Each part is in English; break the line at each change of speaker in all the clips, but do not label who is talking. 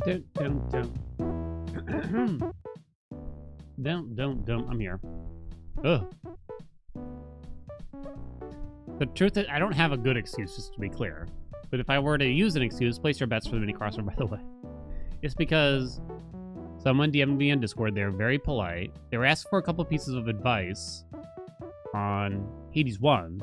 Dum, dum, dum. Dum. I'm here. Ugh. The truth is, I don't have a good excuse, just to be clear. But if I were to use an excuse, place your bets for the mini crossover, by the way. It's because someone DM'd me on Discord. They were very polite. They were asking for a couple pieces of advice on Hades 1.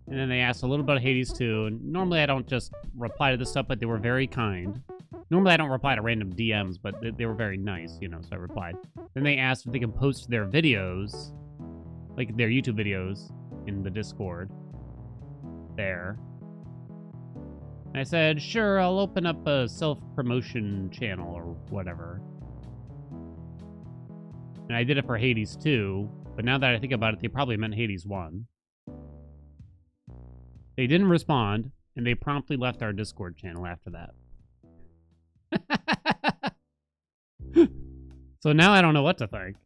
And then they asked a little bit of Hades 2. And normally I don't just reply to this stuff, but they were very kind. Normally I don't reply to random DMs, but they were very nice, you know, so I replied. Then they asked if they can post their videos, like their YouTube videos, in the Discord. There. And I said, sure, I'll open up a self-promotion channel or whatever. And I did it for Hades 2, but now that I think about it, they probably meant Hades 1. They didn't respond, and they promptly left our Discord channel after that. So now I don't know what to think.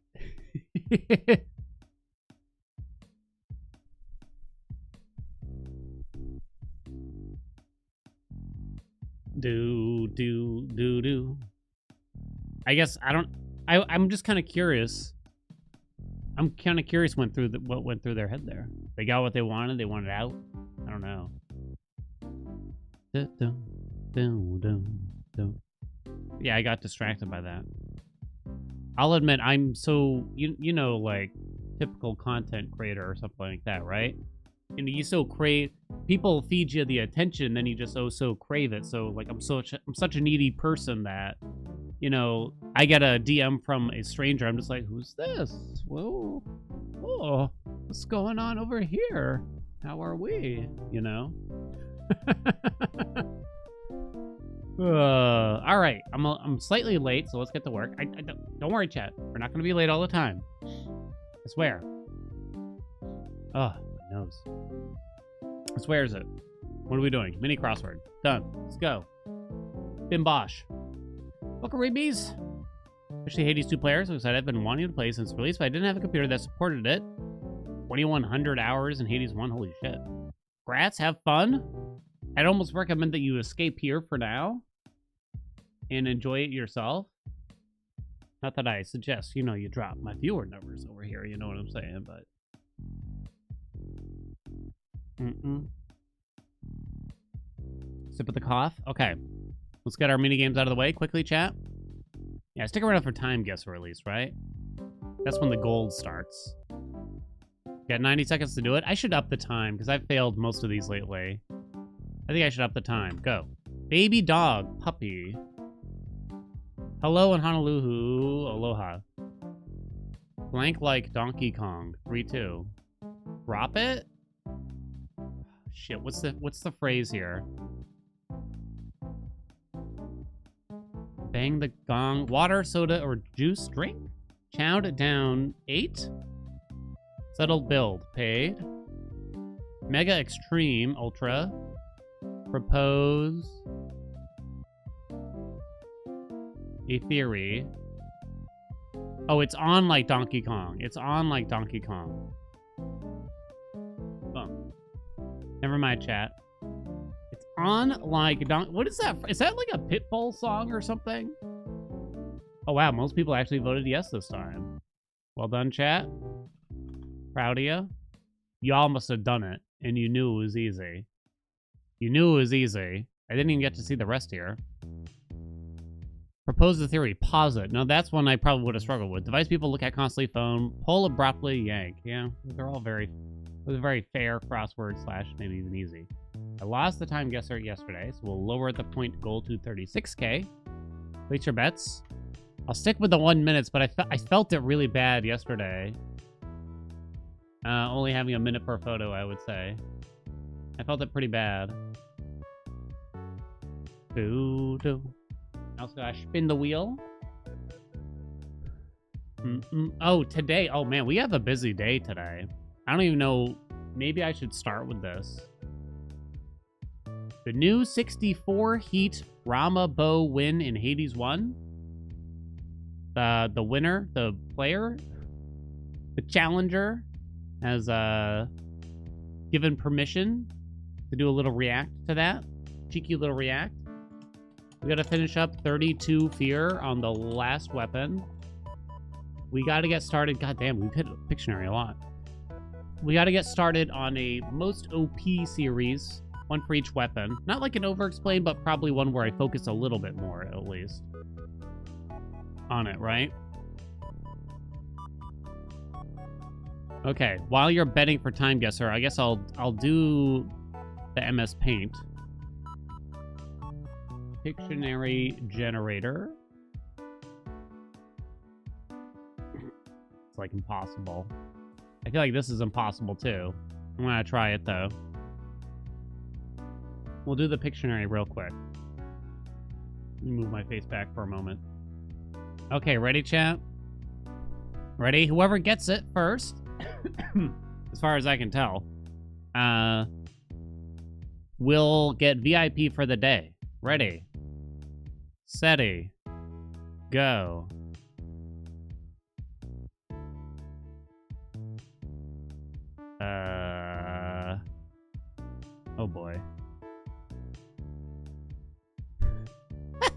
Do. I guess I don't. I'm just kind of curious. I'm kind of curious what went through their head there. They got what they wanted. They wanted out. I don't know. Yeah, I got distracted by that. I'll admit, I'm so, you know, like, typical content creator or something like that, right? You know, you so crave, people feed you the attention, then you just so crave it. So, like, I'm such a needy person that, you know, I get a DM from a stranger. I'm just like, who's this? Whoa, what's going on over here? How are we? You know? All right, I'm slightly late, so let's get to work. Don't worry, chat. We're not going to be late all the time. I swear. Oh, my nose. I swear is it. What are we doing? Mini crossword. Done. Let's go. Bim Bosh. Welcome, Reebies. Especially Hades 2 players. Looks like I've been wanting to play since release, but I didn't have a computer that supported it. 2,100 hours in Hades 1. Holy shit. Grats, have fun. I'd almost recommend that you escape here for now and enjoy it yourself. Not that I suggest, you know, you drop my viewer numbers over here, you know what I'm saying, but... Sip of the cough. Okay. Let's get our mini games out of the way quickly, chat. Yeah, stick around for time guess release, right? That's when the gold starts. Got 90 seconds to do it. I should up the time because I've failed most of these lately. I think I should up the time. Go. Baby dog. Puppy. Hello in Honolulu. Aloha. Blank like Donkey Kong. 3-2. Drop it? Shit, what's the phrase here? Bang the gong. Water, soda, or juice drink? Chowed down 8. Settled build. Paid. Mega extreme. Ultra. Propose. A theory. Oh, it's on like Donkey Kong. It's on like Donkey Kong. Oh. Never mind, chat. It's on like what is that? Is that like a Pitbull song or something? Oh, wow. Most people actually voted yes this time. Well done, chat. Proud of you. Y'all must have done it, and you knew it was easy. You knew it was easy. I didn't even get to see the rest here. Propose the theory. Pause it. No, that's one I probably would have struggled with. Device people look at constantly. Phone. Pull abruptly. Yank. Yeah, they're all very... It was a very fair crossword / maybe even easy. I lost the time guesser yesterday, so we'll lower the point goal to 36k. Place your bets. I'll stick with the 1 minute, but I felt it really bad yesterday. Only having a minute per photo, I would say. I felt it pretty bad. Doo-doo. Now I spin the wheel. Oh, today. Oh, man, we have a busy day today. I don't even know. Maybe I should start with this. The new 64 Heat Rama Bow win in Hades 1. The winner, the player, the challenger has given permission to do a little react to that. Cheeky little react. We gotta finish up 32 fear on the last weapon. We gotta get started. God damn, we've hit Pictionary a lot. We gotta get started on a most OP series. One for each weapon. Not like an over-explain, but probably one where I focus a little bit more, at least. On it, right? Okay, while you're betting for time guesser, I guess I'll do the MS Paint. Pictionary generator. It's like impossible. I feel like this is impossible too. I'm gonna try it though. We'll do the Pictionary real quick. Let me move my face back for a moment. Okay, ready, chat? Ready? Whoever gets it first, as far as I can tell, will get VIP for the day. Ready? Steady. Go. Oh boy. I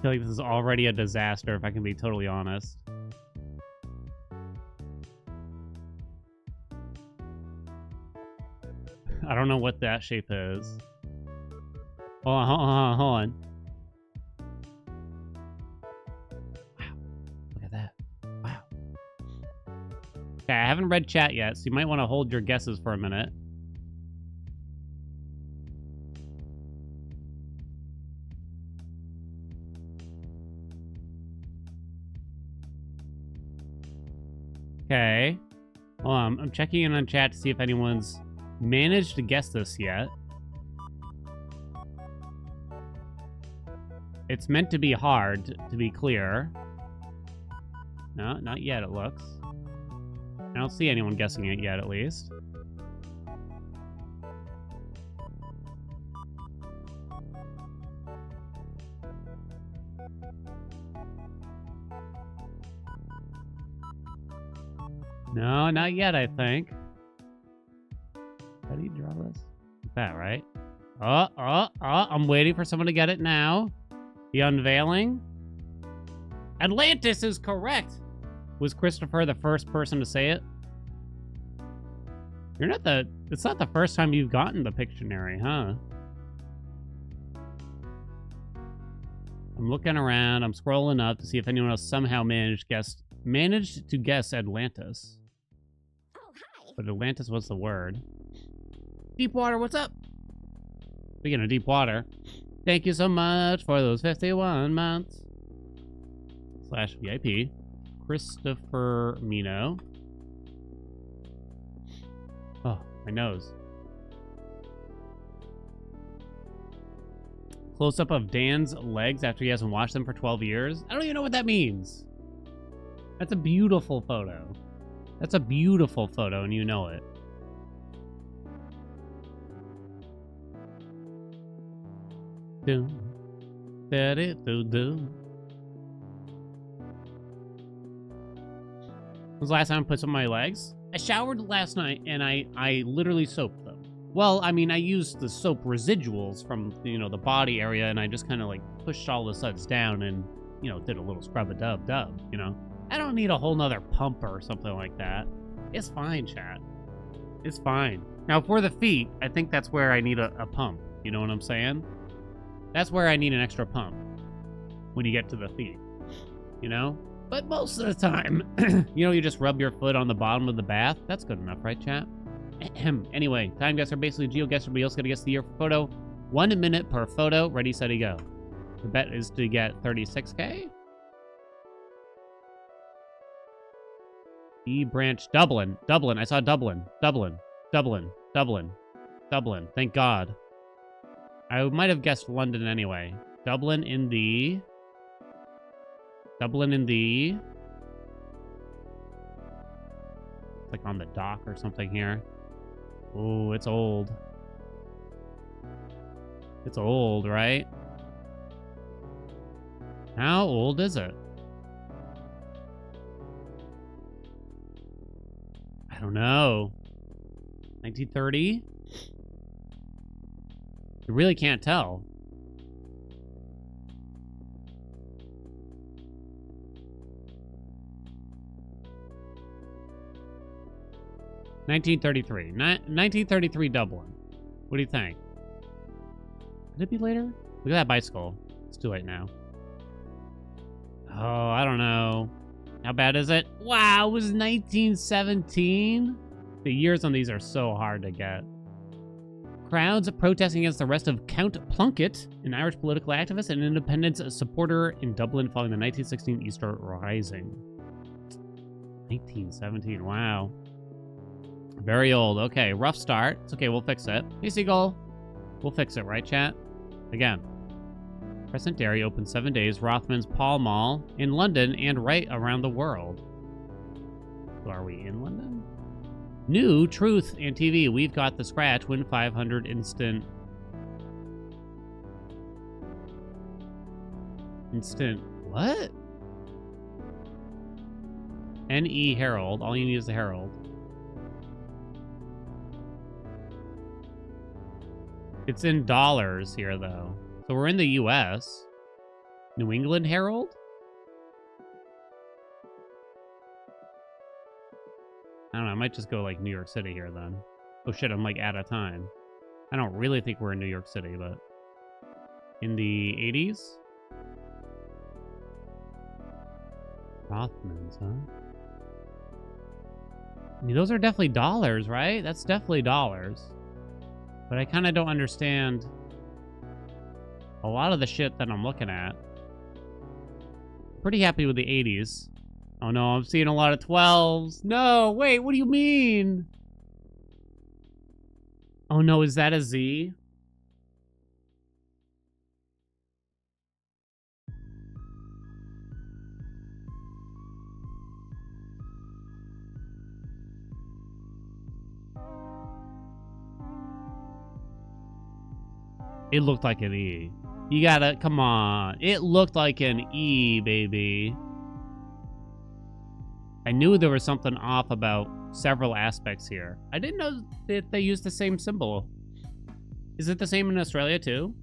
feel like this is already a disaster, if I can be totally honest. I don't know what that shape is. Hold on, hold on. Wow. Look at that. Wow. Okay, I haven't read chat yet, so you might want to hold your guesses for a minute. Okay. Hold on, I'm checking in on chat to see if anyone's managed to guess this yet. It's meant to be hard, to be clear. No, not yet, it looks. I don't see anyone guessing it yet, at least. No, not yet, I think. How do you draw this? Like that, right? I'm waiting for someone to get it now. The unveiling. Atlantis is correct. Was Christopher the first person to say it? You're not the... It's not the first time you've gotten the Pictionary, huh? I'm looking around. I'm scrolling up to see if anyone else somehow managed to guess Managed to guess Atlantis.
Oh, hi.
But Atlantis was the word. Deepwater, what's up? Speaking of deep water, thank you so much for those 51 months. /VIP. Christopher Mino. Oh, my nose. Close-up of Dan's legs after he hasn't washed them for 12 years. I don't even know what that means. That's a beautiful photo. That's a beautiful photo, and you know it. Do. Do. When was the last time I put some on my legs? I showered last night, and I literally soaped them. Well, I mean, I used the soap residuals from, you know, the body area, and I just kind of, like, pushed all the suds down and, you know, did a little scrub-a-dub-dub, you know? I don't need a whole nother pump or something like that. It's fine, chat. It's fine. Now, for the feet, I think that's where I need a pump. You know what I'm saying? That's where I need an extra pump. When you get to the feet. You know? But most of the time, you know, you just rub your foot on the bottom of the bath. That's good enough, right, chat? Anyway, time guesser, basically GeoGuessr, but you also gotta guess the year for photo. 1 minute per photo. Ready, steady, go. The bet is to get 36K. E branch Dublin. Dublin. I saw Dublin. Dublin. Dublin. Dublin. Dublin. Thank God. I might have guessed London anyway. Dublin in the... Dublin in the... It's like on the dock or something here. Oh, it's old. It's old, right? How old is it? I don't know. 1930? You really can't tell. (1933) 1933 Dublin. What do you think? Could it be later? Look at that bicycle. It's too late now. Oh, I don't know. How bad is it? Wow, it was 1917? The years on these are so hard to get. Crowds protesting against the arrest of Count Plunkett, an Irish political activist and independence supporter in Dublin following the 1916 Easter Rising. 1917, wow. Very old. Okay, rough start. It's okay, we'll fix it. Hey, Seagull. We'll fix it, right, chat? Again. Crescent Dairy open 7 days. Rothman's Pall Mall in London and right around the world. So are we in London? New Truth and TV. We've got the scratch. Win 500 instant. Instant. What? NE Herald. All you need is the Herald. It's in dollars here, though. So we're in the U.S. New England Herald? I don't know. I might just go, like, New York City here, then. Oh, shit. I'm, like, out of time. I don't really think we're in New York City, but... In the 80s? Rothmans, huh? I mean, those are definitely dollars, right? That's definitely dollars. But I kind of don't understand a lot of the shit that I'm looking at. Pretty happy with the 80s. Oh no, I'm seeing a lot of 12s. No, wait, what do you mean? Oh no, is that a Z? It looked like an E. You gotta, come on. It looked like an E, baby. I knew there was something off about several aspects here. I didn't know that they used the same symbol. Is it the same in Australia, too?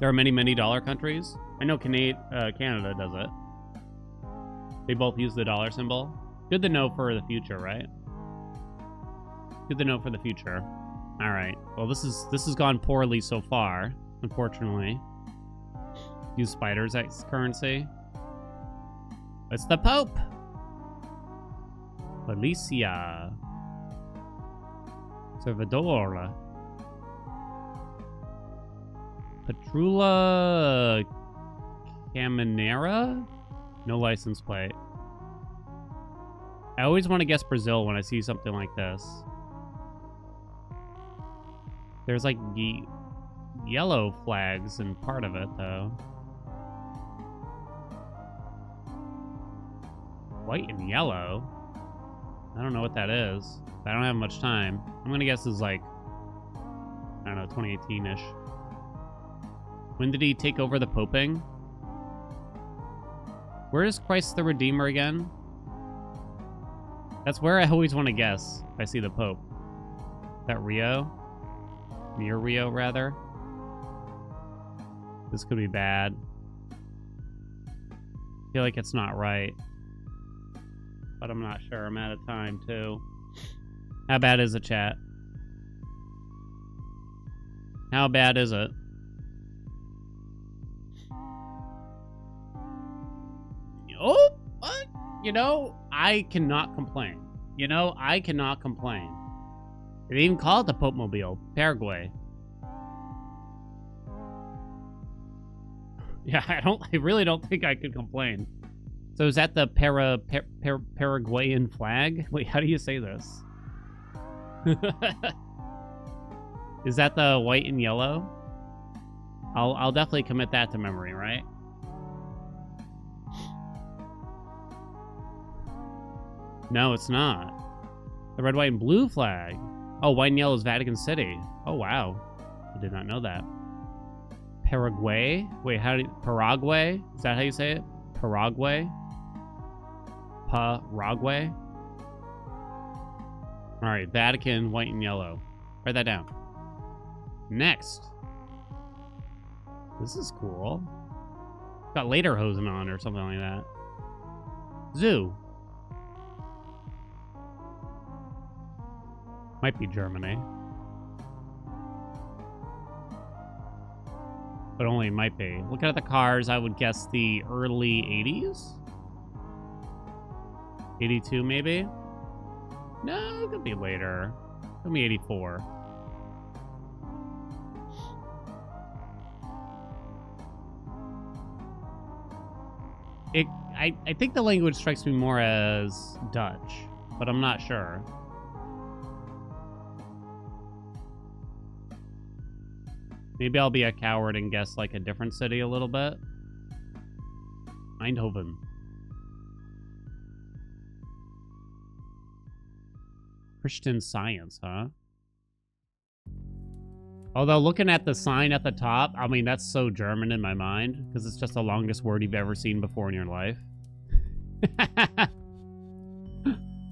There are many, many dollar countries. I know Canada does it. They both use the dollar symbol. Good to know for the future, right? Good to know for the future. All right. Well, this has gone poorly so far, unfortunately. Use spiders as currency. It's the Pope. Felicia. Salvador. Petrula Caminera? No license plate. I always want to guess Brazil when I see something like this. There's like yellow flags in part of it, though. White and yellow? I don't know what that is. I don't have much time. I'm gonna guess it's like, I don't know, 2018-ish. When did he take over the poping? Where is Christ the Redeemer again? That's where I always want to guess if I see the Pope. Is that Rio? Near Rio, rather. This could be bad. I feel like it's not right. But I'm not sure. I'm out of time, too. How bad is it, chat? How bad is it? Oh, you know, I cannot complain. You know, I cannot complain. They even call it the Pope Mobile, Paraguay. Yeah, I really don't think I could complain. So is that the Paraguayan flag? Wait, how do you say this? Is that the white and yellow? I'll definitely commit that to memory, right? No, it's not. The red, white, and blue flag. Oh, white and yellow is Vatican City. Oh, wow. I did not know that. Paraguay? Wait, Paraguay? Is that how you say it? Paraguay? Paraguay? Alright, Vatican, white and yellow. Write that down. Next. This is cool. Got lederhosen on or something like that. Zoo. Might be Germany. But only might be. Looking at the cars, I would guess the early 80s? 82 maybe? No, it could be later. It could be 84. I think the language strikes me more as Dutch, but I'm not sure. Maybe I'll be a coward and guess like a different city a little bit. Eindhoven. Christian Science, huh? Although looking at the sign at the top, I mean, that's so German in my mind because it's just the longest word you've ever seen before in your life.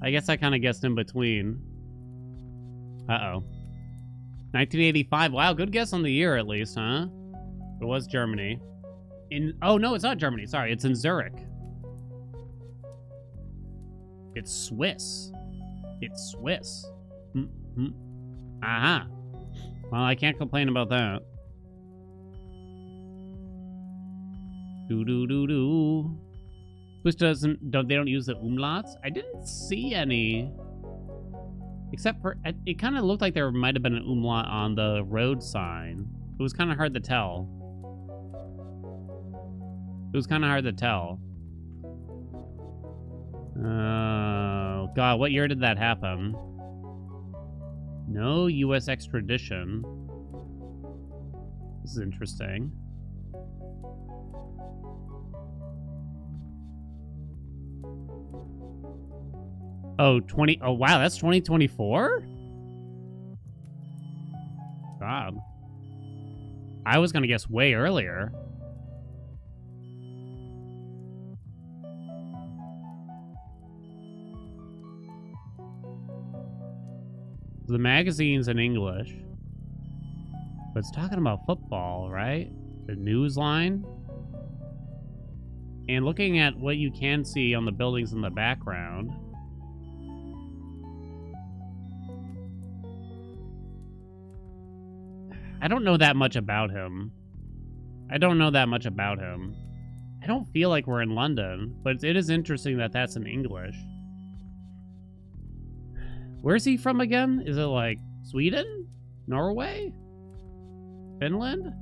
I guess I kind of guessed in between. Uh-oh. 1985. Wow, good guess on the year at least, huh? It was Germany. Oh, no, it's not Germany. Sorry, it's in Zurich. It's Swiss. It's Swiss. Mm-hmm. Aha. Well, I can't complain about that. Do-do-do-do. Swiss they don't use the umlauts? I didn't see any. Except for, it kind of looked like there might have been an umlaut on the road sign. It was kind of hard to tell. It was kind of hard to tell. Oh, God, what year did that happen? No U.S. extradition. This is interesting. Oh, oh, wow, that's 2024? God. I was going to guess way earlier. The magazine's in English. But it's talking about football, right? The news line. And looking at what you can see on the buildings in the background. I don't know that much about him. I don't know that much about him. I don't feel like we're in London, but it is interesting that that's in English. Where's he from again? Is it like Sweden? Norway? Finland?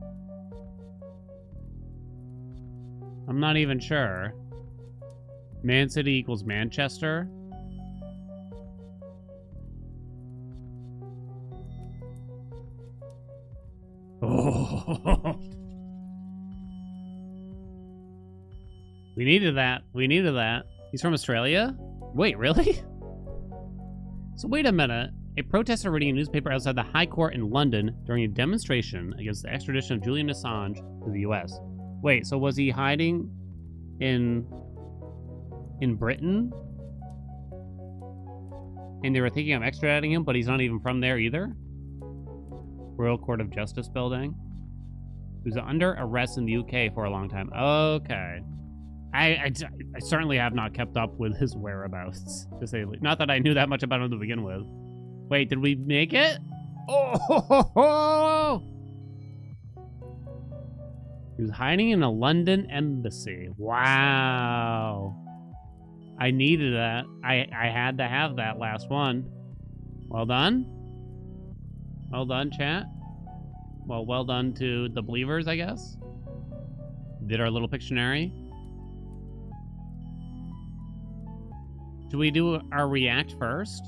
I'm not even sure. Man City equals Manchester. Oh. We needed that. We needed that. He's from Australia? Wait, really? So wait a minute. A protester reading a newspaper outside the High Court in London during a demonstration against the extradition of Julian Assange to the US. Wait, so was he hiding in Britain? And they were thinking of extraditing him, but he's not even from there either? Royal Court of Justice building. He was under arrest in the UK for a long time. Okay. I certainly have not kept up with his whereabouts, to say the least. Not that I knew that much about him to begin with. Wait, did we make it? Oh! Ho, ho, ho! He was hiding in a London embassy. Wow. I needed that. I had to have that last one. Well done. Well done, chat. Well done to the believers, I guess. Did our little Pictionary. Should we do our react first?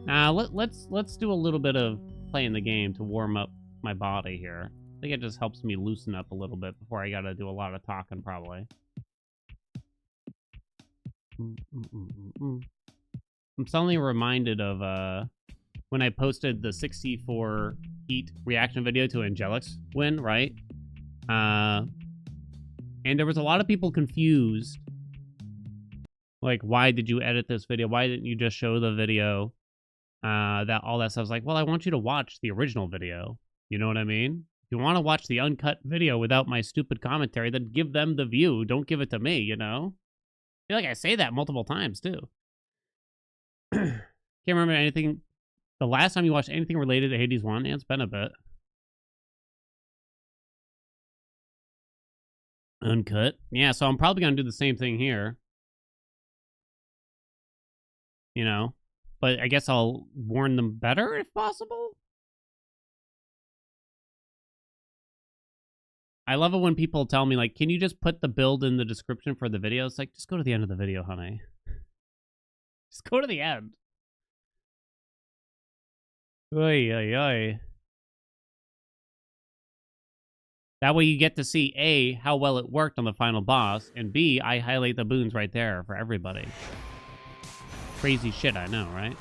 Let's do a little bit of playing the game to warm up my body here. I think it just helps me loosen up a little bit before I gotta do a lot of talking, probably. I'm suddenly reminded of when I posted the 64 heat reaction video to Angelic's win, right? And there was a lot of people confused. Like, why did you edit this video? Why didn't you just show the video? That all that stuff. I was like, well, I want you to watch the original video. You know what I mean? If you want to watch the uncut video without my stupid commentary, then give them the view. Don't give it to me, you know? I feel like I say that multiple times, too. Can't remember anything. The last time you watched anything related to Hades 1, it's been a bit. Uncut. Yeah, so I'm probably going to do the same thing here. You know? But I guess I'll warn them better if possible. I love it when people tell me, like, can you just put the build in the description for the video? It's like, just go to the end of the video, honey. Just go to the end. Oy, oy, oy. That way you get to see, A, how well it worked on the final boss, and B, I highlight the boons right there for everybody. Crazy shit, I know, right?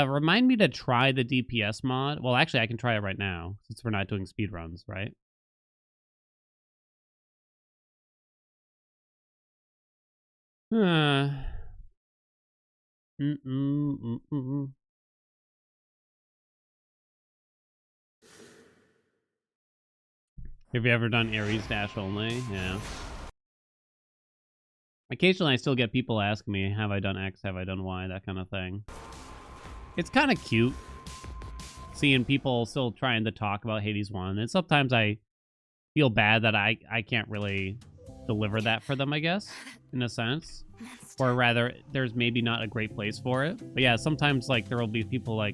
Remind me to try the DPS mod. Well, actually, I can try it right now, since we're not doing speedruns, right? Have you ever done Ares dash only? Yeah. Occasionally, I still get people asking me, have I done X, have I done Y, that kind of thing. It's kind of cute seeing people still trying to talk about Hades 1. And sometimes I feel bad that I can't really deliver that for them, I guess, in a sense. Or rather, there's maybe not a great place for it. But yeah, sometimes like there will be people like,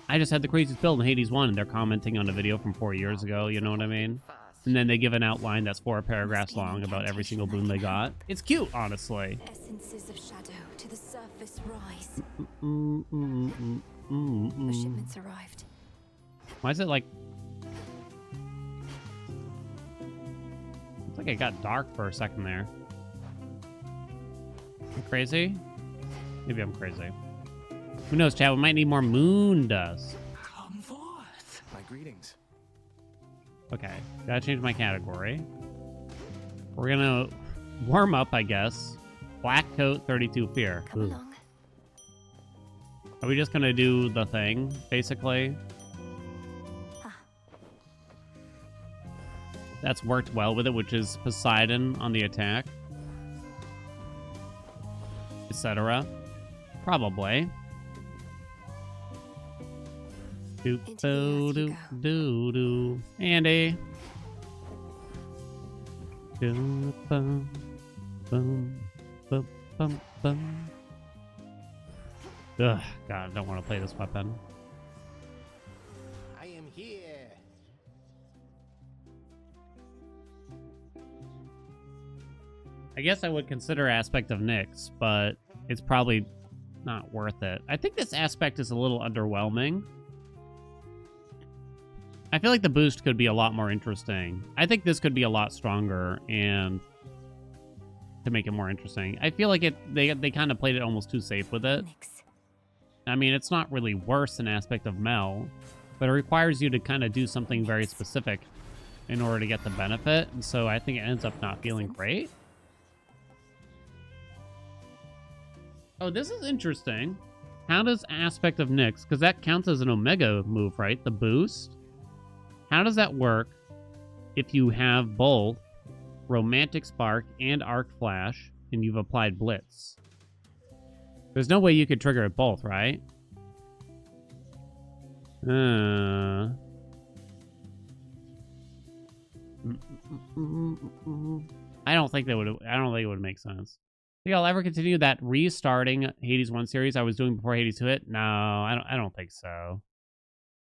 I just had the craziest build in Hades 1, and they're commenting on a video from 4 years ago, you know what I mean? And then they give an outline that's 4 paragraphs long about every single boon they got. It's cute, honestly.
Essences of shadow to the surface rise.
The
Shipments arrived.
Why is it like... It's like it got dark for a second there. Am I crazy? Maybe I'm crazy. Who knows, chat? We might need more moon dust.
Come forth. My greetings.
Okay, gotta change my category. We're gonna warm up, I guess. Black coat, 32 fear.
Come along.
Are we just gonna do the thing, basically? That's worked well with it, which is Poseidon on the attack. Etc. Probably. Do
Into the earth you
do
go.
do do. Andy. Do bum bum bum bum bum. Ugh, God, I don't want to play this weapon.
I am here.
I guess I would consider Aspect of Nyx, but it's probably not worth it. I think this aspect is a little underwhelming. I feel like the boost could be a lot more interesting. I think this could be a lot stronger and to make it more interesting. I feel like they kind of played it almost too safe with it.
Nyx.
I mean, it's not really worse than Aspect of Mel, but it requires you to kind of do something very specific in order to get the benefit. And so I think it ends up not feeling great. Oh, this is interesting. How does Aspect of Nyx, because that counts as an Omega move, right? The boost. How does that work if you have both Romantic Spark and Arc Flash and you've applied Blitz? There's no way you could trigger it both, right? I don't think it would make sense. Think I'll ever continue that restarting Hades 1 series I was doing before Hades 2 hit? No, I don't think so.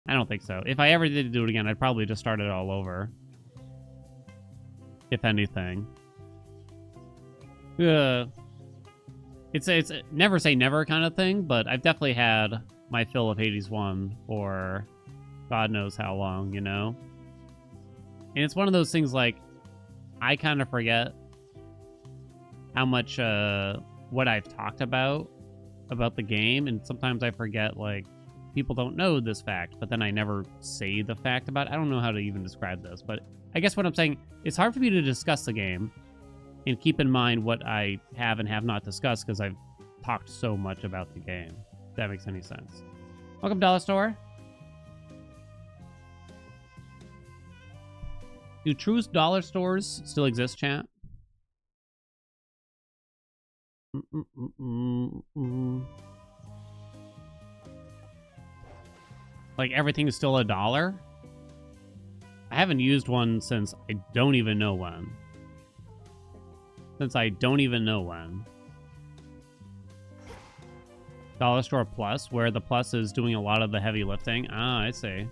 I don't think so. If I ever did do it again, I'd probably just start it all over. If anything. It's a never say never kind of thing, but I've definitely had my fill of Hades 1 for God knows how long, you know? And it's one of those things like, I kind of forget how much what I've talked about the game, and sometimes I forget, like, people don't know this fact, but then I never say the fact about it. I don't know how to even describe this, but I guess what I'm saying, it's hard for me to discuss the game and keep in mind what I have and have not discussed because I've talked so much about the game. If that makes any sense. Welcome, Dollar Store. Do true dollar stores still exist, chat? Like everything is still $1? I haven't used one since I don't even know when. Dollar Store Plus, where the Plus is doing a lot of the heavy lifting. Ah, I see.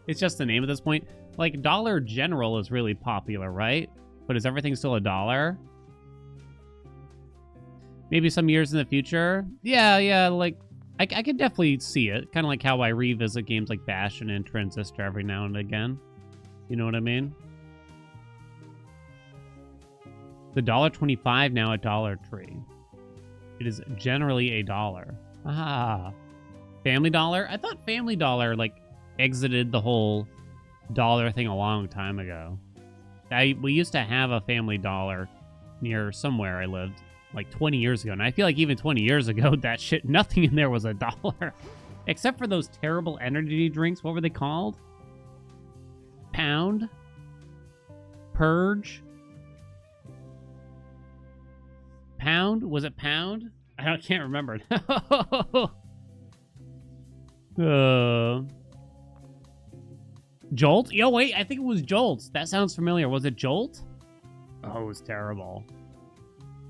It's just the name at this point. Like, Dollar General is really popular, right? But is everything still $1? Maybe some years in the future? Yeah, like, I can definitely see it. Kind of like how I revisit games like Bastion and Transistor every now and again. You know what I mean? The $1.25 now at Dollar Tree. It is generally $1. Ah. Family Dollar? I thought Family Dollar, like, exited the whole dollar thing a long time ago. We used to have a Family Dollar near somewhere I lived like 20 years ago, and I feel like even 20 years ago, that shit, nothing in there was $1. Except for those terrible energy drinks. What were they called? Pound? Purge? Pound? Was it Pound? I can't remember. Jolt? Yo, wait, I think it was Jolt. That sounds familiar. Was it Jolt? Oh, it was terrible.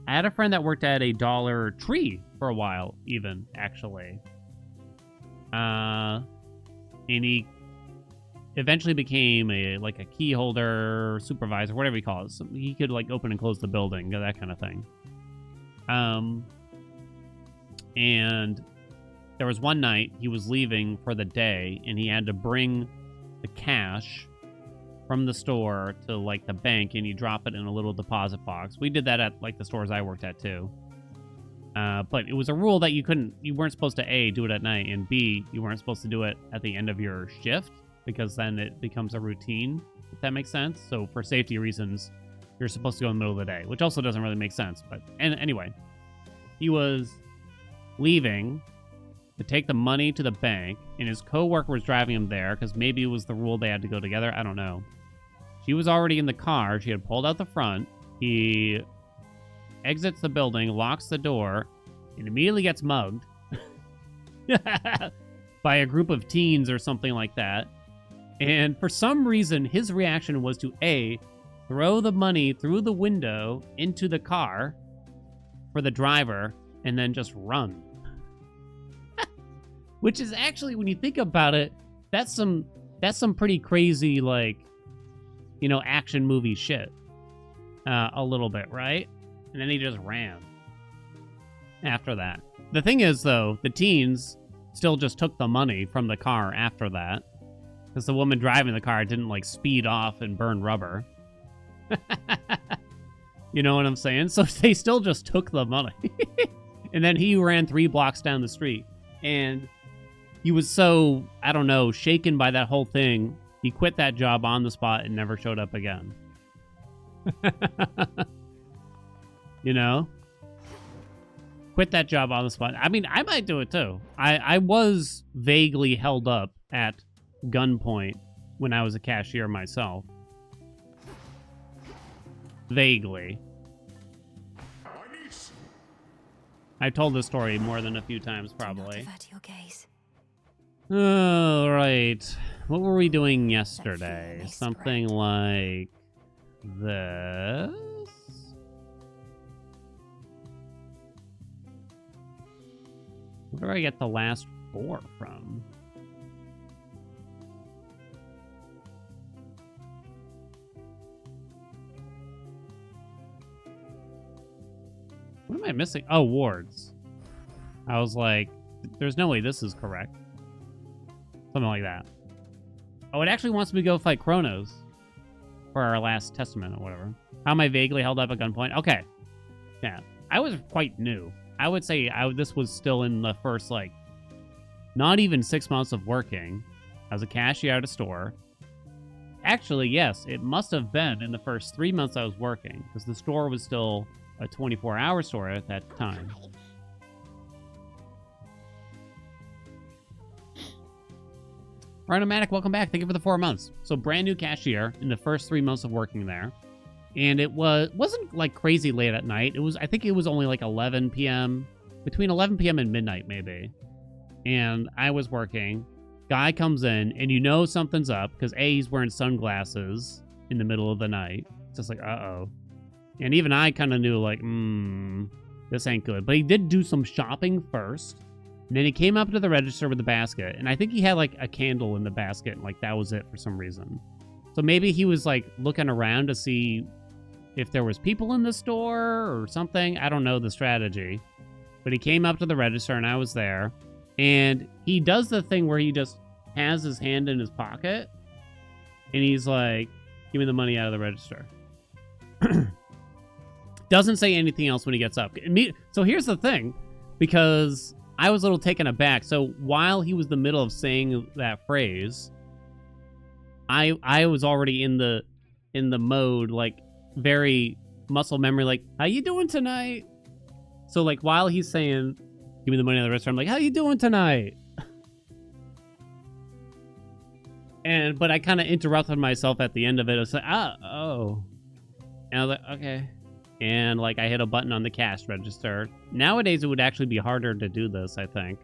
I had a friend that worked at a Dollar Tree for a while, even, actually. And he eventually became a key holder, supervisor, whatever you call it. So he could, like, open and close the building, that kind of thing. And there was one night he was leaving for the day, and he had to bring the cash from the store to, like, the bank, and you drop it in a little deposit box. We did that at, like, the stores I worked at, too. But it was a rule that you weren't supposed to, A, do it at night, and B, you weren't supposed to do it at the end of your shift, because then it becomes a routine, if that makes sense. So for safety reasons, you're supposed to go in the middle of the day, which also doesn't really make sense. But anyway, he was leaving to take the money to the bank, and his coworker was driving him there, because maybe it was the rule they had to go together. I don't know. She was already in the car. She had pulled out the front. He exits the building, locks the door, and immediately gets mugged. by a group of teens or something like that. And for some reason, his reaction was to A, throw the money through the window into the car for the driver, and then just run. Which is actually, when you think about it, that's some pretty crazy, like, you know, action movie shit. A little bit, right? And then he just ran after that. The thing is, though, the teens still just took the money from the car after that, because the woman driving the car didn't, like, speed off and burn rubber. You know what I'm saying? So they still just took the money. And then he ran 3 blocks down the street. And he was so, I don't know, shaken by that whole thing, he quit that job on the spot and never showed up again. You know? Quit that job on the spot. I mean, I might do it too. I was vaguely held up at gunpoint when I was a cashier myself. Vaguely. I've told this story more than a few times, probably.
Your gaze.
All right. What were we doing yesterday? Something like this. Where do I get the last 4 from? What am I missing? Oh, wards. I was like, there's no way this is correct. Something like that. Oh, it actually wants me to go fight Kronos for our last testament or whatever. How am I vaguely held up at gunpoint? Okay. Yeah. I was quite new. I would say this was still in the first, like, not even 6 months of working. I was a cashier at a store. Actually, yes, it must have been in the first 3 months I was working, because the store was still a 24-hour store at that time. Rhinomatic, welcome back. Thank you for the 4 months. So brand new cashier in the first 3 months of working there. And it wasn't like crazy late at night. I think it was only like 11 p.m. Between 11 p.m. and midnight, maybe. And I was working. Guy comes in, and you know something's up, because A, he's wearing sunglasses in the middle of the night. It's just like, uh-oh. And even I kind of knew, like, this ain't good. But he did do some shopping first. And then he came up to the register with the basket. And I think he had, like, a candle in the basket. And, like, that was it for some reason. So maybe he was, like, looking around to see if there was people in the store or something. I don't know the strategy. But he came up to the register, and I was there. And he does the thing where he just has his hand in his pocket. And he's like, give me the money out of the register. Doesn't say anything else when he gets up. So here's the thing, because I was a little taken aback. So while he was in the middle of saying that phrase, I was already in the mode, like, very muscle memory, like, how you doing tonight? So, like, while he's saying, give me the money out of the register, I'm like, how you doing tonight? But I kind of interrupted myself at the end of it. I was like, oh. And I was like, okay. And, like, I hit a button on the cash register. Nowadays, it would actually be harder to do this, I think.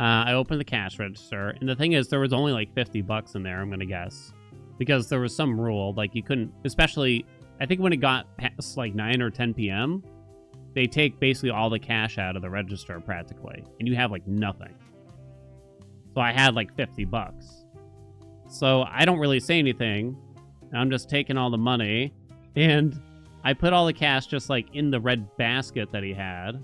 I opened the cash register. And the thing is, there was only, like, $50 in there, I'm going to guess. Because there was some rule. Like, you couldn't... Especially, I think when it got past, like, 9 or 10 p.m., they take basically all the cash out of the register, practically. And you have, like, nothing. So I had, like, $50. So I don't really say anything. I'm just taking all the money. And I put all the cash just, like, in the red basket that he had.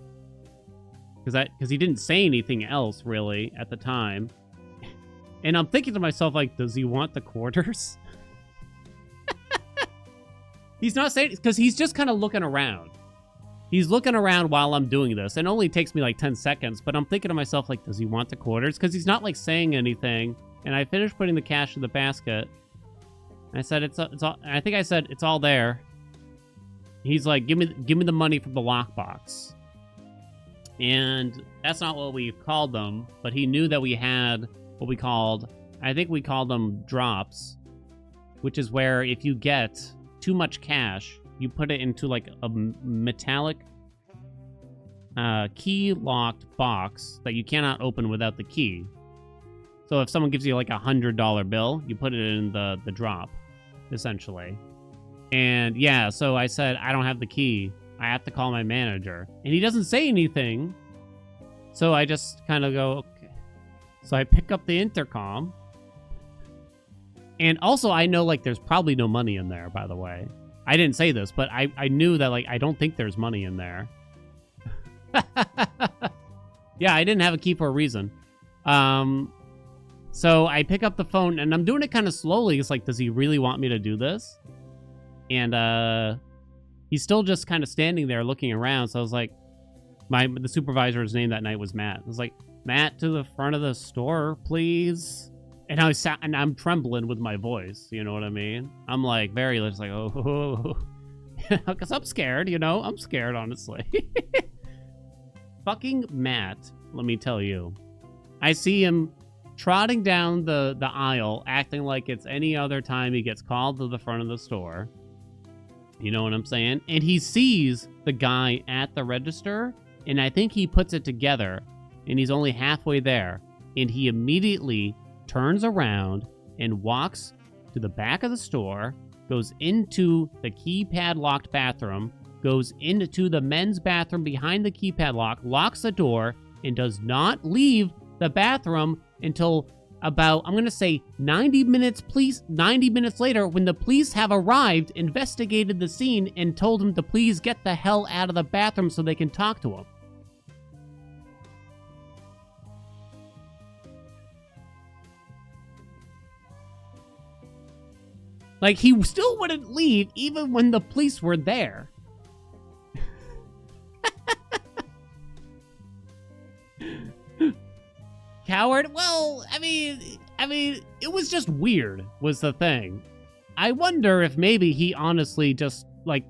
Because he didn't say anything else, really, at the time. And I'm thinking to myself, like, does he want the quarters? He's not saying... Because he's just kind of looking around. He's looking around while I'm doing this. It only takes me, like, 10 seconds. But I'm thinking to myself, like, does he want the quarters? Because he's not, like, saying anything. And I finished putting the cash in the basket. I said, it's all... I think I said, it's all there. He's like, give me the money from the lockbox. And that's not what we called them, but he knew that we had what we called, I think we called them drops, which is where if you get too much cash, you put it into, like, a metallic key locked box that you cannot open without the key. So if someone gives you like $100 bill, you put it in the drop, essentially. And yeah, so I said, I don't have the key. I have to call my manager. And he doesn't say anything. So I just kind of go, okay. So I pick up the intercom. And also I know like there's probably no money in there, by the way. I didn't say this, but I knew that like I don't think there's money in there. Yeah, I didn't have a key for a reason. So I pick up the phone and I'm doing it kind of slowly. It's like, does he really want me to do this? And he's still just kind of standing there looking around. So I was like, the supervisor's name that night was Matt. I was like, Matt, to the front of the store, please. And I sat and I'm trembling with my voice. You know what I mean? I'm like very just like, oh, because I'm scared. You know, I'm scared, honestly. Fucking Matt, let me tell you. I see him trotting down the aisle, acting like it's any other time he gets called to the front of the store. You know what I'm saying? And he sees the guy at the register, and I think he puts it together, and he's only halfway there. And he immediately turns around and walks to the back of the store, goes into the keypad locked bathroom, goes into the men's bathroom behind the keypad lock, locks the door, and does not leave the bathroom until about, I'm going to say 90 minutes later, when the police have arrived, investigated the scene, and told him to please get the hell out of the bathroom so they can talk to him. Like, he still wouldn't leave even when the police were there. Coward? Well, I mean, it was just weird, was the thing. I wonder if maybe he honestly just, like,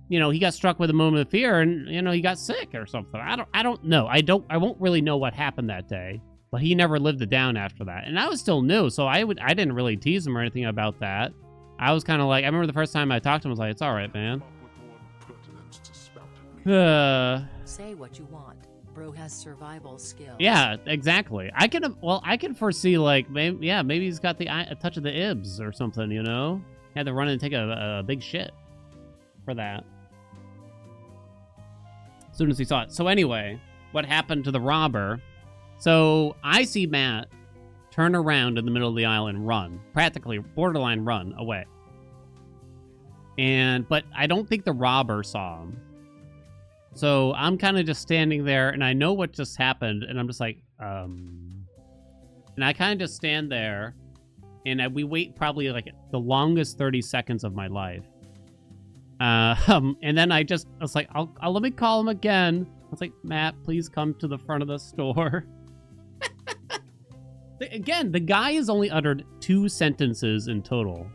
you know, he got struck with a moment of fear and, you know, he got sick or something. I don't know. I won't really know what happened that day, but he never lived it down after that. And I was still new, so I didn't really tease him or anything about that. I was kind of like, I remember the first time I talked to him, I was like, it's all right, man.
Say what you want. Bro has survival skills.
Yeah, exactly. I can foresee, like, maybe he's got a touch of the ibs or something, you know? Had to run and take a big shit for that. As soon as he saw it. So anyway, what happened to the robber? So I see Matt turn around in the middle of the aisle and run. Practically, borderline run away. But I don't think the robber saw him. So I'm kind of just standing there, and I know what just happened, and I'm just like, And I kind of just stand there, and we wait probably like the longest 30 seconds of my life. And then I was like, I'll let me call him again. I was like, Matt, please come to the front of the store. Again, the guy has only uttered 2 sentences in total.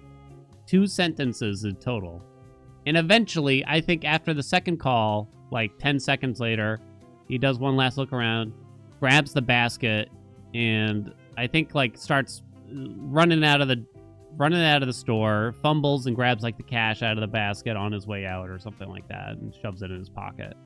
2 sentences in total. And eventually, I think after the second call, like 10 seconds later, he does one last look around, grabs the basket, and I think like starts running out of the store, fumbles and grabs like the cash out of the basket on his way out or something like that, and shoves it in his pocket.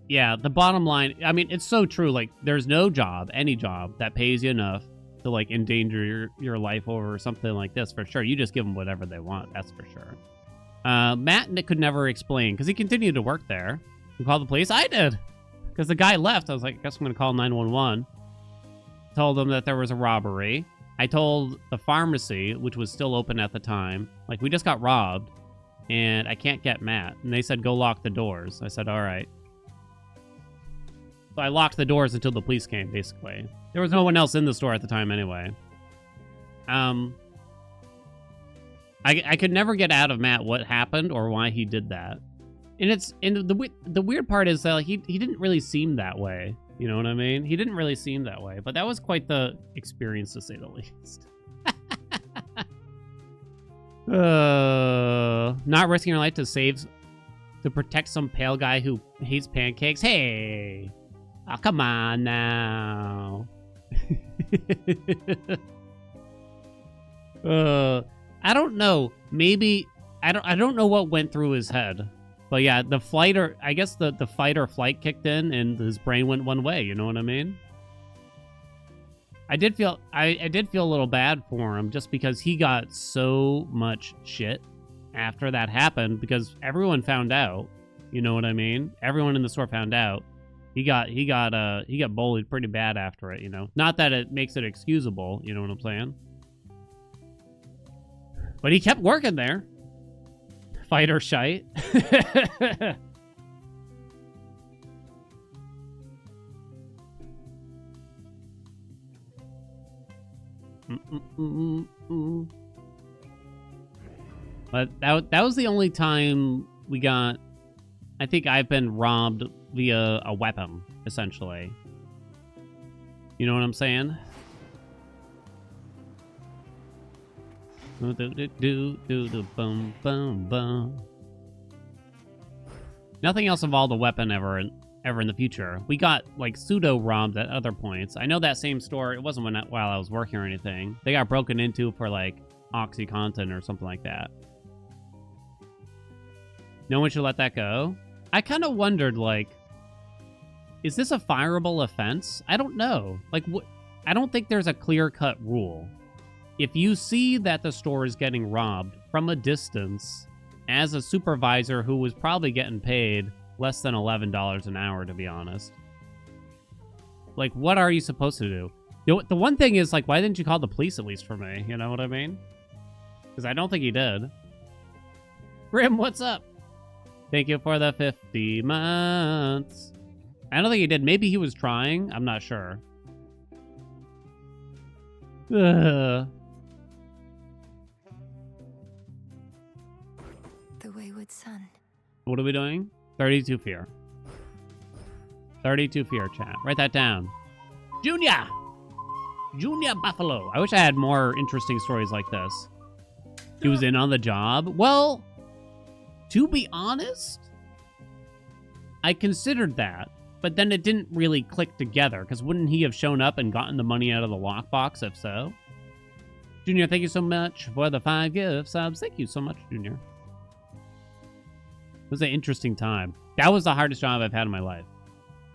Yeah, the bottom line, I mean, it's so true. Like, there's no job, any job, that pays you enough to, like, endanger your life over something like this, for sure. You just give them whatever they want, that's for sure. Matt could never explain, because he continued to work there. We called the police? I did! Because the guy left. I was like, I guess I'm going to call 911. Told them that there was a robbery. I told the pharmacy, which was still open at the time, like, we just got robbed, and I can't get Matt. And they said, go lock the doors. I said, all right. So I locked the doors until the police came, basically. There was no one else in the store at the time anyway. I could never get out of Matt what happened or why he did that. And the weird part is that like, he didn't really seem that way. You know what I mean? He didn't really seem that way, but that was quite the experience to say the least. Not risking your life to protect some pale guy who hates pancakes. Hey. Oh, come on now. I don't know. Maybe I don't know what went through his head. But yeah, I guess the fight or flight kicked in and his brain went one way, you know what I mean? I did feel a little bad for him just because he got so much shit after that happened because everyone found out, you know what I mean? Everyone in the store found out. He got bullied pretty bad after it, you know. Not that it makes it excusable, you know what I'm saying? But he kept working there. Fight or shite. But that was the only time we got. I think I've been robbed via a weapon, essentially. You know what I'm saying? Boom, boom, boom. Nothing else involved a weapon ever in the future. We got like pseudo robbed at other points. I know that same store. It wasn't while I was working or anything. They got broken into for like OxyContin or something like that. No one should let that go. I kind of wondered, like, is this a fireable offense? I don't know. Like, I don't think there's a clear-cut rule. If you see that the store is getting robbed from a distance, as a supervisor who was probably getting paid less than $11 an hour, to be honest, like, what are you supposed to do? The one thing is, like, why didn't you call the police at least for me? You know what I mean? Because I don't think he did. Grim, what's up? Thank you for the 50 months. I don't think he did. Maybe he was trying. I'm not sure.
The wayward son.
What are we doing? 32 fear. 32 fear, chat. Write that down. Junior Buffalo. I wish I had more interesting stories like this. He was in on the job. Well, to be honest, I considered that, but then it didn't really click together, because wouldn't he have shown up and gotten the money out of the lockbox if so? Junior, thank you so much for the 5 gift subs. Thank you so much, Junior. It was an interesting time. That was the hardest job I've had in my life.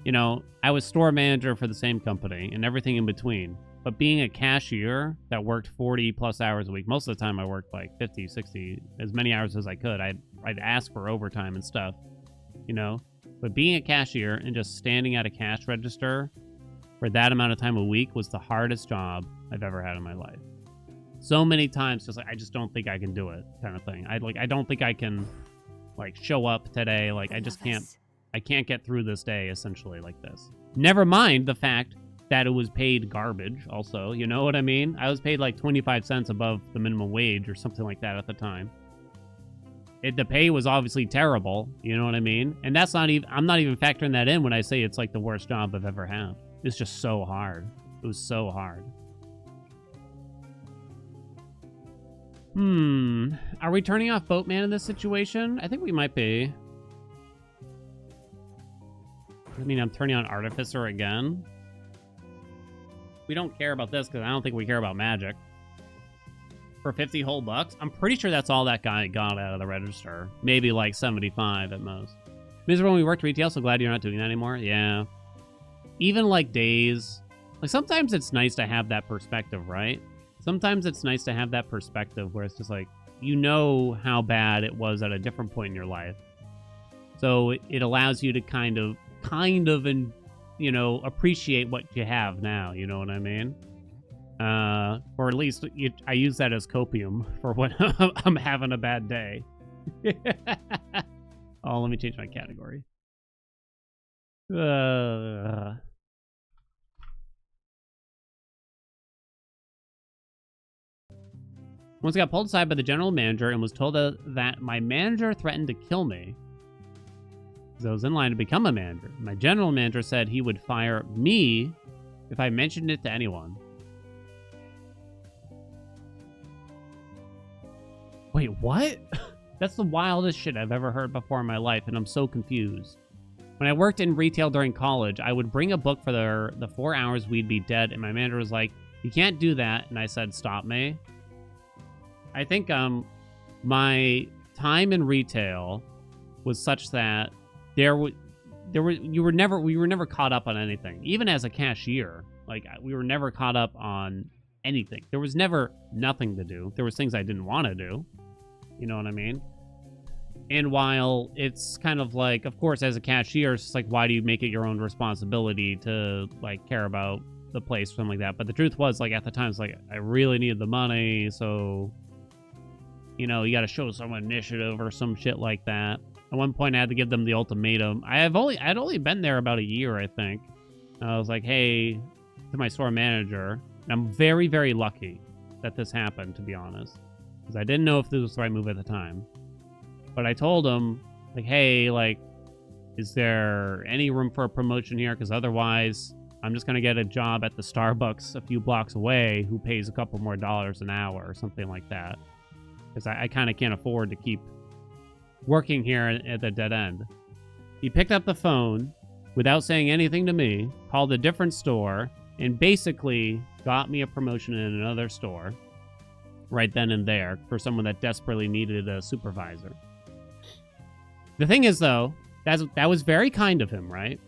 You know, I was store manager for the same company and everything in between. But being a cashier that worked 40 plus hours a week, most of the time I worked like 50, 60, as many hours as I could. I'd ask for overtime and stuff, you know. But being a cashier and just standing at a cash register for that amount of time a week was the hardest job I've ever had in my life. So many times, just like, I just don't think I can do it, kind of thing. I don't think I can, like, show up today. Like, I just can't. I can't get through this day essentially like this. Never mind the fact that it was paid garbage. Also, you know what I mean? I was paid like 25 cents above the minimum wage or something like that at the time. The pay was obviously terrible, you know what I mean? And that's not even, I'm not even factoring that in when I say it's like the worst job I've ever had. It's just so hard. It was so hard. Are we turning off Boatman in this situation? I think we might be. I mean, I'm turning on Artificer again. We don't care about this because I don't think we care about magic. For 50 whole bucks? I'm pretty sure that's all that guy got out of the register. Maybe like 75 at most. Remember when we worked retail, so glad you're not doing that anymore? Yeah. Even like days. Like sometimes it's nice to have that perspective, right? Sometimes it's nice to have that perspective where it's just like, you know how bad it was at a different point in your life. So it allows you to kind of, and, you know, appreciate what you have now, you know what I mean? Or at least I use that as copium for when I'm having a bad day. Oh, let me change my category. Once I got pulled aside by the general manager and was told that my manager threatened to kill me because I was in line to become a manager. My general manager said he would fire me if I mentioned it to anyone. Wait, what? That's the wildest shit I've ever heard before in my life, and I'm so confused. When I worked in retail during college, I would bring a book for the 4 hours we'd be dead, and my manager was like, "You can't do that," and I said, "Stop me." I think my time in retail was such that we were never caught up on anything. Even as a cashier, like we were never caught up on anything. There was never nothing to do. There was things I didn't want to do. You know what I mean? And while it's kind of like, of course, as a cashier, it's just like, why do you make it your own responsibility to like care about the place or something like that? But the truth was, like, at the time, it's like, I really needed the money, so, you know, you got to show some initiative or some shit like that. At one point, I had to give them the ultimatum. I'd only been there about a year, I think. I was like, hey, to my store manager, and I'm very, very lucky that this happened, to be honest, because I didn't know if this was the right move at the time. But I told him, like, hey, like, is there any room for a promotion here? Because otherwise, I'm just going to get a job at the Starbucks a few blocks away who pays a couple more dollars an hour or something like that. Because I kind of can't afford to keep working here at the dead end. He picked up the phone without saying anything to me, called a different store, and basically got me a promotion in another store right then and there for someone that desperately needed a supervisor. The thing is, though, that was very kind of him, right?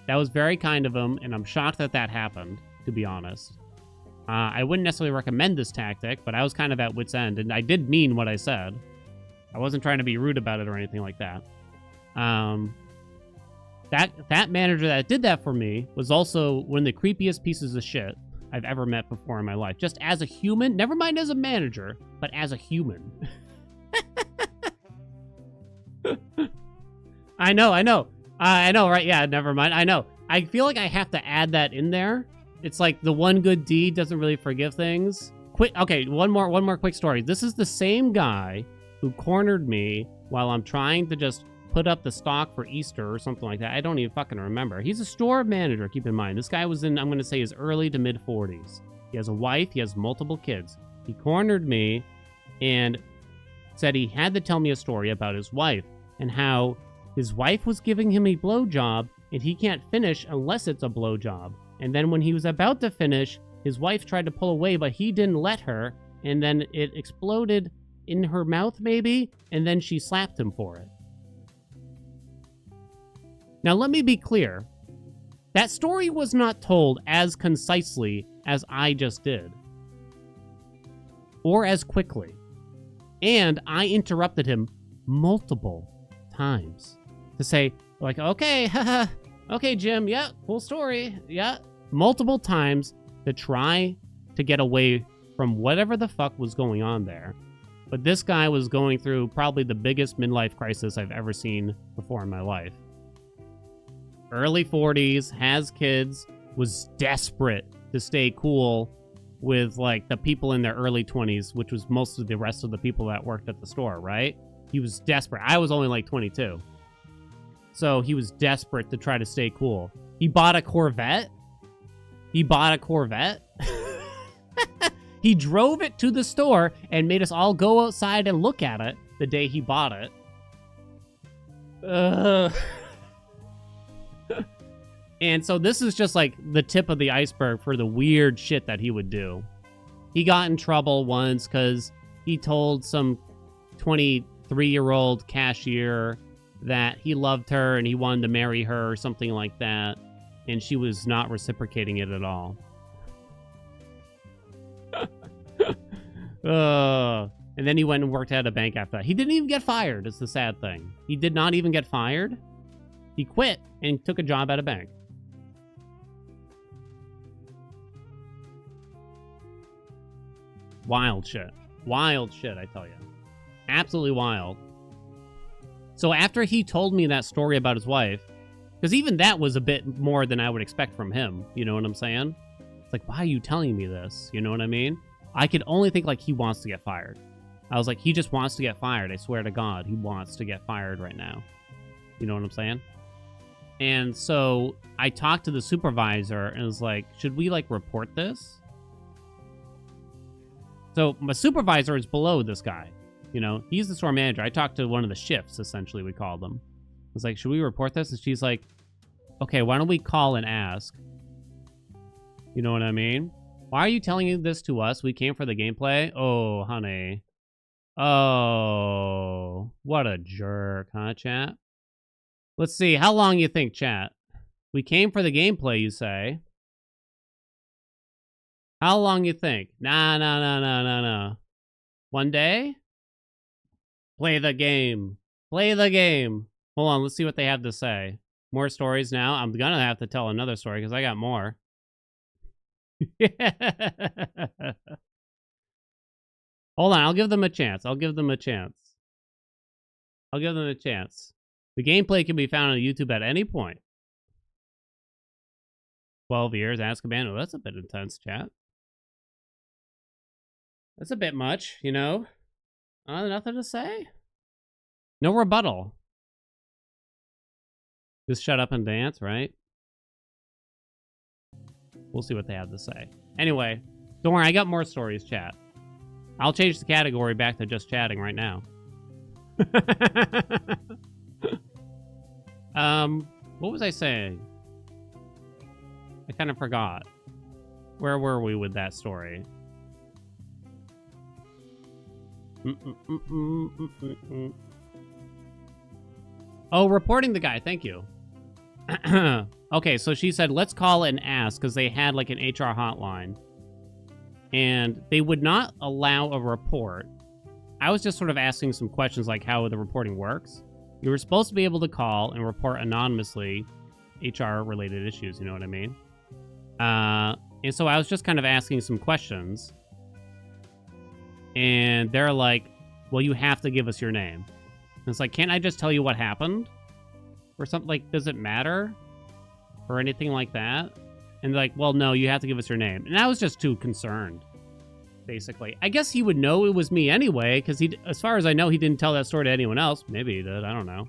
That was very kind of him, and I'm shocked that that happened, to be honest. I wouldn't necessarily recommend this tactic, but I was kind of at wit's end, and I did mean what I said. I wasn't trying to be rude about it or anything like that. That manager that did that for me was also one of the creepiest pieces of shit I've ever met before in my life. Just as a human, never mind as a manager, but as a human. I know, right? Yeah, never mind. I know. I feel like I have to add that in there. It's like the one good deed doesn't really forgive things. Okay, one more quick story. This is the same guy who cornered me while I'm trying to just put up the stock for Easter or something like that. I don't even fucking remember. He's a store manager, keep in mind. This guy was in, I'm going to say, his early to mid 40s. He has a wife. He has multiple kids. He cornered me and said he had to tell me a story about his wife and how his wife was giving him a blowjob and he can't finish unless it's a blowjob. And then when he was about to finish, his wife tried to pull away, but he didn't let her. And then it exploded in her mouth, maybe, and then she slapped him for it. Now, let me be clear. That story was not told as concisely as I just did. Or as quickly. And I interrupted him multiple times to say, like, okay, haha, okay, Jim, yeah, cool story, yeah. Multiple times to try to get away from whatever the fuck was going on there. But this guy was going through probably the biggest midlife crisis I've ever seen before in my life. Early 40s, has kids, was desperate to stay cool with, like, the people in their early 20s, which was most of the rest of the people that worked at the store, right? He was desperate. I was only, like, 22. So he was desperate to try to stay cool. He bought a Corvette. He drove it to the store and made us all go outside and look at it the day he bought it. And so this is just like the tip of the iceberg for the weird shit that he would do. He got in trouble once because he told some 23-year-old cashier that he loved her and he wanted to marry her or something like that. And she was not reciprocating it at all. And then he went and worked at a bank after that. He didn't even get fired, is the sad thing. He did not even get fired. He quit and took a job at a bank. Wild shit. Wild shit, I tell you. Absolutely wild. So after he told me that story about his wife, because even that was a bit more than I would expect from him, you know what I'm saying? It's like, why are you telling me this? You know what I mean? I could only think, like, he wants to get fired. I was like, he just wants to get fired. I swear to God, he wants to get fired right now. You know what I'm saying? And so I talked to the supervisor and was like, should we, like, report this? So my supervisor is below this guy. You know, he's the store manager. I talked to one of the shifts, essentially, we called them. I was like, should we report this? And she's like, okay, why don't we call and ask? You know what I mean? Why are you telling this to us? We came for the gameplay. Oh, honey. Oh, what a jerk, huh, chat? Let's see. How long you think, chat? We came for the gameplay, you say. How long you think? Nah. 1 day? Play the game. Play the game. Hold on, let's see what they have to say. More stories now. I'm gonna have to tell another story because I got more. Hold on, I'll give them a chance. The gameplay can be found on YouTube at any point. 12 years, Azkaban. Oh, that's a bit intense, chat. That's a bit much, you know? Nothing to say? No rebuttal. Just shut up and dance, right? We'll see what they have to say. Anyway, don't worry, I got more stories, chat. I'll change the category back to just chatting right now. What was I saying? I kind of forgot. Where were we with that story? Oh, reporting the guy. Thank you. Okay, so she said, let's call and ask, because they had like an HR hotline. And they would not allow a report. I was just sort of asking some questions like how the reporting works. You were supposed to be able to call and report anonymously HR-related issues, you know what I mean? And so I was just kind of asking some questions. And they're like, well, you have to give us your name. And it's like, can't I just tell you what happened? Or something like, does it matter? Or anything like that? And they're like, well, no, you have to give us your name. And I was just too concerned, basically. I guess he would know it was me anyway, because he, as far as I know, he didn't tell that story to anyone else. Maybe he did, I don't know.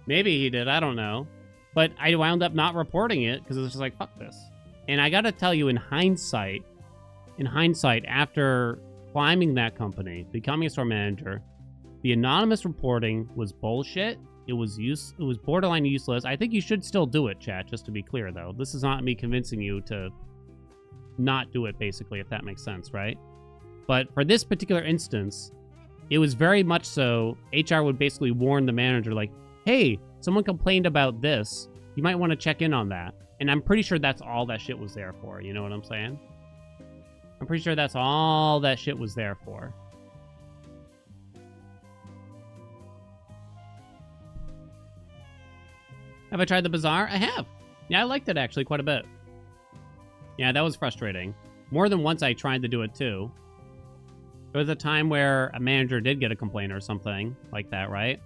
Maybe he did, I don't know. But I wound up not reporting it, because it was just like, fuck this. And I gotta tell you, in hindsight, after climbing that company, becoming a store manager, the anonymous reporting was bullshit. It was borderline useless. I think you should still do it, chat, just to be clear, though. This is not me convincing you to not do it, basically, if that makes sense, right? But for this particular instance, it was very much so, HR would basically warn the manager, like, hey, someone complained about this. You might want to check in on that. And I'm pretty sure that's all that shit was there for. You know what I'm saying? I'm pretty sure that's all that shit was there for. Have I tried the Bazaar? I have. Yeah, I liked it actually quite a bit. Yeah, that was frustrating. More than once I tried to do it too. There was a time where a manager did get a complaint or something like that, right?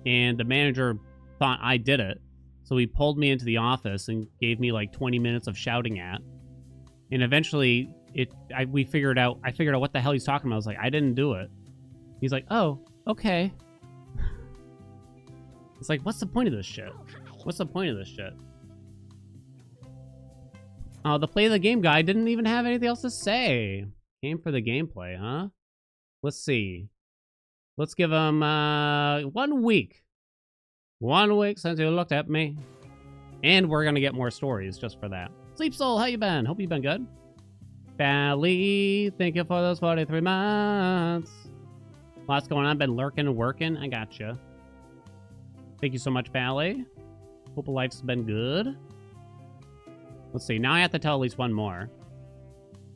And the manager thought I did it. So he pulled me into the office and gave me like 20 minutes of shouting at. And eventually I figured out what the hell he's talking about. I was like, I didn't do it. He's like, oh, okay. It's like, what's the point of this shit? What's the point of this shit? Oh, the play of the game guy didn't even have anything else to say. Came for the gameplay, huh? Let's see. Let's give him 1 week. 1 week since you looked at me. And we're gonna get more stories just for that. Sleep Soul, how you been? Hope you've been good. Bally, thank you for those 43 months. Lots going on. Been lurking and working. I gotcha. Thank you so much, Bally. Hope life's been good. Let's see. Now I have to tell at least one more.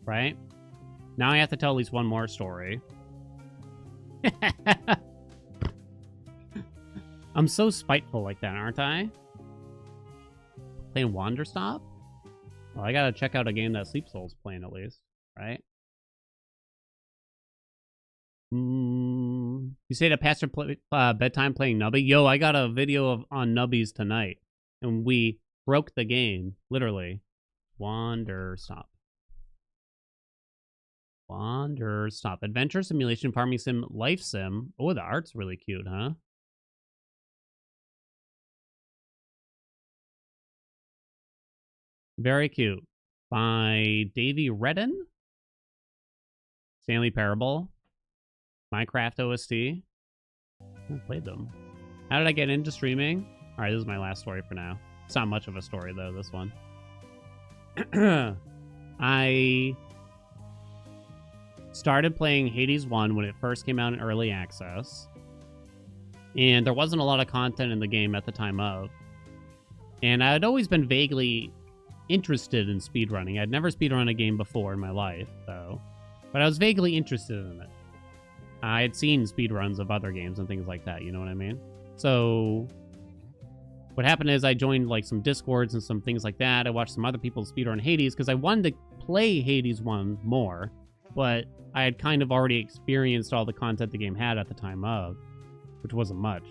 Right? Now I have to tell at least one more story. I'm so spiteful like that, aren't I? Playing Wanderstop? Well, I gotta check out a game that Sleep Soul's playing at least, right? You say to Pastor bedtime playing Nubby? Yo, I got a video on Nubbies tonight, and we broke the game, literally. Wanderstop. Adventure simulation, farming sim, life sim. Oh, the art's really cute, huh? Very cute. By Davey Redden? Stanley Parable. Minecraft OST. I played them. How did I get into streaming? Alright, this is my last story for now. It's not much of a story, though, this one. started playing Hades 1 when it first came out in early access. And there wasn't a lot of content in the game at the time of. And I had always been vaguely interested in speedrunning. I'd never speedrun a game before in my life, though. But I was vaguely interested in it. I had seen speedruns of other games and things like that, you know what I mean? So what happened is I joined like some Discords and some things like that. I watched some other people speedrun Hades because I wanted to play Hades 1 more, but I had kind of already experienced all the content the game had at the time of, which wasn't much.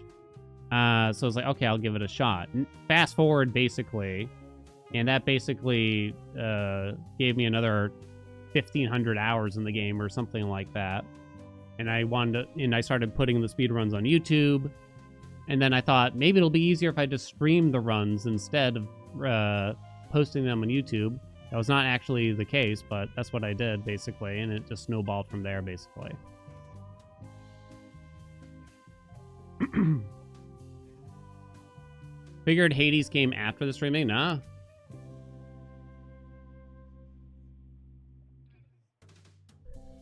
So I was like, okay, I'll give it a shot. Fast forward, basically, and that basically gave me another 1,500 hours in the game or something like that. And I started putting the speedruns on YouTube. And then I thought maybe it'll be easier if I just stream the runs instead of posting them on YouTube. That was not actually the case, but that's what I did, basically. And it just snowballed from there, basically. Figured Hades came after the streaming? Nah.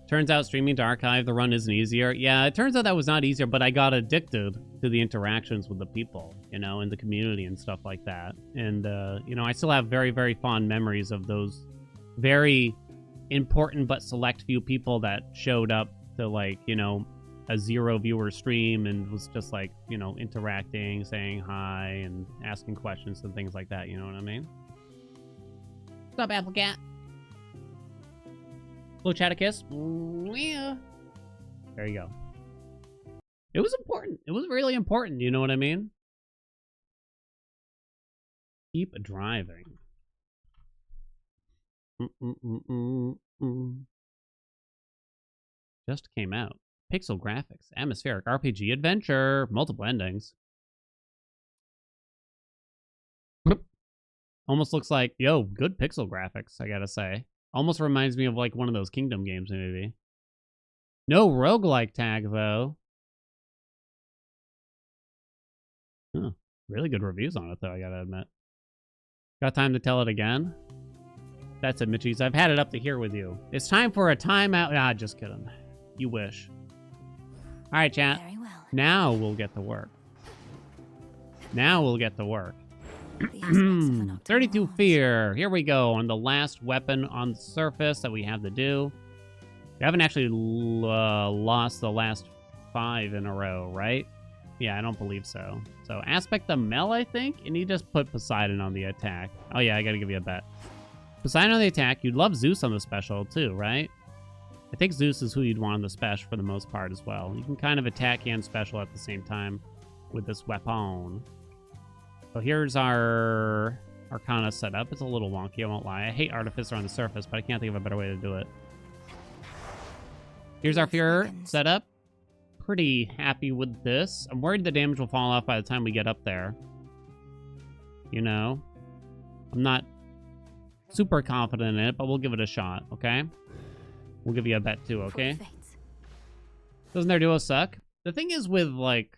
Turns out streaming to archive the run isn't easier. Yeah, it turns out that was not easier, but I got addicted to the interactions with the people, you know, in the community and stuff like that. And, you know, I still have very, very fond memories of those very important but select few people that showed up to, like, you know, a 0 viewer stream and was just, like, you know, interacting, saying hi and asking questions and things like that, you know what I mean? What's up, Applecat? Hello, Chaticus. Yeah. There you go. It was important. It was really important. You know what I mean? Keep driving. Just came out. Pixel graphics. Atmospheric RPG adventure. Multiple endings. Almost looks like, yo, good pixel graphics, I gotta say. Almost reminds me of like one of those Kingdom games, maybe. No roguelike tag, though. Huh. Really good reviews on it, though, I gotta admit. Got time to tell it again? That's it, Mitchies. I've had it up to here with you. It's time for a timeout. Ah, just kidding. You wish. All right, chat.
Very well.
Now we'll get to work. Now we'll get to work.
The aspects of the nocturnal
32
haunts.
Fear. Here we go on the last weapon on the surface that we have to do. We haven't actually lost the last 5 in a row, right? Yeah, I don't believe so. So aspect of Mel, I think, and you just put Poseidon on the attack. Oh yeah, I gotta give you a bet. Poseidon on the attack. You'd love Zeus on the special too, right? I think Zeus is who you'd want on the special for the most part as well. You can kind of attack and special at the same time with this weapon. So here's our Arcana setup. It's a little wonky, I won't lie. I hate Artificer on the surface, but I can't think of a better way to do it. Here's our Fear setup. Pretty happy with this. I'm worried the damage will fall off by the time we get up there. You know? I'm not super confident in it, but we'll give it a shot, okay? We'll give you a bet too, okay? Doesn't their duo suck? The thing is with, like,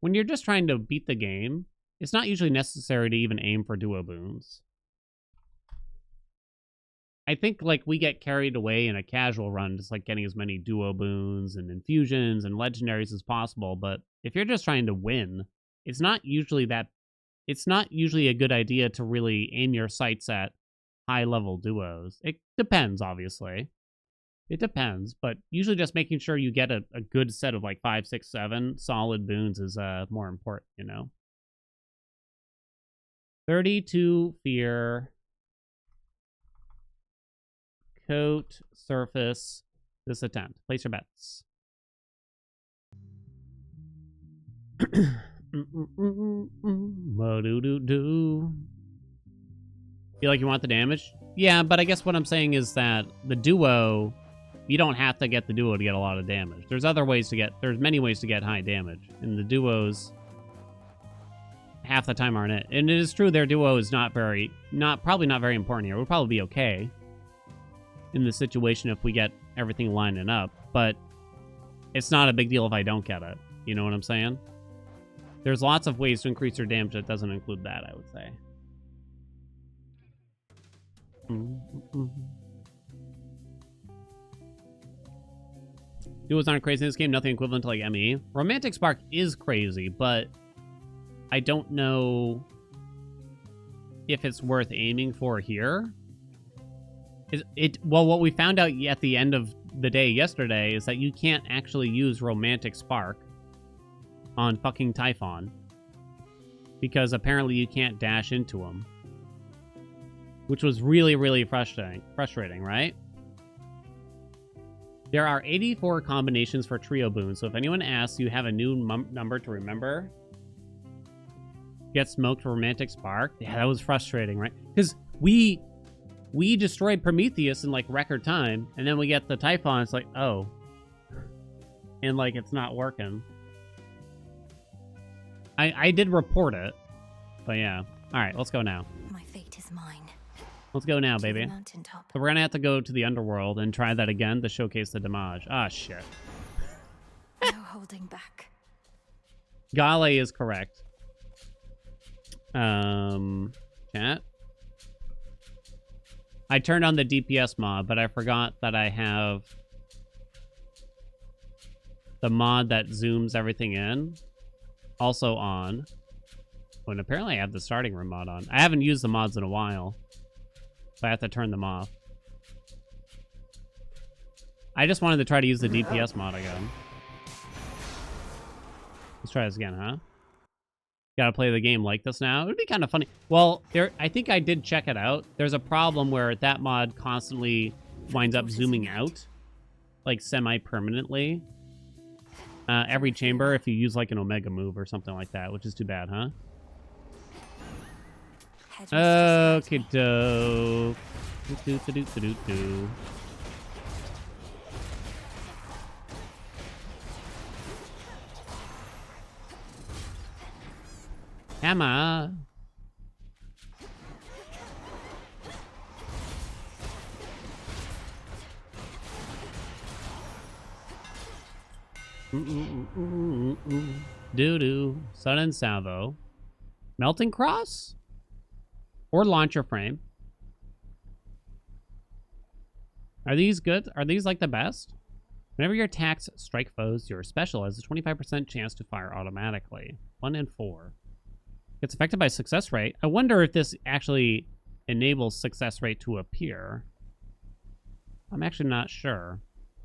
when you're just trying to beat the game, it's not usually necessary to even aim for duo boons. I think, like, we get carried away in a casual run, just, like, getting as many duo boons and infusions and legendaries as possible, but if you're just trying to win, it's not usually a good idea to really aim your sights at high-level duos. It depends, obviously. It depends, but usually just making sure you get a good set of, like, 5, 6, 7 solid boons is more important, you know? 32 Fear. Coat, surface, this attempt. Place your bets. Mo-do-do-do. Feel like you want the damage? Yeah, but I guess what I'm saying is that the duo, you don't have to get the duo to get a lot of damage. There's many ways to get high damage. And the duos, half the time aren't it. And it is true their duo is probably not very important here. We'll probably be okay in the situation if we get everything lining up, but it's not a big deal if I don't get it. You know what I'm saying? There's lots of ways to increase your damage that doesn't include that, I would say. Duos aren't crazy in this game. Nothing equivalent to like ME. Romantic Spark is crazy, but I don't know if it's worth aiming for here. Well, what we found out at the end of the day yesterday is that you can't actually use Romantic Spark on fucking Typhon. Because apparently you can't dash into him. Which was really, really frustrating, right? There are 84 combinations for trio boons, so if anyone asks, you have a new number to remember. Get smoked for Romantic Spark. Yeah, that was frustrating, right? Because we destroyed Prometheus in like record time, and then we get the Typhon, it's like, oh. And like it's not working. I did report it. But yeah. Alright, let's go now.
My fate is mine.
Let's go now,
To the
baby.
mountaintop.
So we're gonna have to go to the underworld and try that again to showcase the damage. Ah, shit.
No holding back.
Gale is correct. Chat. I turned on the DPS mod, but I forgot that I have the mod that zooms everything in also on. Oh, and apparently I have the starting room mod on. I haven't used the mods in a while, so I have to turn them off. I just wanted to try to use the DPS mod again. Let's try this again, huh? Gotta play the game like this now. It would be kind of funny. Well, I think I did check it out. There's a problem where that mod constantly winds up zooming out, like semi-permanently. Every chamber if you use like an Omega move or something like that, which is too bad, huh? Okie doke. Do. Hammer. Doo-doo. Sudden Salvo. Melting Cross? Or Launcher Frame. Are these good? Are these like the best? Whenever your attacks strike foes, your special has a 25% chance to fire automatically. 1 in 4. Gets affected by success rate. I wonder if this actually enables success rate to appear. I'm actually not sure.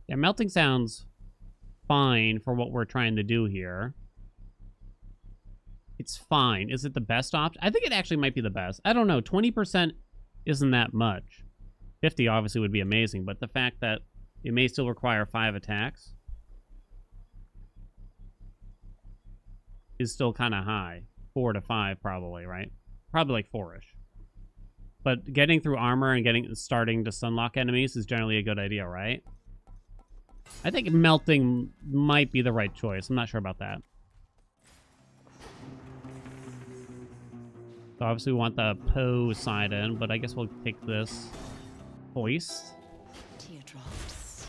Yeah, melting sounds fine for what we're trying to do here. It's fine. Is it the best option? I think it actually might be the best. I don't know. 20% isn't that much. 50 obviously would be amazing, but the fact that it may still require 5 attacks is still kind of high. 4 to 5 probably, right? Probably like 4-ish. But getting through armor and starting to sunlock enemies is generally a good idea, right? I think melting might be the right choice. I'm not sure about that. So obviously we want the Poseidon, but I guess we'll take this Hoist.
Teardrops.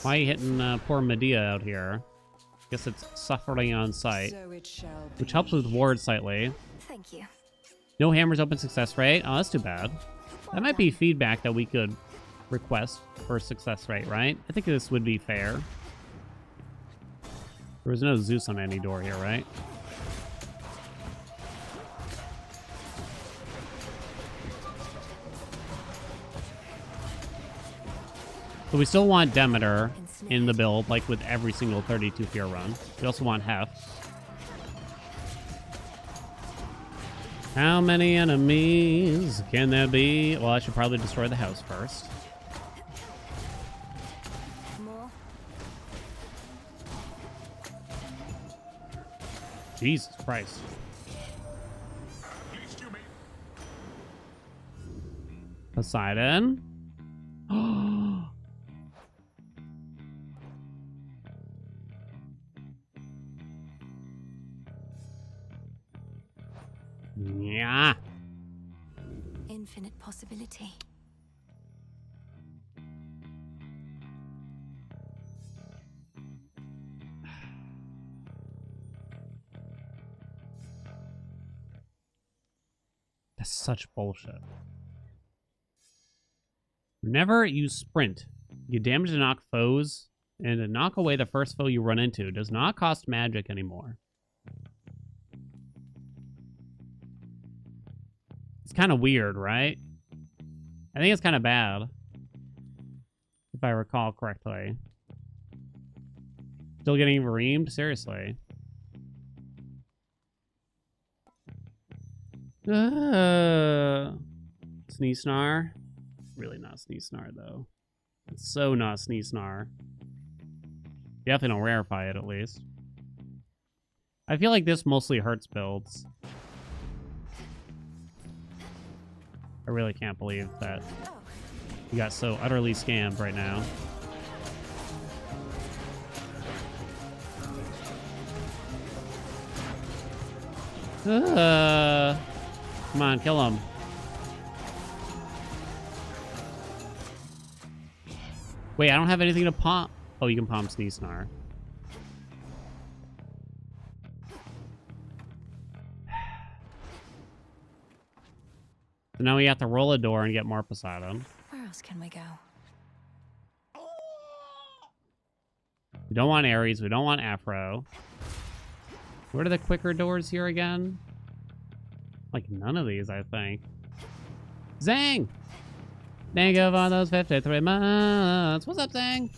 Why are you hitting poor Medea out here? Guess it's suffering on sight, which helps with ward slightly.
Thank you.
No hammers open success rate. Oh, that's too bad. That might be feedback that we could request for success rate, right? I think this would be fair. There was no Zeus on any door here, right? So we still want Demeter in the build, like with every single 32 fear run. We also want Hef. How many enemies can there be? Well, I should probably destroy the house first.
More.
Jesus Christ. Poseidon. Yeah.
Infinite possibility.
That's such bullshit. Whenever you sprint You damage to knock foes, and to knock away the first foe you run into. Does not cost magic anymore. It's kind of weird, right? I think it's kind of bad. If I recall correctly. Still getting reamed? Seriously. Sneeznar? Really not Sneeznar, though. It's so not Sneeznar. Definitely don't rarefy it, at least. I feel like this mostly hurts builds. I really can't believe that you got so utterly scammed right now. Come on, kill him. Wait, I don't have anything to pump. Oh, you can pump Sneeznar. So now we have to roll a door and get more Poseidon.
Where else can we go?
We don't want Ares. We don't want Afro. What are the quicker doors here again? Like none of these, I think. Zang! Thank you for those 53 months. What's up, Zang?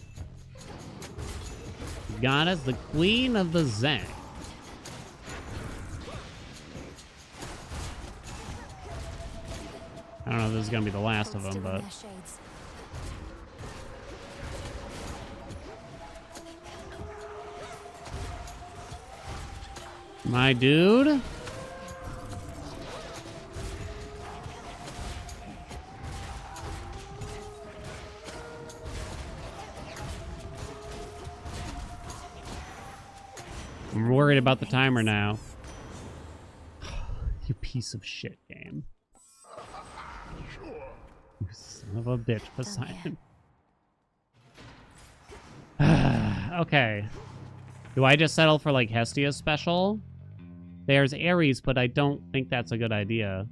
Goddess, the queen of the Zang. I don't know if this is going to be the last of them, but... My dude? I'm worried about the timer now. You piece of shit game. You son of a bitch, Poseidon. Okay. Do I just settle for like Hestia's special? There's Ares, but I don't think that's a good idea.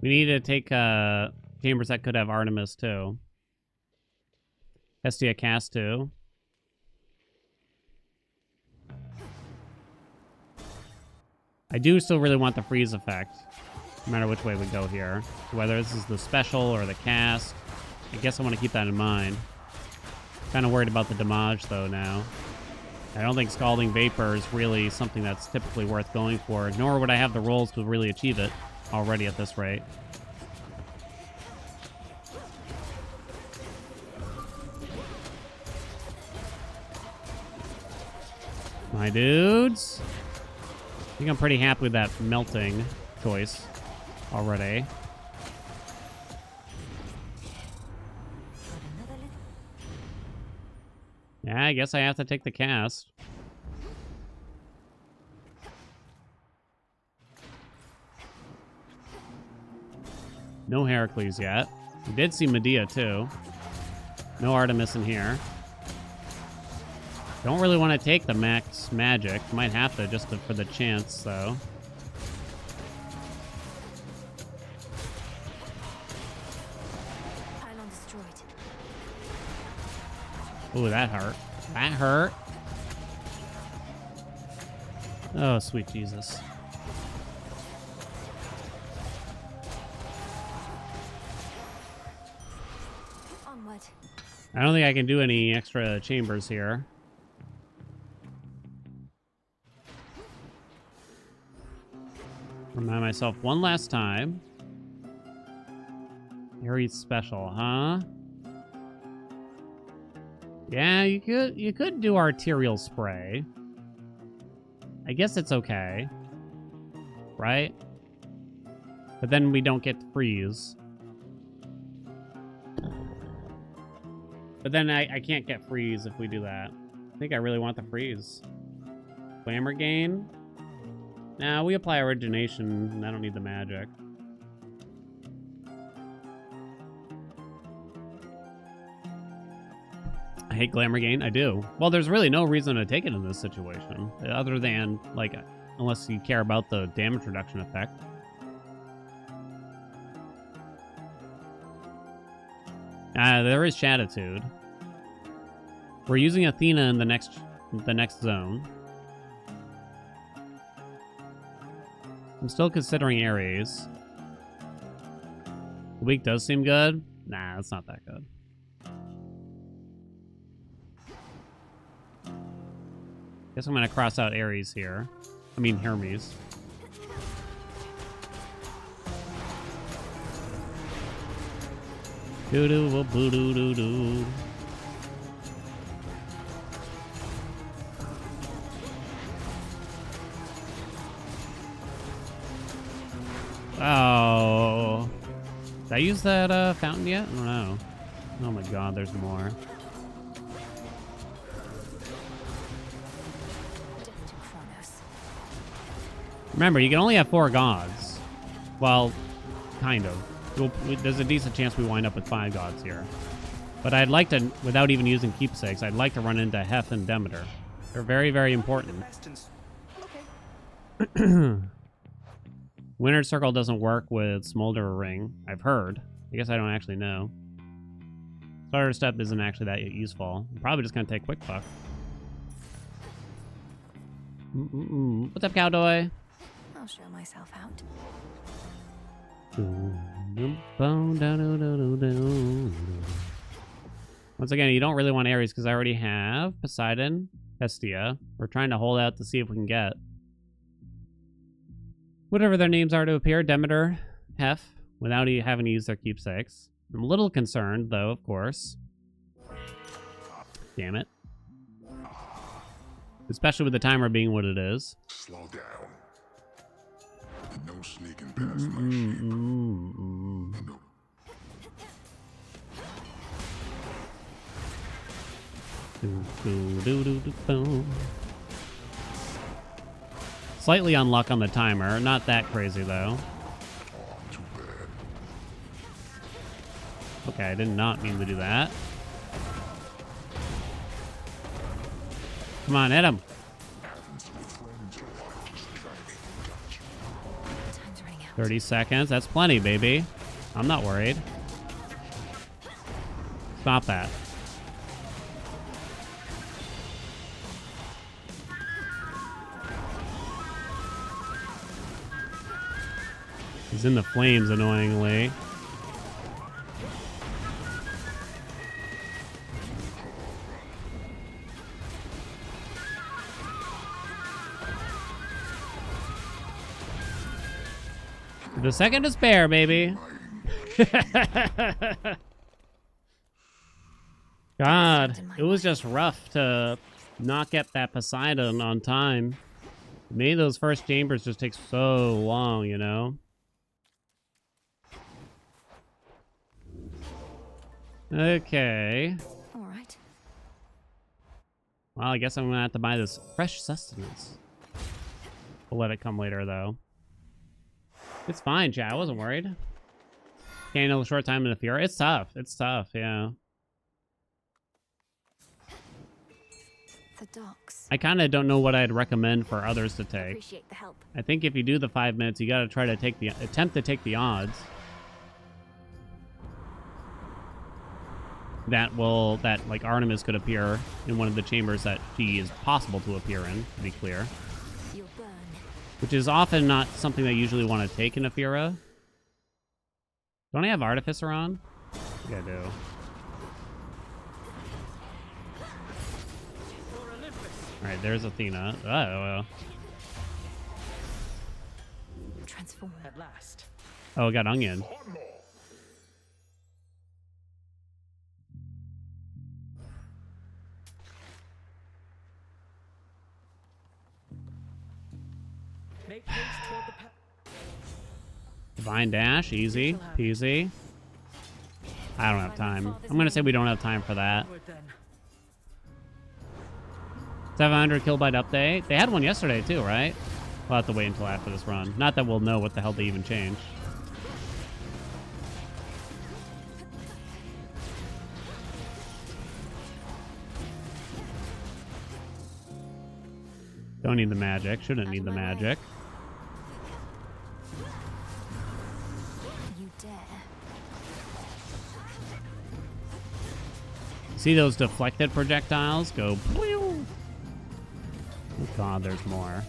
We need to take chambers that could have Artemis too. Hestia cast too. I do still really want the freeze effect, no matter which way we go here. Whether this is the special or the cast, I guess I want to keep that in mind. Kind of worried about the damage though now. I don't think Scalding Vapor is really something that's typically worth going for, nor would I have the rolls to really achieve it already at this rate. My dudes. I think I'm pretty happy with that melting choice already. Yeah, I guess I have to take the cast. No Heracles yet. We did see Medea too. No Artemis in here. Don't really want to take the max magic. Might have to just for the chance, though.
Pylon destroyed.
Ooh, that hurt. That hurt. Oh, sweet Jesus.
Onward.
I don't think I can do any extra chambers here. Remind myself one last time. Ares special, huh? Yeah, you could do arterial spray. I guess it's okay. Right? But then we don't get freeze. But then I can't get freeze if we do that. I think I really want the freeze. Glamour gain? Nah, we apply origination, and I don't need the magic. I hate glamour gain. I do. Well, there's really no reason to take it in this situation, other than like unless you care about the damage reduction effect. There is Shatitude. We're using Athena in the next zone. I'm still considering Ares. The week does seem good. Nah, it's not that good. Guess I'm gonna cross out Ares here. I mean Hermes. Doo doo boo doo doo doo. Oh, did I use that fountain yet? I don't know. Oh my god, there's more. Remember, you can only have 4 gods. Well, kind of. There's a decent chance we wind up with 5 gods here. But I'd like to, without even using keepsakes, I'd like to run into Hef and Demeter. They're very, very important. Winter Circle doesn't work with Smolder Ring. I've heard. I guess I don't actually know. Starter Step isn't actually that useful. I'm probably just going to take Quick Puck. What's up, Cowdoy?
I'll show myself out.
Once again, you don't really want Ares because I already have Poseidon, Hestia. We're trying to hold out to see if we can get whatever their names are to appear. Demeter, Hef, without having to use their keepsakes. I'm a little concerned, though, of course. Damn it. Especially with the timer being what it is.
Slow down. No sneaking past my sheep. No.
Slightly on luck on the timer. Not that crazy, though.
Too bad.
Okay, I did not mean to do that. Come on, hit him. 30 seconds. That's plenty, baby. I'm not worried. Stop that. He's in the flames, annoyingly. The second to spare, baby. God, it was just rough to not get that Poseidon on time. It made those first chambers just take so long, you know? Okay.
All right.
Well, I guess I'm gonna have to buy this fresh sustenance. We'll let it come later, though. It's fine, chat. I wasn't worried. Can't handle a short time in the Fury. It's tough. It's tough, yeah.
The docks.
I kind of don't know what I'd recommend for others to take.
Appreciate the help.
I think if you do the 5 minutes, you got to try to attempt to take the odds. That like Artemis could appear in one of the chambers that she is possible to appear in, to be clear.
You'll burn.
Which is often not something I usually want to take in Aphira. Don't I have Artificer on? Yeah, I do. Alright, there's Athena. Oh, well.
Transform.
At last.
Oh, I got Onion.
Make haste toward the
Divine Dash, easy peasy. I don't have time. I'm gonna say we don't have time for that. 700 kilobyte update. They had one yesterday too, right? We'll have to wait until after this run. Not that we'll know what the hell they even changed. Don't need the magic. Shouldn't need the magic.
You dare.
See those deflected projectiles? Go. Oh god, there's more.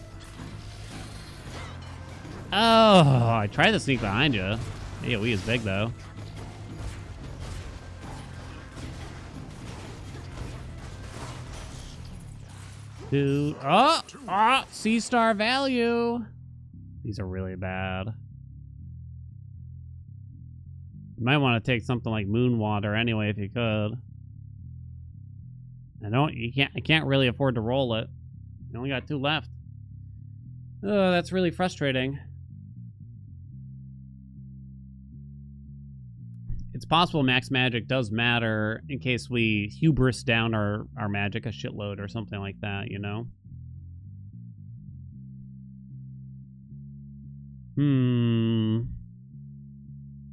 Oh, I tried to sneak behind you. AoE is big though. Dude. Oh! C-star value. These are really bad. You might want to take something like Moon Water anyway if you could. I can't really afford to roll it. You only got 2 left. Oh, that's really frustrating. It's possible max magic does matter in case we hubris down our magic a shitload or something like that, you know?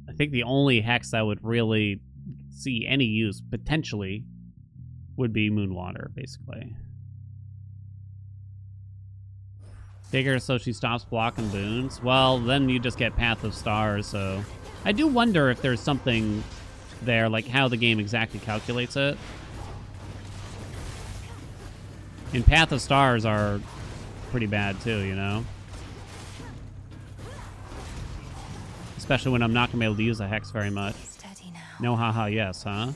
I think the only hex that would really see any use, potentially, would be Moonwater, basically. Bigger so she stops blocking boons. Well, then you just get Path of Stars, so... I do wonder if there's something there, like how the game exactly calculates it. And Path of Stars are pretty bad too, you know? Especially when I'm not going to be able to use a hex very much.
Steady now.
No haha yes, huh?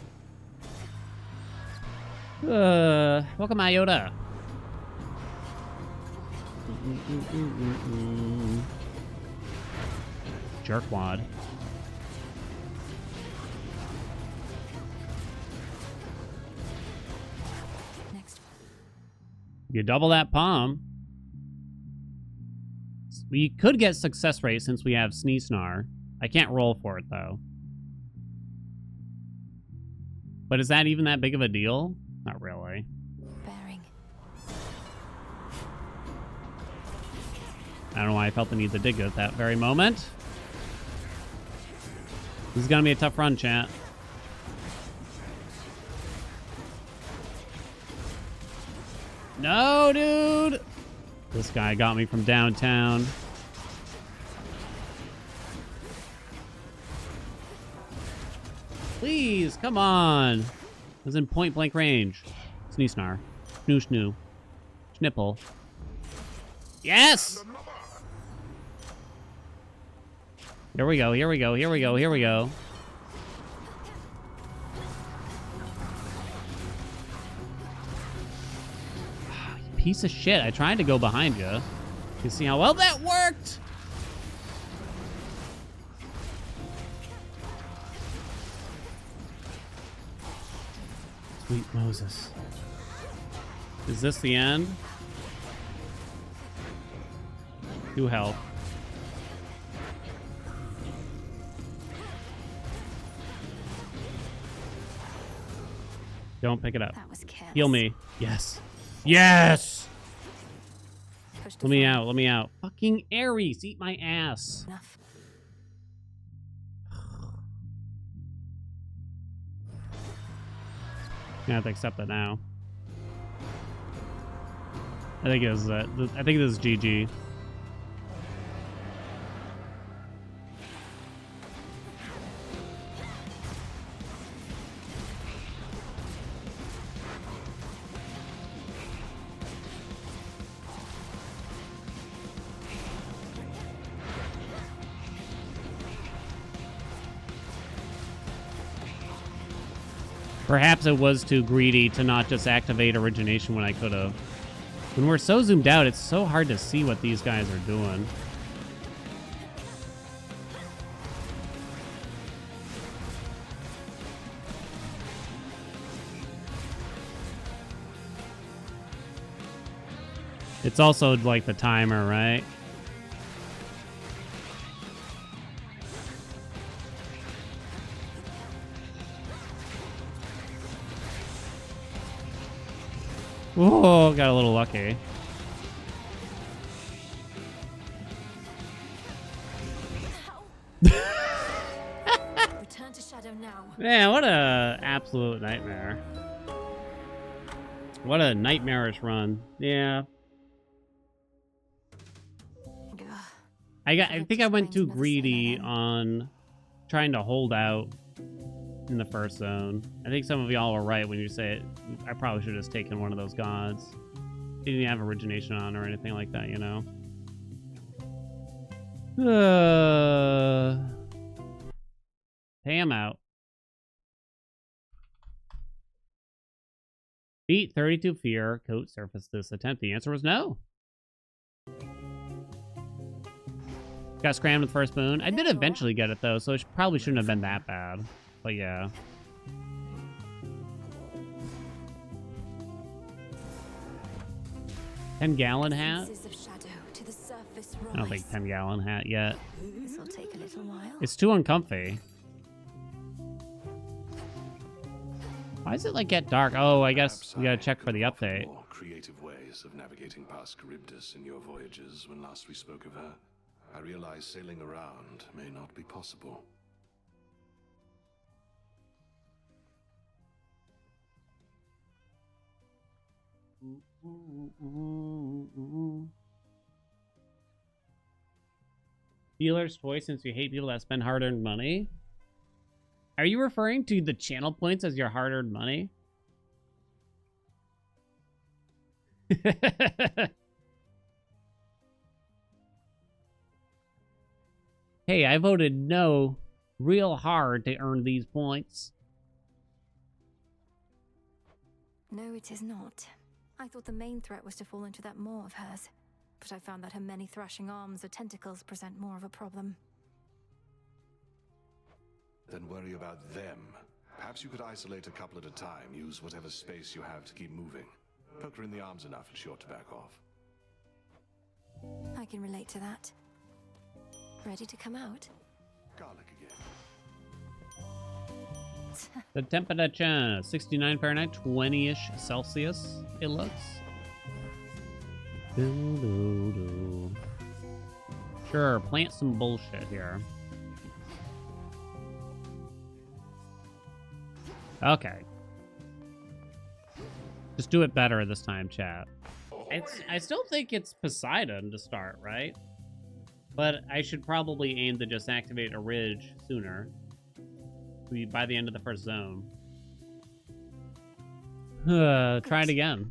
Welcome, Iota. Jerkwad.
Next one.
You double that palm. We could get success rate since we have Sneesnar. I can't roll for it though. But is that even that big of a deal? Not really.
Bearing.
I don't know why I felt the need to dig at that very moment. This is gonna be a tough run, chat. No, dude! This guy got me from downtown. Please, come on. I was in point blank range. Sneesnar. Snoo snoo. Schnipple. Yes! Here we go, here we go, here we go, here we go. Piece of shit. I tried to go behind you. You see how well that worked? Sweet Moses. Is this the end? 2 health. Don't pick it up.
That was careless.
Heal me. Yes. Yes!
Push the
Let me
front.
out. Let me out. Fucking Ares. Eat my ass.
Enough.
I have to accept that now. I think it was I think this is GG. Perhaps it was too greedy to not just activate origination when I could have. When we're so zoomed out, it's so hard to see what these guys are doing. It's also like the timer, right? Whoa, got a little lucky.
Return to shadow now.
Man, what a absolute nightmare. What a nightmarish run. Yeah. I think I went too greedy on trying to hold out in the first zone. I think some of y'all were right when you say it. I probably should have just taken one of those gods. Didn't even have origination on or anything like that, you know? Pay him out. Beat 32 fear. Coat surface this attempt. The answer was no. Got scrammed with first boon. I did eventually get it though, so it probably shouldn't have been that bad. But yeah. $10-gallon hat? I don't think 10-gallon hat yet.
This will take a little while.
It's too uncomfy. Why does it like get dark? Oh, I guess we gotta check for the update.
More creative ways of navigating past Charybdis in your voyages. When last we spoke of her, I realized sailing around may not be possible.
Dealer's choice, since you hate people that spend hard-earned money. Are you referring to the channel points as your hard-earned money? Hey, I voted no real hard to earn these points.
No, it is not. I thought the main threat was to fall into that maw of hers, but I found that her many thrashing arms or tentacles present more of a problem.
Then worry about them. Perhaps you could isolate a couple at a time. Use whatever space you have to keep moving. Poke her in the arms enough and sure to back off.
I can relate to that. Ready to come out?
Garlic again.
The temperature, 69 Fahrenheit, 20-ish Celsius, it looks. Sure, plant some bullshit here. Okay. Just do it better this time, chat. I still think it's Poseidon to start, right? But I should probably aim to just activate a ridge sooner. By the end of the first zone. Try it again.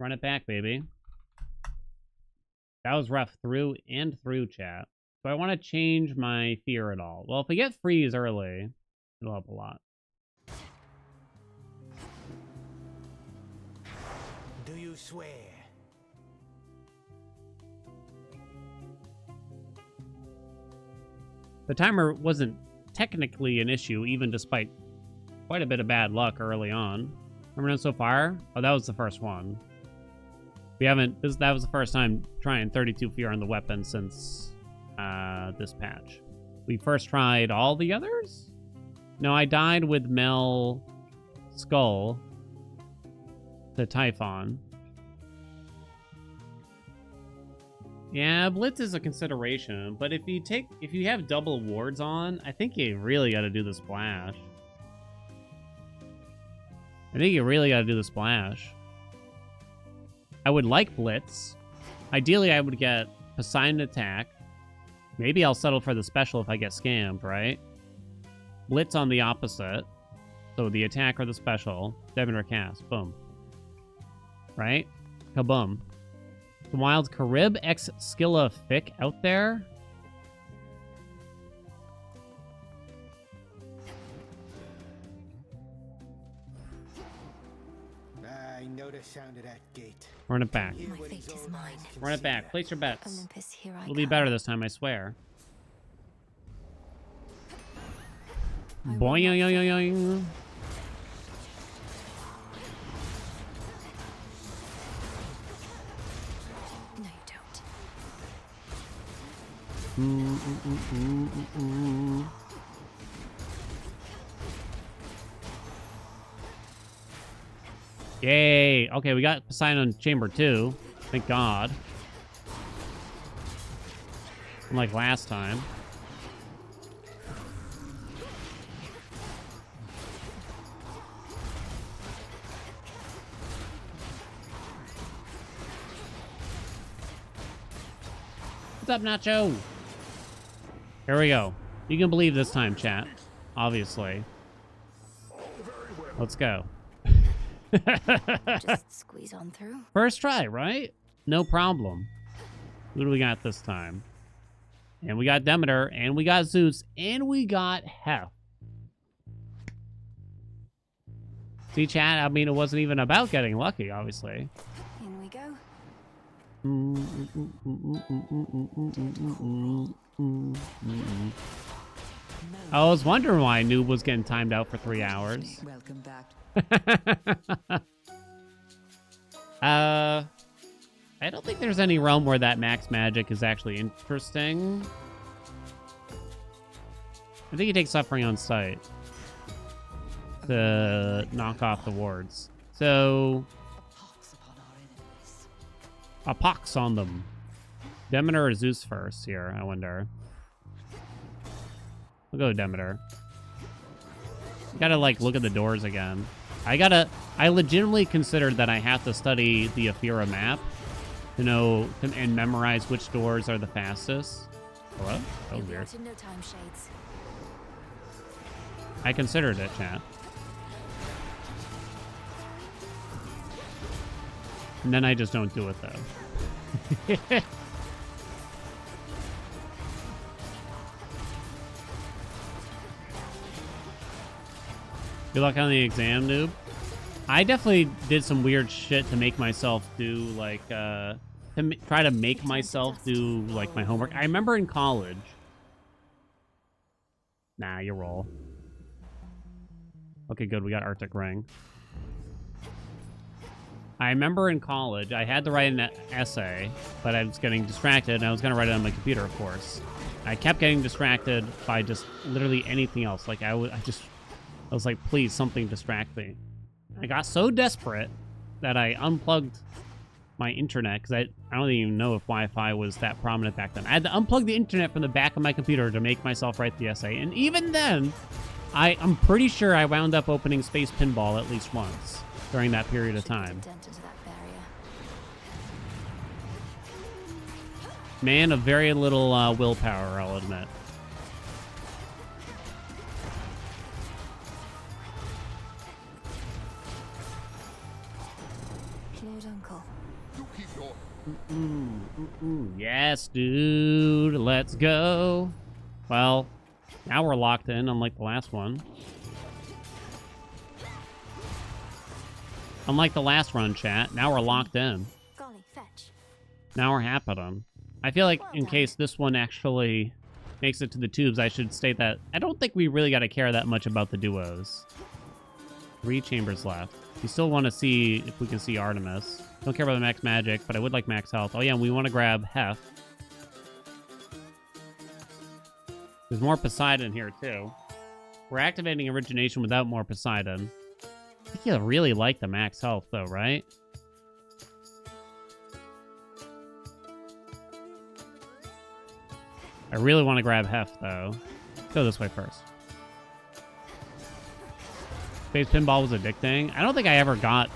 Run it back, baby. That was rough through and through, chat. So I want to change my fear at all. Well, if we get freeze early, it'll help a lot.
Do you swear?
The timer wasn't technically an issue, even despite quite a bit of bad luck early on. Remember so far? Oh, that was the first one. We haven't... that was the first time trying 32 fear on the weapon since this patch. We first tried all the others? No, I died with Mel Skull to Typhon. Yeah, Blitz is a consideration, but if you have double wards on, I think you really got to do the splash. I think you really got to do the splash. I would like Blitz. Ideally, I would get Poseidon attack. Maybe I'll settle for the special if I get scammed, right? Blitz on the opposite. So the attack or the special. Devin cast. Boom. Right? Kaboom. The Wild Carib X Skilla Fick out there.
I know the sound of that gate.
Run it back.
My fate is mine.
Run it back. Place your bets.
Olympus, here I
It'll be
come.
better this time, I swear.
I will
Boing,
not
yoing,
fail.
yoing, yoing.
No, you don't.
Yay. Okay, we got Poseidon Chamber 2. Thank God. Unlike last time. What's up, Nacho? Here we go. You can believe this time, chat. Obviously. Let's go.
Just squeeze on through.
First try, right? No problem. Who do we got this time? And we got Demeter, and we got Zeus, and we got Hef. See, chat, I mean, it wasn't even about getting lucky, obviously.
In we go.
I was wondering why Noob was getting timed out for 3 hours.
Welcome back.
I don't think there's any realm where that max magic is actually interesting. I think he takes suffering on sight to knock off the wards. So, a pox on them. Demeter or Zeus first here, I wonder. We'll go Demeter. Gotta, like, look at the doors again. I legitimately considered that I have to study the Aethera map to know and memorize which doors are the fastest. Hello? That was weird.
In no time, Shades.
I considered it, chat. And then I just don't do it, though. Good luck on the exam, Noob. I definitely did some weird shit to make myself do, like, try to make myself do, like, my homework. I remember in college. Nah, you roll. Okay, good. We got Arctic Ring. I remember in college, I had to write an essay, but I was getting distracted, and I was going to write it on my computer, of course. I kept getting distracted by just literally anything else. Like, I was like, please, something distract me. I got so desperate that I unplugged my internet, because I don't even know if Wi-Fi was that prominent back then. I had to unplug the internet from the back of my computer to make myself write the essay, and even then, I'm pretty sure I wound up opening Space Pinball at least once during that period of time. Man of very little willpower, I'll admit.
Lord Uncle.
Yes, dude. Let's go. Well, now we're locked in, unlike the last one. Unlike the last run, chat. Now we're locked in.
Golly, fetch.
Now we're happening. I feel like in case this one actually makes it to the tubes, I should state that I don't think we really got to care that much about the duos. 3 chambers left. We still want to see if we can see Artemis. Don't care about the max magic, but I would like max health. Oh yeah, and we want to grab Hef. There's more Poseidon here too. We're activating Origination without more Poseidon. I think you'll really like the max health though, right? I really want to grab Hef though. Let's go this way first. Space Pinball was addicting. I don't think I ever got...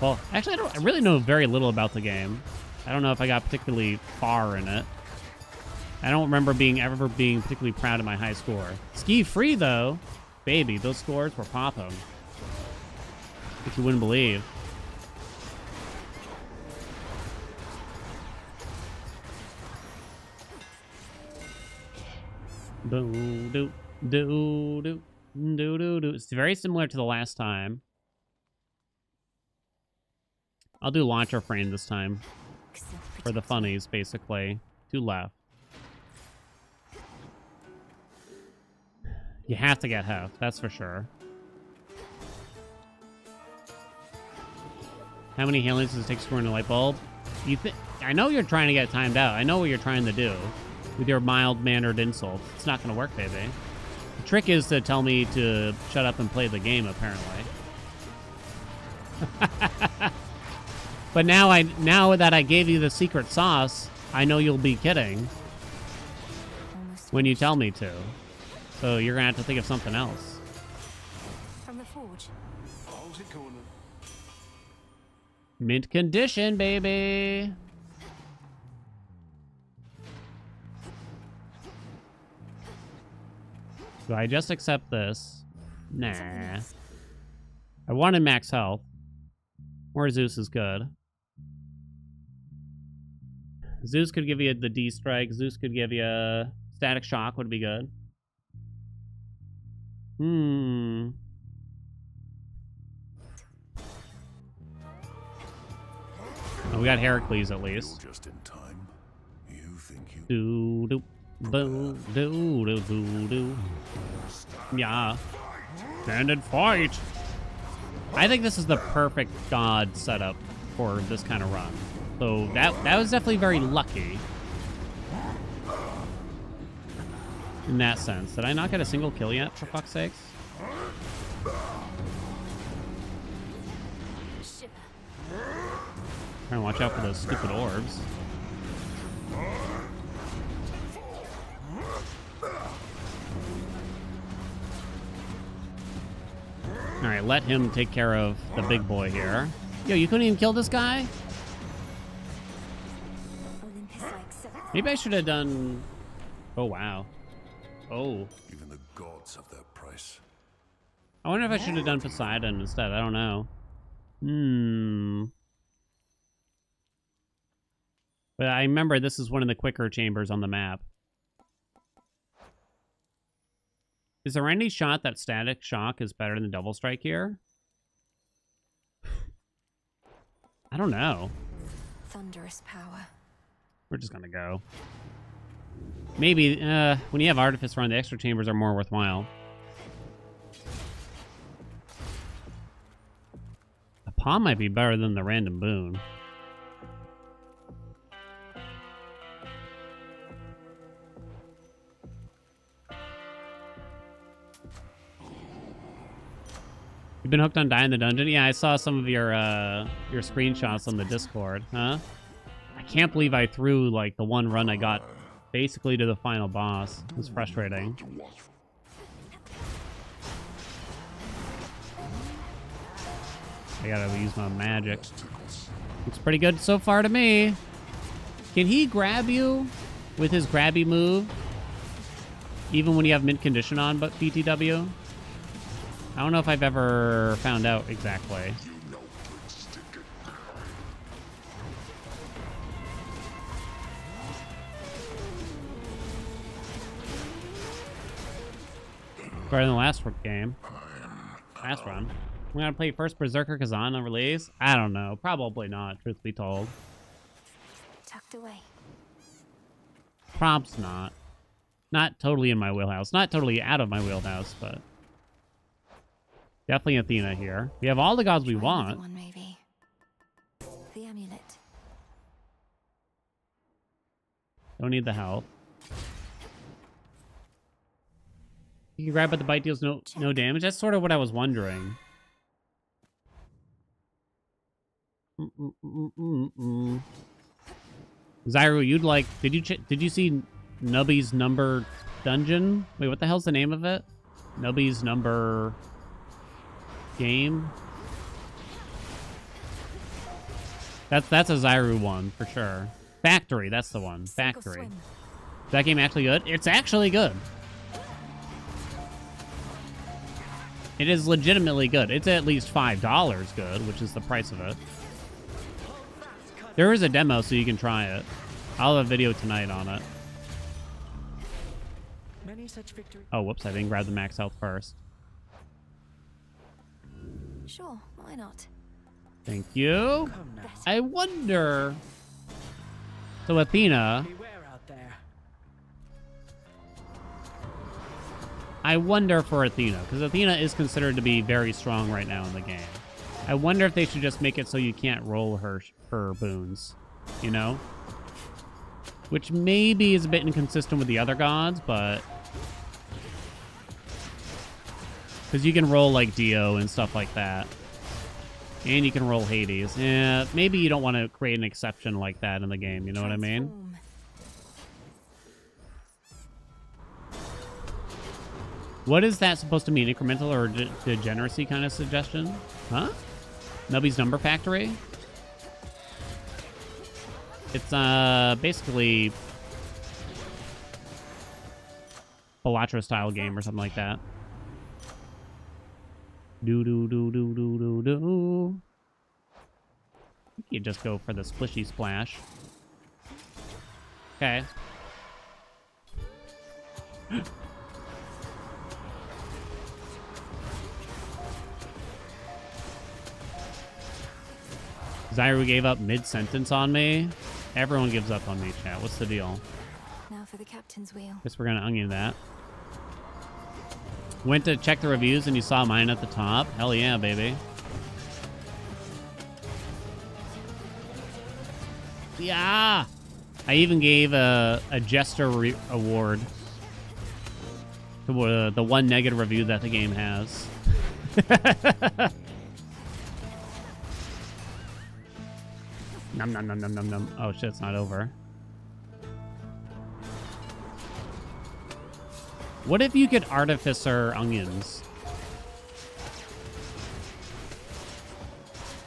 Well, actually, I really know very little about the game. I don't know if I got particularly far in it. I don't remember ever being particularly proud of my high score. Ski free, though. Baby, those scores were popping. If you wouldn't believe. Do. It's very similar to the last time. I'll do launcher frame this time. For the funnies, basically. 2 left. You have to get Hef, that's for sure. How many Haelians does it take to screw in a light bulb? I know you're trying to get timed out. I know what you're trying to do with your mild-mannered insult. It's not going to work, baby. The trick is to tell me to shut up and play the game, apparently. But now that I gave you the secret sauce, I know you'll be kidding when you tell me to. So you're gonna have to think of something else.
From the forge.
How's it going?
Mint condition, baby. Do I just accept this? Nah.
Something else.
I wanted max health. More Zeus is good. Zeus could give you the D strike. Zeus could give you static shock. Would be good. Hmm. Oh, we got Heracles at least.
Just in time. You think you
Do do boo do do do do. Yeah. Stand and fight. I think this is the perfect god setup for this kind of run. So that was definitely very lucky. In that sense. Did I not get a single kill yet, for fuck's sakes? Trying to watch out for those stupid orbs. Alright, let him take care of the big boy here. Yo, you couldn't even kill this guy?
Olympus likes
Maybe I should have done... Oh, wow. Oh.
even the gods have their price.
I wonder if I should have done Poseidon instead. I don't know. But I remember this is one of the quicker chambers on the map. Is there any shot that static shock is better than double strike here? I don't know.
thunderous power.
We're just gonna go. Maybe when you have Artifice run, the extra chambers are more worthwhile. A palm might be better than the random boon. You've been hooked on Die in the Dungeon? Yeah, I saw some of your screenshots on the Discord, huh? I can't believe I threw, like, the one run I got basically to the final boss. It was frustrating. I gotta use my magic. Looks pretty good so far to me. Can he grab you with his grabby move? Even when you have mint condition on, but BTW? I don't know if I've ever found out exactly. Better than the last game. Last run. We're gonna play first Berserker Kazan on release? I don't know. Probably not, truth be told.
Tucked away.
Prompts not. Not totally in my wheelhouse. Not totally out of my wheelhouse, but... definitely Athena here. We have all the gods we
Try
want.
another one, maybe. The amulet.
Don't need the health. You can grab but the bite deals no damage. That's sort of what I was wondering. Zyro, you'd like... Did you see Nubby's number dungeon? Wait, what the hell's the name of it? Nubby's number game? That's a Zyro one for sure. Factory, that's the one.
Sink or
Factory.
swim.
Is that game actually good? It's actually good. It is legitimately good. It's at least $5 good, which is the price of it. There is a demo, so you can try it. I'll have a video tonight on it.
Many such victories.
Oh, whoops, I didn't grab the max health first.
Sure, why not?
Thank you.
Come now.
I wonder... So Athena...
Beware out there.
I wonder for Athena, because Athena is considered to be very strong right now in the game. I wonder if they should just make it so you can't roll her boons, you know? Which maybe is a bit inconsistent with the other gods, but... because you can roll, like, Dio and stuff like that. And you can roll Hades. Yeah, maybe you don't want to create an exception like that in the game, you know what I mean?
Transform.
What is that supposed to mean? Incremental or degeneracy kind of suggestion? Huh? Nubby's Number Factory? It's basically Balatro style game or something like that. Do do do do do do do. You just go for the splishy splash. Okay. Zyru gave up mid-sentence on me. Everyone gives up on me, chat. What's the deal?
Now for the captain's wheel.
Guess we're gonna onion that. Went to check the reviews and you saw mine at the top. Hell yeah, baby. Yeah! I even gave a Jester award to the one negative review that the game has. Num num num num num num. Oh shit, it's not over. What if you could artificer onions?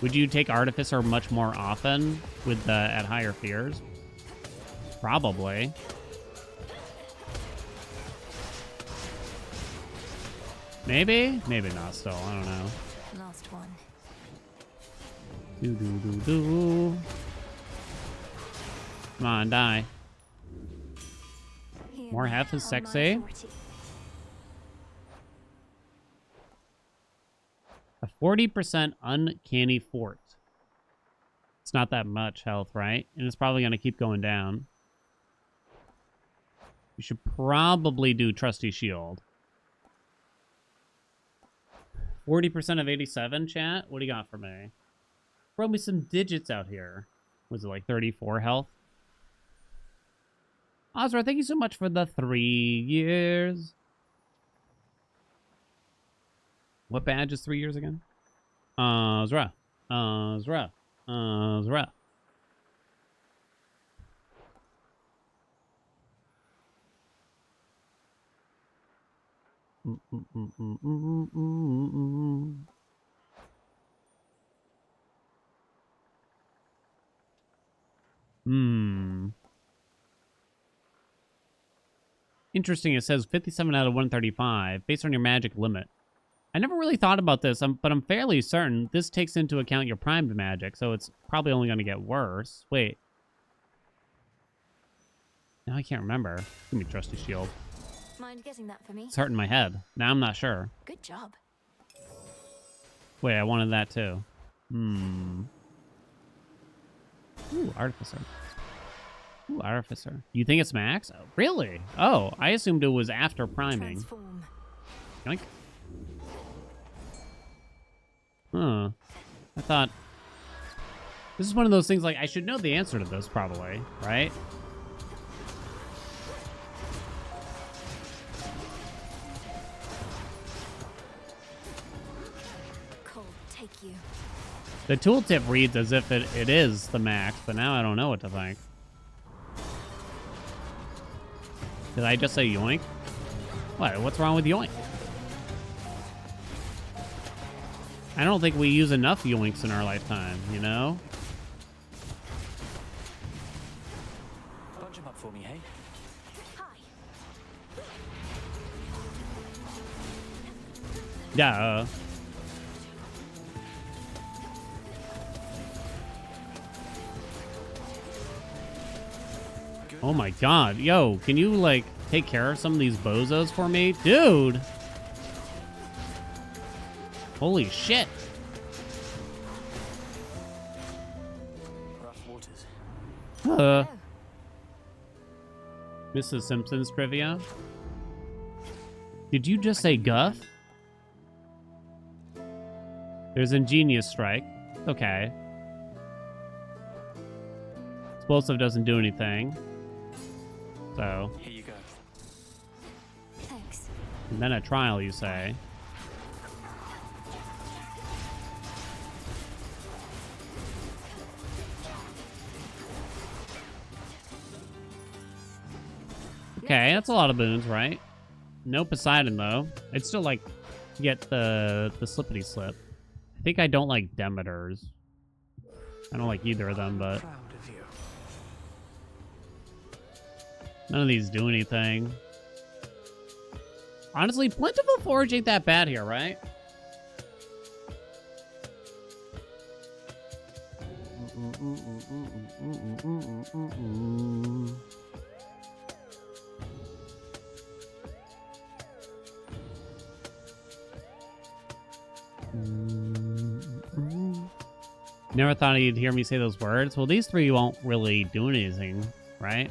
Would you take artificer much more often with the at higher fears? Probably. Maybe? Maybe not still. I don't know.
Last one.
Do do do do. Come on, die.
Here
More half is
on my
sexy.
authority.
A 40% uncanny fort. It's not that much health, right? And it's probably going to keep going down. You should probably do Trusty Shield. 40% of 87, chat? What do you got for me? Throw me some digits out here. Was it like 34 health? Ozra, thank you so much for the 3 years. What badge is 3 years again? Ozra. Ozra. Ozra. Interesting. It says 57 out of 135 based on your magic limit. I never really thought about this, but I'm fairly certain this takes into account your primed magic, so it's probably only going to get worse. Wait. Now I can't remember. Give me Trusty Shield.
Mind getting that for me?
It's hurting my head. Now I'm not sure.
Good job.
Wait, I wanted that too. Ooh, Artificer. Ooh, Artificer. You think it's max? Oh, really? Oh, I assumed it was after priming.
Transform.
Yoink. Huh. I thought... This is one of those things, like, I should know the answer to this, probably, right?
Cold, take you.
The tooltip reads as if it is the max, but now I don't know what to think. Did I just say yoink? What? What's wrong with yoink? I don't think we use enough yoinks in our lifetime, you know?
Bunch 'em up for me, hey?
Hi.
Yeah. Oh my god. Yo, can you, like, take care of some of these bozos for me? Dude! Holy shit.
Rough waters.
Mrs. Simpson's trivia. Did you just say guff? There's Ingenious Strike. Okay. Explosive doesn't do anything. So.
Here you go.
Thanks.
And then a trial, you say. Okay, that's a lot of boons, right? No Poseidon, though. I'd still like to get the slippity slip. I think I don't like Demeters. I don't like either of them, but
Proud of you.
none of these do anything. Honestly, Plentiful Forge ain't that bad here, right? Never thought you'd hear me say those words. Well, these three won't really do anything, right?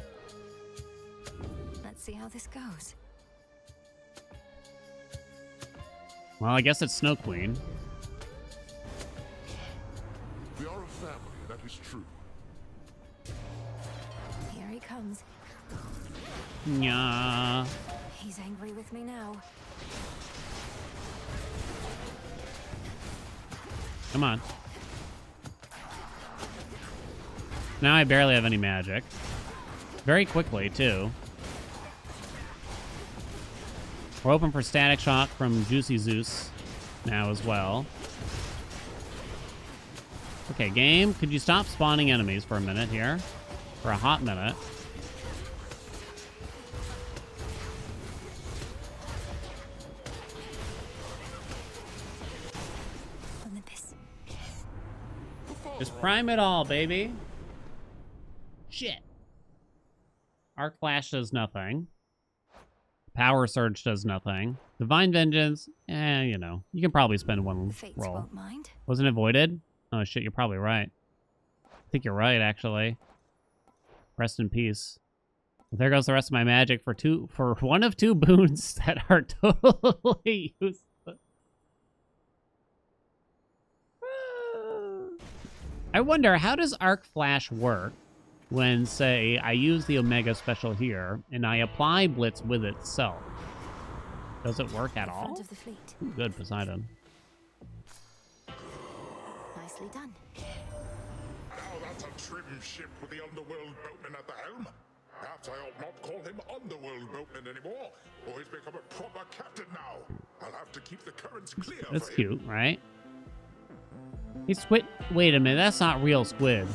Let's see how this goes.
Well, I guess it's Snow Queen.
We are a family, that is true.
Here he comes.
Yeah.
He's angry with me now.
Come on. Now I barely have any magic. Very quickly, too. We're open for Static Shock from Juicy Zeus now as well. Okay, game, could you stop spawning enemies for a minute here? For a hot minute.
Olympus.
Just prime it all, baby. Shit. Arc Flash does nothing. Power Surge does nothing. Divine Vengeance, you know. You can probably spend one
Fates
roll.
won't mind.
Wasn't it voided? Oh shit, you're probably right. I think you're right, actually. Rest in peace. Well, there goes the rest of my magic for one of two boons that are totally useless. I wonder, how does Arc Flash work when, say, I use the Omega Special here, and I apply Blitz with itself? Does it work at
The
all?
front of the fleet.
Ooh, good, Poseidon.
Nicely done.
Now that's a trim ship with the Underworld boatman at the helm. Perhaps I ought not call him Underworld boatman anymore, or he's become a proper captain now. I'll have to keep the currents clear.
That's
for him.
cute, right? Hey, squid. Wait a minute, that's not real squid.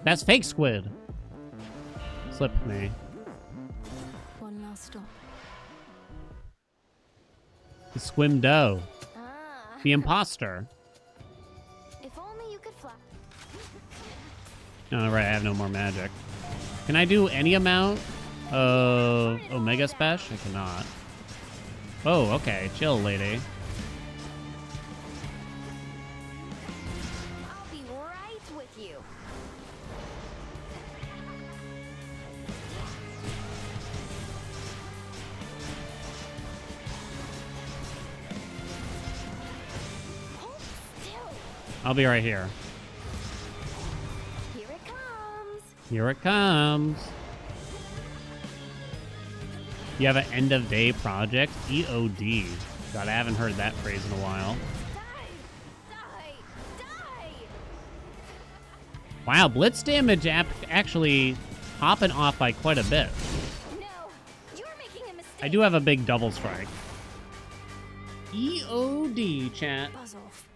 That's fake squid. Slipped me.
One last stop.
The Squimdo.
Ah.
The imposter.
If only you could fly.
Oh, right, I have no more magic. Can I do any amount of Omega Special? I cannot. Oh, okay. Chill, lady.
I'll be right with you. Hold still.
I'll be right here.
Here it comes.
Here it comes. You have an end of day project? EOD. God, I haven't heard that phrase in a while.
Die! Die! Die!
Wow, blitz damage actually popping off by quite a bit.
No, you're making a mistake.
I do have a big double strike. EOD, chat.
Buzz off.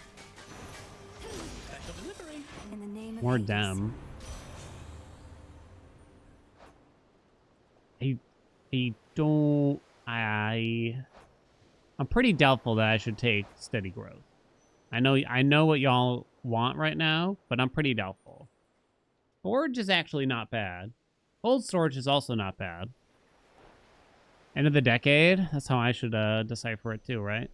In the name of
More
Hades.
dem. I'm pretty doubtful that I should take steady growth. I know what y'all want right now, but I'm pretty doubtful. Forge is actually not bad. Cold storage is also not bad. End of the decade? That's how I should decipher it too, right?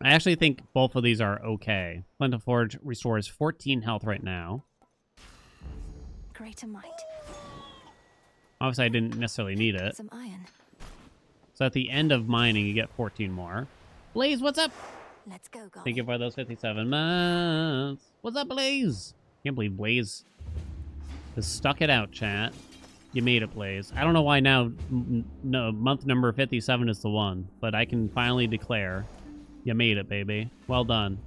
I actually think both of these are okay. Plentiful Forge restores 14 health right now.
Greater might.
Obviously, I didn't necessarily need it.
Some iron.
So at the end of mining, you get 14 more. Blaze, what's up?
Let's go, Golly.
Thank you for those 57 months. What's up, Blaze? Can't believe Blaze has stuck it out, chat. You made it, Blaze. I don't know why now no, month number 57 is the one, but I can finally declare you made it, baby. Well done.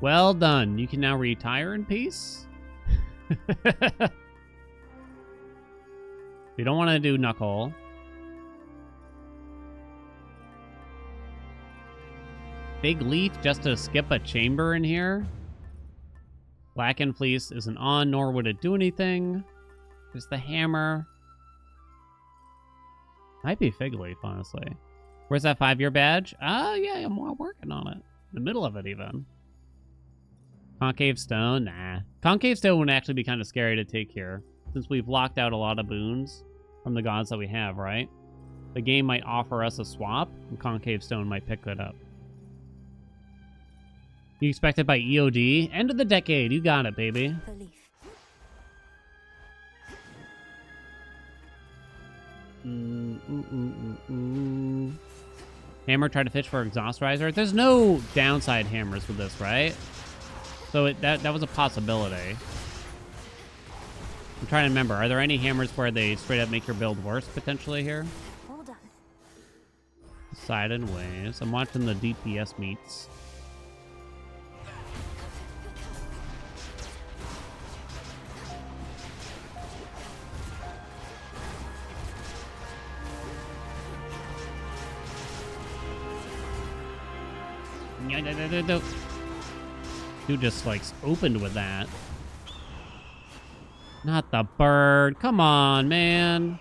Well done. You can now retire in peace. You don't want to do Knuckle. Big Leaf just to skip a chamber in here. Blackened Fleece isn't on, nor would it do anything. There's the hammer. Might be Fig Leaf, honestly. Where's that 5-year badge? Oh, yeah, I'm working on it. In the middle of it, even. Concave Stone? Nah. Concave Stone would actually be kind of scary to take here, since we've locked out a lot of boons from the gods that we have, right? The game might offer us a swap, and Concave Stone might pick that up. You expect it by EOD? End of the decade. You got it, baby.
The leaf.
Hammer tried to fish for exhaust riser. There's no downside hammers with this, right? So that was a possibility. I'm trying to remember. Are there any hammers where they straight up make your build worse potentially here?
All done.
Side and waves. I'm watching the DPS meets. Dude just like opened with that. Not the bird. Come on, man.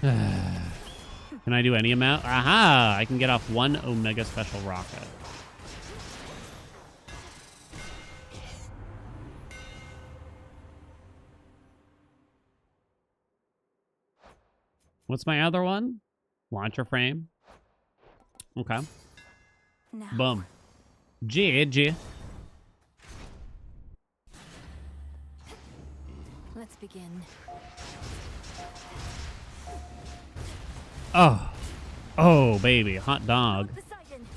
Can I do any amount? Aha! I can get off 1 Omega Special Rocket. What's my other one? Launcher frame. Okay.
Now.
Boom. GG.
Let's begin.
Oh. Oh, baby. Hot dog.
Poseidon.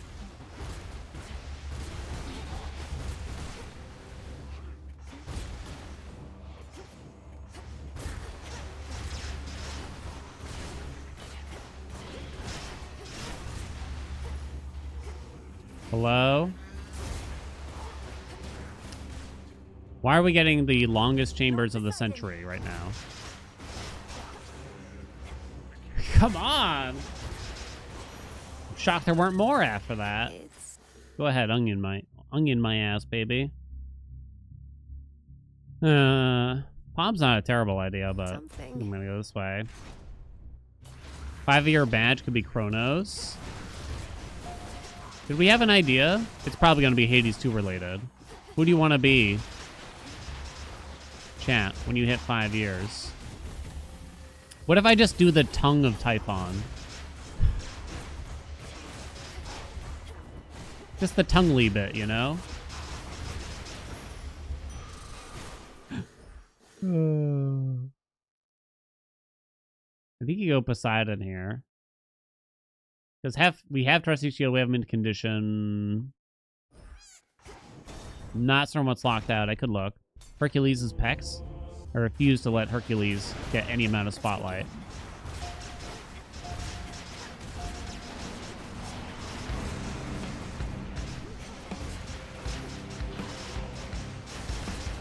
Hello? Why are we getting the longest chambers of the century right now? Come on! I'm shocked there weren't more after that.
It's
Go ahead, onion my ass, baby. Pom's not a terrible idea, but
something.
I'm gonna go this way. 5-year badge could be Chronos. Did we have an idea? It's probably gonna be Hades 2 related. Who do you want to be? Chat, when you hit 5 years. What if I just do the tongue of Typhon? Just the tonguely bit, you know? I think you go Poseidon here. Because we have Trusty Shield, we have him in condition. Not certain what's locked out. I could look. Hercules' pecs. I refuse to let Hercules get any amount of spotlight.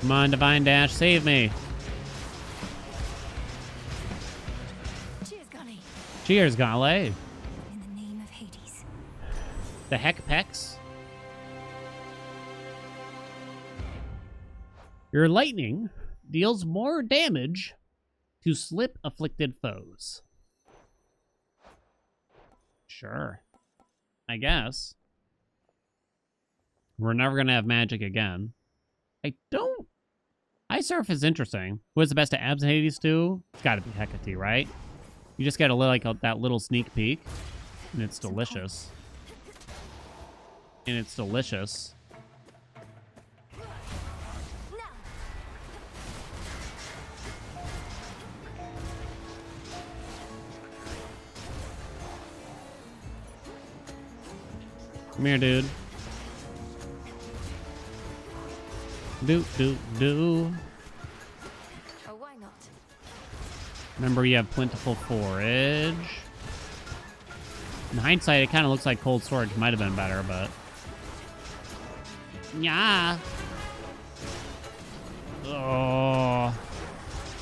Come on, Divine Dash, save me.
Cheers, Gunny.
Cheers, Gale.
In the name of Hades.
The heck, Pecs? Your lightning deals more damage to slip afflicted foes. Sure. I guess. We're never going to have magic again. Ice Surf is interesting. Who has the best at abs in Hades 2? It's got to be Hecate, right? You just get that little sneak peek, and it's delicious. And it's delicious. Come here, dude. Do.
Oh, why not?
Remember, you have plentiful forage. In hindsight, it kind of looks like cold storage might have been better, but... Yeah. Oh.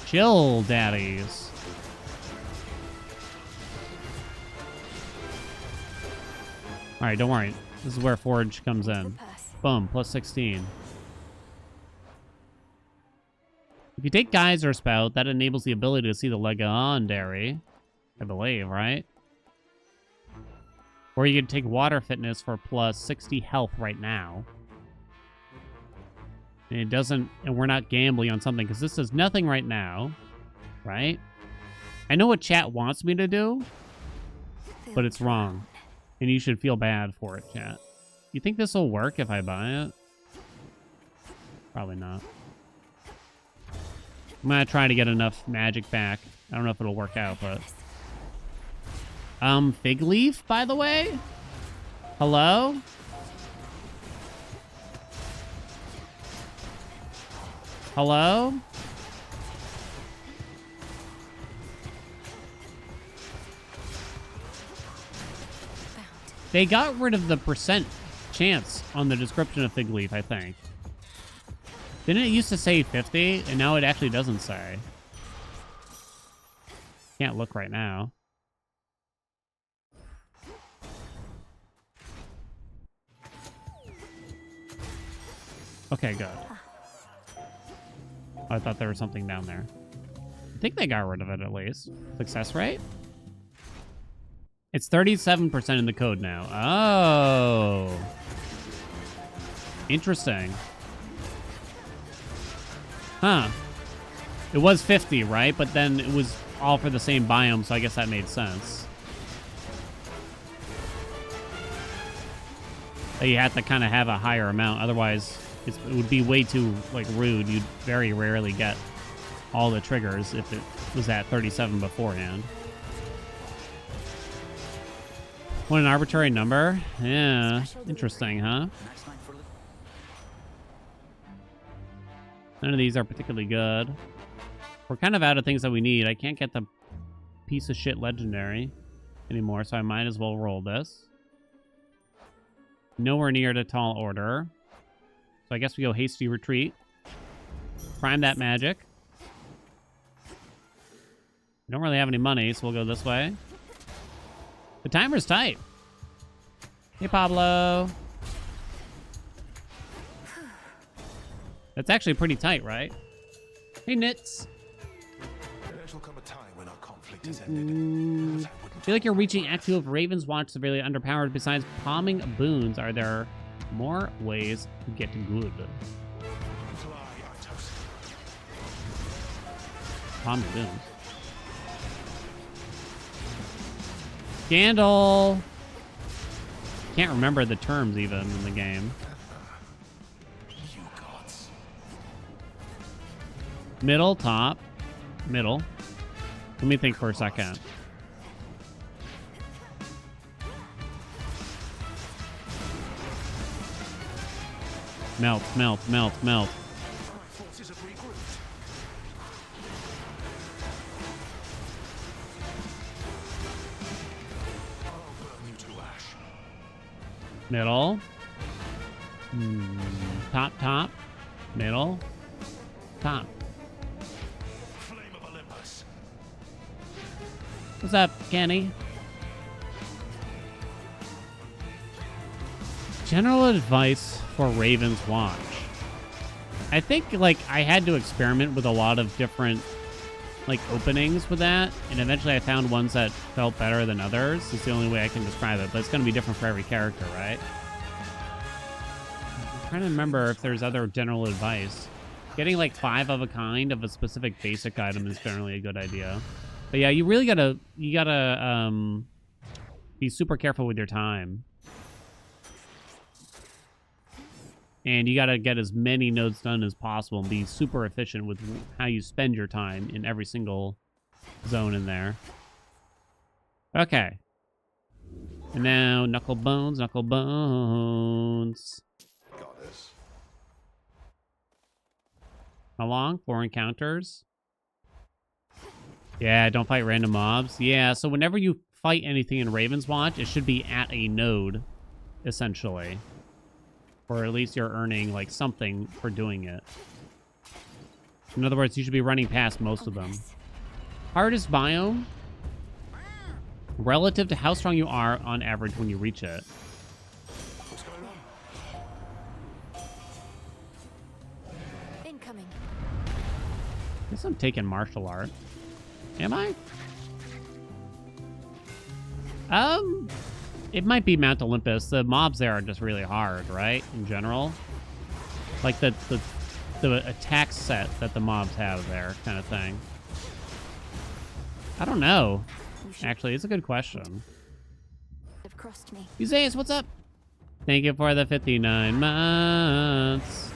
Chill, daddies. Alright, don't worry. This is where forage comes in. Boom, plus 16. If you take Geyser Spout, that enables the ability to see the legendary, I believe, right? Or you can take Water Fitness for plus 60 health right now. And it doesn't, and we're not gambling on something, because this says nothing right now, right? I know what chat wants me to do, but it's wrong. And you should feel bad for it, chat. You think this will work if I buy it? Probably not. I'm gonna try to get enough magic back. I don't know if it'll work out, but... Fig Leaf, by the way? Hello? Hello? They got rid of the percent chance on the description of Fig Leaf, I think. Didn't it used to say 50? And now it actually doesn't say. Can't look right now. Okay, good. Oh, I thought there was something down there. I think they got rid of it at least. Success rate? It's 37% in the code now. Oh. Interesting. Huh. It was 50, right? But then it was all for the same biome, so I guess that made sense. But you have to kind of have a higher amount, otherwise it would be way too like rude. You'd very rarely get all the triggers if it was at 37 beforehand. What an arbitrary number. Yeah, interesting, huh? None of these are particularly good. We're kind of out of things that we need. I can't get the piece of shit legendary anymore, so I might as well roll this. Nowhere near the tall order. So I guess we go hasty retreat. Prime that magic. We don't really have any money, so we'll go this way. The timer's tight. Hey, Pablo. That's actually pretty tight, right? Hey, Nits.
There shall come a time when our conflict is ended.
I feel like you're reaching Act 2 of Raven's Watch severely underpowered. Besides palming boons, are there more ways to get good? Palming boons. Scandal! Can't remember the terms even in the game. Middle, top, middle. Let me think for a second. Melt, melt, melt, melt. Middle. Top, top. Middle. Top. What's up, Kenny? General advice for Raven's Watch. I think, like, I had to experiment with a lot of different, like, openings with that, and eventually I found ones that felt better than others. It's the only way I can describe it, but it's going to be different for every character, right? I'm trying to remember if there's other general advice. Getting, like, 5 of a kind of a specific basic item is generally a good idea. But yeah, you really gotta, be super careful with your time. And you gotta get as many nodes done as possible and be super efficient with how you spend your time in every single zone in there. Okay. And now, knuckle bones, knuckle bones.
Got this.
How long? 4 encounters. Yeah, don't fight random mobs. Yeah, so whenever you fight anything in Raven's Watch, it should be at a node, essentially. Or at least you're earning, like, something for doing it. In other words, you should be running past most of them. Hardest biome? Relative to how strong you are on average when you reach it.
What's going on?
Incoming.
Guess I'm taking martial art. Am I? It might be Mount Olympus. The mobs there are just really hard, right? In general. Like the attack set that the mobs have there, kind of thing. I don't know. Actually, it's a good question.
Have crossed me.
Museus, what's up? Thank you for the 59 months.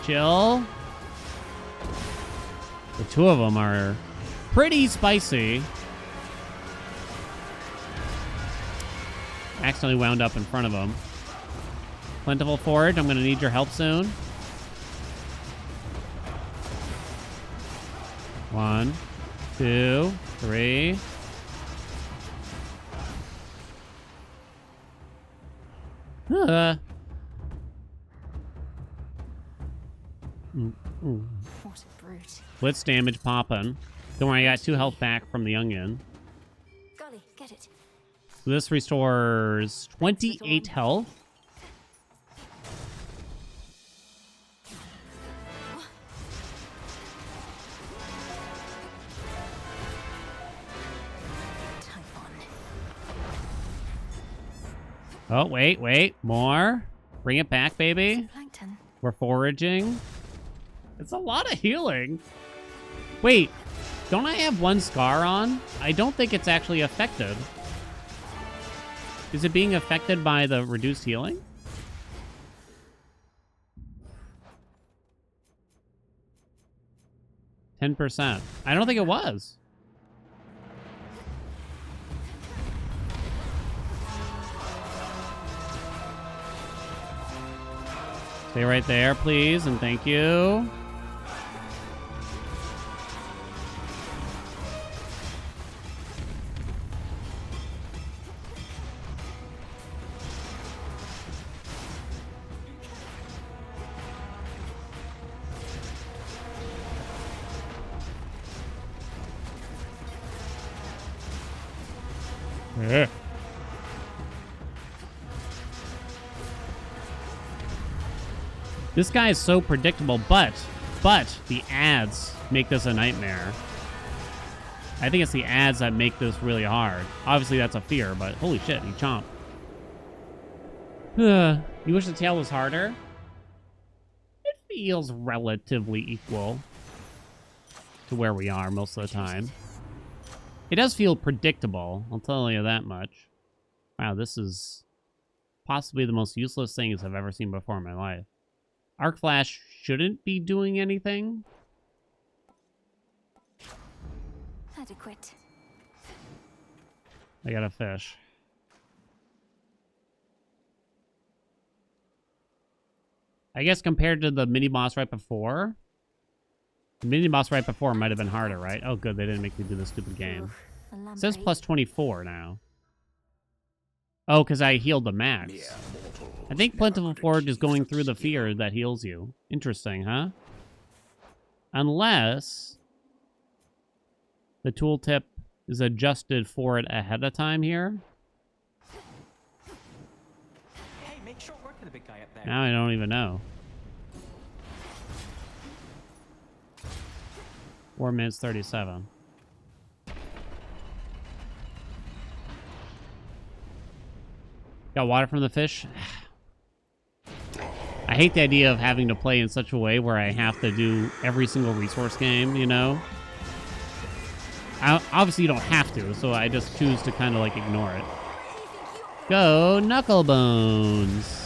Chill. The two of them are pretty spicy. Accidentally wound up in front of them. Plentiful Forge, I'm going to need your help soon. 1, 2, 3.
What a brute.
Blitz damage popping. Don't worry, I got 2 health back from the onion.
Golly, get it.
So this restores 28 health. Oh, wait. More. Bring it back, baby.
Plankton.
We're foraging. It's a lot of healing. Wait, don't I have 1 scar on? I don't think it's actually affected. Is it being affected by the reduced healing? %. I don't think it was. Stay right there, please, and thank you. This guy is so predictable, but the ads make this a nightmare. I think it's the ads that make this really hard. Obviously, that's a fear, but holy shit, he chomped. You wish the tail was harder? It feels relatively equal to where we are most of the time. It does feel predictable, I'll tell you that much. Wow, this is possibly the most useless things I've ever seen before in my life. Arc Flash shouldn't be doing anything.
Adequate.
I got a fish. I guess compared to the mini-boss right before, the mini-boss right before might have been harder, right? Oh, good, they didn't make me do this stupid game. It says plus 24 now. Oh, because I healed the max. I think Plentiful Forge is going through the fear that heals you. Interesting, huh? Unless the tooltip is adjusted for it ahead of time here.
Hey, make short work of the big guy up there.
Now I don't even know. 4 minutes 37. Got water from the fish. I hate the idea of having to play in such a way where I have to do every single resource game, you know? Obviously, you don't have to, so I just choose to kind of, like, ignore it. Go, Knucklebones!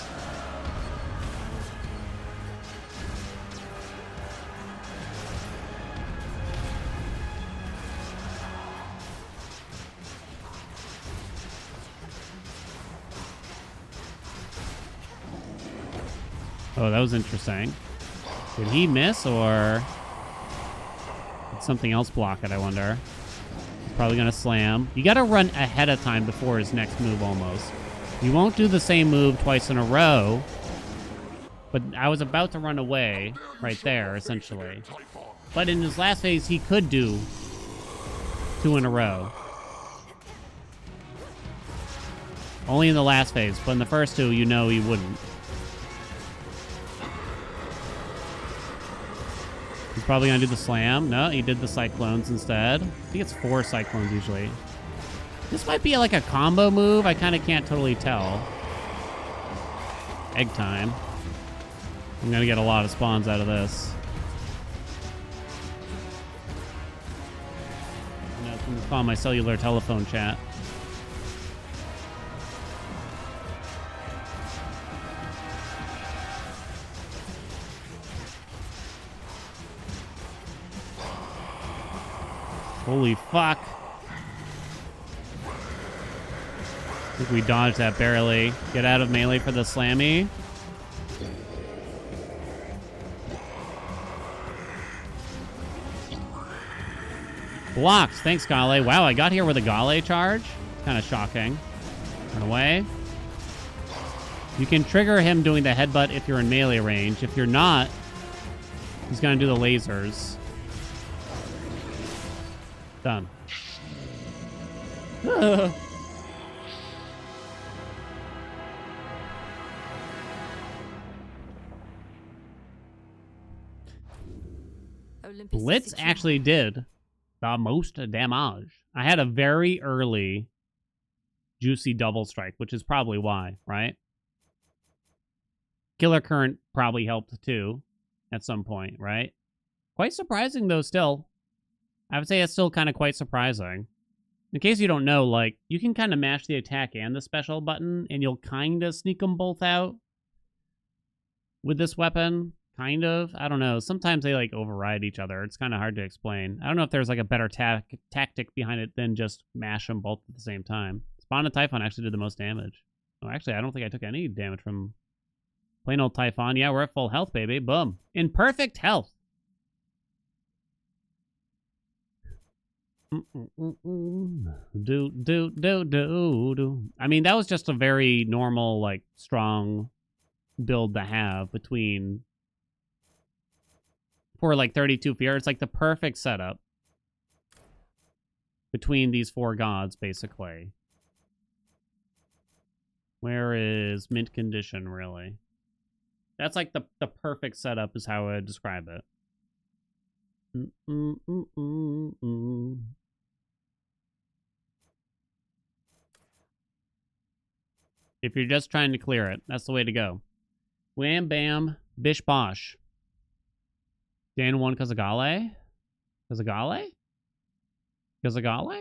Oh, that was interesting. Did he miss, or did something else block it, I wonder? He's probably going to slam. You got to run ahead of time before his next move, almost. You won't do the same move twice in a row, but I was about to run away right there, essentially. But in his last phase, he could do 2 in a row. Only in the last phase, but in the first two, you know he wouldn't. He's probably gonna do the slam. No, he did the cyclones instead. I think it's 4 cyclones usually. This might be like a combo move. I kind of can't totally tell. Egg time. I'm gonna get a lot of spawns out of this. I'm gonna call my cellular telephone chat. Holy fuck. I think we dodged that barely. Get out of melee for the slammy. Blocked. Thanks, Gale. Wow, I got here with a Gale charge. Kind of shocking. Run away. You can trigger him doing the headbutt if you're in melee range. If you're not, he's going to do the lasers. Done. Blitz actually did the most damage. I had a very early juicy double strike, which is probably why, right? Killer Current probably helped too at some point, right? Quite surprising though still. I would say it's still kind of quite surprising. In case you don't know, like, you can kind of mash the attack and the special button, and you'll kind of sneak them both out with this weapon. Kind of. I don't know. Sometimes they, like, override each other. It's kind of hard to explain. I don't know if there's, like, a better tactic behind it than just mash them both at the same time. Spawn and Typhon actually did the most damage. Oh, actually, I don't think I took any damage from plain old Typhon. Yeah, we're at full health, baby. Boom. In perfect health. Do. I mean, that was just a very normal, like, strong build to have between... For, like, 32 fear. It's, like, the perfect setup between these 4 gods, basically. Where is mint condition, really? That's, like, the perfect setup is how I would describe it. If you're just trying to clear it, that's the way to go. Wham, bam, bish, bosh. Dan won because of Gale? Because of Gale? Because of Gale?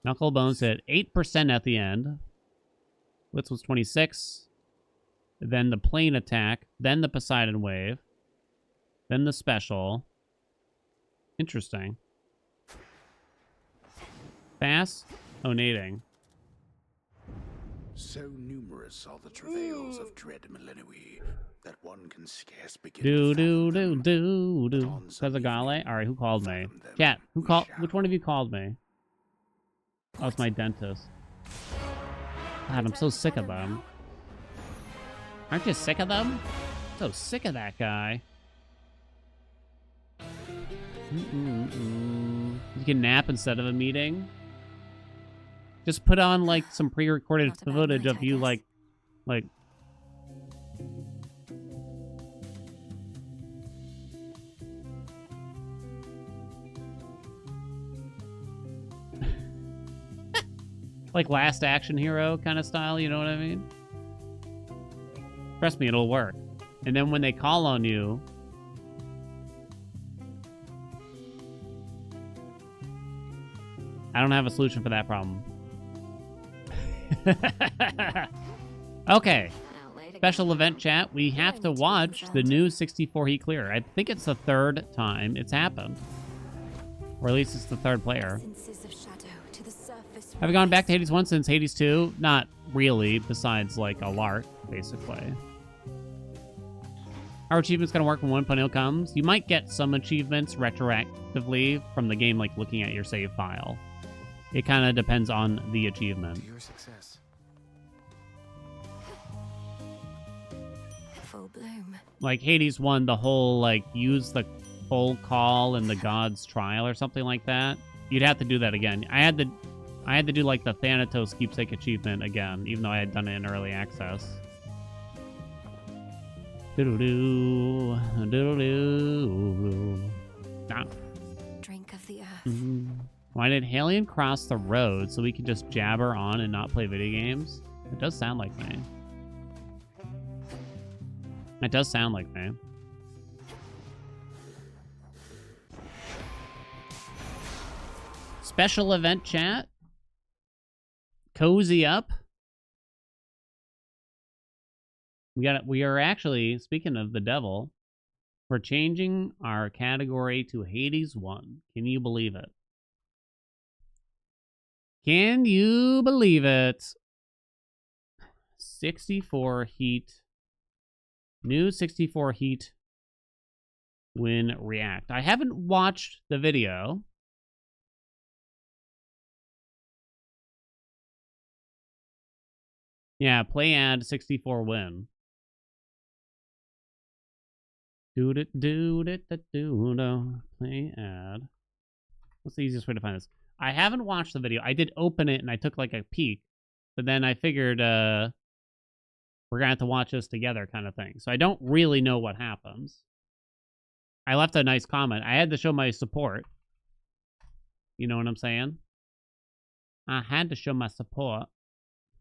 Knuckle Bones hit 8% at the end. Blitz was 26. Then the plane attack. Then the Poseidon wave. Then the special. Interesting. Fast. Oh, nading.
So numerous are the travails of dread Millennium that one can scarce begin.
Do. Because of Gale? Alright, who called me? Chat, who called? Which one of you called me? Oh, it's my dentist. God, I'm so sick of them. Aren't you sick of them? So sick of that guy. You can nap instead of a meeting. Just put on, like, some pre-recorded footage of you, like... like Last Action Hero kind of style, you know what I mean? Trust me, it'll work. And then when they call on you... I don't have a solution for that problem. Okay. Special event chat. We have to watch the new 64 heat clear. I think it's the 3rd time it's happened. Or at least it's the 3rd player. Have we gone back to Hades 1 since Hades 2? Not really, besides like a lark, basically. Our achievements gonna work when 1.0 comes. You might get some achievements retroactively from the game, like looking at your save file. It kind of depends on the achievement.
Your success.
Full bloom.
Like Hades 1, the whole like use the full call in the God's trial or something like that. You'd have to do that again. I had to I had to do like the Thanatos keepsake achievement again, even though I had done it in early access. Doodle-doo, doodle-doo. Nah.
Drink of the earth.
Why did Haelian cross the road so we could just jabber on and not play video games? It does sound like me. It does sound like me. Special event chat. Cozy up. We are actually, speaking of the devil, we're changing our category to Hades 1. Can you believe it? Can you believe it? 64 heat. New 64 heat when react. I haven't watched the video. Yeah, play ad 64 win. Do it, play ad. What's the easiest way to find this? I haven't watched the video. I did open it and I took like a peek, but then I figured we're gonna have to watch this together kind of thing. So I don't really know what happens. I left a nice comment. I had to show my support. You know what I'm saying? I had to show my support.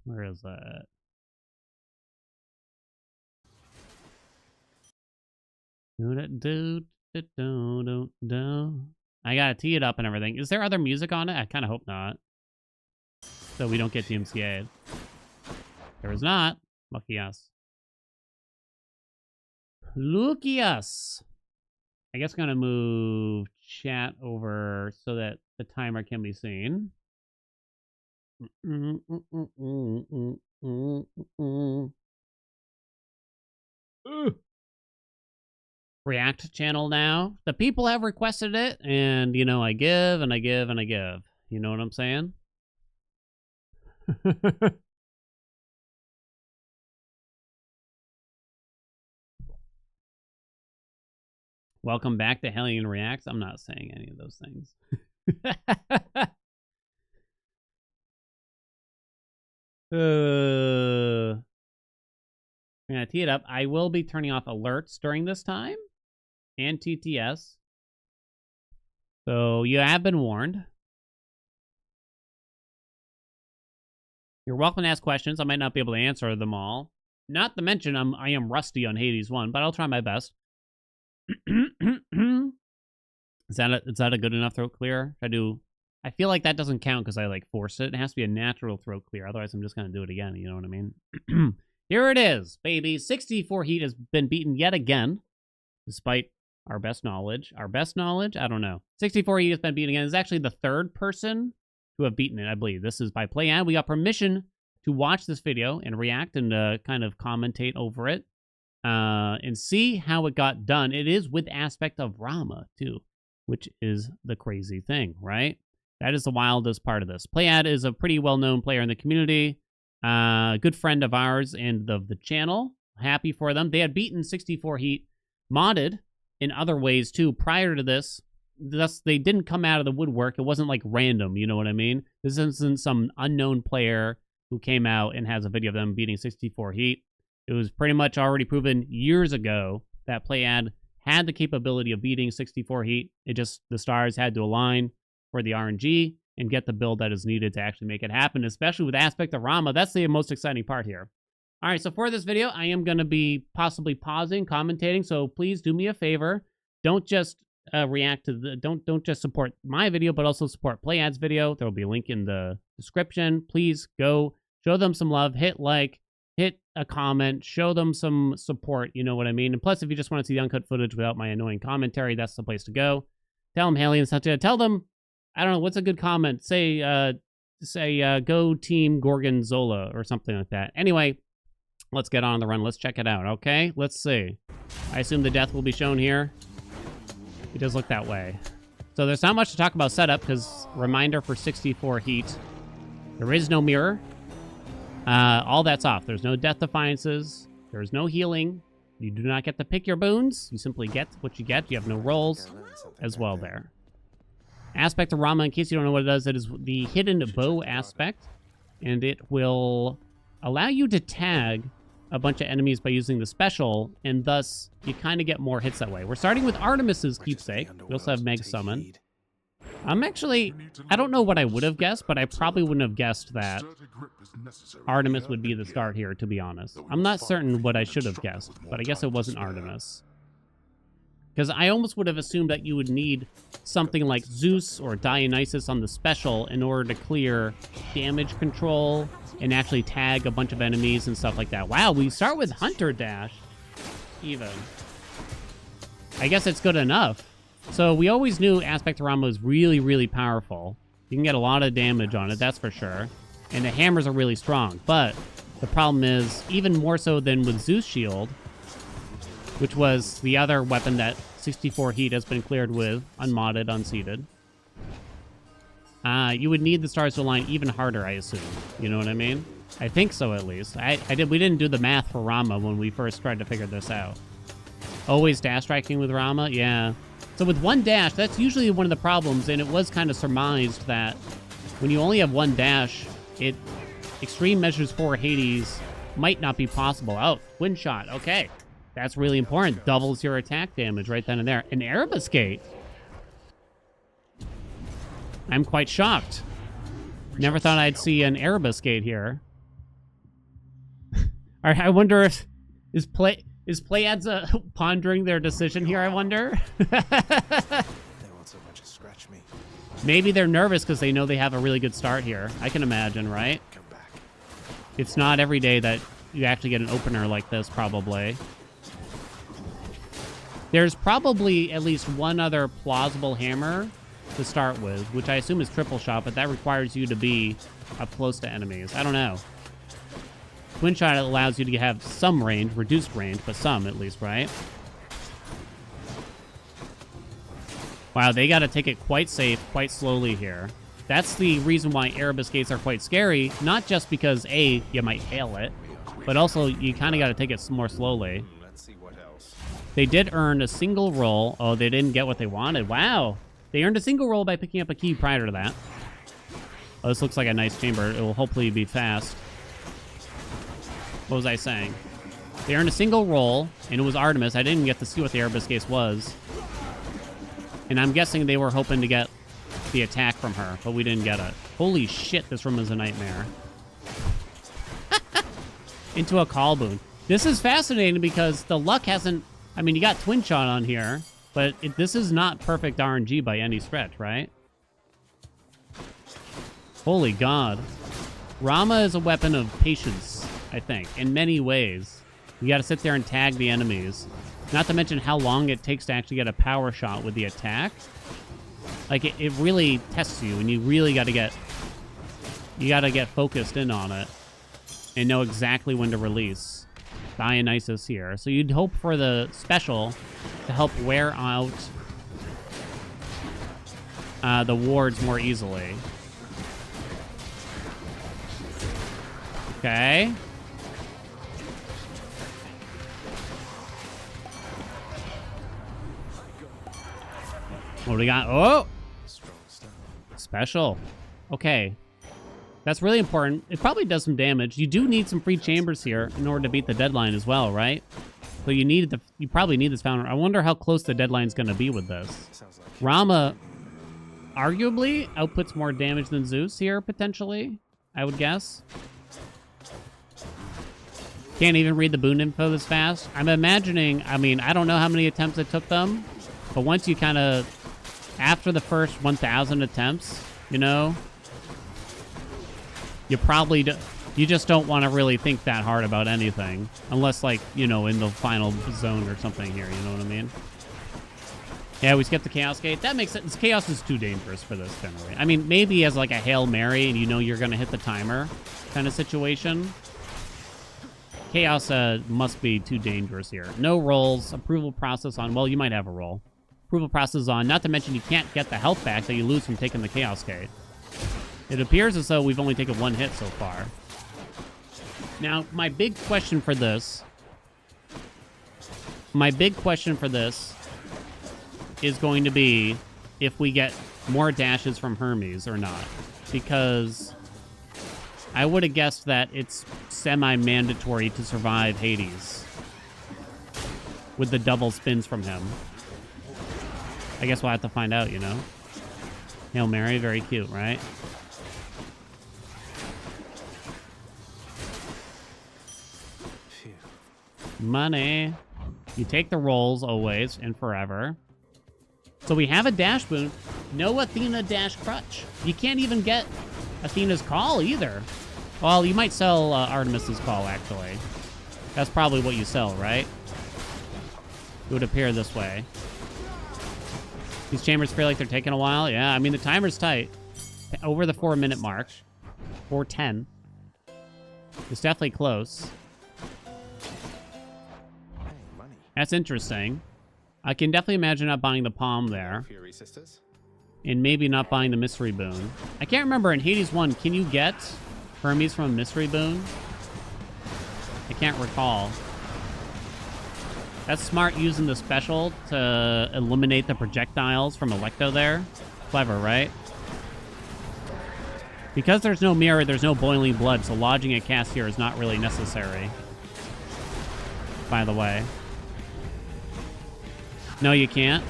Where is that? I gotta tee it up and everything. Is there other music on it? I kind of hope not. So we don't get DMCA'd. There is not. Lucky us. Lucky us. I guess I'm gonna move chat over so that the timer can be seen. React channel now. The people have requested it, and you know, I give and I give and I give. You know what I'm saying? Welcome back to Haelian Reacts. I'm not saying any of those things. I'm gonna tee it up. I will be turning off alerts during this time and TTS. So you have been warned. You're welcome to ask questions. I might not be able to answer them all. Not to mention I am rusty on Hades 1, but I'll try my best. Is that a good enough throat clear? I feel like that doesn't count because I like forced it. It has to be a natural throat clear. Otherwise, I'm just gonna do it again. You know what I mean? Here it is, baby. 64 heat has been beaten yet again, despite our best knowledge. Our best knowledge? I don't know. 64 heat has been beaten again. It's actually the third person to have beaten it, I believe. This is by play ad. We got permission to watch this video and react and kind of commentate over it and see how it got done. It is with aspect of Rama, too, which is the crazy thing, right? That is the wildest part of this. Playad is a pretty well-known player in the community. Good friend of ours and of the channel. Happy for them. They had beaten 64 heat, modded in other ways, too, prior to this. Thus, they didn't come out of the woodwork. It wasn't, like, random, you know what I mean? This isn't some unknown player who came out and has a video of them beating 64 heat. It was pretty much already proven years ago that Playad had the capability of beating 64 heat. It just, the stars had to align for the RNG and get the build that is needed to actually make it happen, especially with aspect of Rama. That's the most exciting part here. All right, so for this video, I am going to be possibly pausing, commentating, so please do me a favor. Don't just react to the, don't just support my video, but also support Playad's video. There will be a link in the description. Please go show them some love, hit like, hit a comment, show them some support, you know what I mean? And plus, if you just want to see the uncut footage without my annoying commentary, that's the place to go. Tell them Haelian sent you. Tell them, I don't know, what's a good comment? Say, go Team Gorgonzola or something like that. Anyway, let's get on the run. Let's check it out, okay? Let's see. I assume the death will be shown here. It does look that way. So there's not much to talk about setup because reminder for 64 heat. There is no mirror. All that's off. There's no death defiances. There's no healing. You do not get to pick your boons. You simply get what you get. You have no rolls as well there. Aspect of Rama, in case you don't know what it does, it is the hidden bow aspect. And it will allow you to tag a bunch of enemies by using the special, and thus you kind of get more hits that way. We're starting with Artemis's keepsake. We also have Meg Summon. I'm actually, I don't know what I would have guessed, but I probably wouldn't have guessed that Artemis would be the start here, to be honest. I'm not certain what I should have guessed, but I guess it wasn't Artemis. Because I almost would have assumed that you would need something like Zeus or Dionysus on the special in order to clear damage control and actually tag a bunch of enemies and stuff like that. Wow, we start with Hunter Dash, even. I guess it's good enough. So we always knew Aspect Rama was really, really powerful. You can get a lot of damage on it, that's for sure. And the hammers are really strong. But the problem is, even more so than with Zeus Shield, which was the other weapon that 64 heat has been cleared with, unmodded, unseated. You would need the stars to align even harder, I assume. You know what I mean? I think so, at least. We didn't do the math for Rama when we first tried to figure this out. Always dash striking with Rama? Yeah. So with one dash, that's usually one of the problems, and it was kind of surmised that when you only have one dash, extreme measures for Hades might not be possible. Oh, twin shot. Okay. That's really important. Doubles your attack damage right then and there. An Arabescate. I'm quite shocked. Never thought I'd see an Arabescate here. I wonder if is Pleiades pondering their decision here, I wonder?
They won't so much as scratch me.
Maybe they're nervous because they know they have a really good start here. I can imagine, right?
Come back.
It's not every day that you actually get an opener like this, probably. There's probably at least one other plausible hammer to start with, which I assume is triple shot, but that requires you to be up close to enemies. I don't know. Twin shot allows you to have some range, reduced range, but some at least, right? Wow, they got to take it quite safe, quite slowly here. That's the reason why Arabescates are quite scary, not just because, A, you might hail it, but also you kind of got to take it more slowly.
Let's see what else.
They did earn a single roll. Oh, they didn't get what they wanted. Wow. They earned a single roll by picking up a key prior to that. Oh, this looks like a nice chamber. It will hopefully be fast. What was I saying? They earned a single roll, and it was Artemis. I didn't get to see what the Arabescate was. And I'm guessing they were hoping to get the attack from her, but we didn't get it. Holy shit, this room is a nightmare. Into a call boon. This is fascinating because the luck hasn't... I mean, you got Twin Shot on here, but this is not perfect RNG by any stretch, right? Holy God. Rama is a weapon of patience, I think, in many ways. You gotta sit there and tag the enemies. Not to mention how long it takes to actually get a power shot with the attack. Like, it really tests you, and you really gotta get... You gotta get focused in on it and know exactly when to release. Dionysus here. So you'd hope for the special to help wear out the wards more easily. Okay. What do we got? Oh! Special. Okay. That's really important. It probably does some damage. You do need some free chambers here in order to beat the deadline as well, right? So you probably need this founder. I wonder how close the deadline's going to be with this. Rama arguably outputs more damage than Zeus here, potentially, I would guess. Can't even read the boon info this fast. I'm imagining, I mean, I don't know how many attempts it took them, but once you kind of, after the first 1,000 attempts, you know, you probably you just don't want to really think that hard about anything, unless, like, you know, in the final zone or something here, you know what I mean? Yeah, we skipped the Chaos Gate. That makes sense. Chaos is too dangerous for this, generally. I mean, maybe as, like, a Hail Mary, and you know you're going to hit the timer kind of situation. Chaos must be too dangerous here. No rolls. Approval process on. Well, you might have a roll. Approval process on. Not to mention you can't get the health back that you lose from taking the Chaos Gate. It appears as though we've only taken one hit so far. Now, my big question for this is going to be, if we get more dashes from Hermes or not. Because I would have guessed that it's semi-mandatory to survive Hades with the double spins from him. I guess we'll have to find out, you know? Hail Mary, very cute, right?
Phew.
Money. You take the rolls always and forever. So we have a dash boon. No Athena dash crutch. You can't even get Athena's call either. Well, you might sell Artemis's call, actually. That's probably what you sell, right? It would appear this way. These chambers feel like they're taking a while. Yeah, I mean, the timer's tight. Over the 4-minute mark. 4:10. It's definitely close.
Hey, money.
That's interesting. I can definitely imagine not buying the palm there.
Fury sisters?
And maybe not buying the mystery boon. I can't remember, in Hades 1, can you get Hermes from a mystery boon? I can't recall. That's smart using the special to eliminate the projectiles from Electo there. Clever, right? Because there's no mirror, there's no boiling blood, so lodging a cast here is not really necessary. By the way. No, you can't.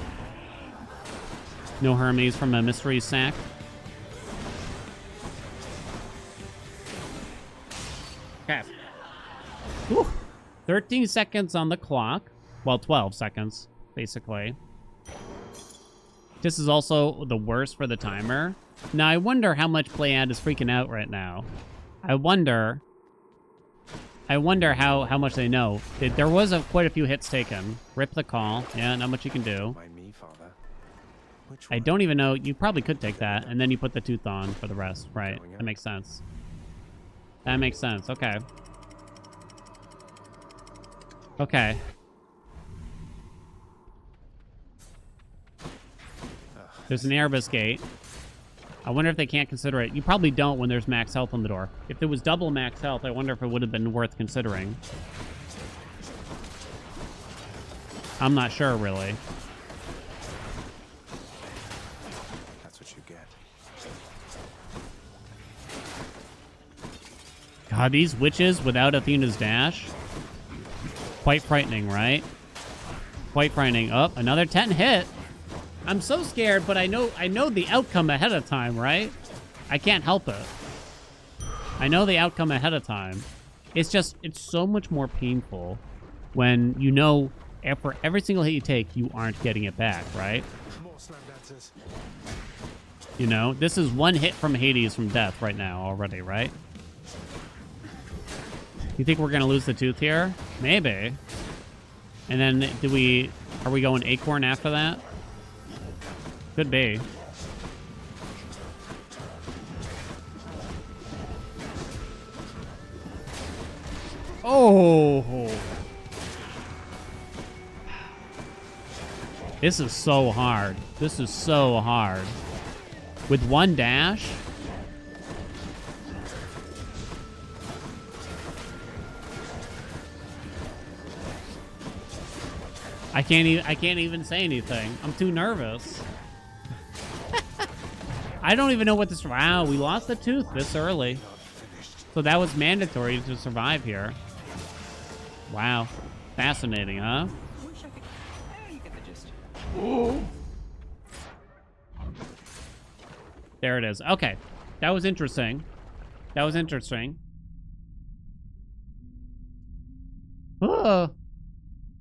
No Hermes from a mystery sack. Okay. Whew. 13 seconds on the clock. Well, 12 seconds, basically. This is also the worst for the timer. Now, I wonder how much Pleiad is freaking out right now. I wonder how much they know. There was quite a few hits taken. Rip the call. Yeah, not much you can do.
Mind me, father. Which
I
one?
don't even know. You probably could take that, and then you put the tooth on for the rest. Right. That makes sense. That makes sense. Okay. Okay. There's an Erebus gate. I wonder if they can't consider it. You probably don't when there's max health on the door. If there was double max health, I wonder if it would have been worth considering. I'm not sure, really.
That's what you get.
God, these witches without Athena's dash. Quite frightening, right? Quite frightening. Oh, another 10 hit. I'm so scared, but I know the outcome ahead of time, right? I can't help it. I know the outcome ahead of time. It's so much more painful when you know for every single hit you take, you aren't getting it back, right?
More slam dancers.
You know, this is one hit from Hades from death right now already, right? You think we're gonna lose the tooth here? Maybe. And then are we going Acorn after that? Could be. Oh! This is so hard. This is so hard. With one dash? I can't even say anything. I'm too nervous. I don't even know what this... Wow, we lost the tooth this early. So that was mandatory to survive here. Wow. Fascinating, huh?
Wish I could. You get the gist.
There it is. Okay. That was interesting. That was interesting. Oh.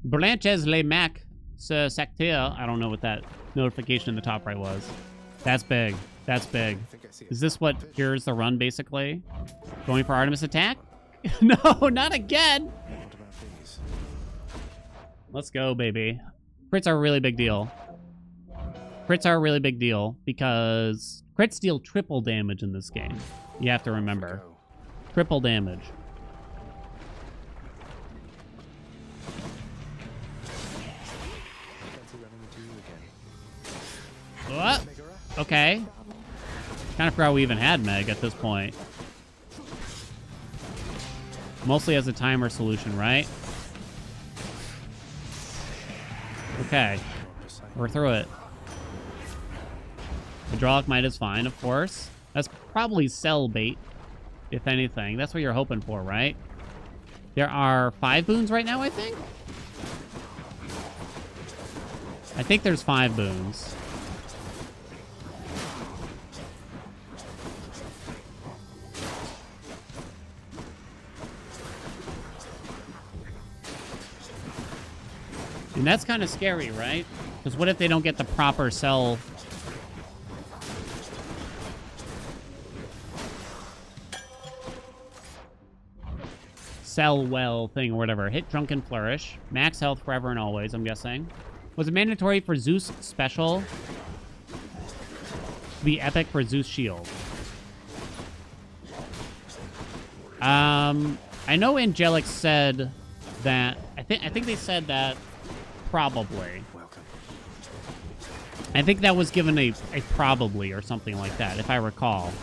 Blanches les Mac secteur. I don't know what that notification in the top right was. That's big. That's big.
I think I see
Is this what cures the run, basically? Going for Artemis attack? No, not again.
What about these?
Let's go, baby. Crits are a really big deal. Crits are a really big deal because crits deal triple damage in this game. You have to remember.
Go.
Triple damage.
Fancy running into you again.
What?
Megara?
Okay. Kind of forgot we even had Meg at this point. Mostly as a timer solution, right? Okay. We're through it. Hydraulic Might is fine, of course. That's probably cell bait, if anything. That's what you're hoping for, right? There are 5 boons right now, I think? I think there's 5 boons. And that's kind of scary, right? Because what if they don't get the proper cell? Cell well thing or whatever. Hit Drunken Flourish. Max health forever and always, I'm guessing. Was it mandatory for Zeus special to be epic for Zeus shield? I know Angelic said that. I think they said that probably.
Welcome.
I think that was given a probably or something like that, if I recall.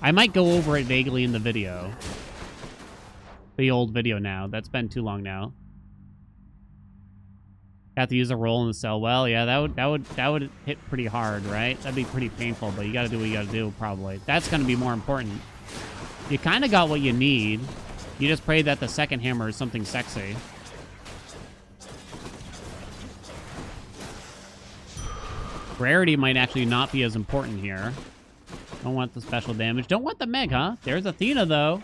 I might go over it vaguely in the video. The old video now. That's been too long now. Have to use a roll in the cell. Well, yeah, that would hit pretty hard, right? That'd be pretty painful, but you gotta do what you gotta do, probably. That's gonna be more important. You kind of got what you need. You just pray that the second hammer is something sexy. Rarity might actually not be as important here. Don't want the special damage. Don't want the meg, huh? There's Athena, though.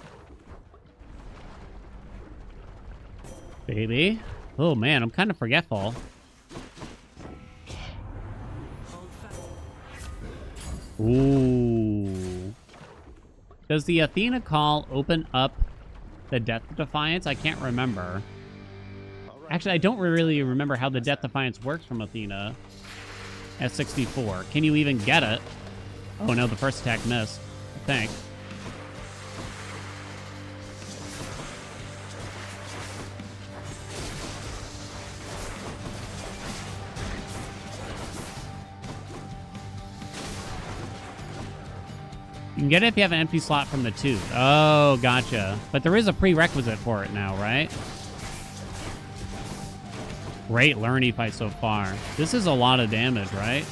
Baby. Oh, man, I'm kind of forgetful. Ooh. Does the Athena call open up the Death Defiance? I can't remember. Actually, I don't really remember how the Death Defiance works from Athena at 64. Can you even get it? Oh, no, the first attack missed, I think. You can get it if you have an empty slot from the tooth. Oh, gotcha. But there is a prerequisite for it now, right? Great Lerny fight so far. This is a lot of damage, right?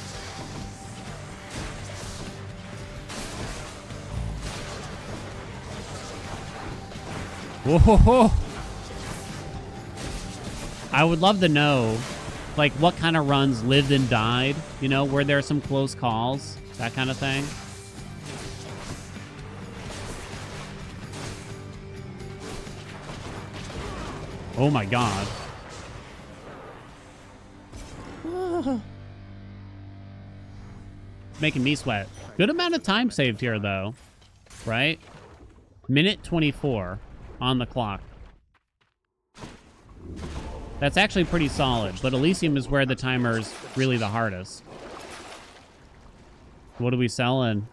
Whoa! I would love to know, like, what kind of runs lived and died. You know, where there are some close calls, that kind of thing. Oh my god. It's making me sweat. Good amount of time saved here, though. Right? Minute 24 on the clock. That's actually pretty solid, but Elysium is where the timer's really the hardest. What are we selling?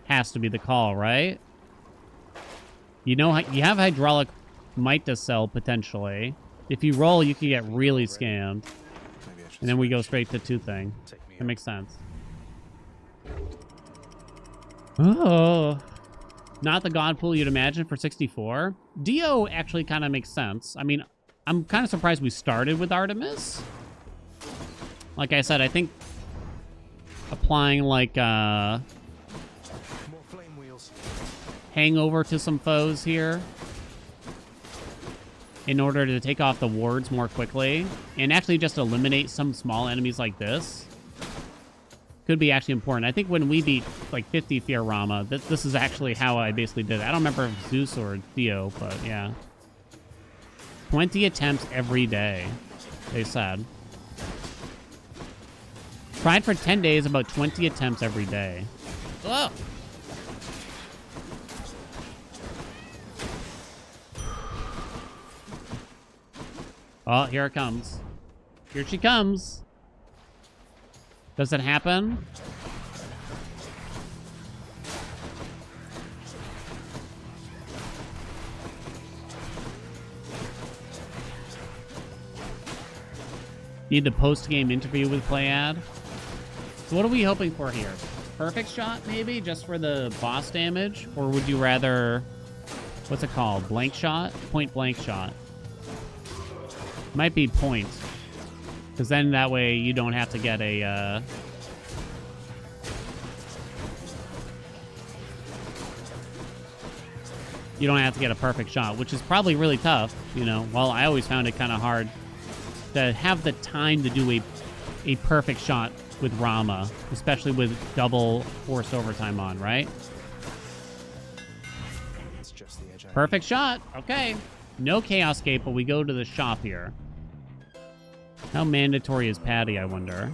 Has to be the call, right? You know, you have Hydraulic Might to sell, potentially. If you roll, you can get really scammed. And then we go straight to 2 thing. That makes sense. Oh. Not the god pool you'd imagine for 64. Dio actually kind of makes sense. I mean, I'm kind of surprised we started with Artemis. Like I said, I think applying like
More flame wheels.
Hangover to some foes here in order to take off the wards more quickly and actually just eliminate some small enemies like this could be actually important. I think when we beat like 50 Fiorama, this is actually how I basically did it. I don't remember if Zeus or Theo, but yeah. 20 attempts every day, they said. Tried for 10 days, about 20 attempts every day. Whoa! Oh, here it comes. Here she comes. Does it happen? Need the post-game interview with Playad. So what are we hoping for here? Perfect shot, maybe, just for the boss damage? Or would you rather... What's it called? Blank shot? Point blank shot. Might be point. Because then that way you don't have to get a you don't have to get a perfect shot, which is probably really tough, you know. Well, I always found it kind of hard to have the time to do a perfect shot with Rama, especially with double forced overtime on, right?
It's just the edge.
Perfect shot. Okay. No Chaos Gate, but we go to the shop here. How mandatory is Patty, I wonder?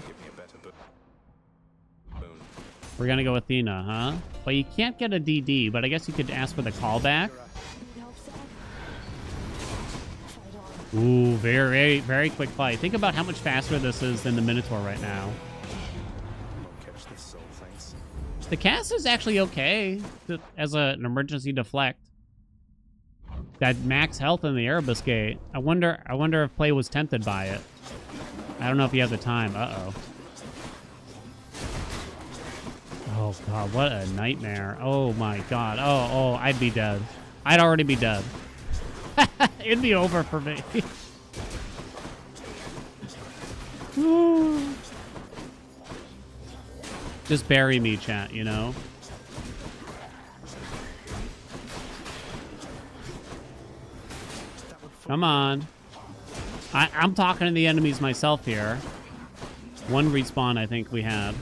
We're gonna go Athena, huh? Well, you can't get a DD, but I guess you could ask for the callback. Ooh, very, very quick fight. Think about how much faster this is than the Minotaur right now.
Catch this soul, thanks.
The cast is actually okay as an emergency deflect. That max health in the Erebus Gate. I wonder if play was tempted by it. I don't know if you have the time. Uh-oh. Oh, God, what a nightmare. Oh, my God. Oh, I'd be dead. I'd already be dead. It'd be over for me. Just bury me, chat, you know? Come on. I'm talking to the enemies myself here. One respawn I think we had.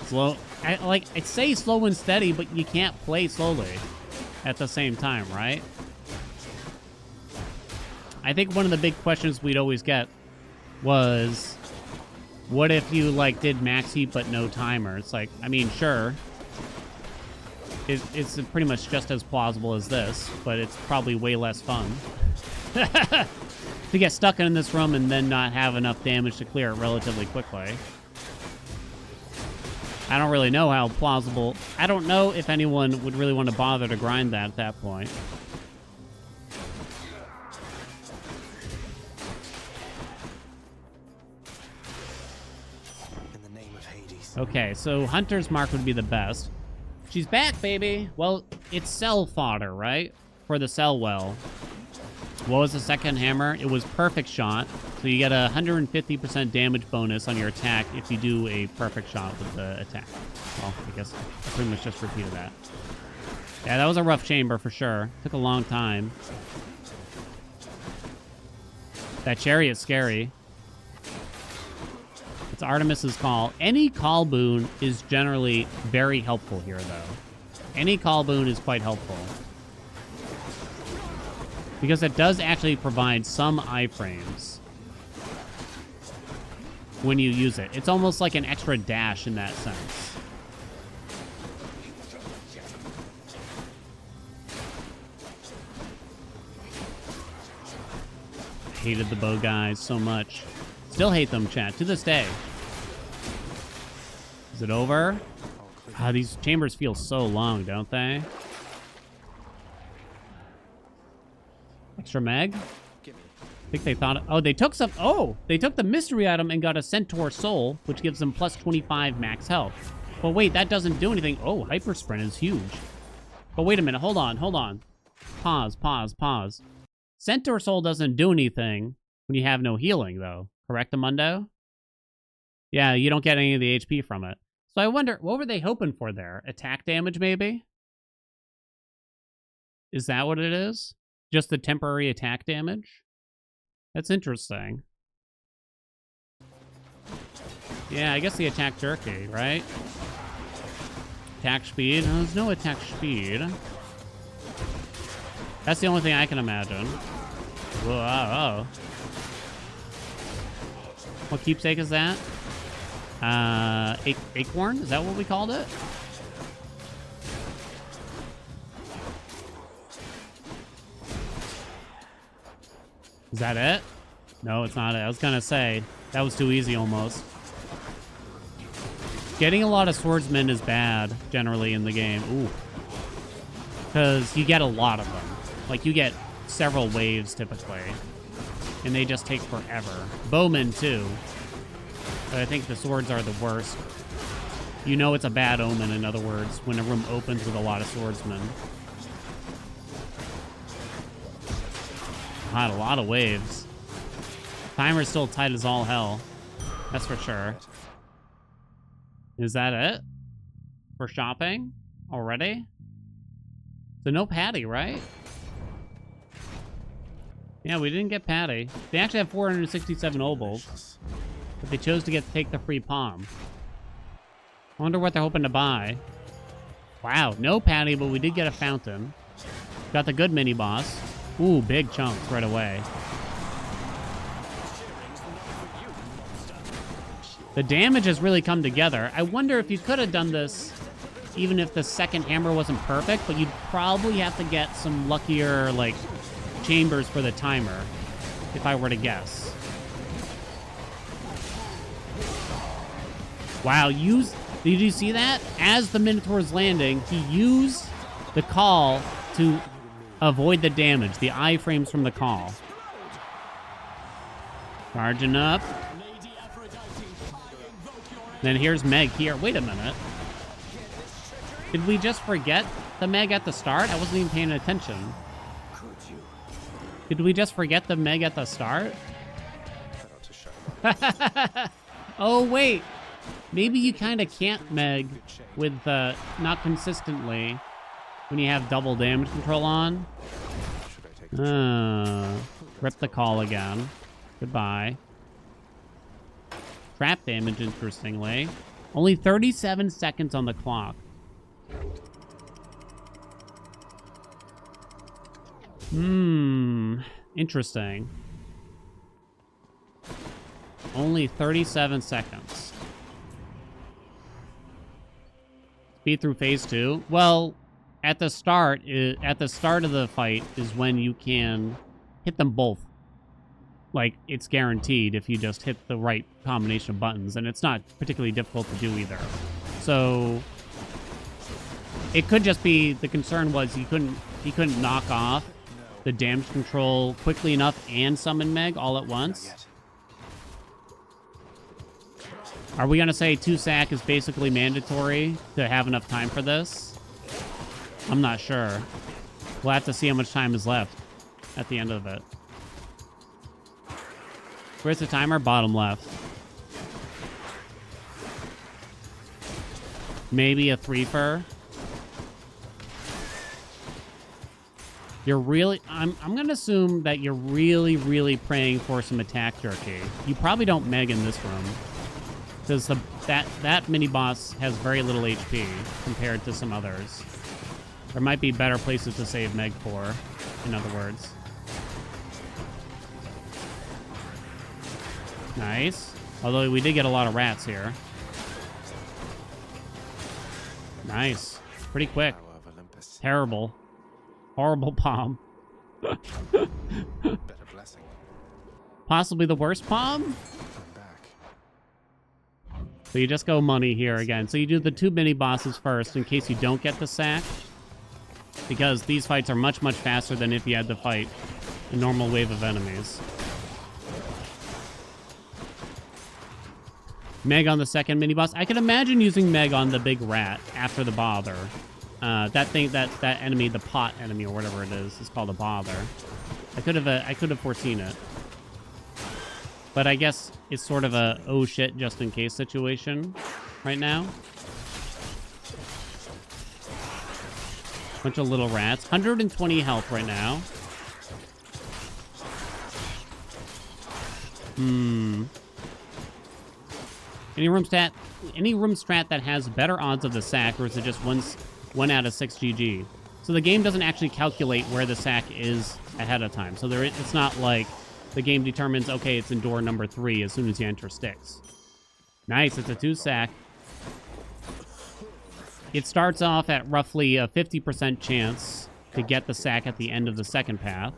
Slow. I'd say slow and steady, but you can't play slowly at the same time, right? I think one of the big questions we'd always get was, what if you, like, did max heat but no timer? It's like, I mean, sure. It's pretty much just as plausible as this, but it's probably way less fun. To get stuck in this room and then not have enough damage to clear it relatively quickly. I don't really know how plausible... I don't know if anyone would really want to bother to grind that at that point.
In the name of Hades.
Okay, so Hunter's Mark would be the best. She's back, baby! Well, it's cell fodder, right? For the cell well. What was the second hammer? It was perfect shot. So you get a 150% damage bonus on your attack if you do a perfect shot with the attack. Well, I guess I pretty much just repeated that. Yeah, that was a rough chamber for sure. Took a long time. That chariot's scary. It's Artemis's call. Any call boon is generally very helpful here, though. Any call boon is quite helpful. Because it does actually provide some iframes when you use it. It's almost like an extra dash in that sense. Hated the bow guys so much. Still hate them, chat, to this day. Is it over? Ah, these chambers feel so long, don't they? Extra mag? I think they thought... Oh, they took some... Oh! They took the mystery item and got a Centaur Soul, which gives them plus 25 max health. But wait, that doesn't do anything. Oh, Hyper Sprint is huge. But wait a minute. Hold on. Hold on. Pause, pause, pause. Centaur Soul doesn't do anything when you have no healing, though. Correct, Amundo? Yeah, you don't get any of the HP from it. So I wonder, what were they hoping for there? Attack damage, maybe? Is that what it is? Just the temporary attack damage? That's interesting. Yeah, I guess the attack jerky, right? Attack speed? No, there's no attack speed. That's the only thing I can imagine. Whoa. What keepsake is that? Acorn? Is that what we called it? Is that it? No, it's not it. I was gonna say, that was too easy almost. Getting a lot of swordsmen is bad, generally, in the game. Ooh. Because you get a lot of them. Like, you get several waves, typically. And they just take forever. Bowmen, too. But I think the swords are the worst. You know it's a bad omen, in other words, when a room opens with a lot of swordsmen. God, a lot of waves. Timer's still tight as all hell. That's for sure. Is that it? For shopping? already? So no Patty, right? Yeah, we didn't get Patty. They actually have 467 obols, but they chose to take the free palm. I wonder what they're hoping to buy. Wow, no Patty, but we did get a fountain. Got the good mini boss. Ooh, big chunks right away. The damage has really come together. I wonder if you could have done this even if the second hammer wasn't perfect, but you'd probably have to get some luckier, like, chambers for the timer, if I were to guess. Wow, did you see that? As the Minotaur's landing, he used the call to avoid the damage, the iframes from the call. Charging up. Then here's Meg here. Wait a minute. Did we just forget the Meg at the start? I wasn't even paying attention. Did we just forget the Meg at the start? Oh, wait. Maybe you kind of can't Meg with not consistently when you have double damage control on. Rip the call again. Goodbye. Trap damage, interestingly. Only 37 seconds on the clock. Interesting. Only 37 seconds. Speed through phase 2. Well, at the start of the fight is when you can hit them both. Like, it's guaranteed if you just hit the right combination of buttons, and it's not particularly difficult to do either. So it could just be the concern was he couldn't knock off the damage control quickly enough and summon Meg all at once. Are we gonna say 2 sack is basically mandatory to have enough time for this? I'm not sure. We'll have to see how much time is left at the end of it. Where's the timer? Bottom left. Maybe a 3-fer. You're really... I'm going to assume that you're really, really praying for some attack jerky. You probably don't Meg in this room. Because that mini-boss has very little HP compared to some others. There might be better places to save Meg for, in other words. Nice. Although we did get a lot of rats here. Nice. Pretty quick. Terrible. Horrible palm.
Better blessing.
Possibly the worst palm?
I'm back.
So you just go money here again. So you do the 2 mini bosses first in case you don't get the sack. Because these fights are much, much faster than if you had to fight a normal wave of enemies. Meg on the second mini-boss. I can imagine using Meg on the big rat after the bother. That enemy, the pot enemy or whatever it is called a bother. I could have foreseen it. But I guess it's sort of a oh shit just in case situation right now. Bunch of little rats. 120 health right now. Any room strat that has better odds of the sack, or is it just 1 out of 6 GG? So the game doesn't actually calculate where the sack is ahead of time. So it's not like the game determines, okay, it's in door number 3 as soon as you enter Styx. Nice, it's a 2 sack. It starts off at roughly a 50% chance to get the sack at the end of the second path.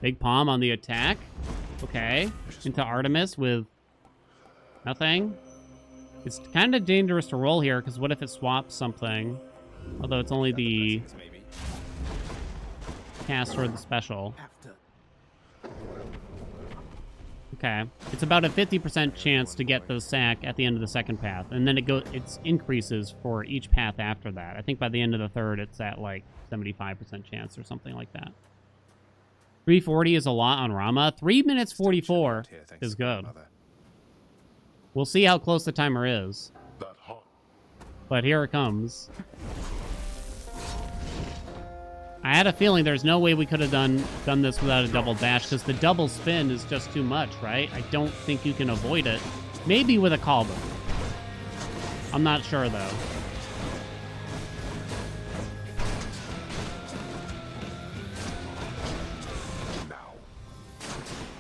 Big palm on the attack. Okay, into Artemis with nothing. It's kind of dangerous to roll here, because what if it swaps something? Although it's only the cast or the special. Okay. It's about a 50% chance to get the sack at the end of the second path. And then it increases for each path after that. I think by the end of the third, it's at like 75% chance or something like that. 340 is a lot on Rama. 3 minutes 44 is good. We'll see how close the timer is. But here it comes. I had a feeling there's no way we could have done this without a double dash, because the double spin is just too much, right? I don't think you can avoid it. Maybe with a callback. I'm not sure, though.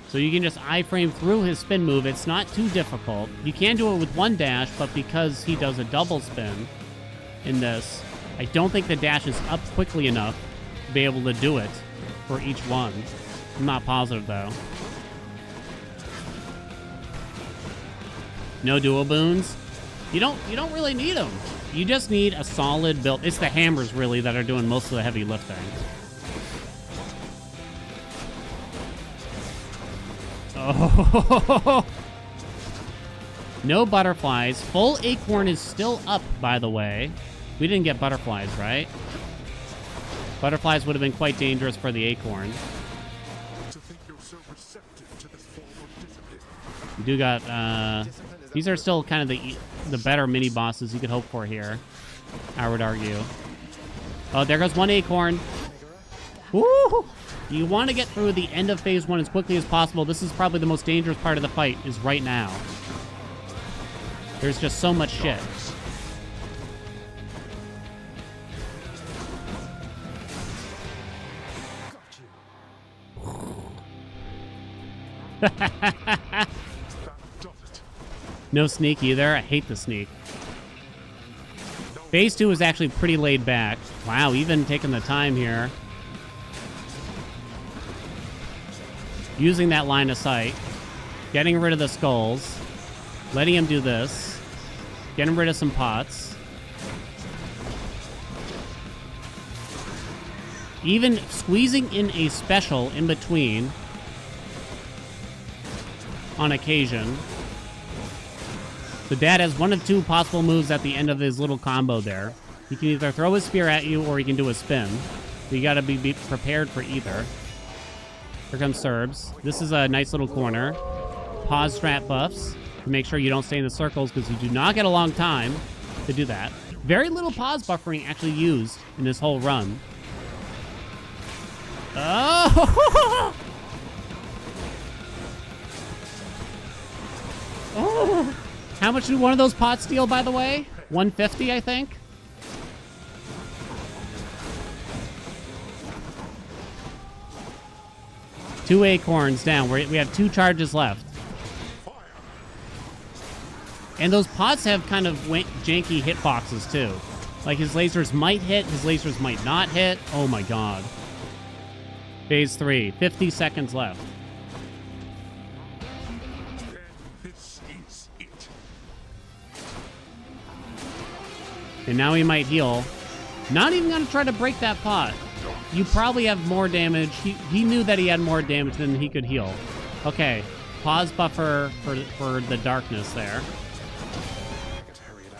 So you can just iframe through his spin move. It's not too difficult. You can do it with one dash, but because he does a double spin in this, I don't think the dash is up quickly enough to be able to do it for each one. I'm not positive, though. No dual boons? You don't really need them. You just need a solid build. It's the hammers, really, that are doing most of the heavy lifting. Oh, no butterflies. Full acorn is still up, by the way. We didn't get butterflies, right? Butterflies would have been quite dangerous for the acorn. We do got, these are still kind of the better mini bosses you could hope for here, I would argue. Oh, there goes one acorn. Woo! You want to get through the end of phase 1 as quickly as possible. This is probably the most dangerous part of the fight, is right now. There's just so much shit. No sneak either. I hate the sneak. Phase 2 is actually pretty laid back. Wow, even taking the time here. Using that line of sight, getting rid of the skulls, letting him do this, getting rid of some pots. Even squeezing in a special in between on occasion. The dad has one of two possible moves at the end of his little combo there. He can either throw his spear at you or he can do a spin. So you gotta be prepared for either. Here comes Serbs. This is a nice little corner. Pause strat buffs to make sure you don't stay in the circles, because you do not get a long time to do that. Very little pause buffering actually used in this whole run. Oh! Oh! How much did one of those pots steal, by the way? 150, I think. Two acorns down. We have 2 charges left. And those pots have kind of janky hitboxes, too. Like, his lasers might hit, his lasers might not hit. Oh, my God. Phase 3. 50 seconds left. And now he might heal. Not even going to try to break that pot. You probably have more damage. He knew that he had more damage than he could heal. Okay. Pause buffer for the darkness there.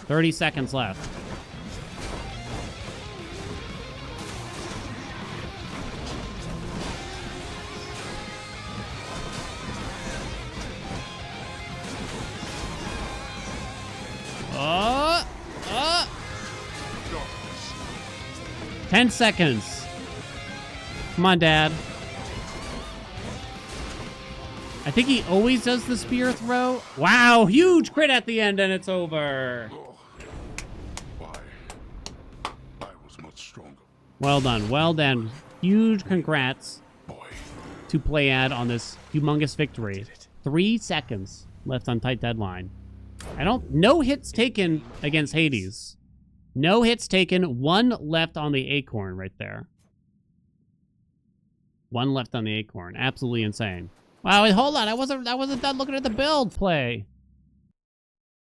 30 seconds left. Oh! 10 seconds. Come on, Dad. I think he always does the spear throw. Wow, huge crit at the end, and it's over.
Why? I was much stronger.
Well done, well done. Huge congrats to Playad on this humongous victory. 3 seconds left on tight deadline. No hits taken against Hades. No hits taken. 1 left on the acorn right there. 1 left on the acorn. Absolutely insane. Wow, wait, hold on. I wasn't done looking at the build play.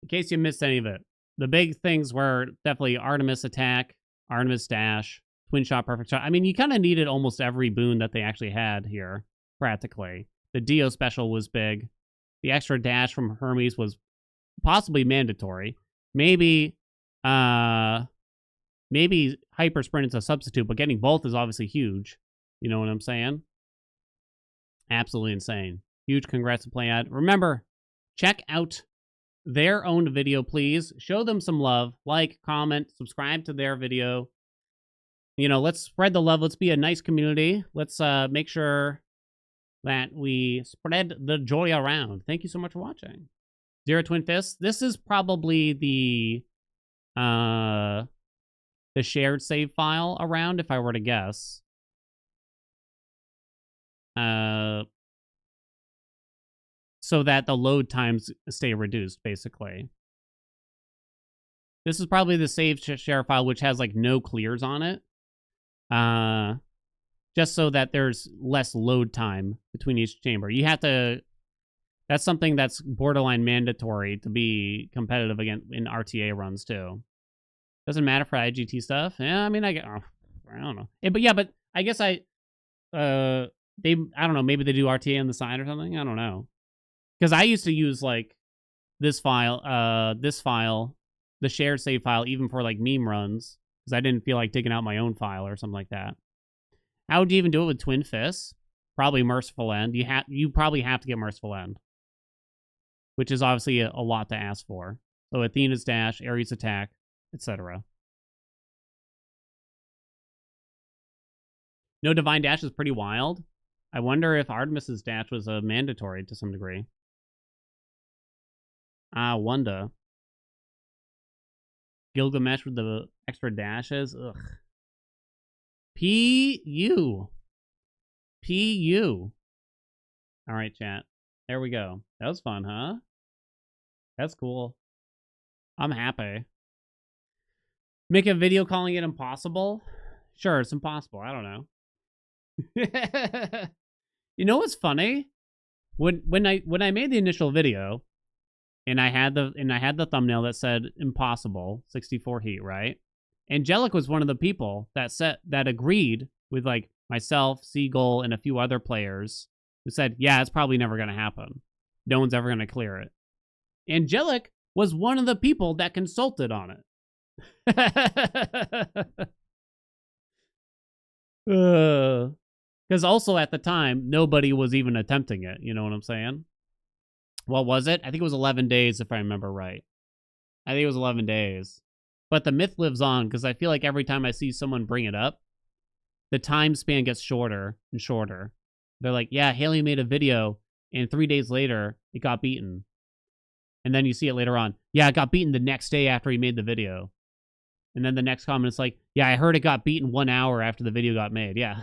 In case you missed any of it. The big things were definitely Artemis attack, Artemis dash, twin shot, perfect shot. I mean, you kind of needed almost every boon that they actually had here, practically. The Dio special was big. The extra dash from Hermes was possibly mandatory. Maybe hyper sprint is a substitute, but getting both is obviously huge. You know what I'm saying? Absolutely insane. Huge congrats to Playad. Remember, check out their own video, please. Show them some love. Like, comment, subscribe to their video. You know, let's spread the love. Let's be a nice community. Let's make sure that we spread the joy around. Thank you so much for watching. Zero Twin Fists. This is probably the shared save file around, if I were to guess. So that the load times stay reduced, basically. This is probably the save share file, which has like no clears on it. Just so that there's less load time between each chamber. You have to... That's something that's borderline mandatory to be competitive against in RTA runs, too. Doesn't matter for IGT stuff. Yeah, I mean, I don't know. But I guess I don't know, maybe they do RTA on the side or something. I don't know. Because I used to use, like, this file, the shared save file, even for, like, meme runs. Because I didn't feel like digging out my own file or something like that. How would you even do it with Twin Fists? Probably Merciful End. You probably have to get Merciful End. Which is obviously a lot to ask for. So Athena's dash, Ares attack, etc. No Divine Dash is pretty wild. I wonder if Artemis's dash was a mandatory to some degree. Wanda. Gilgamesh with the extra dashes. Ugh. P.U. P.U. All right, chat. There we go. That was fun, huh? That's cool. I'm happy. Make a video calling it impossible? Sure, it's impossible. I don't know. You know what's funny? When I made the initial video, and I had the thumbnail that said impossible 64 heat, right? Angelic was one of the people that agreed with like myself, Seagull, and a few other players who said, yeah, it's probably never going to happen. No one's ever going to clear it. Angelic was one of the people that consulted on it. Because also at the time, nobody was even attempting it. You know what I'm saying? What was it? I think it was 11 days, if I remember right. I think it was 11 days. But the myth lives on, because I feel like every time I see someone bring it up, the time span gets shorter and shorter. They're like, yeah, Haelian made a video, and 3 days later, it got beaten. And then you see it later on. Yeah, it got beaten the next day after he made the video. And then the next comment is like, yeah, I heard it got beaten 1 hour after the video got made. Yeah.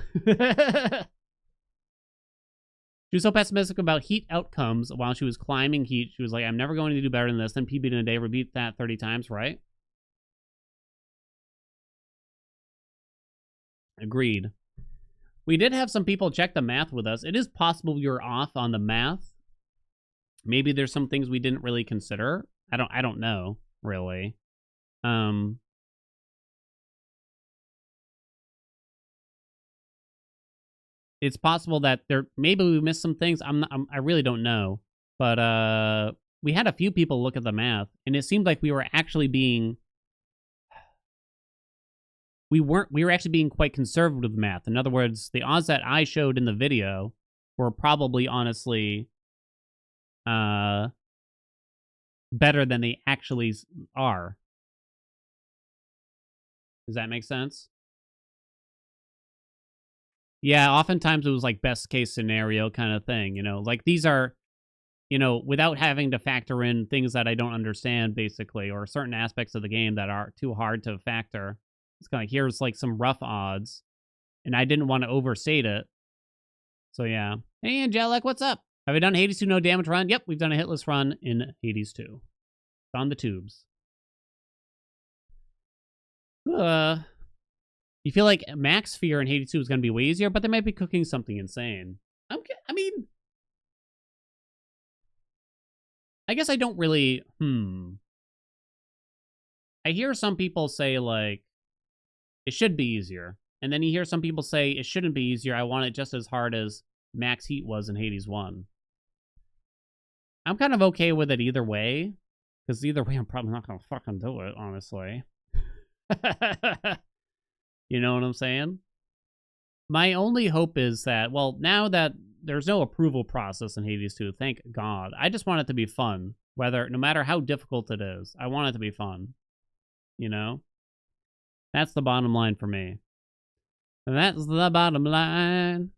She was so pessimistic about heat outcomes while she was climbing heat. She was like, I'm never going to do better than this. Then PB in a day, repeat that 30 times, right? Agreed. We did have some people check the math with us. It is possible we were off on the math. Maybe there's some things we didn't really consider. I don't know, really. It's possible that maybe we missed some things. I really don't know. But we had a few people look at the math, and it seemed like we were actually being we were actually being quite conservative with math. In other words, the odds that I showed in the video were probably honestly better than they actually are. Does that make sense? Yeah, oftentimes it was like best case scenario kind of thing, you know, like these are, you know, without having to factor in things that I don't understand basically, or certain aspects of the game that are too hard to factor. It's kind of like, here's like some rough odds, and I didn't want to overstate it. So yeah. Hey, Angelic, what's up? Have we done Hades 2 no damage run? Yep, we've done a hitless run in Hades 2. It's on the tubes. You feel like Max Fear in Hades 2 is going to be way easier, but they might be cooking something insane. Okay, I mean, I guess I don't really, I hear some people say, like, it should be easier. And then you hear some people say, it shouldn't be easier. I want it just as hard as Max Heat was in Hades 1. I'm kind of okay with it either way. Because either way, I'm probably not going to fucking do it, honestly. You know what I'm saying? My only hope is that, well, now that there's no approval process in Hades 2, thank God. I just want it to be fun. No matter how difficult it is, I want it to be fun. You know? That's the bottom line for me. And that's the bottom line.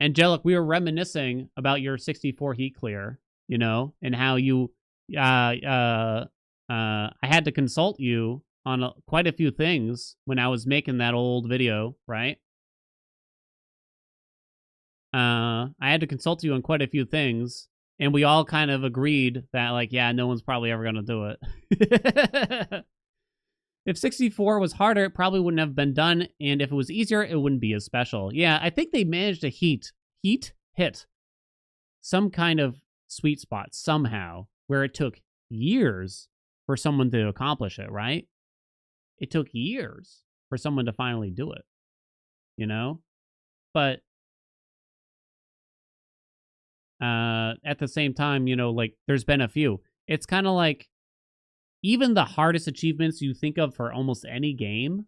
Angelic, we were reminiscing about your 64 heat clear, you know, and how you, I had to consult you on quite a few things when I was making that old video, right? I had to consult you on quite a few things, and we all kind of agreed that, like, yeah, no one's probably ever going to do it. If 64 was harder, it probably wouldn't have been done, and if it was easier, it wouldn't be as special. Yeah, I think they managed to hit some kind of sweet spot somehow, where it took years for someone to accomplish it, right? It took years for someone to finally do it, you know? But at the same time, you know, like, there's been a few. It's kind of like, even the hardest achievements you think of for almost any game,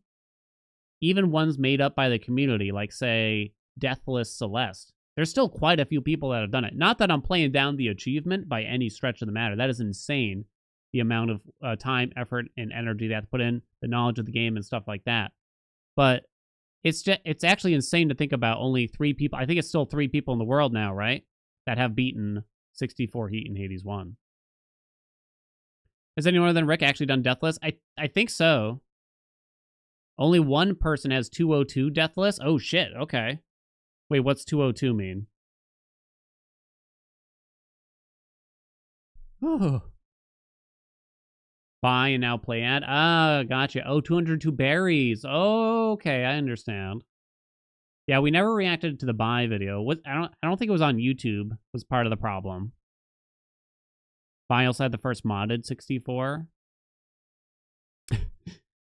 even ones made up by the community, like, say, Deathless Celeste, there's still quite a few people that have done it. Not that I'm playing down the achievement by any stretch of the matter. That is insane, the amount of time, effort, and energy they have to put in, the knowledge of the game and stuff like that. But it's actually insane to think about only 3 people. I think it's still 3 people in the world now, right? That have beaten 64 Heat in Hades 1. Has anyone other than Rick actually done Deathless? I think so. Only one person has 202 Deathless? Oh, shit. Okay. Wait, what's 202 mean? Oh. Buy and now play ad? Ah, gotcha. Oh, 202 berries. Oh, okay, I understand. Yeah, we never reacted to the buy video. I don't think it was on YouTube, was part of the problem. Buy also had the first modded 64.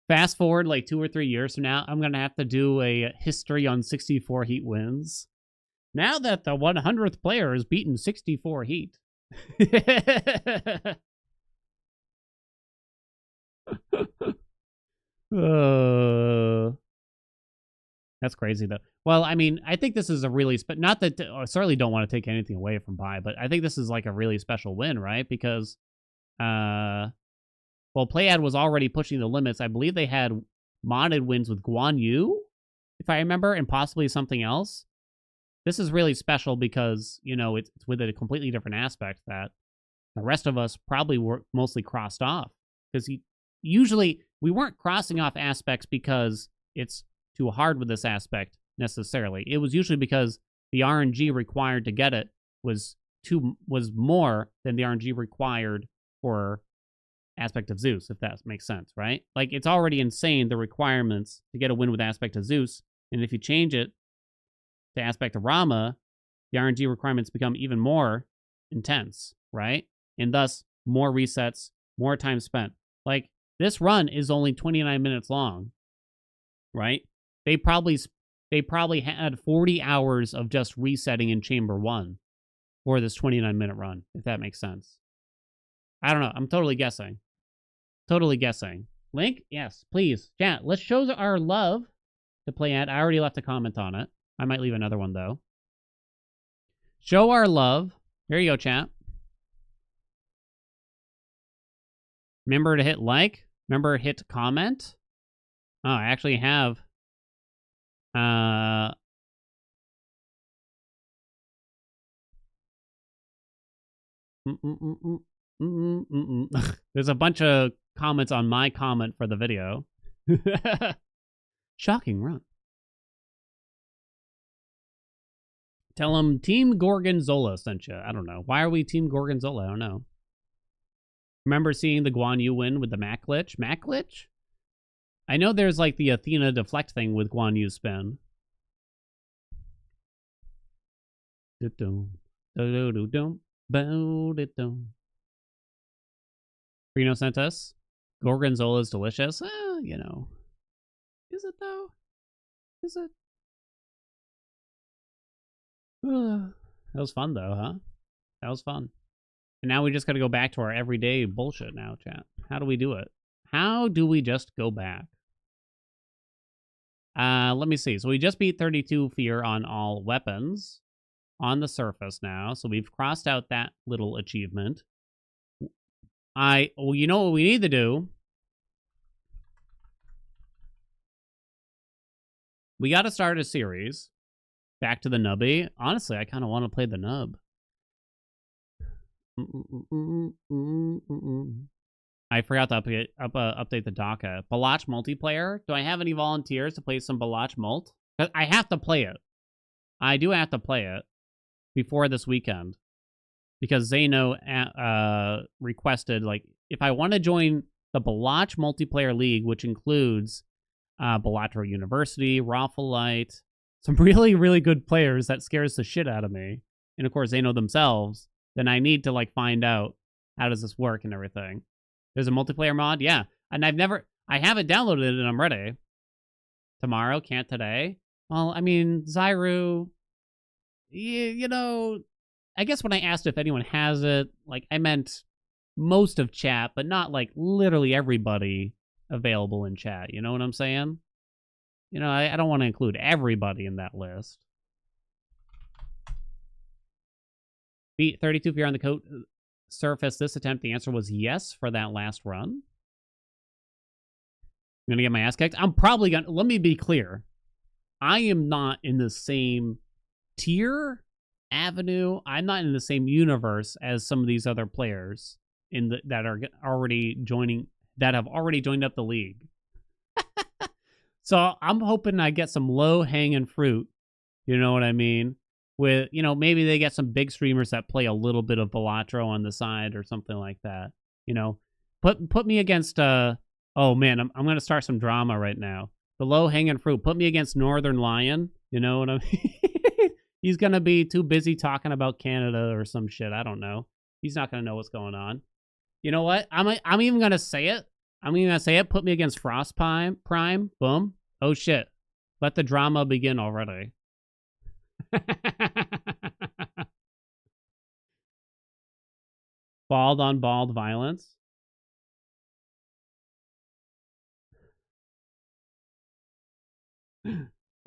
Fast forward like 2 or 3 years from now, I'm going to have to do a history on 64 Heat wins. Now that the 100th player has beaten 64 Heat. That's crazy, though. Well, I mean, I think this is a really... not that... I certainly don't want to take anything away from Bai, but I think this is like a really special win, right? Because, well, Playad was already pushing the limits. I believe they had modded wins with Guan Yu, if I remember, and possibly something else. This is really special because, you know, it's with a completely different aspect that the rest of us probably were mostly crossed off. Because usually, we weren't crossing off aspects because it's too hard with this aspect necessarily. It was usually because the RNG required to get it was more than the RNG required for Aspect of Zeus, if that makes sense, right? Like, it's already insane, the requirements to get a win with Aspect of Zeus, and if you change it to Aspect of Rama, the RNG requirements become even more intense, right? And thus, more resets, more time spent. Like, this run is only 29 minutes long, right? They probably had 40 hours of just resetting in Chamber 1 for this 29-minute run, if that makes sense. I don't know. I'm totally guessing. Totally guessing. Link? Yes, please. Chat, let's show our love to Playad. I already left a comment on it. I might leave another one, though. Show our love. Here you go, chat. Remember to hit like. Remember to hit comment. Oh, I actually have... There's a bunch of comments on my comment for the video. Shocking run. Tell them Team Gorgonzola sent you. I don't know. Why are we Team Gorgonzola? I don't know. Remember seeing the Guan Yu win with the Mac glitch? Mac glitch? I know there's like the Athena deflect thing with Guan Yu spin. Reno sent us. Gorgonzola is delicious. You know. Is it though? Is it? That was fun though, huh? That was fun. And now we just gotta go back to our everyday bullshit now, chat. How do we do it? How do we just go back? Let me see. So we just beat 32 fear on all weapons on the surface now. So we've crossed out that little achievement. Well, you know what we need to do? We got to start a series. Back to the Nubby. Honestly, I kind of want to play the Nub. I forgot to update the docket. Balach multiplayer. Do I have any volunteers to play some Balach mult? I have to play it. I do have to play it before this weekend. Because Zeno requested, like, if I want to join the Balach multiplayer league, which includes Balatro University, Raffleite, some really, really good players that scares the shit out of me, and of course Zeno themselves, then I need to, like, find out how does this work and everything. There's a multiplayer mod? Yeah. And I haven't downloaded it and I'm ready. Tomorrow, can't today? Well, I mean, Zyru, you know, I guess when I asked if anyone has it, like, I meant most of chat, but not, like, literally everybody available in chat. You know what I'm saying? You know, I don't want to include everybody in that list. Beat 32 feet on the coat surface this attempt. The answer was yes for that last run. I'm gonna get my ass kicked. I'm probably gonna... Let me be clear. I am not in the same tier... avenue. I'm not in the same universe as some of these other players that are already that have already joined up the league. So I'm hoping I get some low-hanging fruit. You know what I mean? With, you know, maybe they get some big streamers that play a little bit of Balatro on the side or something like that. You know, put me against oh man, I'm gonna start some drama right now. The low-hanging fruit. Put me against Northern Lion. You know what I mean? He's going to be too busy talking about Canada or some shit. I don't know. He's not going to know what's going on. You know what? I'm even going to say it. I'm even going to say it. Put me against Frost Prime. Boom. Oh, shit. Let the drama begin already. Bald on bald violence.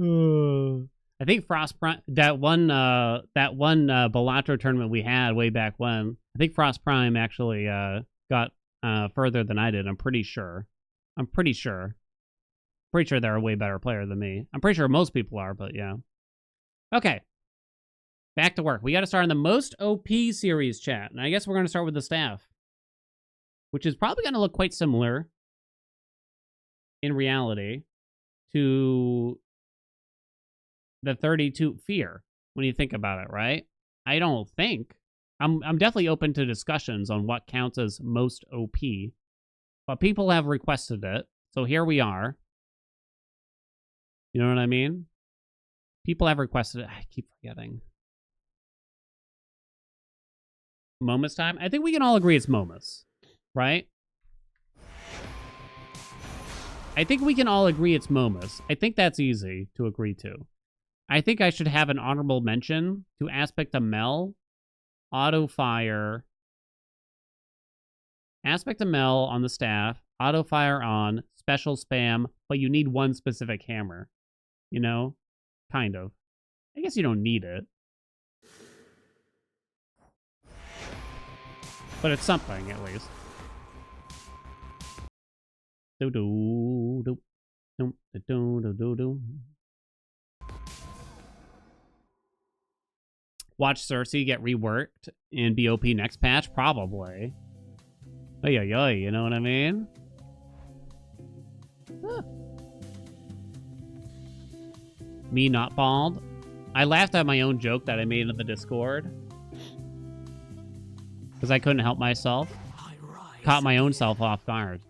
I think Frost Prime, that one Balatro tournament we had way back when, I think Frost Prime actually got further than I did. I'm pretty sure. Pretty sure they're a way better player than me. I'm pretty sure most people are, but yeah. Okay. Back to work. We got to start in the most OP series chat. And I guess we're going to start with the staff, which is probably going to look quite similar in reality to the 32 fear when you think about it, right? I don't think. I'm definitely open to discussions on what counts as most OP, but people have requested it, so here we are. You know what I mean? People have requested it. I keep forgetting. Momus time? I think we can all agree it's Momus, right? I think we can all agree it's Momus. I think that's easy to agree to. I think I should have an honorable mention to Aspect of Mel, Auto Fire, Aspect of Mel on the staff, Auto Fire on, Special Spam, but you need one specific hammer. You know? Kind of. I guess you don't need it. But it's something, at least. Watch Cersei get reworked in BOP next patch? Probably. Oy, oy, oy, you know what I mean? Huh. Me not bald? I laughed at my own joke that I made in the Discord. Because I couldn't help myself. Caught my own self off guard.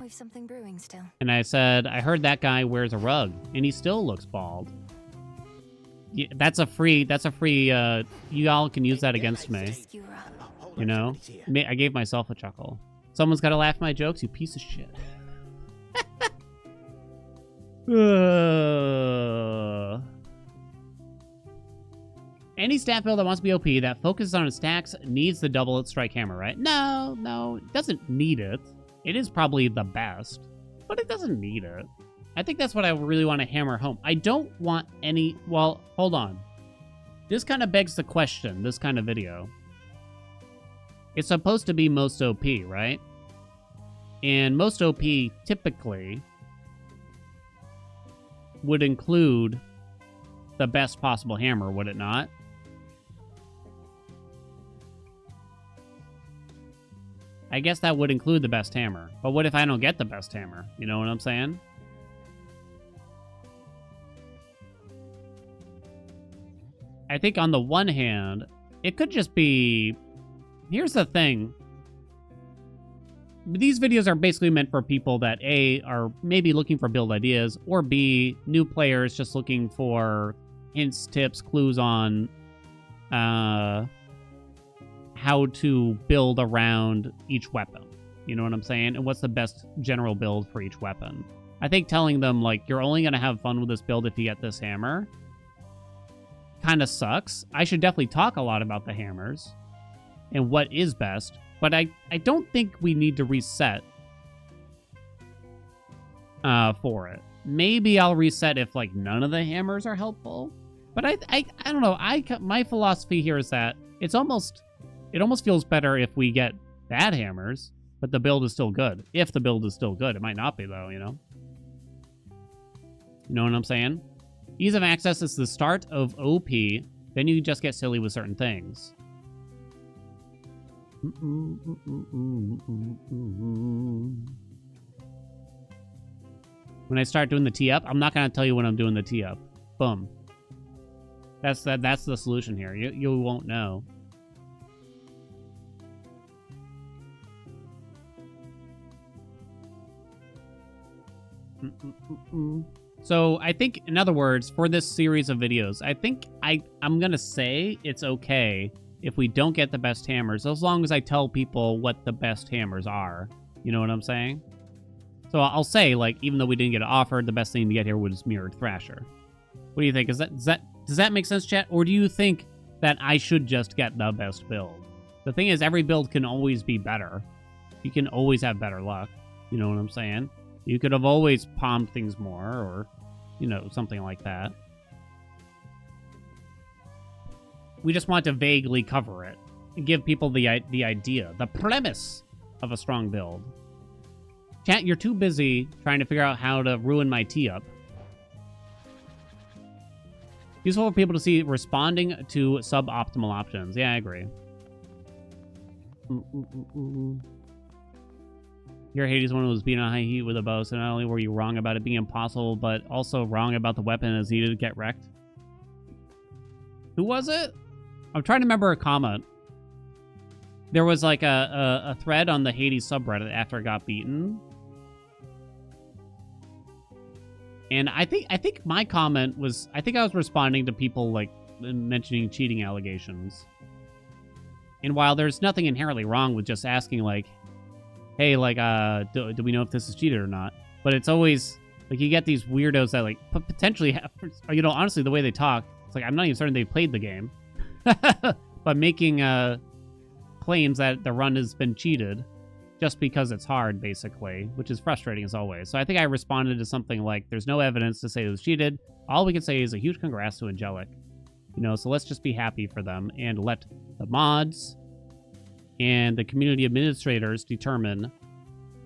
We've something brewing still.
And I said, I heard that guy wears a rug, and he still looks bald. Yeah, that's a free, you all can use that against me. You know? I gave myself a chuckle. Someone's got to laugh at my jokes, you piece of shit. Any stat build that wants to be OP that focuses on its stacks needs the double strike hammer, right? No, it doesn't need it. It is probably the best, but it doesn't need it. I think that's what I really want to hammer home. I don't want any... Well, hold on. This kind of begs the question, this kind of video. It's supposed to be most OP, right? And most OP typically would include the best possible hammer, would it not? I guess that would include the best hammer. But what if I don't get the best hammer? You know what I'm saying? I think on the one hand, it could just be... Here's the thing. These videos are basically meant for people that, A, are maybe looking for build ideas, or B, new players just looking for hints, tips, clues on how to build around each weapon. You know what I'm saying? And what's the best general build for each weapon. I think telling them, like, you're only going to have fun with this build if you get this hammer kind of sucks. I should definitely talk a lot about the hammers and what is best, but I don't think we need to reset for it. Maybe I'll reset if, like, none of the hammers are helpful. But I don't know. My philosophy here is that it almost feels better if we get bad hammers, but the build is still good. If the build is still good. It might not be, though, you know? You know what I'm saying? Ease of access is the start of OP, then you just get silly with certain things. When I start doing the tee-up, I'm not going to tell you when I'm doing the tee-up. Boom. That's the solution here. You won't know. So I think, in other words, for this series of videos, I think I'm going to say it's okay if we don't get the best hammers, as long as I tell people what the best hammers are. You know what I'm saying? So I'll say, like, even though we didn't get it offered, the best thing to get here was Mirrored Thrasher. What do you think? Does that make sense, chat? Or do you think that I should just get the best build? The thing is, every build can always be better. You can always have better luck. You know what I'm saying? You could have always palmed things more, or, you know, something like that. We just want to vaguely cover it and give people the idea, the premise of a strong build. Chat, you're too busy trying to figure out how to ruin my tee-up. Useful for people to see responding to suboptimal options. Yeah, I agree. Your Hades one was being on high heat with a bow, so not only were you wrong about it being impossible, but also wrong about the weapon as needed to get wrecked. Who was it? I'm trying to remember a comment. There was like a thread on the Hades subreddit after it got beaten. And I think my comment was, I think I was responding to people like mentioning cheating allegations. And while there's nothing inherently wrong with just asking like, hey, like, do we know if this is cheated or not? But it's always, like, you get these weirdos that, like, potentially have, you know, honestly, the way they talk, it's like, I'm not even certain they played the game. But making claims that the run has been cheated just because it's hard, basically, which is frustrating as always. So I think I responded to something like, there's no evidence to say it was cheated. All we can say is a huge congrats to Angelic. You know, so let's just be happy for them and let the mods and the community administrators determine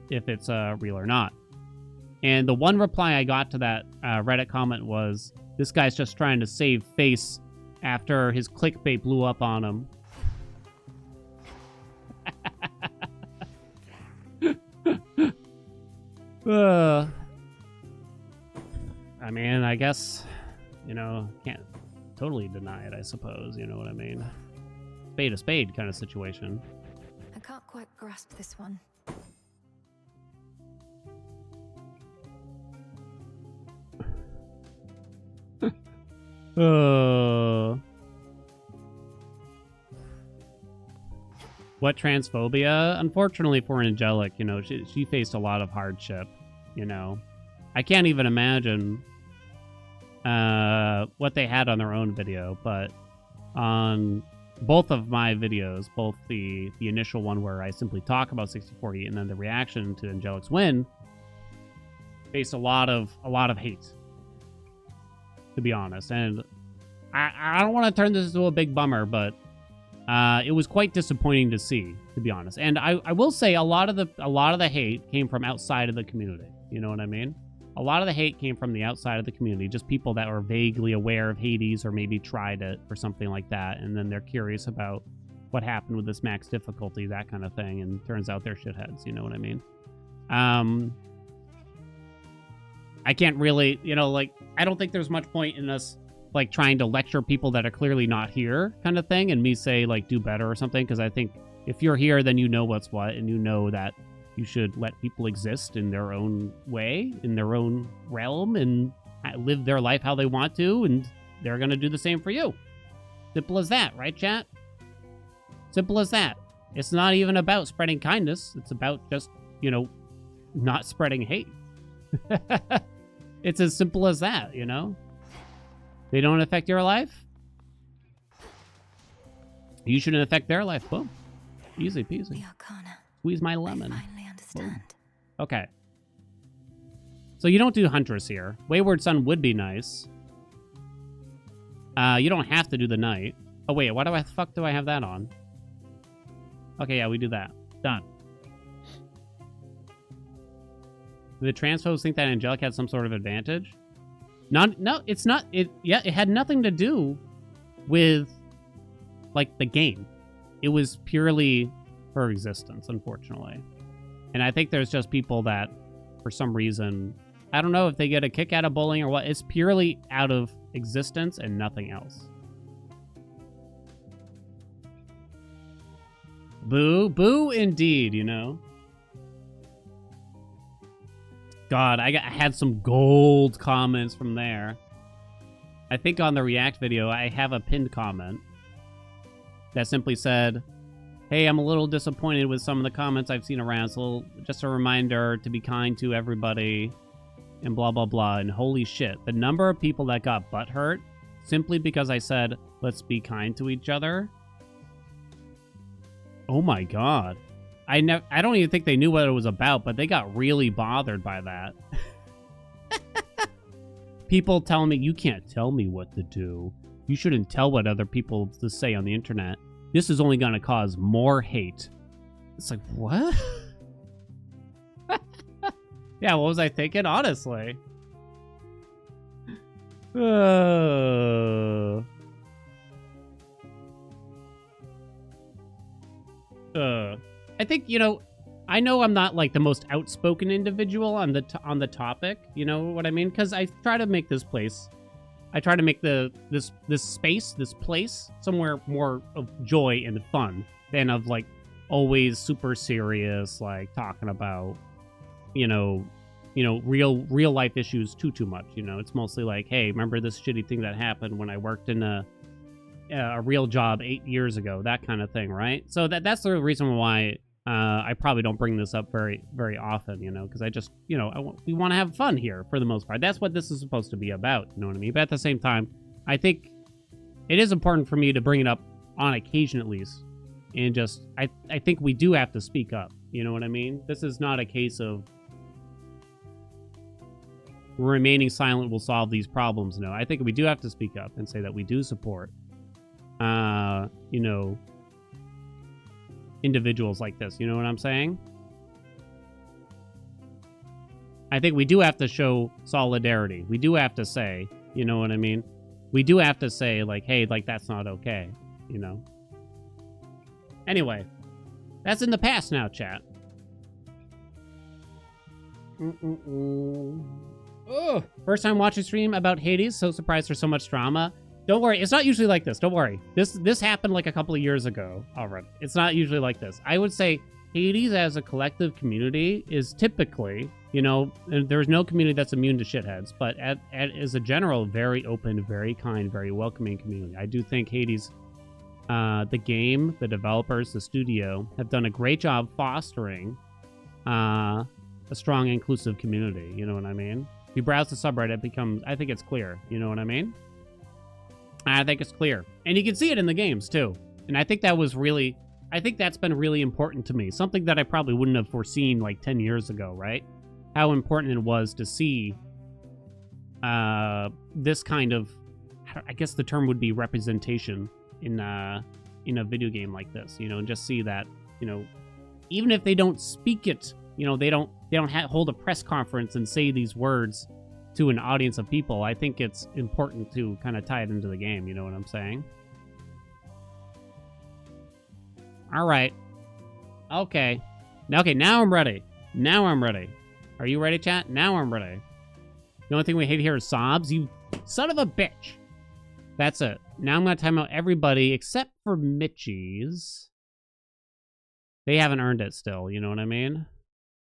if it's real or not. And the one reply I got to that Reddit comment was, this guy's just trying to save face after his clickbait blew up on him. I mean, I guess, you know, can't totally deny it, I suppose. You know what I mean? Spade a spade kind of situation.
I can't quite grasp this one.
What transphobia? Unfortunately for Angelic, you know, she faced a lot of hardship, you know. I can't even imagine what they had on their own video, but on both of my videos, both the initial one where I simply talk about 6040 and then the reaction to Angelic's win, faced a lot of hate, to be honest. And I don't want to turn this into a big bummer, but it was quite disappointing to see, to be honest. And I will say a lot of the hate came from outside of the community. You know what I mean? A lot of the hate came from the outside of the community, just people that were vaguely aware of Hades or maybe tried it or something like that, and then they're curious about what happened with this max difficulty, that kind of thing, and turns out they're shitheads, you know what I mean? I can't really, you know, like, I don't think there's much point in us, like, trying to lecture people that are clearly not here kind of thing, and me say, like, do better or something, because I think if you're here, then you know what's what, and you know that you should let people exist in their own way, in their own realm, and live their life how they want to, and they're going to do the same for you. Simple as that, right, chat? Simple as that. It's not even about spreading kindness. It's about just, you know, not spreading hate. It's as simple as that, you know? They don't affect your life. You shouldn't affect their life. Boom. Easy peasy.
The Arcana.
Squeeze my lemon.
I finally understand.
Boom. Okay. So you don't do Huntress here. Wayward Son would be nice. You don't have to do the Knight. Oh, wait. Why the fuck do I have that on? Okay, yeah, we do that. Done. Do the transphobes think that Angelic had some sort of advantage? No, it's not. It had nothing to do with, like, the game. It was purely her existence, unfortunately. And I think there's just people that, for some reason, I don't know if they get a kick out of bullying or what. It's purely out of existence and nothing else. Boo. Boo indeed, you know. God, I had some gold comments from there. I think on the React video, I have a pinned comment that simply said, hey, I'm a little disappointed with some of the comments I've seen around, so just a reminder to be kind to everybody, and blah, blah, blah. And holy shit, the number of people that got butthurt simply because I said, let's be kind to each other. Oh my God. I don't even think they knew what it was about, but they got really bothered by that. People telling me, you can't tell me what to do. You shouldn't tell what other people to say on the internet. This is only going to cause more hate. It's like, what? Yeah, what was I thinking? Honestly. I think, you know, I know I'm not like the most outspoken individual on the topic, you know what I mean? Because I try to make this place, I try to make this space, this place, somewhere more of joy and fun than of like always super serious, like talking about, you know, real life issues too much. You know, it's mostly like, hey, remember this shitty thing that happened when I worked in a real job 8 years ago, that kind of thing, right? So that's the reason why I probably don't bring this up very, very often, you know, because I just, you know, we want to have fun here for the most part. That's what this is supposed to be about, you know what I mean? But at the same time, I think it is important for me to bring it up on occasion at least. And just, I think we do have to speak up, you know what I mean? This is not a case of remaining silent will solve these problems. No, I think we do have to speak up and say that we do support, you know, individuals like this, you know what I'm saying? I think we do have to show solidarity. We do have to say, you know what I mean? We do have to say, like, hey, like, that's not okay, you know? Anyway, that's in the past now, chat. Oh, first time watching stream about Hades. So surprised there's so much drama. Don't worry, it's not usually like this. Don't worry. This happened like a couple of years ago already. It's not usually like this. I would say Hades as a collective community is typically, you know, there's no community that's immune to shitheads, but as a general, very open, very kind, very welcoming community. I do think Hades, the game, the developers, the studio have done a great job fostering a strong, inclusive community. You know what I mean? If you browse the subreddit, it becomes, I think it's clear. You know what I mean? I think it's clear. And you can see it in the games, too. And I think that was really, I think that's been really important to me. Something that I probably wouldn't have foreseen like 10 years ago, right? How important it was to see this kind of, I guess the term would be representation in a video game like this, you know, and just see that, you know, even if they don't speak it you know, they don't hold a press conference and say these words to an audience of people. I think it's important to kind of tie it into the game. You know what I'm saying? All right. Okay. Okay, now I'm ready. Now I'm ready. Are you ready, chat? Now I'm ready. The only thing we hate here is sobs. You son of a bitch. That's it. Now I'm going to time out everybody except for Mitchie's. They haven't earned it still. You know what I mean?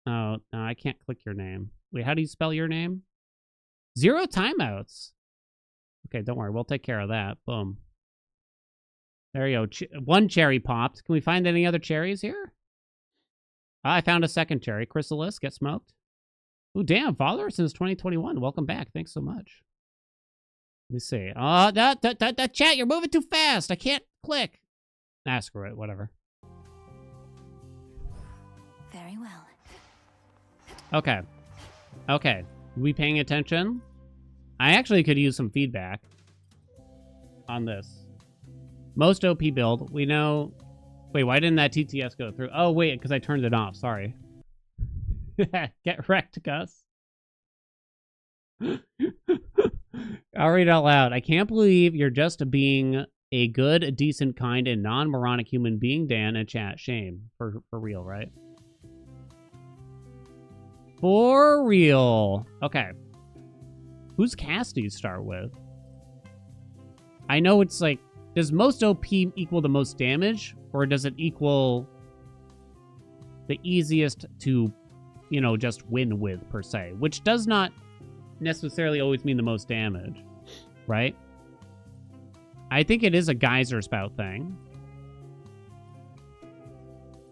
Oh, no, I can't click your name. Wait, how do you spell your name? 0 timeouts. Okay, don't worry. We'll take care of that. Boom. There you go. One cherry popped. Can we find any other cherries here? I found a second cherry. Chrysalis, get smoked. Ooh, damn. Follower since 2021. Welcome back. Thanks so much. Let me see. Oh, that chat, you're moving too fast. I can't click. Ah, screw it. Whatever.
Very well.
Okay. Okay. We paying attention? I actually could use some feedback on this. Most OP build. We know... Wait, why didn't that TTS go through? Oh, wait, because I turned it off. Sorry. Get wrecked, Gus. I'll read it out loud. I can't believe you're just being a good, decent, kind, and non-moronic human being, Dan, in chat. Shame. For real, right? For real. Okay. Whose cast do you start with? I know it's like, does most OP equal the most damage? Or does it equal the easiest to, you know, just win with, per se? Which does not necessarily always mean the most damage, right? I think it is a geyser spout thing.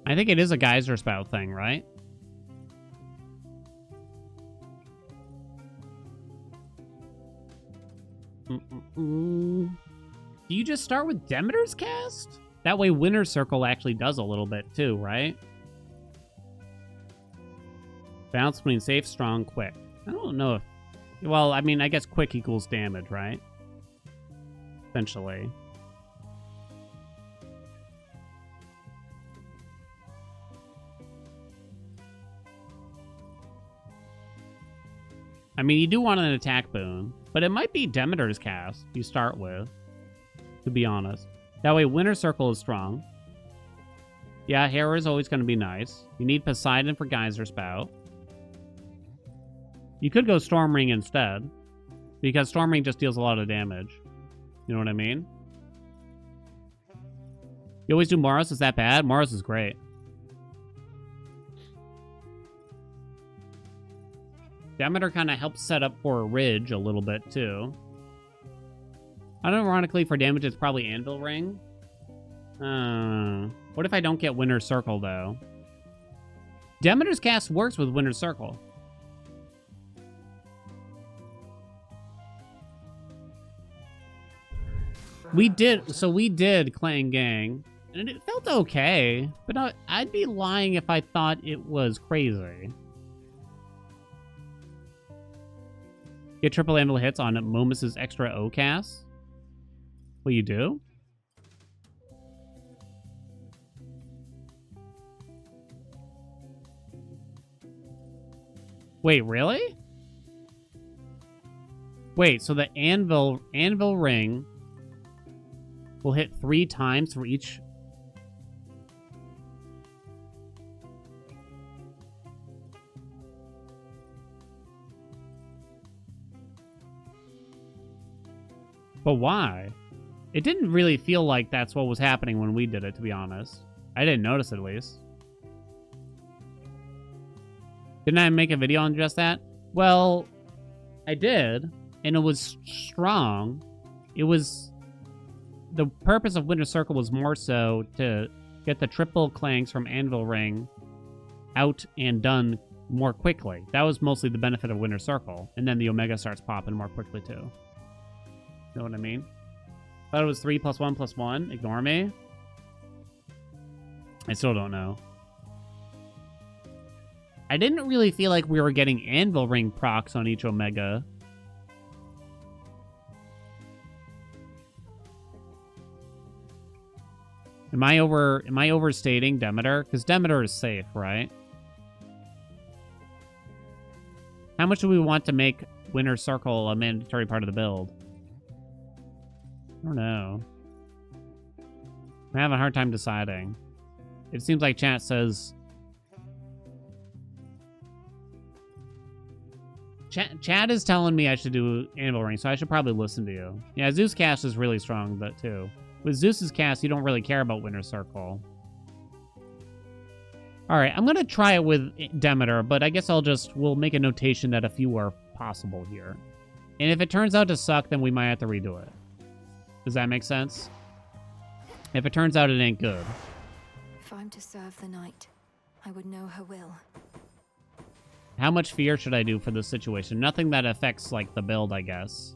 I think it is a geyser spout thing, right? Do you just start with Demeter's cast? That way Winner's Circle actually does a little bit too, right? Balance between safe, strong, quick. I don't know if... Well, I mean, I guess quick equals damage, right? Essentially. I mean, you do want an attack boon, but it might be Demeter's cast you start with, to be honest. That way, Winter Circle is strong. Yeah, Hera is always going to be nice. You need Poseidon for Geyser Spout. You could go Storm Ring instead, because Storm Ring just deals a lot of damage. You know what I mean? You always do Mars? Is that bad? Mars is great. Demeter kind of helps set up for a Ridge a little bit, too. Unironically, for damage, it's probably Anvil Ring. What if I don't get Winter Circle, though? Demeter's cast works with Winter Circle. We did Clan Gang, and it felt okay, but I'd be lying if I thought it was crazy. Get triple Anvil hits on Momus's extra O cast? Well, you do? Wait, really? Wait, so the Anvil Ring will hit 3 times for each... But why? It didn't really feel like that's what was happening when we did it, to be honest. I didn't notice it, at least. Didn't I make a video on just that? Well, I did, and it was strong. It was... The purpose of Winter Circle was more so to get the triple clanks from Anvil Ring out and done more quickly. That was mostly the benefit of Winter Circle. And then the Omega starts popping more quickly, too. Know what I mean? Thought it was 3 + 1 + 1. Ignore me. I still don't know. I didn't really feel like we were getting Anvil Ring procs on each Omega. Am I overstating Demeter? Because Demeter is safe, right? How much do we want to make Winner's Circle a mandatory part of the build? I don't know. I'm having a hard time deciding. It seems like chat says... Chat is telling me I should do Anvil Ring, so I should probably listen to you. Yeah, Zeus cast is really strong, but too. With Zeus's cast, you don't really care about Winner's Circle. Alright, I'm gonna try it with Demeter, but I guess we'll make a notation that a few are possible here. And if it turns out to suck, then we might have to redo it. Does that make sense? If it turns out it ain't good.
If I'm to serve the night, I would know her will.
How much fear should I do for this situation? Nothing that affects, like, the build, I guess.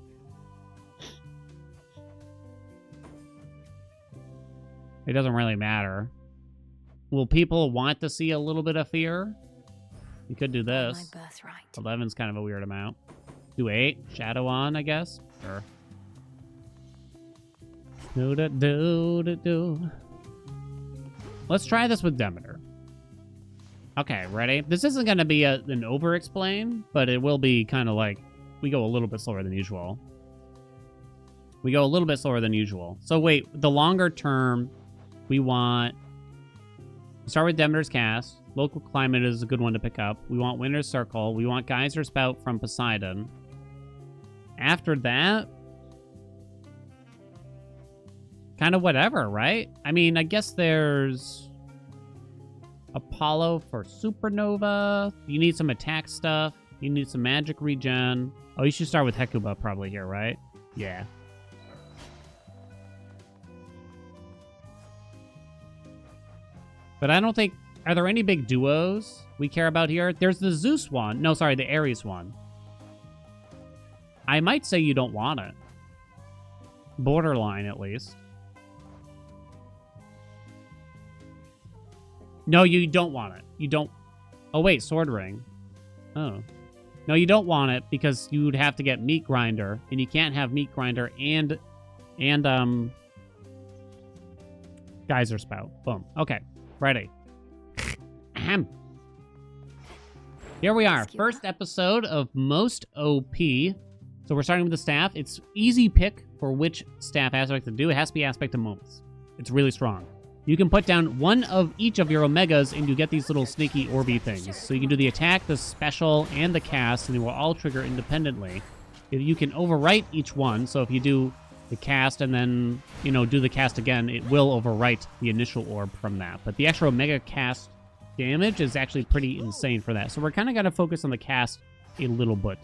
It doesn't really matter. Will people want to see a little bit of fear? You could do this.
My birthright.
11's kind of a weird amount. Do 8. Shadow on, I guess. Sure. Do. Let's try this with Demeter. Okay, ready? This isn't going to be an over-explain, but it will be kind of like we go a little bit slower than usual. So wait, the longer term, we want... Start with Demeter's cast. Local climate is a good one to pick up. We want Winter's Circle. We want Geyser Spout from Poseidon. After that... kind of whatever, right? I mean, I guess there's... Apollo for Supernova. You need some attack stuff. You need some magic regen. Oh, you should start with Hecuba probably here, right? Yeah. But I don't think... Are there any big duos we care about here? There's the Zeus one. No, sorry, the Ares one. I might say you don't want it. Borderline, at least. No, you don't want it. You don't... Oh, wait, Sword Ring. Oh. No, you don't want it because you would have to get Meat Grinder, and you can't have Meat Grinder and Geyser Spout. Boom. Okay. Ready. Ahem. Here we are. First episode of Most OP. So we're starting with the staff. It's easy pick for which staff aspect to do. It has to be aspect of moments. It's really strong. You can put down one of each of your Omegas, and you get these little sneaky orby things. So you can do the attack, the special, and the cast, and they will all trigger independently. You can overwrite each one, so if you do the cast and then, do the cast again, it will overwrite the initial orb from that. But the extra Omega cast damage is actually pretty insane for that. So we're kind of going to focus on the cast a little bit.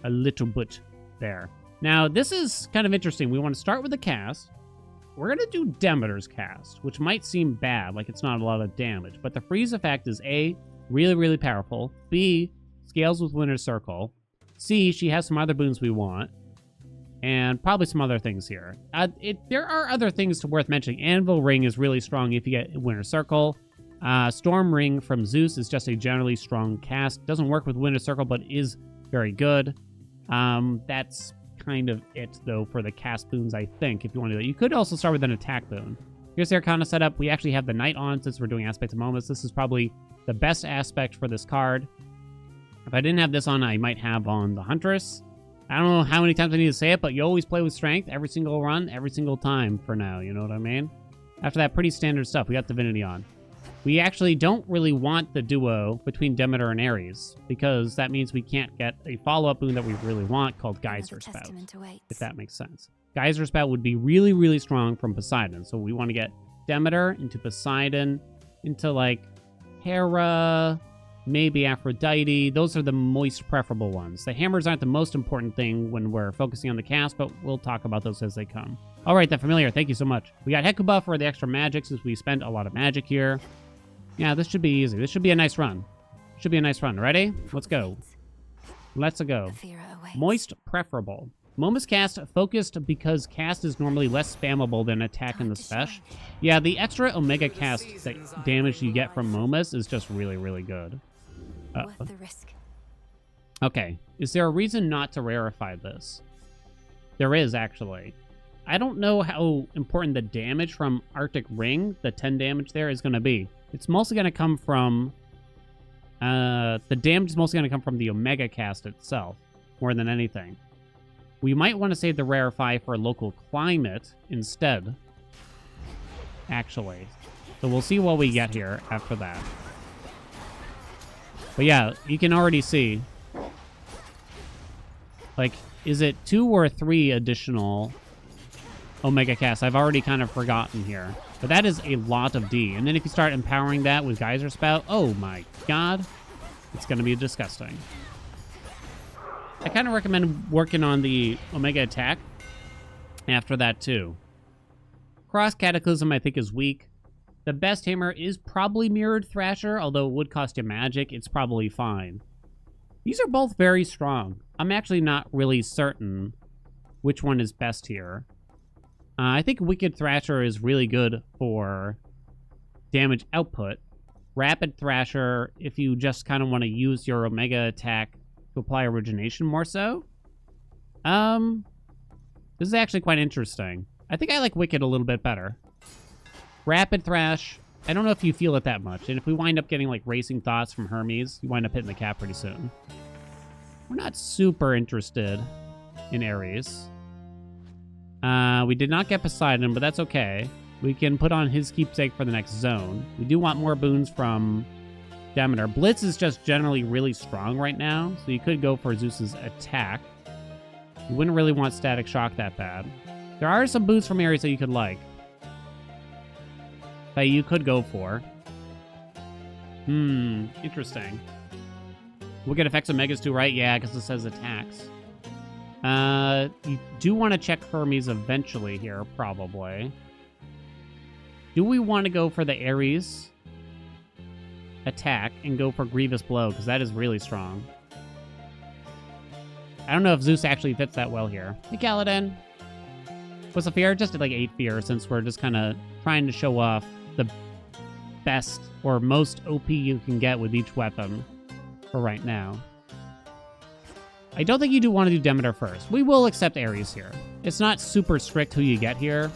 A little bit there. Now, this is kind of interesting. We want to start with the cast. We're going to do Demeter's cast, which might seem bad, like it's not a lot of damage. But the freeze effect is A, really, really powerful. B, scales with Winner's Circle. C, she has some other boons we want. And probably some other things here. There are other things worth mentioning. Anvil Ring is really strong if you get Winner's Circle. Storm Ring from Zeus is just a generally strong cast. Doesn't work with Winner's Circle, but is very good. That's kind of it, though, for the cast boons, I think, if you want to do that. You could also start with an attack boon. Here's the Arcana setup. We actually have the Knight on since we're doing Aspect of Moments. This is probably the best aspect for this card. If I didn't have this on, I might have on the Huntress. I don't know how many times I need to say it, but you always play with Strength every single run, every single time for now, you know what I mean? After that, pretty standard stuff. We got Divinity on. We actually don't really want the duo between Demeter and Ares, because that means we can't get a follow-up boon that we really want called Geyser Spout, if that makes sense. Geyser Spout would be really, really strong from Poseidon, so we want to get Demeter into Poseidon, into, like, Hera, maybe Aphrodite. Those are the most preferable ones. The hammers aren't the most important thing when we're focusing on the cast, but we'll talk about those as they come. All right, the familiar, thank you so much. We got Hecuba for the extra magic, since we spent a lot of magic here. Yeah, this should be easy. This should be a nice run. Should be a nice run. Ready? Let's go. Let's go. Moist preferable. Momus cast focused because cast is normally less spammable than attack in the special. Yeah, the extra Omega cast damage you get from Momus is just really, really good.
Worth the risk.
Okay. Is there a reason not to rarefy this? There is, actually. I don't know how important the damage from Arctic Ring, the 10 damage there, is going to be. It's mostly going to come from The damage is mostly going to come from the Omega cast itself, more than anything. We might want to save the Rarefy for local climate instead, actually. So we'll see what we get here after that. But yeah, you can already see, like, is it 2 or 3 additional Omega casts? I've already kind of forgotten here. But that is a lot of D. And then if you start empowering that with Geyser Spout, oh my god, it's going to be disgusting. I kind of recommend working on the Omega attack after that too. Cross Cataclysm I think is weak. The best hammer is probably Mirrored Thrasher, although it would cost you magic. It's probably fine. These are both very strong. I'm actually not really certain which one is best here. I think Wicked Thrasher is really good for damage output. Rapid Thrasher, if you just kind of want to use your Omega attack to apply Origination more so. This is actually quite interesting. I think I like Wicked a little bit better. Rapid Thrash, I don't know if you feel it that much. And if we wind up getting like Racing Thoughts from Hermes, you wind up hitting the cap pretty soon. We're not super interested in Ares. We did not get Poseidon, but that's okay. We can put on his keepsake for the next zone. We do want more boons from Demeter. Blitz is just generally really strong right now, so you could go for Zeus's attack. You wouldn't really want Static Shock that bad. There are some boosts from Ares that you could like. That you could go for. Interesting. We'll get effects on Megas too, right? Yeah, because it says attacks. You do want to check Hermes eventually here, probably. Do we want to go for the Ares attack and go for Grievous Blow? Because that is really strong. I don't know if Zeus actually fits that well here. Hey, Kaladin. What's the fear? Just did like 8 fear, since we're just kind of trying to show off the best or most OP you can get with each weapon for right now. I don't think you do want to do Demeter first. We will accept Ares here. It's not super strict who you get here.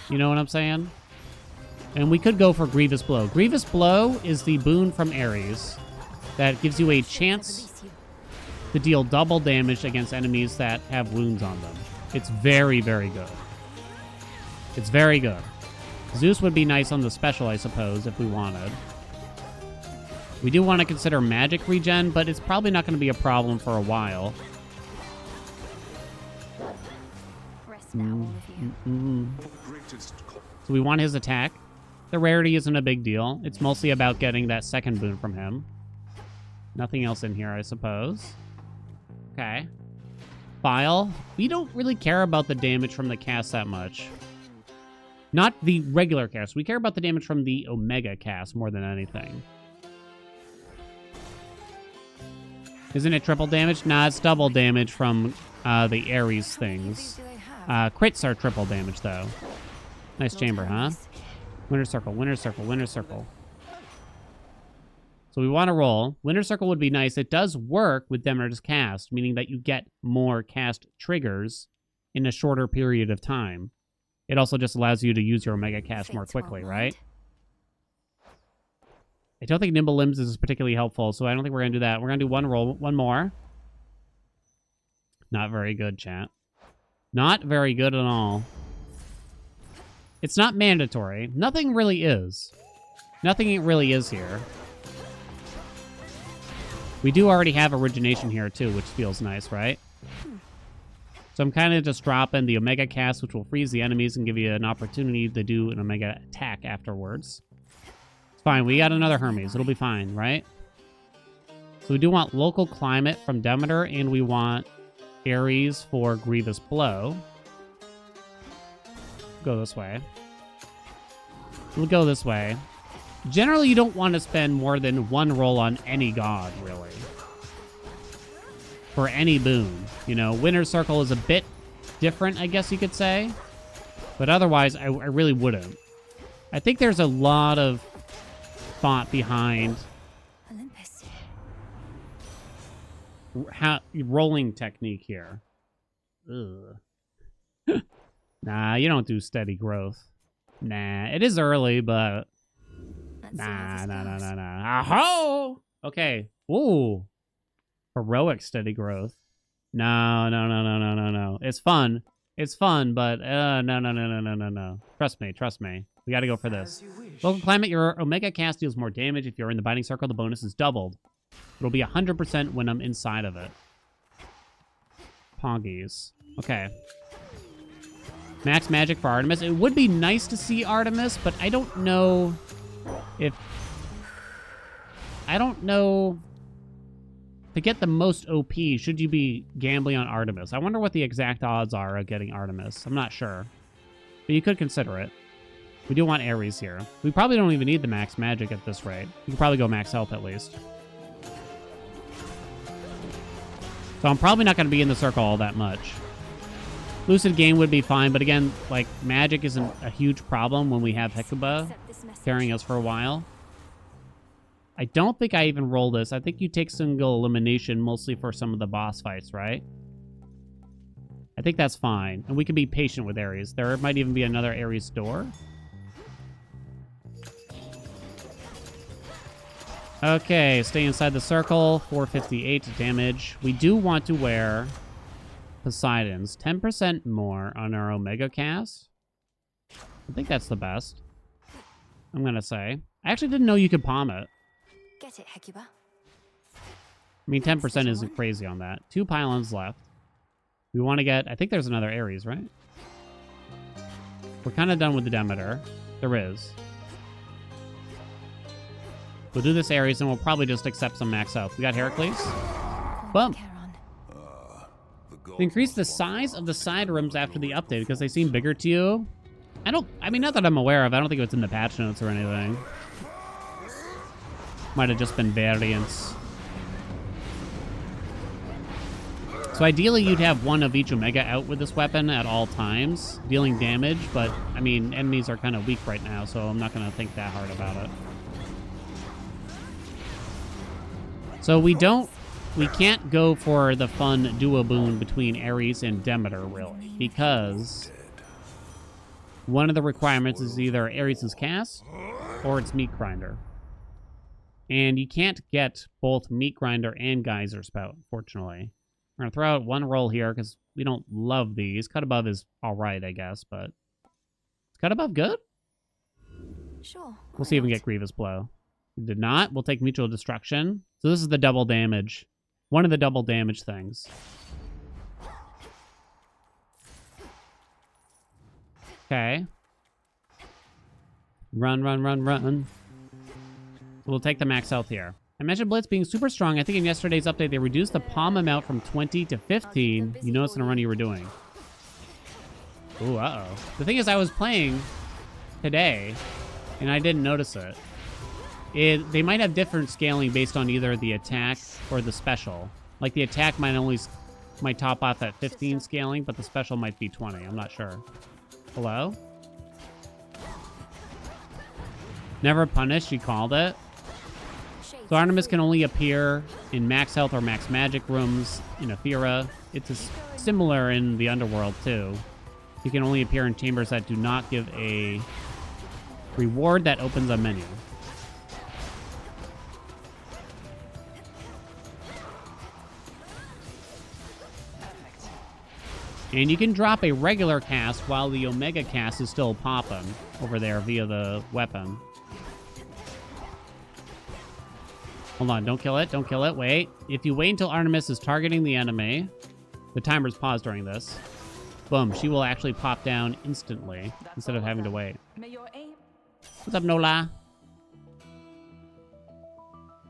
You know what I'm saying? And we could go for Grievous Blow. Grievous Blow is the boon from Ares that gives you a chance to deal double damage against enemies that have wounds on them. It's very, very good. It's very good. Zeus would be nice on the special, I suppose, if we wanted. We do want to consider magic regen, but it's probably not going to be a problem for a while.
Rest now, all of you.
So we want his attack. The rarity isn't a big deal. It's mostly about getting that second boon from him. Nothing else in here, I suppose. Okay. File. We don't really care about the damage from the cast that much. Not the regular cast. We care about the damage from the Omega cast more than anything. Isn't it triple damage? Nah, it's double damage from the Ares things. Crits are triple damage, though. Nice chamber, huh? Winner Circle, Winner Circle, Winner Circle. So we want to roll. Winner Circle would be nice. It does work with Demeter's cast, meaning that you get more cast triggers in a shorter period of time. It also just allows you to use your Omega cast more quickly, right? I don't think Nimble Limbs is particularly helpful, so I don't think we're going to do that. We're going to do one roll, one more. Not very good, chat. Not very good at all. It's not mandatory. Nothing really is. Nothing really is here. We do already have Origination here, too, which feels nice, right? So I'm kind of just dropping the Omega cast, which will freeze the enemies and give you an opportunity to do an Omega attack afterwards. It's fine. We got another Hermes. It'll be fine, right? So we do want local climate from Demeter, and we want Ares for Grievous Blow. Go this way. We'll go this way. Generally, you don't want to spend more than one roll on any god, really. For any boon. You know, Winner Circle is a bit different, I guess you could say. But otherwise, I really wouldn't. I think there's a lot of thought behind rolling technique here. Ugh. Nah, you don't do steady growth. Nah, it is early, but Nah. Aho! Okay. Ooh. Heroic steady growth. No. It's fun. It's fun, but no. Trust me. We gotta go for this. Local climate, your Omega cast deals more damage. If you're in the binding circle, the bonus is doubled. It'll be 100% when I'm inside of it. Poggies. Okay. Max magic for Artemis. It would be nice to see Artemis, but I don't know if... I don't know... To get the most OP, should you be gambling on Artemis? I wonder what the exact odds are of getting Artemis. I'm not sure. But you could consider it. We do want Ares here. We probably don't even need the max magic at this rate. You could probably go max health at least. So I'm probably not going to be in the circle all that much. Lucid Game would be fine, but again, like, magic isn't a huge problem when we have Hecuba carrying us for a while. I don't think I even roll this. I think you take single elimination mostly for some of the boss fights, right? I think that's fine. And we can be patient with Ares. There might even be another Ares door. Okay, stay inside the circle. 458 damage. We do want to wear Poseidon's. 10% more on our Omega cast. I think that's the best. I'm going to say. I actually didn't know you could palm it.
Get it, Hecuba.
I mean, 10% isn't crazy on that. 2 pylons left. We want to get... I think there's another Ares, right? We're kind of done with the Demeter. There is. We'll do this Ares, and we'll probably just accept some max health. We got Heracles. Boom. Increase the size of the side rooms after the update because they seem bigger to you. I mean, not that I'm aware of. I don't think it's in the patch notes or anything. Might have just been variants. So ideally, you'd have one of each Omega out with this weapon at all times, dealing damage. But, I mean, enemies are kind of weak right now, so I'm not going to think that hard about it. So we can't go for the fun duo boon between Ares and Demeter, really, because one of the requirements is either Ares' cast or it's Meat Grinder. And you can't get both Meat Grinder and Geyser Spout, unfortunately. We're going to throw out one roll here because we don't love these. Cut Above is all right, I guess, but... Is Cut Above good?
Sure.
We'll see if we can get Grievous Blow. We did not. We'll take Mutual Destruction. So this is the double damage. One of the double damage things. Okay. Run. We'll take the max health here. I mentioned Blitz being super strong. I think in yesterday's update, they reduced the palm amount from 20 to 15. You noticed in a run you were doing. Ooh, uh-oh. The thing is, I was playing today, and I didn't notice it. They might have different scaling based on either the attack or the special. Like, the attack might top off at 15 scaling, but the special might be 20. I'm not sure. Hello? Never punished, you called it. So Artemis can only appear in max health or max magic rooms in Aethera. It's similar in the Underworld, too. You can only appear in chambers that do not give a reward that opens a menu. And you can drop a regular cast while the Omega cast is still popping over there via the weapon. Hold on, don't kill it, wait. If you wait until Artemis is targeting the enemy, the timer's paused during this. Boom, she will actually pop down instantly instead of having to wait. What's up, Nola?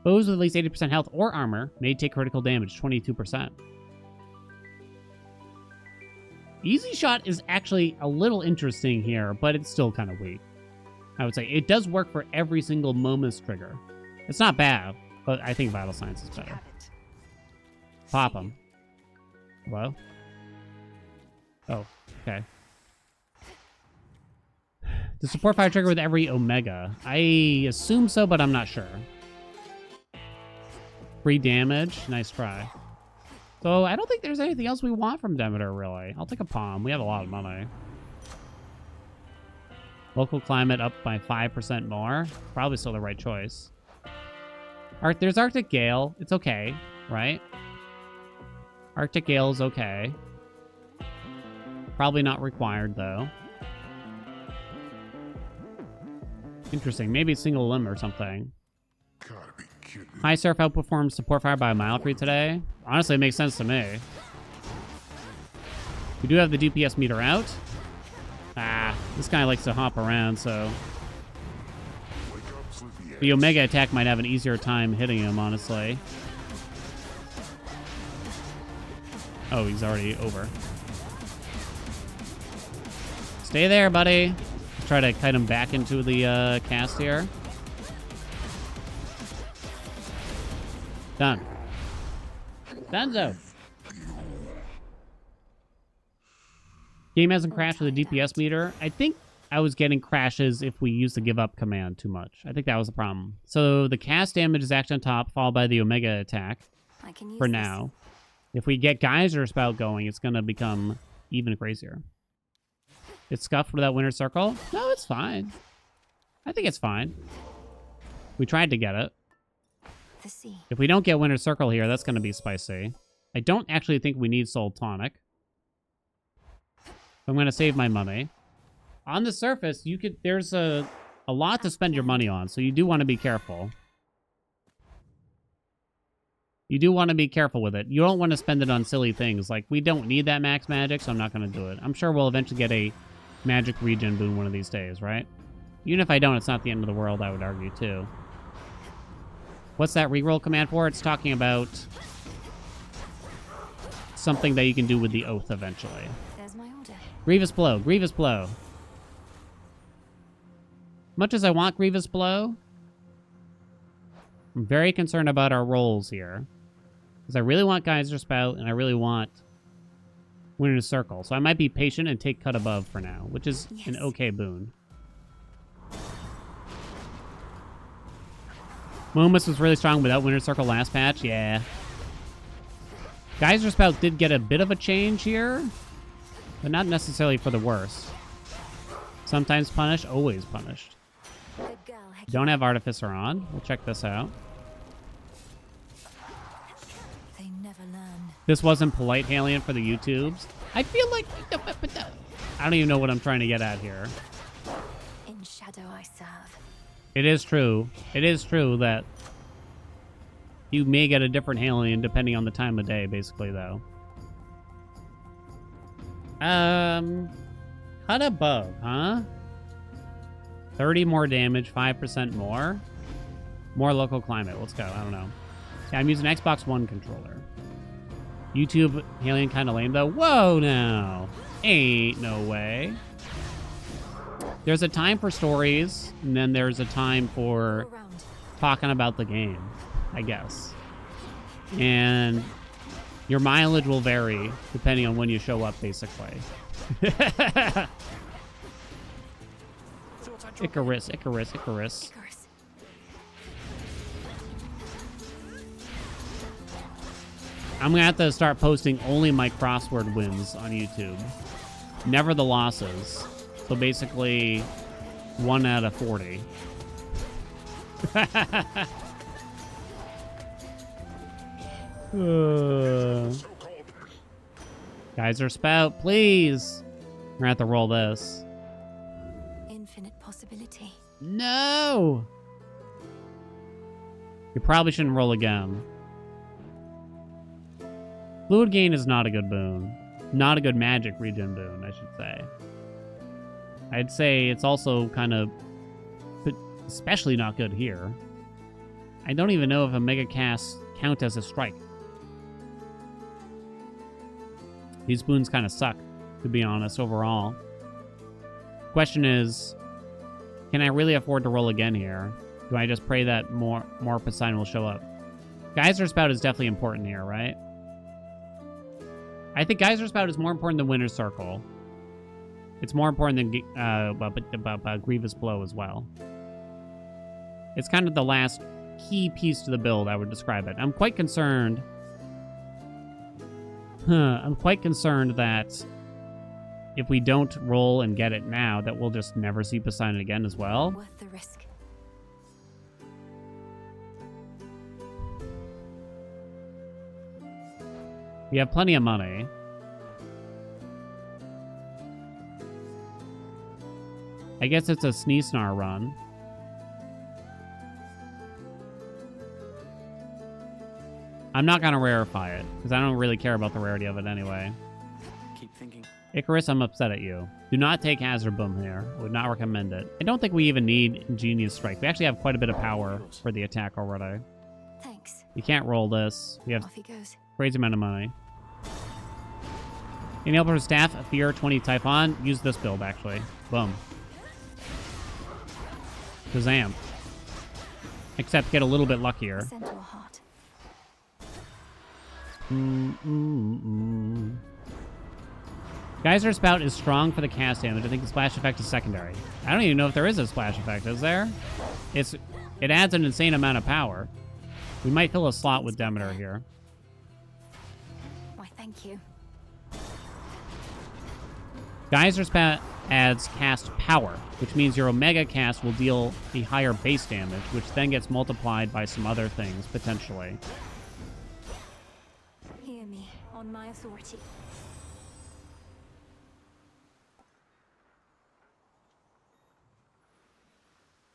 Foes with at least 80% health or armor may take critical damage, 22%. Easy Shot is actually a little interesting here, but it's still kind of weak. I would say it does work for every single Momus trigger. It's not bad, but I think Vital Science is better. Pop them. Hello? Oh, okay. To support fire trigger with every Omega. I assume so, but I'm not sure. Free damage. Nice try. So I don't think there's anything else we want from Demeter, really. I'll take a palm. We have a lot of money. Local climate up by 5% more. Probably still the right choice. There's Arctic Gale. It's okay, right? Arctic Gale is okay. Probably not required, though. Interesting. Maybe a single limb or something.
Gotta be kidding.
High Surf outperforms Support Fire by a mile for you today. Honestly, it makes sense to me. We do have the DPS meter out. Ah, this guy likes to hop around, so...
Wake up, sleepyheads.
The Omega attack might have an easier time hitting him, honestly. Oh, he's already over. Stay there, buddy. Let's try to kite him back into the cast here. Done. Donezo. Game hasn't crashed with a DPS meter. I think I was getting crashes if we used the give up command too much. I think that was the problem. So the cast damage is actually on top, followed by the Omega attack
I can use
for
this.
now. If we get Geyser Spout going, it's going to become even crazier. It's scuffed without Winter Circle? No, it's fine. I think it's fine. We tried to get it.
The sea.
If we don't get Winter Circle here, that's going to be spicy. I don't actually think we need Soul Tonic. I'm going to save my money. On the surface, there's a lot to spend your money on, so you do want to be careful. You do want to be careful with it. You don't want to spend it on silly things. Like, we don't need that max magic, so I'm not going to do it. I'm sure we'll eventually get a magic regen boon one of these days, right? Even if I don't, it's not the end of the world, I would argue, too. What's that reroll command for? It's talking about something that you can do with the Oath eventually.
There's my order.
Grievous Blow. Grievous Blow. Much as I want Grievous Blow, I'm very concerned about our rolls here. Because I really want Geyser Spout, and I really want Winter Circle. So I might be patient and take Cut Above for now, which is an okay boon. Momus was really strong without Winter Circle last patch. Yeah. Geyser Spout did get a bit of a change here, but not necessarily for the worse. Sometimes punished, always punished.
Good girl, Hecky.
Don't have Artificer on. We'll check this out.
They never learn.
This wasn't polite, Haelian, for the YouTubes. I feel like... I don't even know what I'm trying to get at here.
In shadow I serve.
It is true. It is true that you may get a different Haelian depending on the time of day, basically, though. Cut Above, huh? 30 more damage, 5% more. More local climate. Let's go. I don't know. Yeah, I'm using Xbox One controller. YouTube Haelian kind of lame, though. Whoa, now. Ain't no way. There's a time for stories, and then there's a time for
Go around.
talking about the game, I guess. And your mileage will vary depending on when you show up, basically. Icarus, Icarus, Icarus.
Icarus.
I'm gonna have to start posting only my crossword wins on YouTube. Never the losses. So basically, 1 out of 40. Geyser Spout, please. We're gonna have to roll this.
Infinite possibility.
No! You probably shouldn't roll again. Fluid Gain is not a good boon. Not a good magic regen boon, I should say. I'd say it's also kind of... but especially not good here. I don't even know if a Mega Cast count as a strike. These boons kind of suck, to be honest, overall. Question is, can I really afford to roll again here? Do I just pray that more Poseidon will show up? Geyser Spout is definitely important here, right? I think Geyser Spout is more important than Winter Circle. It's more important than Grievous Blow as well. It's kind of the last key piece to the build, I would describe it. I'm quite concerned... I'm quite concerned that if we don't roll and get it now, that we'll just never see Poseidon again as well.
Worth the risk.
We have plenty of money. I guess it's a Sneesnar run. I'm not going to rarify it, because I don't really care about the rarity of it anyway.
Keep thinking.
Icarus, I'm upset at you. Do not take Hazard Boom here. I would not recommend it. I don't think we even need Ingenious Strike. We actually have quite a bit of power for the attack already.
Thanks.
We can't roll this. We have
Off he goes.
crazy amount of money. Enabler Staff, Fear, 20 Typhon. Use this build, actually. Boom. Shazam. Except get a little bit luckier.
Centaur heart.
Geyser Spout is strong for the cast damage. I think the splash effect is secondary. I don't even know if there is a splash effect, is there? It adds an insane amount of power. We might fill a slot with Demeter here.
Why, thank you.
Geyser Spout adds cast power, which means your Omega cast will deal a higher base damage, which then gets multiplied by some other things, potentially.
Hear me, on my authority.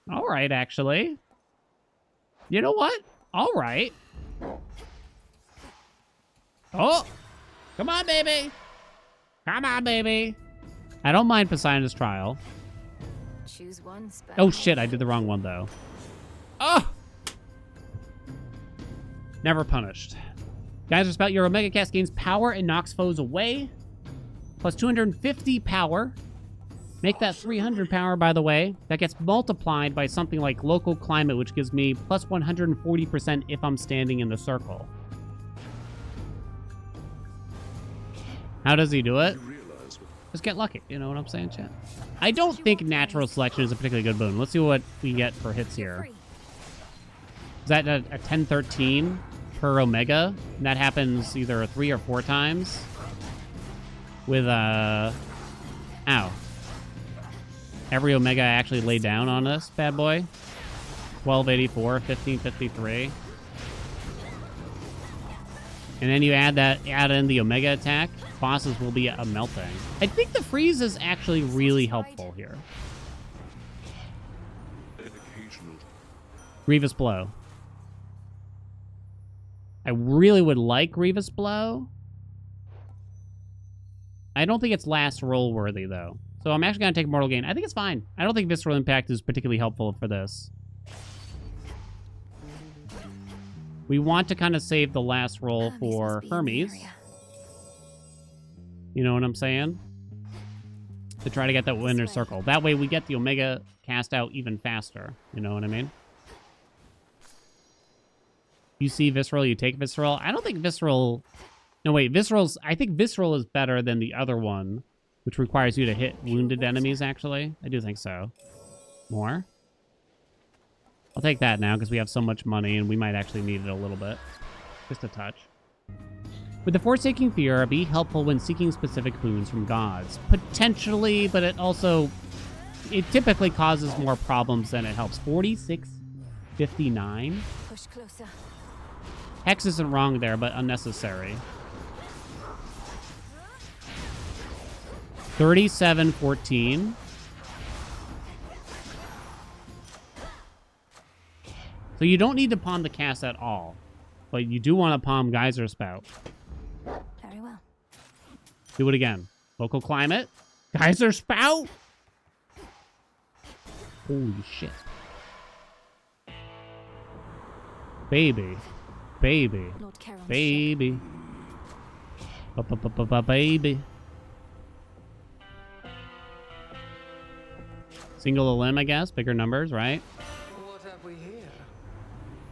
All right, actually. You know what? All right. Oh! Come on, baby! Come on, baby! I don't mind Poseidon's Trial.
Choose one spell.
Oh, shit, I did the wrong one, though. Oh! Never punished. Geyser Spout, your Omega Cast gains power and knocks foes away. Plus 250 power. Make that 300 power, by the way. That gets multiplied by something like Local Climate, which gives me plus 140% if I'm standing in the circle. How does he do it? Just get lucky. You know what I'm saying, chat? I don't think Natural Selection is a particularly good boon. Let's see what we get for hits here. Is that a 10-13 per Omega? And that happens either 3 or 4 times. With, ow. Every Omega I actually laid down on this bad boy. 1284, 1553. And then you add in the Omega attack. Bosses will be a melting. I think the freeze is actually really helpful here. Grievous Blow. I really would like Grievous Blow. I don't think it's last roll worthy, though. So I'm actually going to take Mortal Gain. I think it's fine. I don't think Visceral Impact is particularly helpful for this. We want to kind of save the last roll for Hermes. You know what I'm saying? To try to get that winner's circle. That way we get the Omega cast out even faster. You know what I mean? You see Visceral, you take Visceral. I don't think Visceral... No, wait. Visceral's... I think Visceral is better than the other one, which requires you to hit wounded enemies, actually. I do think so. More? I'll take that now, because we have so much money, and we might actually need it a little bit. Just a touch. With the Forsaking Fear, be helpful when seeking specific boons from gods. Potentially, but it also... It typically causes more problems than it helps. 4659?
Push closer.
Hex isn't wrong there, but unnecessary. 3714. So you don't need to palm the cast at all, but you do want to palm Geyser Spout.
Very well.
Do it again. Local Climate. Geyser Spout. Holy shit. Baby. Baby.
Lord Charon's
Baby. Baby. Single a limb, I guess. Bigger numbers, right?
What have we here?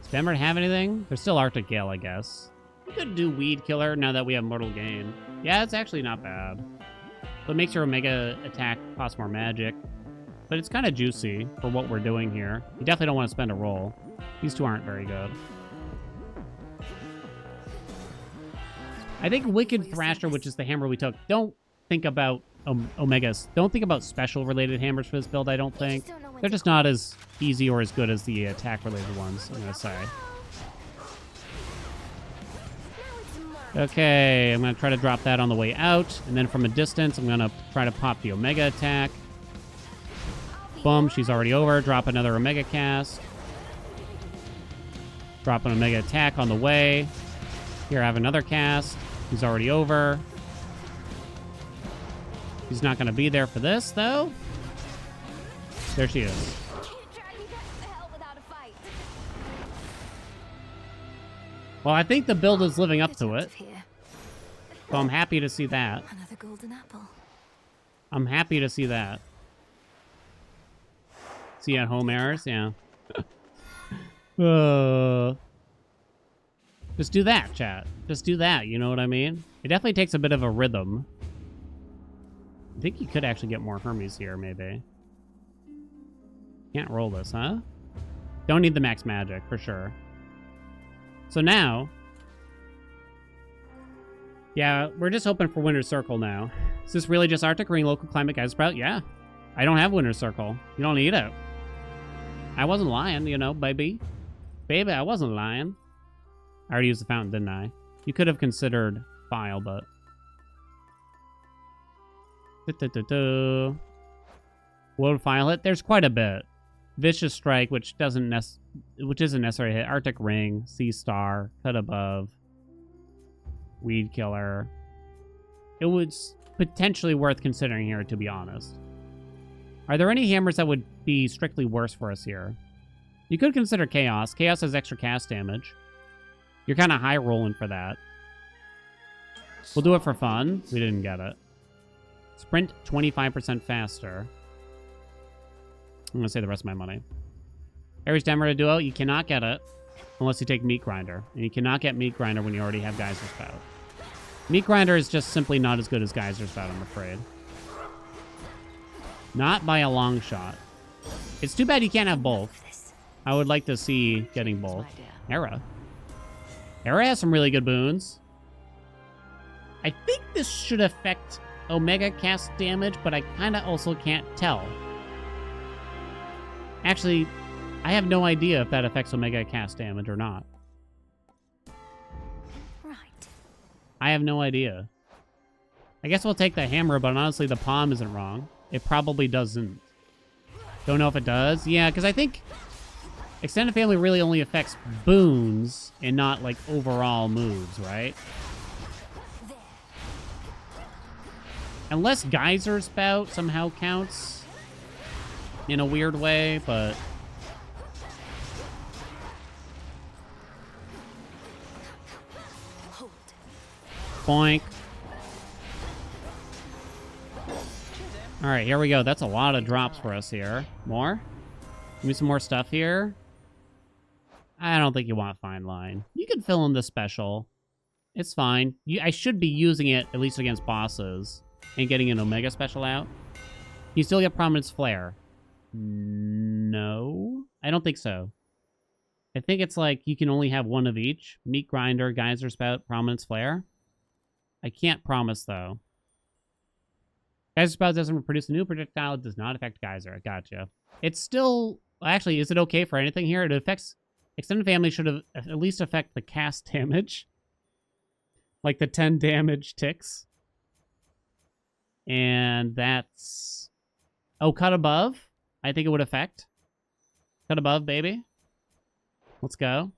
Does Denver have anything? There's still Arctic Gale, I guess. We could do Weed Killer now that we have Mortal Gain. Yeah, it's actually not bad. So it makes your Omega attack cost more magic. But it's kind of juicy for what we're doing here. You definitely don't want to spend a roll. These two aren't very good. I think Wicked Thrasher, which is the hammer we took, don't think about Omegas. Don't think about special related hammers for this build, I don't think. They're just not as easy or as good as the attack related ones, I'm gonna say. Okay, I'm gonna try to drop that on the way out, and then from a distance, I'm gonna try to pop the Omega attack. Boom, she's already over. Drop another Omega cast. Drop an Omega attack on the way. Here, I have another cast. He's already over. He's not going to be there for this, though. There she is. Well, I think the build is living up to it. So I'm happy to see that.
Another golden apple.
I'm happy to see that. See at home errors? Yeah. Just do that, chat. Just do that, you know what I mean? It definitely takes a bit of a rhythm. I think you could actually get more Hermes here, maybe. Can't roll this, huh? Don't need the max magic, for sure. So now... yeah, we're just hoping for Winter's Circle now. Is this really just Arctic Ring, local climate guide sprout? Yeah. I don't have Winter's Circle. You don't need it. I wasn't lying, you know, baby. Baby, I wasn't lying. I already used the fountain, didn't I? You could have considered file, but... What would file hit? There's quite a bit. Vicious Strike, which isn't necessary hit. Arctic Ring, Sea Star, Cut Above, Weed Killer. It was potentially worth considering here, to be honest. Are there any hammers that would be strictly worse for us here? You could consider Chaos. Chaos has extra cast damage. You're kind of high rolling for that. We'll do it for fun. We didn't get it. Sprint 25% faster. I'm going to save the rest of my money. Ares Demer Duo, you cannot get it unless you take Meat Grinder. And you cannot get Meat Grinder when you already have Geyser Spout. Meat Grinder is just simply not as good as Geyser Spout, I'm afraid. Not by a long shot. It's too bad you can't have both. I would like to see getting both. Hera. Hera has some really good boons. I think this should affect Omega cast damage, but I kind of also can't tell. Actually, I have no idea if that affects Omega cast damage or not.
Right.
I have no idea. I guess we'll take the hammer, but honestly, the palm isn't wrong. It probably doesn't. Don't know if it does. Yeah, because I think Extended Family really only affects boons and not, like, overall moves, right? Unless Geyser Spout somehow counts in a weird way, but... Boink. Alright, here we go. That's a lot of drops for us here. More? Give me some more stuff here. I don't think you want Fine Line. You can fill in the special. It's fine. I should be using it, at least against bosses, and getting an Omega special out. You still get Prominence Flare. No? I don't think so. I think it's like you can only have one of each. Meat Grinder, Geyser Spout, Prominence Flare. I can't promise, though. Geyser Spout doesn't produce a new projectile. It does not affect Geyser. Gotcha. It's still... Actually, is it okay for anything here? It affects... Extended Family should have at least affect the cast damage. Like the 10 damage ticks. And that's... Oh, Cut Above? I think it would affect. Cut Above, baby. Let's go.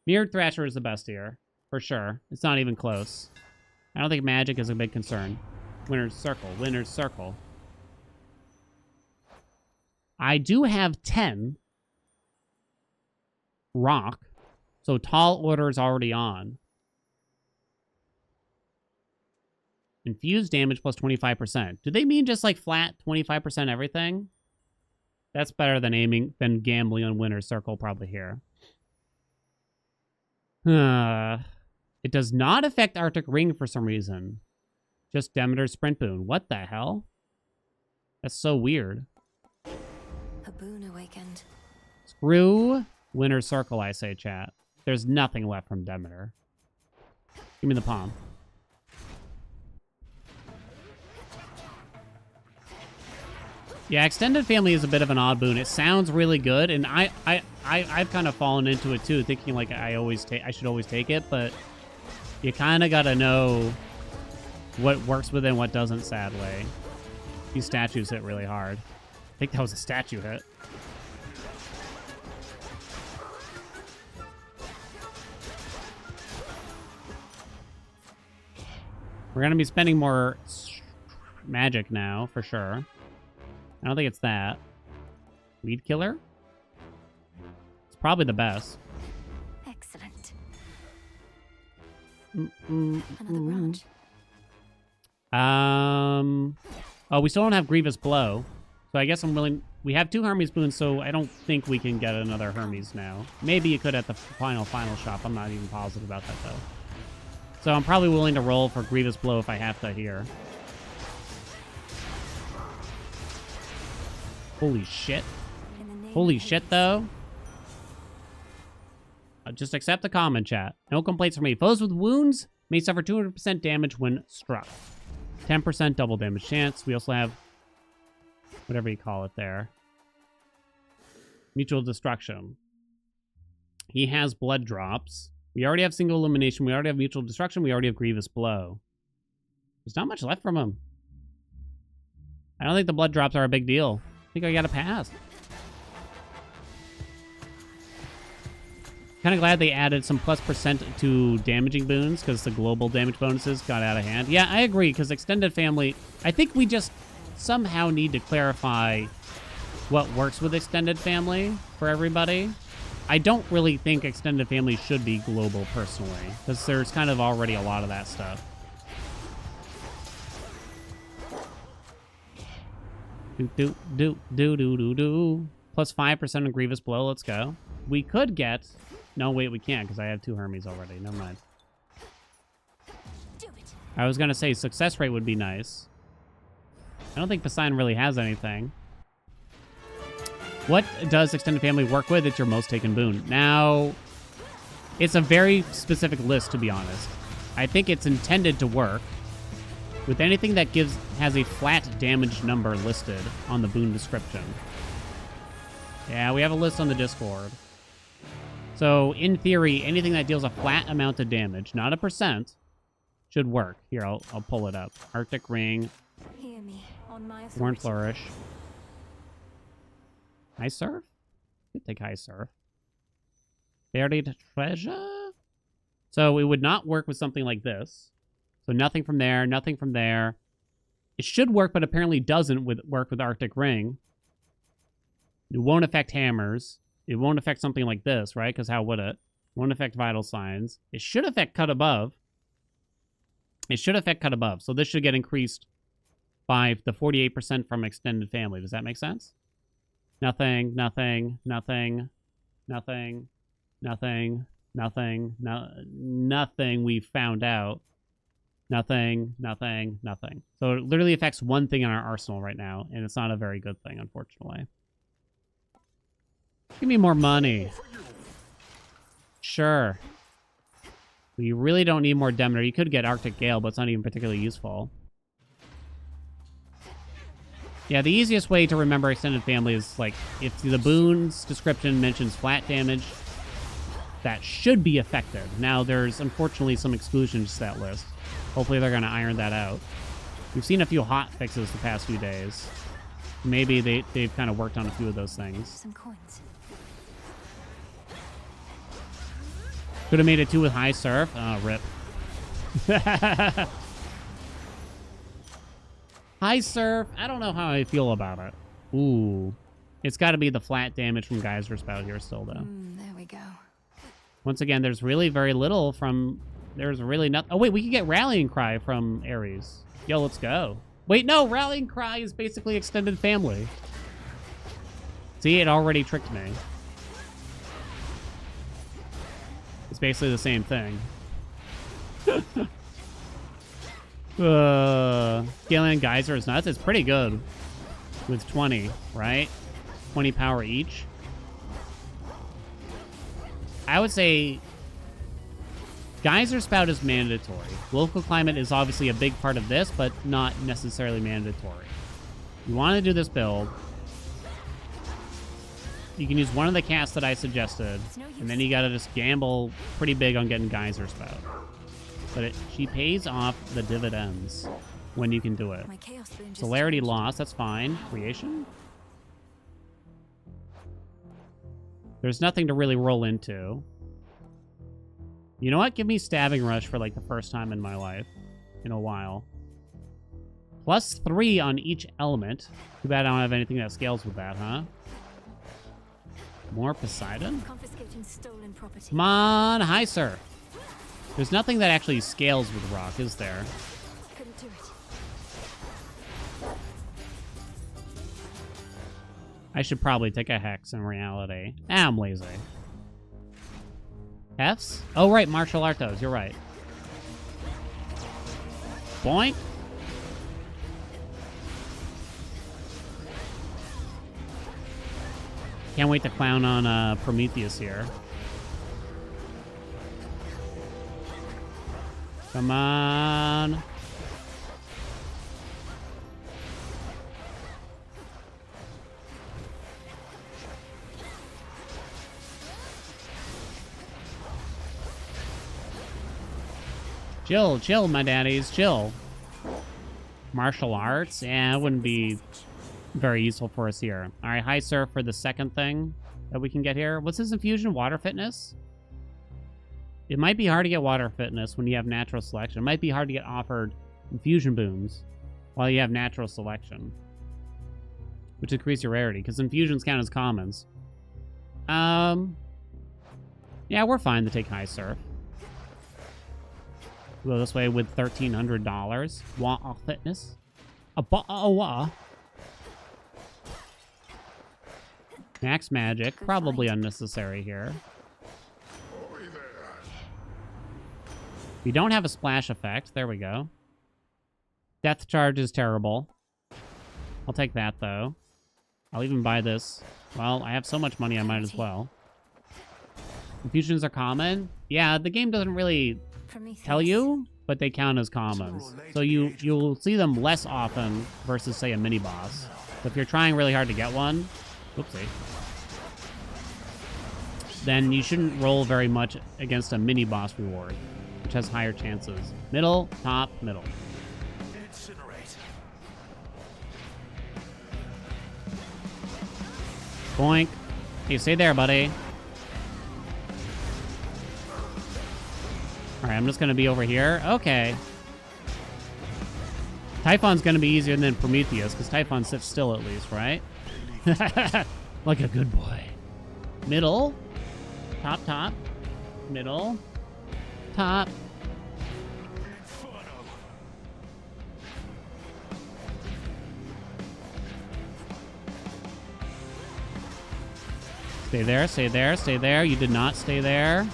Mirrored Thrasher is the best here. For sure. It's not even close. I don't think magic is a big concern. Winner's Circle. Winner's Circle. I do have 10 rock. So Tall Order is already on. Infused damage plus 25%. Do they mean just like flat 25% everything? That's better than gambling on Winner's Circle probably here. It does not affect Arctic Ring for some reason. Just Demeter's Sprint Boon. What the hell? That's so weird.
A boon awakened.
Screw Winner's Circle, I say, chat. There's nothing left from Demeter. Give me the palm. Yeah, extended family is a bit of an odd boon. It sounds really good, and I've kind of fallen into it too, thinking like I should always take it, but you kind of got to know what works with it and what doesn't, sadly. These statues hit really hard. I think that was a statue hit. We're going to be spending more magic now, for sure. I don't think it's that. Weed killer? It's probably the best.
Excellent. Another branch.
Oh, we still don't have Grievous Blow. So I guess I'm willing... We have 2 Hermes Boons, so I don't think we can get another Hermes now. Maybe you could at the final shop. I'm not even positive about that, though. So I'm probably willing to roll for Grievous Blow if I have to here. Holy shit. Holy shit, though. Just accept the comment, chat. No complaints from me. Foes with wounds may suffer 200% damage when struck. 10% double damage chance. We also have whatever you call it there. Mutual destruction. He has blood drops. We already have single elimination. We already have mutual destruction. We already have grievous blow. There's not much left from him. I don't think the blood drops are a big deal. I think I got a pass. Kind of glad they added some +% to damaging boons because the global damage bonuses got out of hand. Yeah, I agree, because extended family... I think we just somehow need to clarify what works with extended family for everybody. I don't really think extended family should be global, personally, because there's kind of already a lot of that stuff. Do. +5% on grievous blow. Let's go. We could get... No, wait, we can't, because I have 2 Hermes already. Never mind. I was going to say success rate would be nice. I don't think Poseidon really has anything. What does extended family work with? It's your most taken boon. Now, it's a very specific list, to be honest. I think it's intended to work with anything that has a flat damage number listed on the boon description. Yeah, we have a list on the Discord. So, in theory, anything that deals a flat amount of damage, not a percent, should work. Here, I'll pull it up. Arctic Ring.
Hear me on my
Thorn Flourish. High Surf? Could take High Surf. Buried Treasure? So, it would not work with something like this. So, nothing from there, nothing from there. It should work, but apparently doesn't work with Arctic Ring. It won't affect hammers. It won't affect something like this, right? Because how would it? Won't affect vital signs. It should affect cut above. It should affect cut above. So this should get increased by the 48% from extended family. Does that make sense? Nothing, nothing, nothing, nothing, nothing, nothing, nothing we found out. Nothing, nothing, nothing. So it literally affects one thing in our arsenal right now, and it's not a very good thing, unfortunately. Give me more money. Sure. We really don't need more Demeter. You could get Arctic Gale, but it's not even particularly useful. Yeah, the easiest way to remember extended family is, like, if the boon's description mentions flat damage, that should be affected. Now, there's unfortunately some exclusions to that list. Hopefully they're going to iron that out. We've seen a few hot fixes the past few days. Maybe they've kind of worked on a few of those things.
Some coins.
Could have made it 2 with High Surf. Oh, rip. High Surf, I don't know how I feel about it. Ooh. It's got to be the flat damage from Geyser Spout here still, though.
There we go.
Once again, there's really very little from... There's really nothing... Oh, wait, we could get Rallying Cry from Ares. Yo, let's go. Wait, no, Rallying Cry is basically extended family. See, it already tricked me. It's basically the same thing. Haelian Geyser is nuts. It's pretty good with 20, right? 20 power each. I would say Geyser Spout is mandatory. Local climate is obviously a big part of this, but not necessarily mandatory. You want to do this build. You can use one of the casts that I suggested, and then you gotta just gamble pretty big on getting Geyser Spout. But she pays off the dividends when you can do it.
My chaos boon just
Celerity
changed.
loss, that's fine. Creation? There's nothing to really roll into. You know what? Give me Stabbing Rush for like the first time in my life in a while. +3 on each element. Too bad I don't have anything that scales with that, huh? More Poseidon?
Confiscating stolen property.
Come on, hi, sir. There's nothing that actually scales with rock, is there?
Couldn't do it.
I should probably take a Hex in reality. Ah, I'm lazy. Fs? Oh, right, Martial Artos. You're right. Boink. Can't wait to clown on Prometheus here. Come on. Chill, chill, my daddies, chill. Martial arts? Yeah, it wouldn't be very useful for us here. All right, high surf for the second thing that we can get here. What's his infusion? Water fitness? It might be hard to get water fitness when you have natural selection. It might be hard to get offered infusion boons while you have natural selection, which increase your rarity because infusions count as commons. Yeah, we're fine to take high surf. Go this way with $1,300. Water fitness. Max magic, probably unnecessary here. We don't have a splash effect. There we go. Death charge is terrible. I'll take that, though. I'll even buy this. Well, I have so much money, I might as well. Infusions are common. Yeah, the game doesn't really tell you, but they count as commons. So you'll see them less often versus, say, a mini-boss. So if you're trying really hard to get one, whoopsie, then you shouldn't roll very much against a mini-boss reward, which has higher chances. Middle, top, middle.
Incinerate.
Boink. Hey, stay there, buddy. Alright, I'm just gonna be over here. Okay. Typhon's gonna be easier than Prometheus, because Typhon sits still at least, right? Like a good boy. Middle. Top, top. Middle. Top. Stay there, stay there, stay there. You did not stay there.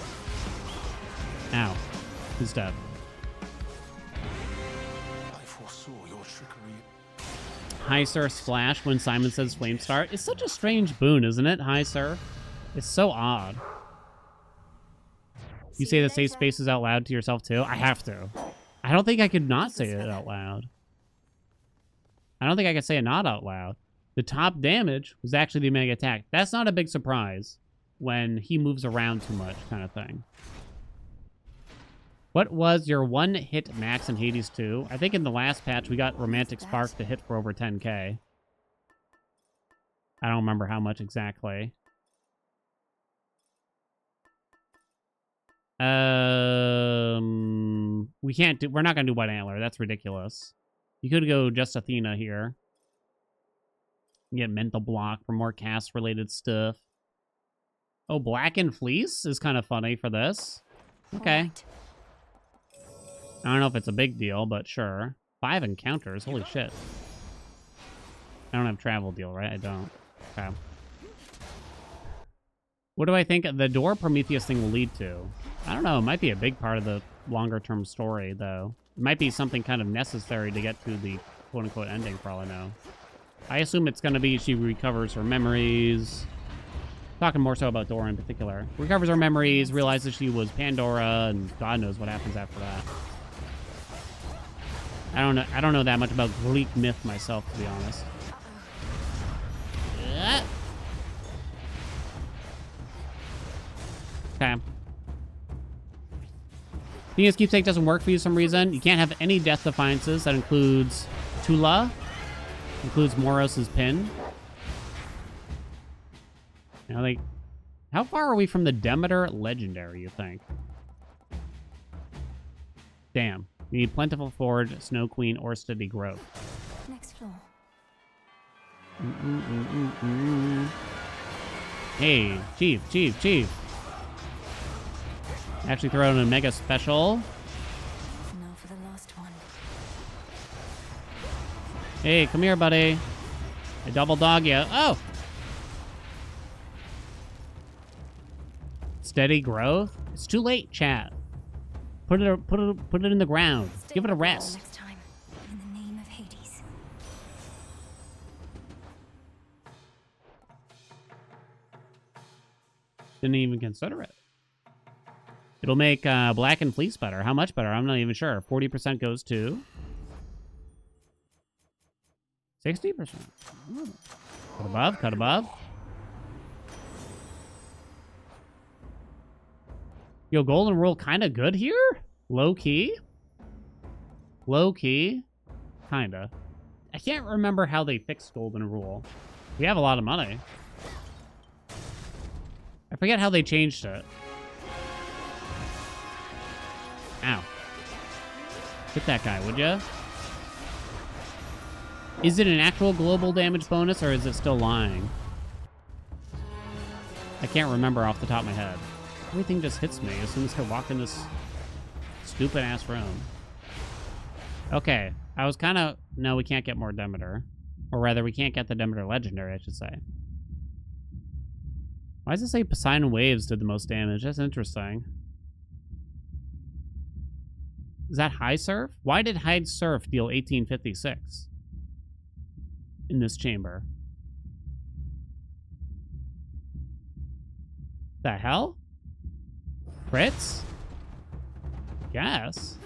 Ow. Who's dead?
I foresaw your trickery.
High Surf Splash when Simon says Flame Start. It's such a strange boon, isn't it, High Surf? It's so odd. You say the safe spaces out loud to yourself, too? I have to. I don't think I could not say it out loud. I don't think I could say it not out loud. The top damage was actually the mega attack. That's not a big surprise when he moves around too much, kind of thing. What was your one-hit max in Hades 2? I think in the last patch we got Romantic Spark to hit for over 10k. I don't remember how much exactly. We can't do, we're not gonna do White Antler. That's ridiculous. You could go just Athena here. Get Mental Block for more cast-related stuff. Oh, Blackened Fleece is kind of funny for this. Okay.
Right.
I don't know if it's a big deal, but sure. 5 encounters. Holy shit. I don't have travel deal, right? I don't. Okay. What do I think the door Prometheus thing will lead to? I don't know. It might be a big part of the longer-term story, though. It might be something kind of necessary to get to the quote-unquote ending, for all I know. I assume it's going to be she recovers her memories. Talking more so about Dora in particular. Recovers her memories, realizes she was Pandora, and God knows what happens after that. I don't know that much about Greek myth myself, to be honest. Okay. Venus keepsake doesn't work for you for some reason. You can't have any death defiances. That includes Tula. Includes Moros's pin. Now, like, how far are we from the Demeter Legendary, you think? Damn. We need Plentiful Forge, Snow Queen, or Steady Growth.
Next floor.
Hey, Chief. Actually throw in a mega special.
Now for the last one.
Hey, come here, buddy. I double dog you. Oh! Steady growth? It's too late, chat. Put it in the ground.
Stay
Give it a
with me
rest.
Next time, in the name of Hades.
Didn't even consider it. It'll make Black and Fleece better. How much better? I'm not even sure. 40% goes to 60%. Ooh. Cut above. Yo, Golden Rule kind of good here? Low key? Kinda. I can't remember how they fixed Golden Rule. We have a lot of money. I forget how they changed it. Ow. Hit that guy, would ya? Is it an actual global damage bonus, or is it still lying? I can't remember off the top of my head. Everything just hits me as soon as I walk in this stupid-ass room. Okay, I was kind of... No, we can't get more Demeter. Or rather, we can't get the Demeter Legendary, I should say. Why does it say Poseidon Waves did the most damage? That's interesting. Is that High Surf? Why did High Surf deal 1856 in this chamber? The hell? Crits? Guess.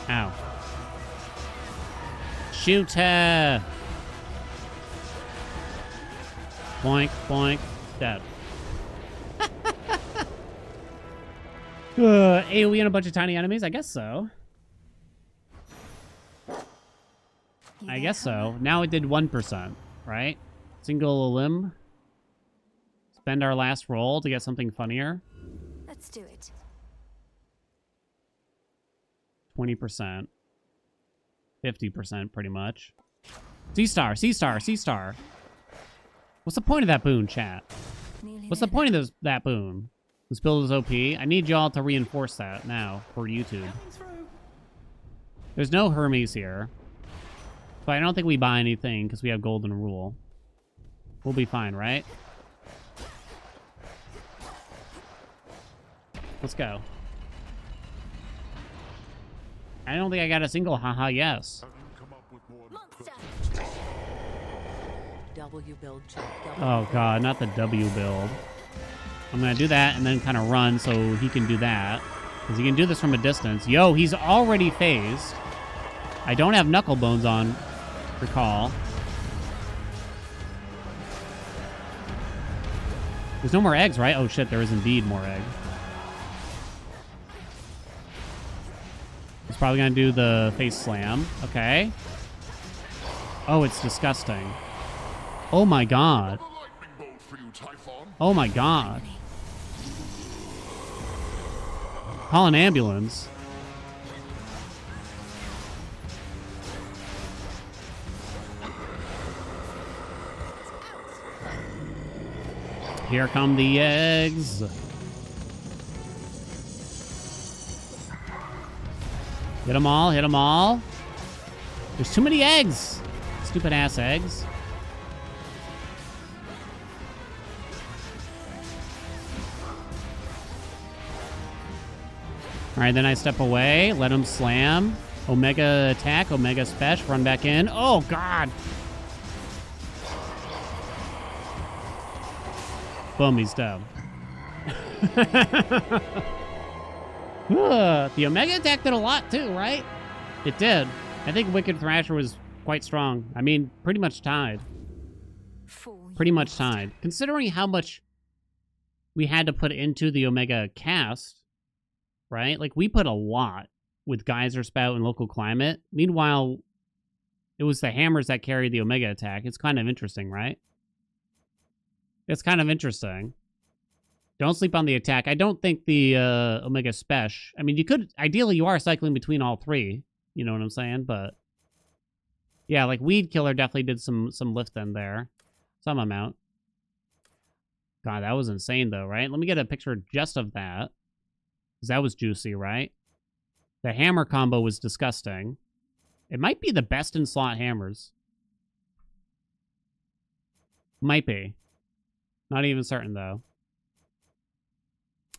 Ow. Shoot her! Boink, boink, dead. AoE and a bunch of tiny enemies? I guess so. I guess so. Now it did 1%, right? Single limb. Spend our last roll to get something funnier.
Let's do it.
20%. 50% pretty much. C-star, C-star, C-star. What's the point of that boon, chat? What's the point of that boon? This build is OP. I need y'all to reinforce that now for YouTube. There's no Hermes here. But I don't think we buy anything because we have Golden Rule. We'll be fine, right? Let's go. I don't think I got a single haha yes.
W build check.
Oh god, not the W build. I'm gonna do that and then kind of run so he can do that. Because he can do this from a distance. Yo, he's already phased. I don't have knuckle bones on, recall. There's no more eggs, right? Oh shit, there is indeed more egg. He's probably gonna do the face slam. Okay. Oh, it's disgusting. Oh my god. Oh my god. Call an ambulance. Here come the eggs. Hit them all, hit them all. There's too many eggs. Stupid ass eggs. All right, then I step away, let him slam. Omega attack, Omega special, run back in. Oh, God. Boom, he's dead. The Omega attack did a lot too, right? It did. I think Wicked Thrasher was quite strong. I mean, pretty much tied.
Fool,
Pretty
you
much
monster.
tied. Considering how much we had to put into the Omega cast, right? Like, we put a lot with Geyser Spout and Local Climate. Meanwhile, it was the hammers that carried the Omega attack. It's kind of interesting, right? It's kind of interesting. Don't sleep on the attack. I don't think the Omega Spesh... I mean, you could... Ideally, you are cycling between all three. You know what I'm saying? But... yeah, like, Weed Killer definitely did some lift in there. Some amount. God, that was insane, though, right? Let me get a picture just of that. Because that was juicy, right? The hammer combo was disgusting. It might be the best in slot hammers. Might be. Not even certain, though.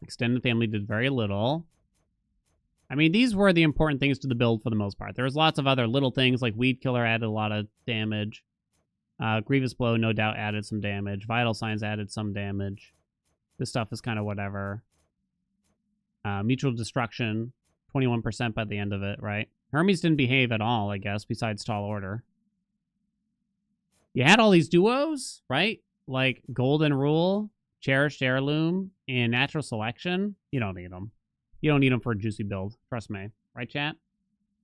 Extended family did very little. I mean, these were the important things to the build for the most part. There was lots of other little things, like Weed Killer added a lot of damage. Grievous Blow, no doubt, added some damage. Vital Signs added some damage. This stuff is kind of whatever. Mutual Destruction, 21% by the end of it, right? Hermes didn't behave at all, I guess, besides Tall Order. You had all these duos, right? Like Golden Rule, Cherished Heirloom, and Natural Selection. You don't need them. You don't need them for a juicy build. Trust me. Right, chat?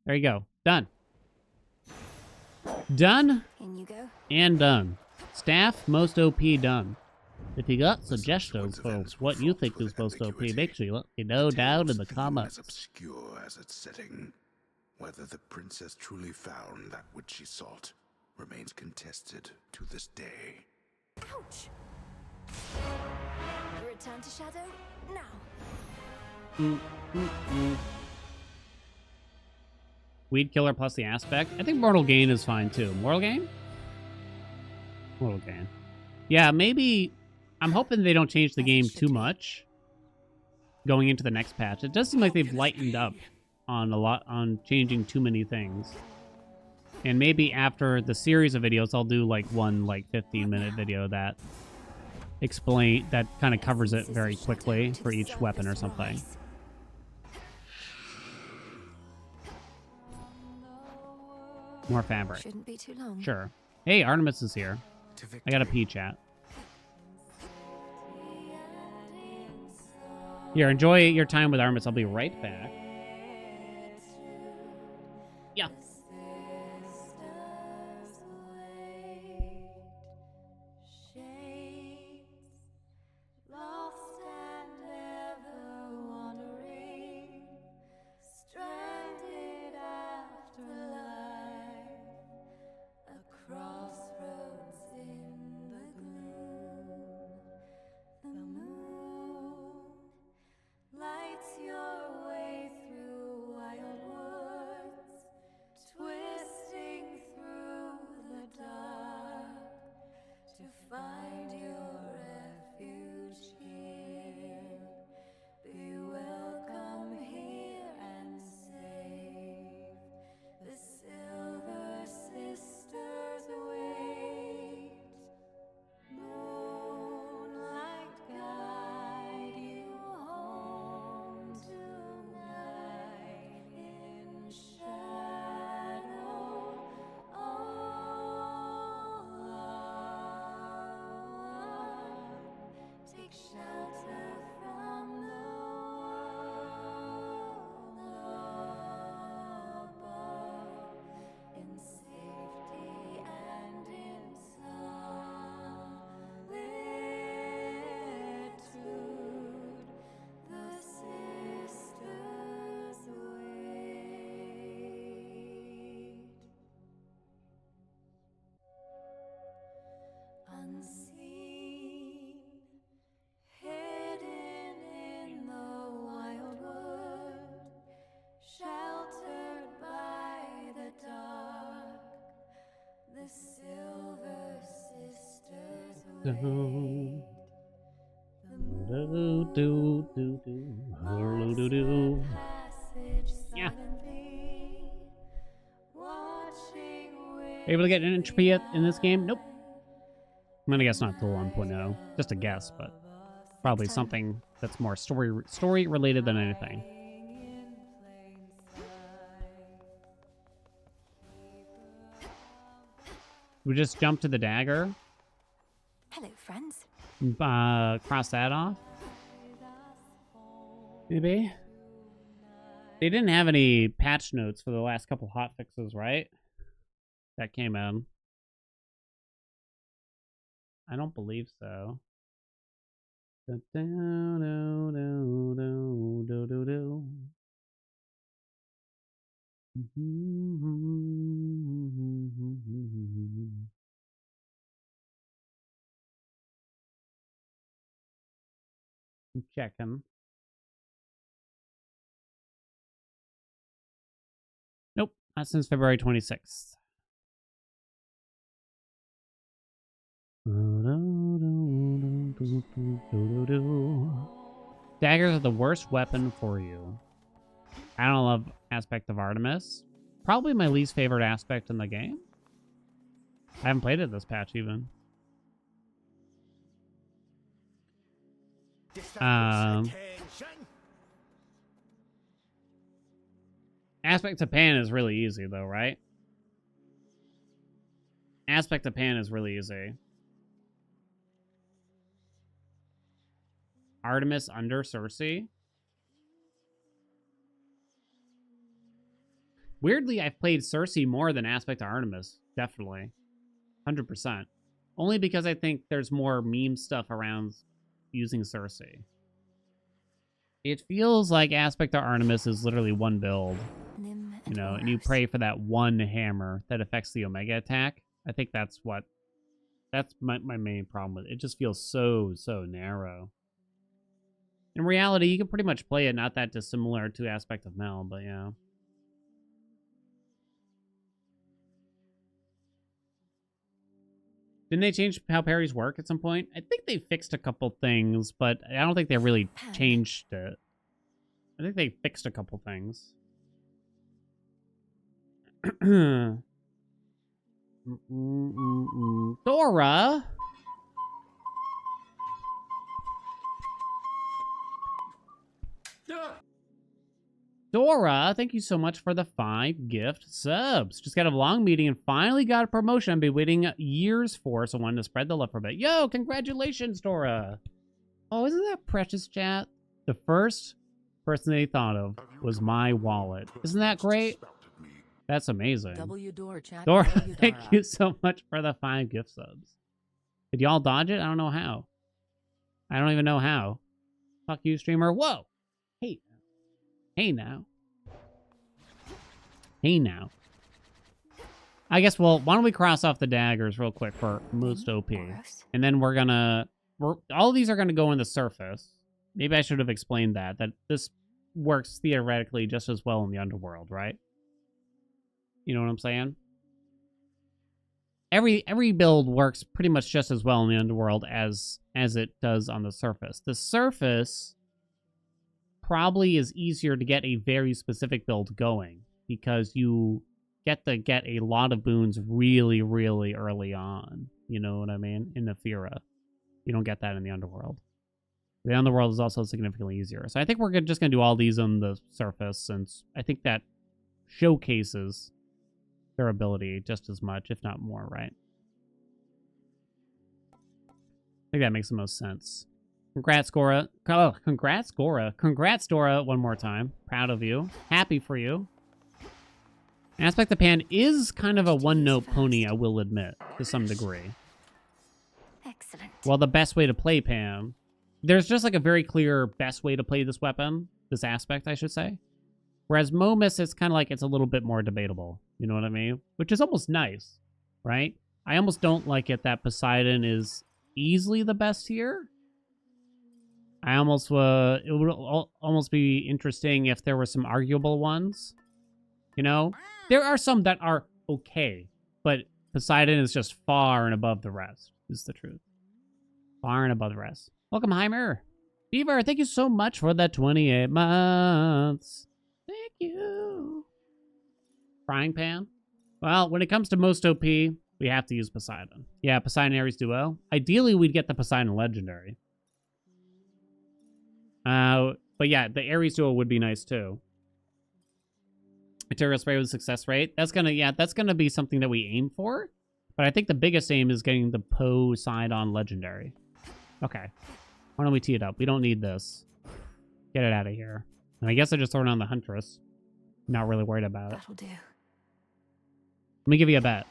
There you go. Done. Done
In you go.
and done. Staff, most OP done. If you got suggestions for what you think is most OP, make sure you let me know down in the comments.
As obscure as its setting, whether the princess truly found that which she sought remains contested to this day.
Ouch! Return to Shadow now.
Weed Killer plus the Aspect. I think Mortal Gain is fine too. Mortal Gain? Mortal Gain. Yeah, maybe... I'm hoping they don't change the game too much going into the next patch. It does seem like they've lightened up on changing too many things. And maybe after the series of videos, I'll do like one 15-minute video that kind of covers it very quickly for each weapon or something. More fabric.
Shouldn't be too long.
Sure. Hey, Artemis is here. I got a pee chat. Here, enjoy your time with Artemis. I'll be right back. Yeah.
Unseen, hidden in the wild wood, sheltered by the dark, the Silver Sisters wait.
Yeah. Able to get an entropy in this game? Nope. I'm gonna guess not till 1.0. Just a guess, but probably something that's more story related than anything. We just jump to the dagger.
Hello, friends.
Cross that off. Maybe. They didn't have any patch notes for the last couple hotfixes, right? That came in. I don't believe so. I'm checking. Nope, not since February 26th. Daggers are the worst weapon for you. I don't love aspect of Artemis. Probably my least favorite aspect in the game. I haven't played it this patch even. Aspect of Pan is really easy though, right? Aspect of Pan is really easy. Artemis under Cersei. Weirdly, I've played Cersei more than Aspect of Artemis. Definitely. 100%. Only because I think there's more meme stuff around using Cersei. It feels like Aspect of Artemis is literally one build. You know, and you pray for that one hammer that affects the Omega attack. I think that's what... That's my main problem with it. It just feels so narrow. In reality, you can pretty much play it not that dissimilar to Aspect of Mel, but yeah. Didn't they change how parries work at some point? I think they fixed a couple things, but I don't think they really changed it. I think they fixed a couple things. Dora! Dora, thank you so much for the 5 gift subs. Just got a long meeting and finally got a promotion I've been waiting years for, so I wanted to spread the love for a bit. Yo, congratulations, Dora. Oh, isn't that precious, chat? The first person they thought of was my wallet. Isn't that great? That's amazing.
Dora,
thank you so much for the 5 gift subs. Did y'all dodge it? I don't know how. I don't even know how. Fuck you, streamer. Whoa. Hey. Hey now. Hey now. I guess, well, why don't we cross off the daggers real quick for most OP. And then we're gonna... all of these are gonna go in the surface. Maybe I should have explained that this works theoretically just as well in the underworld, right? You know what I'm saying? Every build works pretty much just as well in the underworld as it does on the surface. The surface probably is easier to get a very specific build going because you get a lot of boons really, really early on. You know what I mean? In the Fira. You don't get that in the underworld. The underworld is also significantly easier. So I think we're just going to do all these on the surface, since I think that showcases their ability just as much, if not more, right? I think that makes the most sense. Congrats, Gora. Oh, congrats, Gora. Congrats, Dora, one more time. Proud of you. Happy for you. Aspect of Pan is kind of a one-note pony, I will admit, to some degree.
Excellent.
Well, the best way to play Pan... There's just like a very clear best way to play this weapon. This aspect, I should say. Whereas Momus, it's kind of like it's a little bit more debatable. You know what I mean? Which is almost nice, right? I almost don't like it that Poseidon is easily the best here. I almost, it would almost be interesting if there were some arguable ones. You know? There are some that are okay, but Poseidon is just far and above the rest, is the truth. Far and above the rest. Welcome, Heimer. Beaver, thank you so much for the 28 months. Thank you. Frying pan? Well, when it comes to most OP, we have to use Poseidon. Yeah, Poseidon Ares duo. Ideally, we'd get the Poseidon Legendary. But yeah, the Ares duo would be nice too. Material spray with success rate. That's gonna be something that we aim for. But I think the biggest aim is getting the Poseidon Legendary. Okay. Why don't we tee it up? We don't need this. Get it out of here. And I guess I just throw it on the Huntress. Not really worried about it.
That'll do.
Let me give you a bet.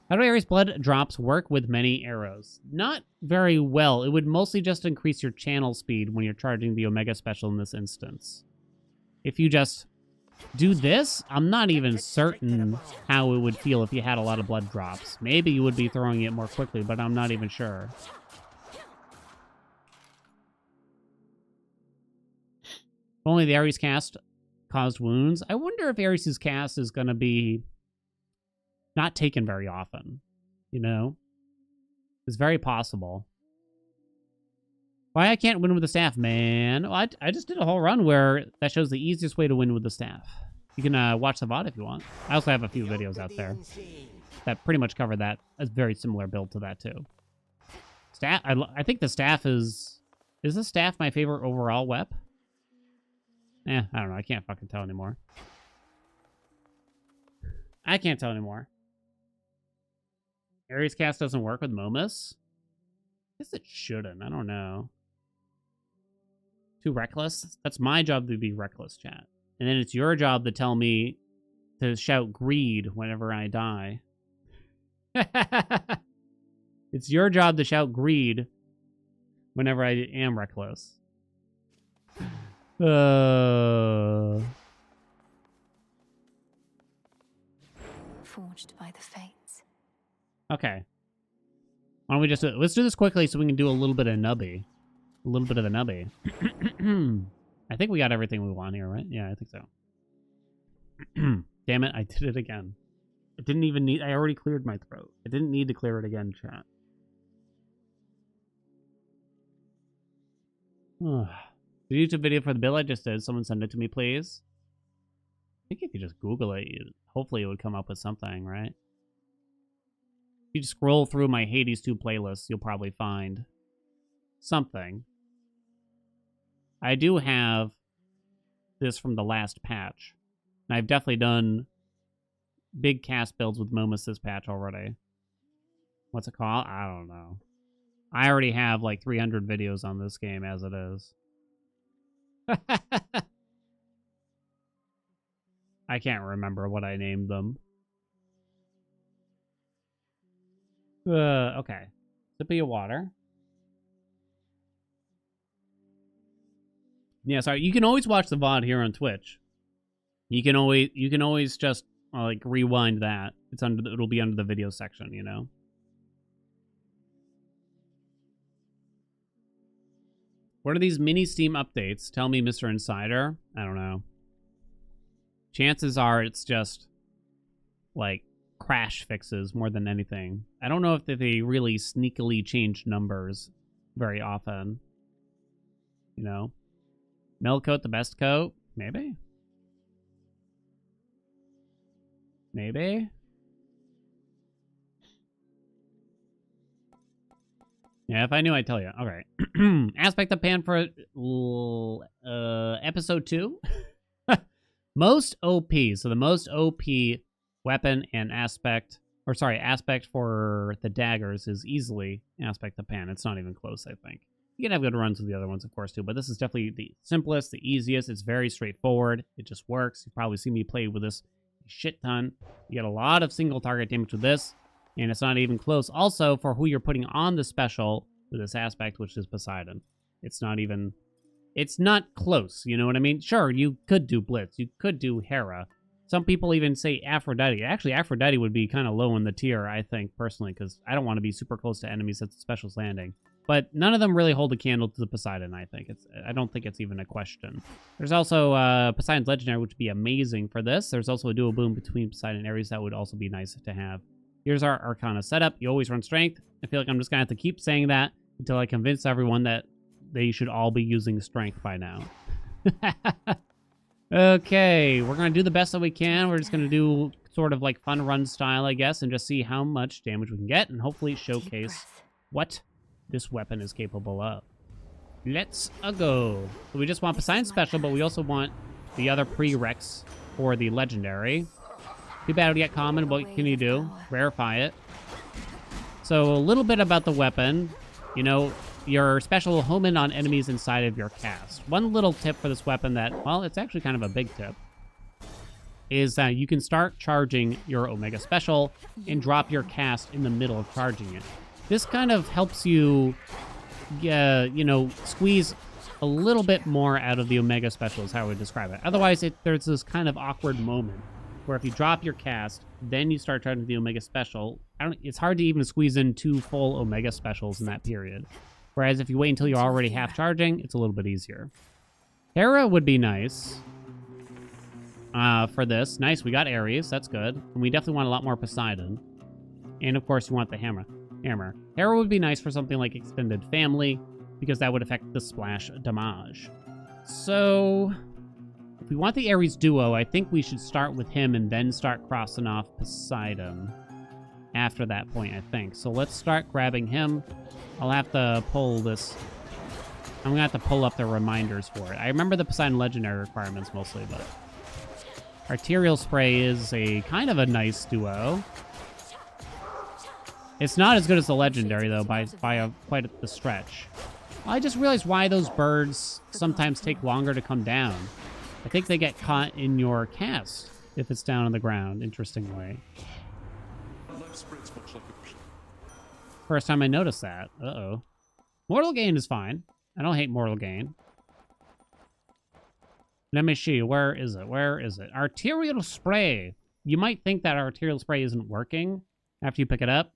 How do Ares blood drops work with many arrows? Not very well. It would mostly just increase your channel speed when you're charging the Omega Special in this instance. If you just do this, I'm not even certain how it would feel if you had a lot of blood drops. Maybe you would be throwing it more quickly, but I'm not even sure. If only the Ares cast caused wounds. I wonder if Ares' cast is going to be not taken very often, you know? It's very possible. Why I can't win with the staff, man? Well, I just did a whole run where that shows the easiest way to win with the staff. You can watch the VOD if you want. I also have a few videos out there that pretty much cover that. A very similar build to that, too. Staff, I think the staff is... Is the staff my favorite overall wep? I don't know. I can't fucking tell anymore. I can't tell anymore. Ares cast doesn't work with Momus? I guess it shouldn't. I don't know. Too reckless? That's my job to be reckless, chat. And then it's your job to tell me to shout greed whenever I die. It's your job to shout greed whenever I am reckless.
Forged by the fates.
Okay. Why don't we just let's do this quickly so we can do a little bit of Nubby. A little bit of the Nubby. I think we got everything we want here, right? Yeah, I think so. Damn it, I did it again. I didn't even need... I already cleared my throat. I didn't need to clear it again, chat. The YouTube video for the bill I just did, someone send it to me, please. I think if you just Google it, hopefully it would come up with something, right? If you scroll through my Hades 2 playlist, you'll probably find something. I do have this from the last patch. And I've definitely done big cast builds with Momus this patch already. What's it called? I don't know. I already have like 300 videos on this game as it is. I can't remember what I named them. Okay. Sip of your water. Yeah, sorry. You can always watch the VOD here on Twitch. You can always just like rewind that. It'll be under the video section, you know. What are these mini Steam updates? Tell me, Mr. Insider. I don't know. Chances are it's just like crash fixes more than anything. I don't know if they really sneakily change numbers very often. You know? Milk coat, the best coat? Maybe? Maybe? Yeah, if I knew, I'd tell you. Okay. Aspect of Pan for episode 2. Most OP. So the most OP weapon and aspect, or sorry, aspect for the daggers is easily Aspect of Pan. It's not even close, I think. You can have good runs with the other ones, of course, too, but this is definitely the simplest, the easiest. It's very straightforward. It just works. You probably see me play with this a shit ton. You get a lot of single target damage with this, and it's not even close. Also, for who you're putting on the special with this aspect, which is Poseidon. It's not even... It's not close, you know what I mean? Sure, you could do Blitz. You could do Hera. Some people even say Aphrodite. Actually, Aphrodite would be kind of low in the tier, I think, personally, because I don't want to be super close to enemies that's the special's landing. But none of them really hold a candle to the Poseidon, I think. I don't think it's even a question. There's also Poseidon's Legendary, which would be amazing for this. There's also a dual boom between Poseidon and Ares that would also be nice to have. Here's our Arcana setup. You always run Strength. I feel like I'm just going to have to keep saying that until I convince everyone that they should all be using Strength by now. Okay, we're going to do the best that we can. We're just going to do sort of like fun run style, I guess, and just see how much damage we can get and hopefully showcase what this weapon is capable of. Let's go. So we just want Poseidon Special, but we also want the other prereqs for the Legendary. Too bad to get common. What can you do? Rarefy it. So a little bit about the weapon. You know, your special will home in on enemies inside of your cast. One little tip for this weapon that, well, it's actually kind of a big tip, is that you can start charging your Omega Special and drop your cast in the middle of charging it. This kind of helps you, you know, squeeze a little bit more out of the Omega Special is how I would describe it. Otherwise, there's this kind of awkward moment where if you drop your cast, then you start charging the Omega Special. It's hard to even squeeze in 2 full Omega Specials in that period. Whereas if you wait until you're already half charging, it's a little bit easier. Hera would be nice for this. Nice, we got Ares. That's good. And we definitely want a lot more Poseidon. And of course, you want the hammer. Hera would be nice for something like Extended Family, because that would affect the splash damage. So, if we want the Ares duo, I think we should start with him and then start crossing off Poseidon after that point, I think. So let's start grabbing him. I'll have to pull this. I'm gonna have to pull up the reminders for it. I remember the Poseidon Legendary requirements mostly, but Arterial Spray is a kind of a nice duo. It's not as good as the Legendary, though, by quite the stretch. I just realized why those birds sometimes take longer to come down. I think they get caught in your cast if it's down on the ground, interestingly. First time I noticed that. Uh-oh. Mortal Gain is fine. I don't hate Mortal Gain. Let me see. Where is it? Where is it? Arterial Spray. You might think that Arterial Spray isn't working after you pick it up,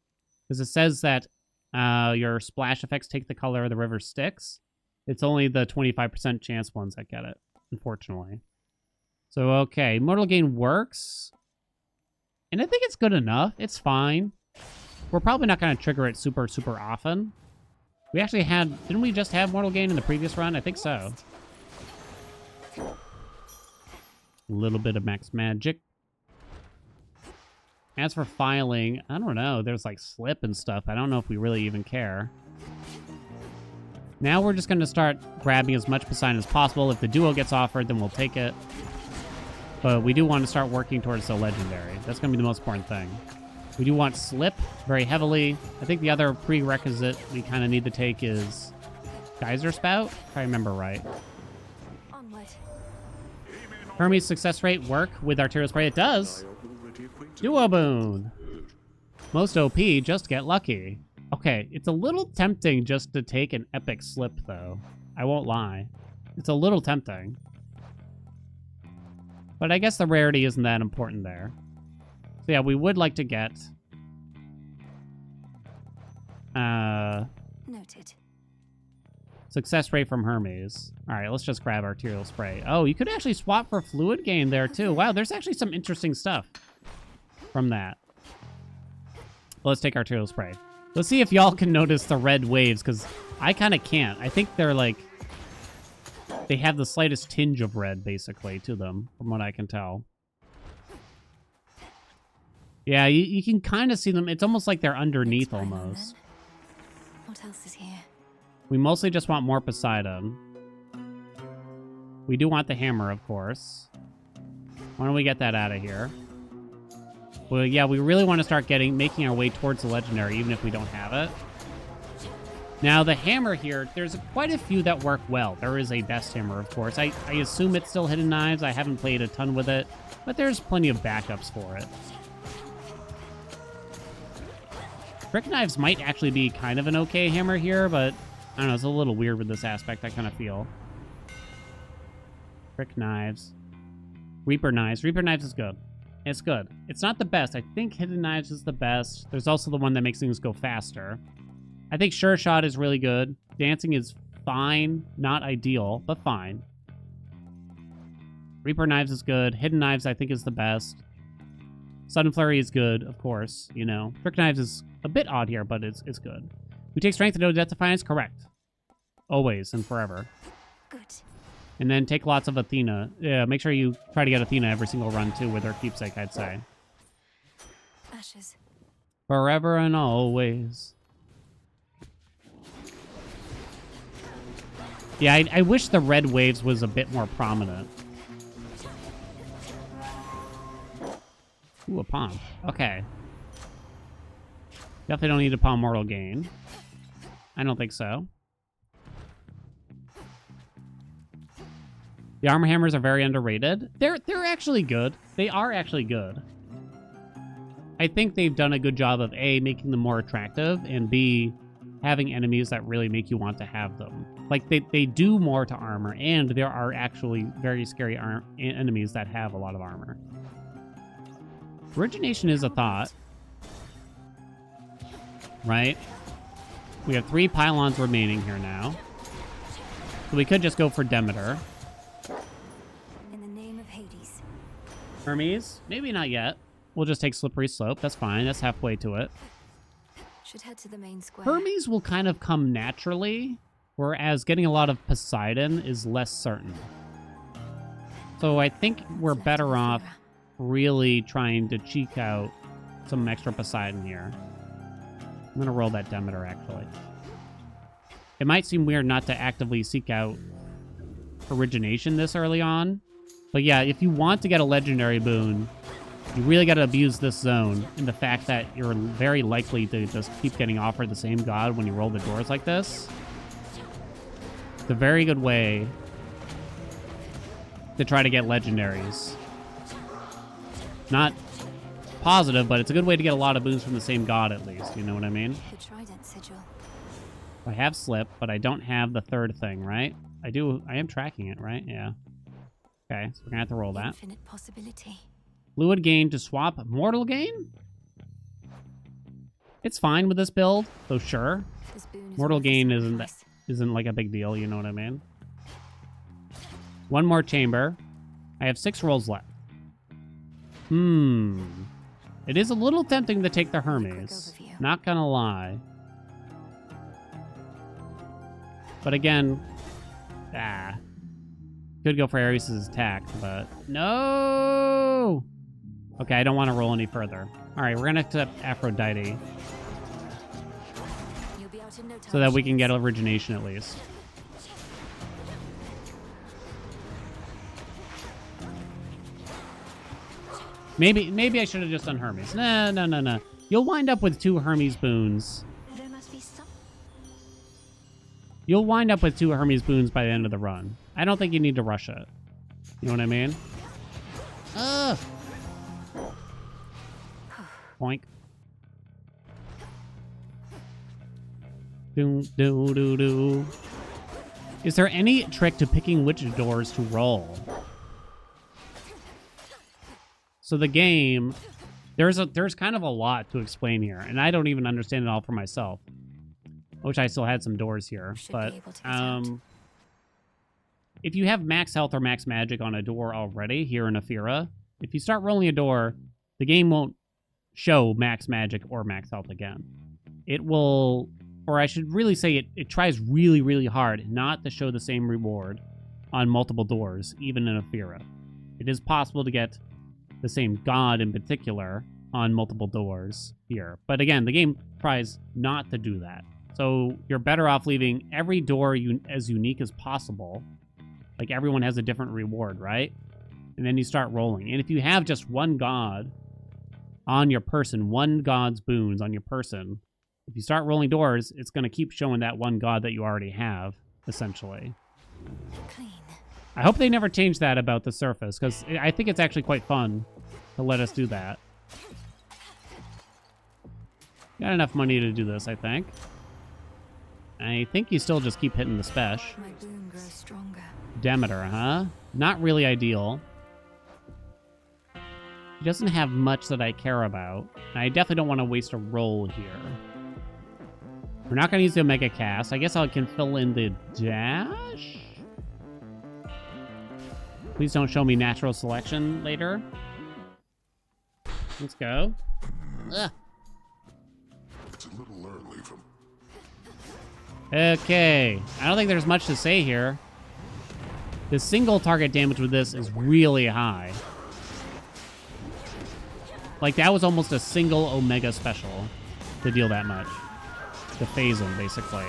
because it says that your splash effects take the color of the river Styx. It's only the 25% chance ones that get it, unfortunately. So, okay. Mortal Gain works. And I think it's good enough. It's fine. We're probably not going to trigger it super, super often. We actually had... Didn't we just have Mortal Gain in the previous run? I think so. A little bit of max magic. As for filing, I don't know. There's like slip and stuff. I don't know if we really even care. Now we're just going to start grabbing as much Poseidon as possible. If the duo gets offered, then we'll take it. But we do want to start working towards the Legendary. That's going to be the most important thing. We do want slip very heavily. I think the other prerequisite we kind of need to take is Geyser Spout, if I remember right. Hermes success rate work with Arterial Spray? It does. Duo Boon. Most OP, just get lucky. Okay, it's a little tempting just to take an epic slip, though. I won't lie. It's a little tempting. But I guess the rarity isn't that important there. So yeah, we would like to get...
Noted.
Success rate from Hermes. Alright, let's just grab Arterial Spray. Oh, you could actually swap for Fluid Gain there, too. Wow, there's actually some interesting stuff from that. Let's take Arterial Spray. Let's see if y'all can notice the red waves, because I kind of can't. I think they're like... They have the slightest tinge of red, basically, to them, from what I can tell. Yeah, you can kind of see them. It's almost like they're underneath, almost.
What else is here?
We mostly just want more Poseidon. We do want the hammer, of course. Why don't we get that out of here? Well, yeah, we really want to start making our way towards the Legendary, even if we don't have it. Now, the hammer here, there's quite a few that work well. There is a best hammer, of course. I assume it's still Hidden Knives. I haven't played a ton with it, but there's plenty of backups for it. Brick Knives might actually be kind of an okay hammer here, but I don't know, it's a little weird with this aspect, I kind of feel. Brick Knives. Reaper Knives. Reaper Knives is good. It's good. It's not the best. I think Hidden Knives is the best. There's also the one that makes things go faster. I think Sure Shot is really good. Dancing is fine. Not ideal, but fine. Reaper Knives is good. Hidden Knives, I think, is the best. Sudden Flurry is good, of course, you know. Brick Knives is a bit odd here, but it's good. We take Strength to know Death Defiance? Correct. Always and forever.
Good.
And then take lots of Athena. Yeah, make sure you try to get Athena every single run, too, with her keepsake, I'd say.
Ashes.
Forever and always. Yeah, I wish the red waves was a bit more prominent. Ooh, a pond. Okay. Definitely don't need a palm mortal gain. I don't think so. The armor hammers are very underrated. They're actually good. They are actually good. I think they've done a good job of A, making them more attractive, and B, having enemies that really make you want to have them. Like, they do more to armor, and there are actually very scary enemies that have a lot of armor. Origination is a thought. Right? We have 3 pylons remaining here now. So we could just go for Demeter.
In the name of Hades.
Hermes? Maybe not yet. We'll just take Slippery Slope. That's fine. That's halfway to it.
Should head to the main square.
Hermes will kind of come naturally, whereas getting a lot of Poseidon is less certain. So I think we're better off really trying to cheek out some extra Poseidon here. I'm going to roll that Demeter, actually. It might seem weird not to actively seek out Origination this early on. But yeah, if you want to get a Legendary boon, you really got to abuse this zone and the fact that you're very likely to just keep getting offered the same god when you roll the doors like this. It's a very good way to try to get legendaries. Not positive, but it's a good way to get a lot of boons from the same god at least. You know what I mean?
The Trident Sigil.
I have Slip, but I don't have the third thing, right? I do. I am tracking it, right? Yeah. Okay, so we're gonna have to roll that.
Infinite possibility.
Fluid gain to swap mortal gain? It's fine with this build, so sure.
This boon is
Mortal
worth the
gain
sacrifice.
isn't like a big deal, you know what I mean? One more chamber. I have 6 rolls left. It is a little tempting to take the Hermes. Not gonna lie. But again, could go for Ares' attack, but no! Okay, I don't want to roll any further. All right, we're gonna accept Aphrodite
You'll be out in no time,
so that we can
Shades.
get Origination at least. Maybe I should have just done Hermes. No. You'll wind up with 2 Hermes boons.
There must be some.
You'll wind up with 2 Hermes boons by the end of the run. I don't think you need to rush it. You know what I mean? Ugh. Boink. Do. Is there any trick to picking which doors to roll? So the game, there's kind of a lot to explain here, and I don't even understand it all for myself. I wish I still had some doors here,
Should
but
be able to get out.
if you have max health or max magic on a door already here in Aphira, if you start rolling a door, the game won't show max magic or max health again. It will, or I should really say it tries really, really hard not to show the same reward on multiple doors, even in Aphira. It is possible to get the same god in particular on multiple doors here. But again, the game tries not to do that. So you're better off leaving every door as unique as possible. Like everyone has a different reward, right? And then you start rolling. And if you have just one god on your person, one god's boons on your person, if you start rolling doors, it's going to keep showing that one god that you already have, essentially.
Clean.
I hope they never change that about the surface, because I think it's actually quite fun to let us do that. Got enough money to do this, I think. I think you still just keep hitting the spesh.
My boon grows stronger.
Demeter, huh? Not really ideal. He doesn't have much that I care about. I definitely don't want to waste a roll here. We're not going to use the Omega Cast. I guess I can fill in the dash? Please don't show me natural selection later. Let's go. Ugh.
It's a little early for...
Okay. I don't think there's much to say here. The single target damage with this is really high. Like, that was almost a single Omega special to deal that much. To phase him, basically.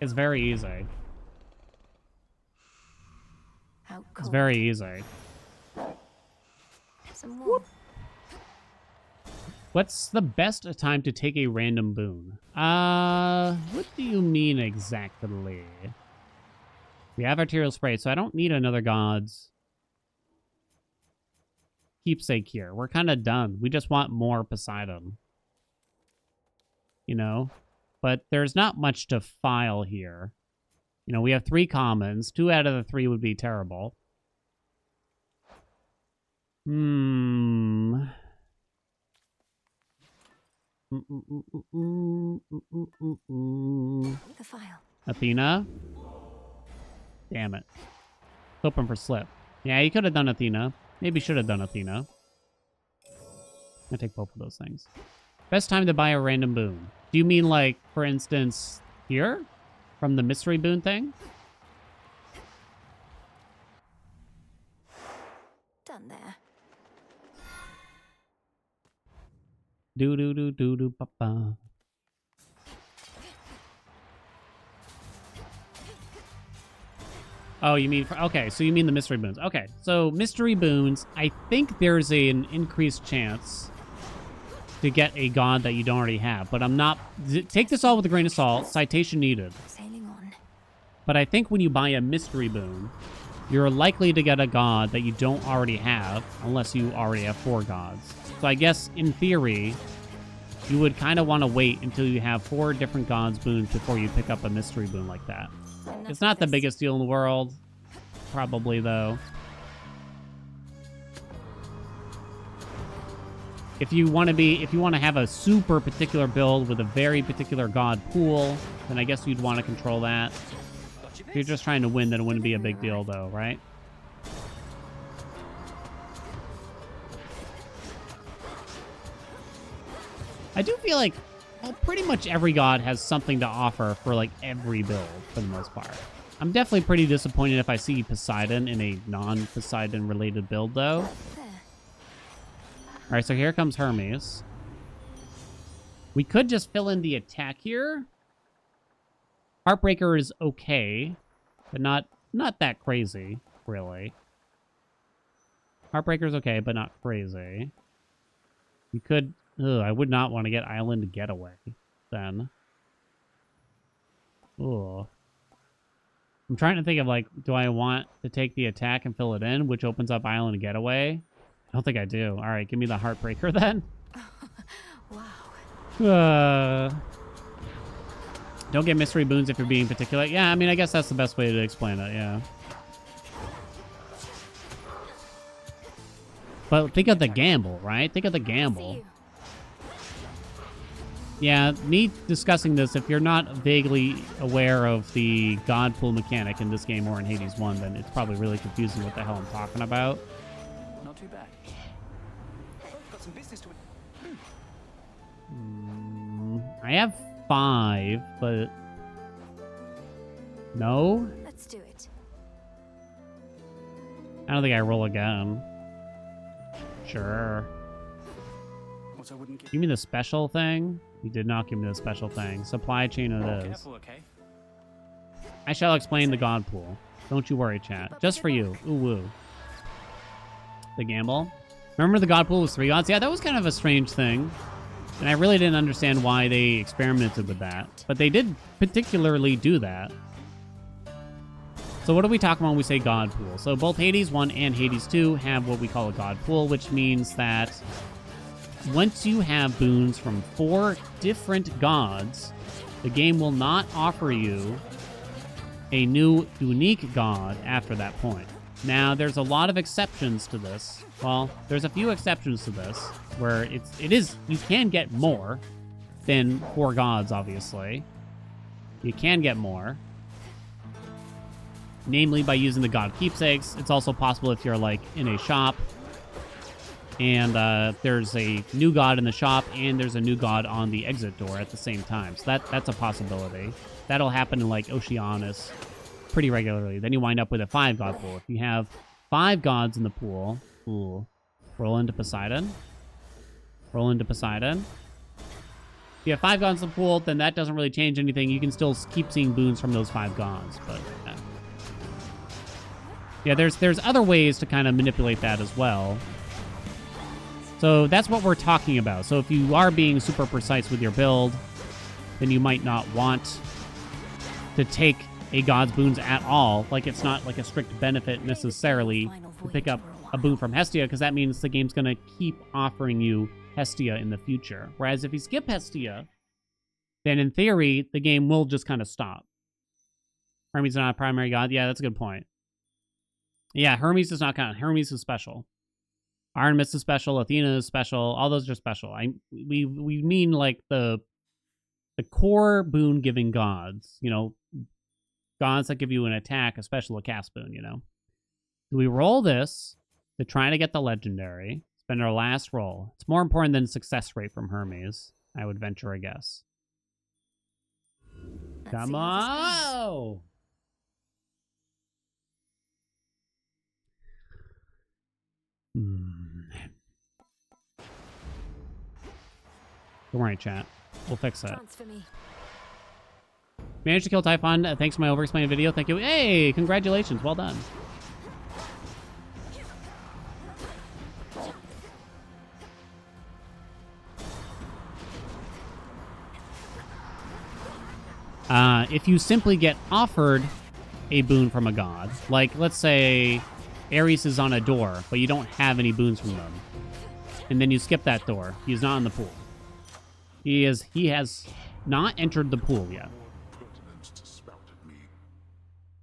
It's very easy.
Out
It's
cold.
very easy.
Some more.
What's the best time to take a random boon? What do you mean exactly? We have arterial spray, so I don't need another god's keepsake here. We're kind of done. We just want more Poseidon. You know? But there's not much to file here. You know, we have 3 commons. 2 out of the 3 would be terrible. The
file.
Athena? Damn it. Hoping for slip. Yeah, you could have done Athena. Maybe should have done Athena. I'll take both of those things. Best time to buy a random boon. Do you mean like, for instance, here? From the mystery boon thing?
Done there.
Do do do do do pa pa. Oh, you mean okay? So you mean the mystery boons? Okay, so mystery boons. I think there's an increased chance to get a god that you don't already have, but I'm not. Take this all with a grain of salt. Citation needed.
Sailing on.
But I think when you buy a mystery boon, you're likely to get a god that you don't already have, unless you already have 4 gods. So I guess, in theory, you would kind of want to wait until you have 4 different gods boons before you pick up a mystery boon like that. It's not the biggest deal in the world. Probably, though. If you want to have a super particular build with a very particular god pool, then I guess you'd want to control that. If you're just trying to win, then it wouldn't be a big deal, though, right? I do feel like pretty much every god has something to offer for, like, every build, for the most part. I'm definitely pretty disappointed if I see Poseidon in a non-Poseidon related build, though. Alright, so here comes Hermes. We could just fill in the attack here. Heartbreaker is okay, but not that crazy, really. Heartbreaker's okay, but not crazy. We could... Ugh, I would not want to get Island Getaway, then. Ugh. I'm trying to think of, like, do I want to take the attack and fill it in, which opens up Island Getaway? I don't think I do. All right, give me the Heartbreaker, then.
Wow.
Don't get mystery boons if you're being particular. Yeah, I mean, I guess that's the best way to explain it, yeah. But think of the gamble, right? Think of the gamble. Yeah, me discussing this, if you're not vaguely aware of the god pool mechanic in this game or in Hades 1, then it's probably really confusing what the hell I'm talking about.
Not too bad. Got some business to it.
I have 5, but... No?
Let's do it.
I don't think I roll again. Sure.
What I wouldn't give.
Give me the special thing? You did not give me the special thing. Supply chain it is.
Careful, okay?
I shall explain the god pool. Don't you worry, chat. Just for you. Ooh woo. The gamble. Remember the god pool was 3 gods? Yeah, that was kind of a strange thing. And I really didn't understand why they experimented with that. But they did particularly do that. So what are we talking about when we say god pool? So both Hades 1 and Hades 2 have what we call a god pool, which means that once you have boons from 4 different gods, the game will not offer you a new unique god after that point. Now, there's a lot of exceptions to this. Well, there's a few exceptions to this, where you can get more than 4 gods, obviously. You can get more. Namely, by using the god keepsakes. It's also possible if you're, like, in a shop, and there's a new god in the shop, and there's a new god on the exit door at the same time. So that's a possibility. That'll happen in, like, Oceanus pretty regularly. Then you wind up with a 5-god pool. If you have 5 gods in the pool, ooh, roll into Poseidon. Roll into Poseidon. If you have 5 gods in the pool, then that doesn't really change anything. You can still keep seeing boons from those 5 gods, but... yeah, there's other ways to kind of manipulate that as well. So that's what we're talking about. So if you are being super precise with your build, then you might not want to take a God's Boons at all. Like, it's not like a strict benefit necessarily to pick up a boon from Hestia, because that means the game's going to keep offering you Hestia in the future. Whereas if you skip Hestia, then in theory, the game will just kind of stop. Hermes is not a primary god. Yeah, that's a good point. Yeah, Hermes does not count. Hermes is special. Artemis is special. Athena is special. All those are special. We mean like the core boon giving gods. You know, gods that give you an attack, a special, a cast boon. You know, do we roll this to try to get the legendary? Spend our last roll. It's more important than success rate from Hermes, I would venture a guess. Come on! Don't worry, chat. We'll fix that. Managed to kill Typhon. Thanks for my over-explained video. Thank you. Hey, congratulations. Well done. If you simply get offered a boon from a god, like let's say Ares is on a door, but you don't have any boons from them, and then you skip that door, he's not in the pool. He has not entered the pool yet.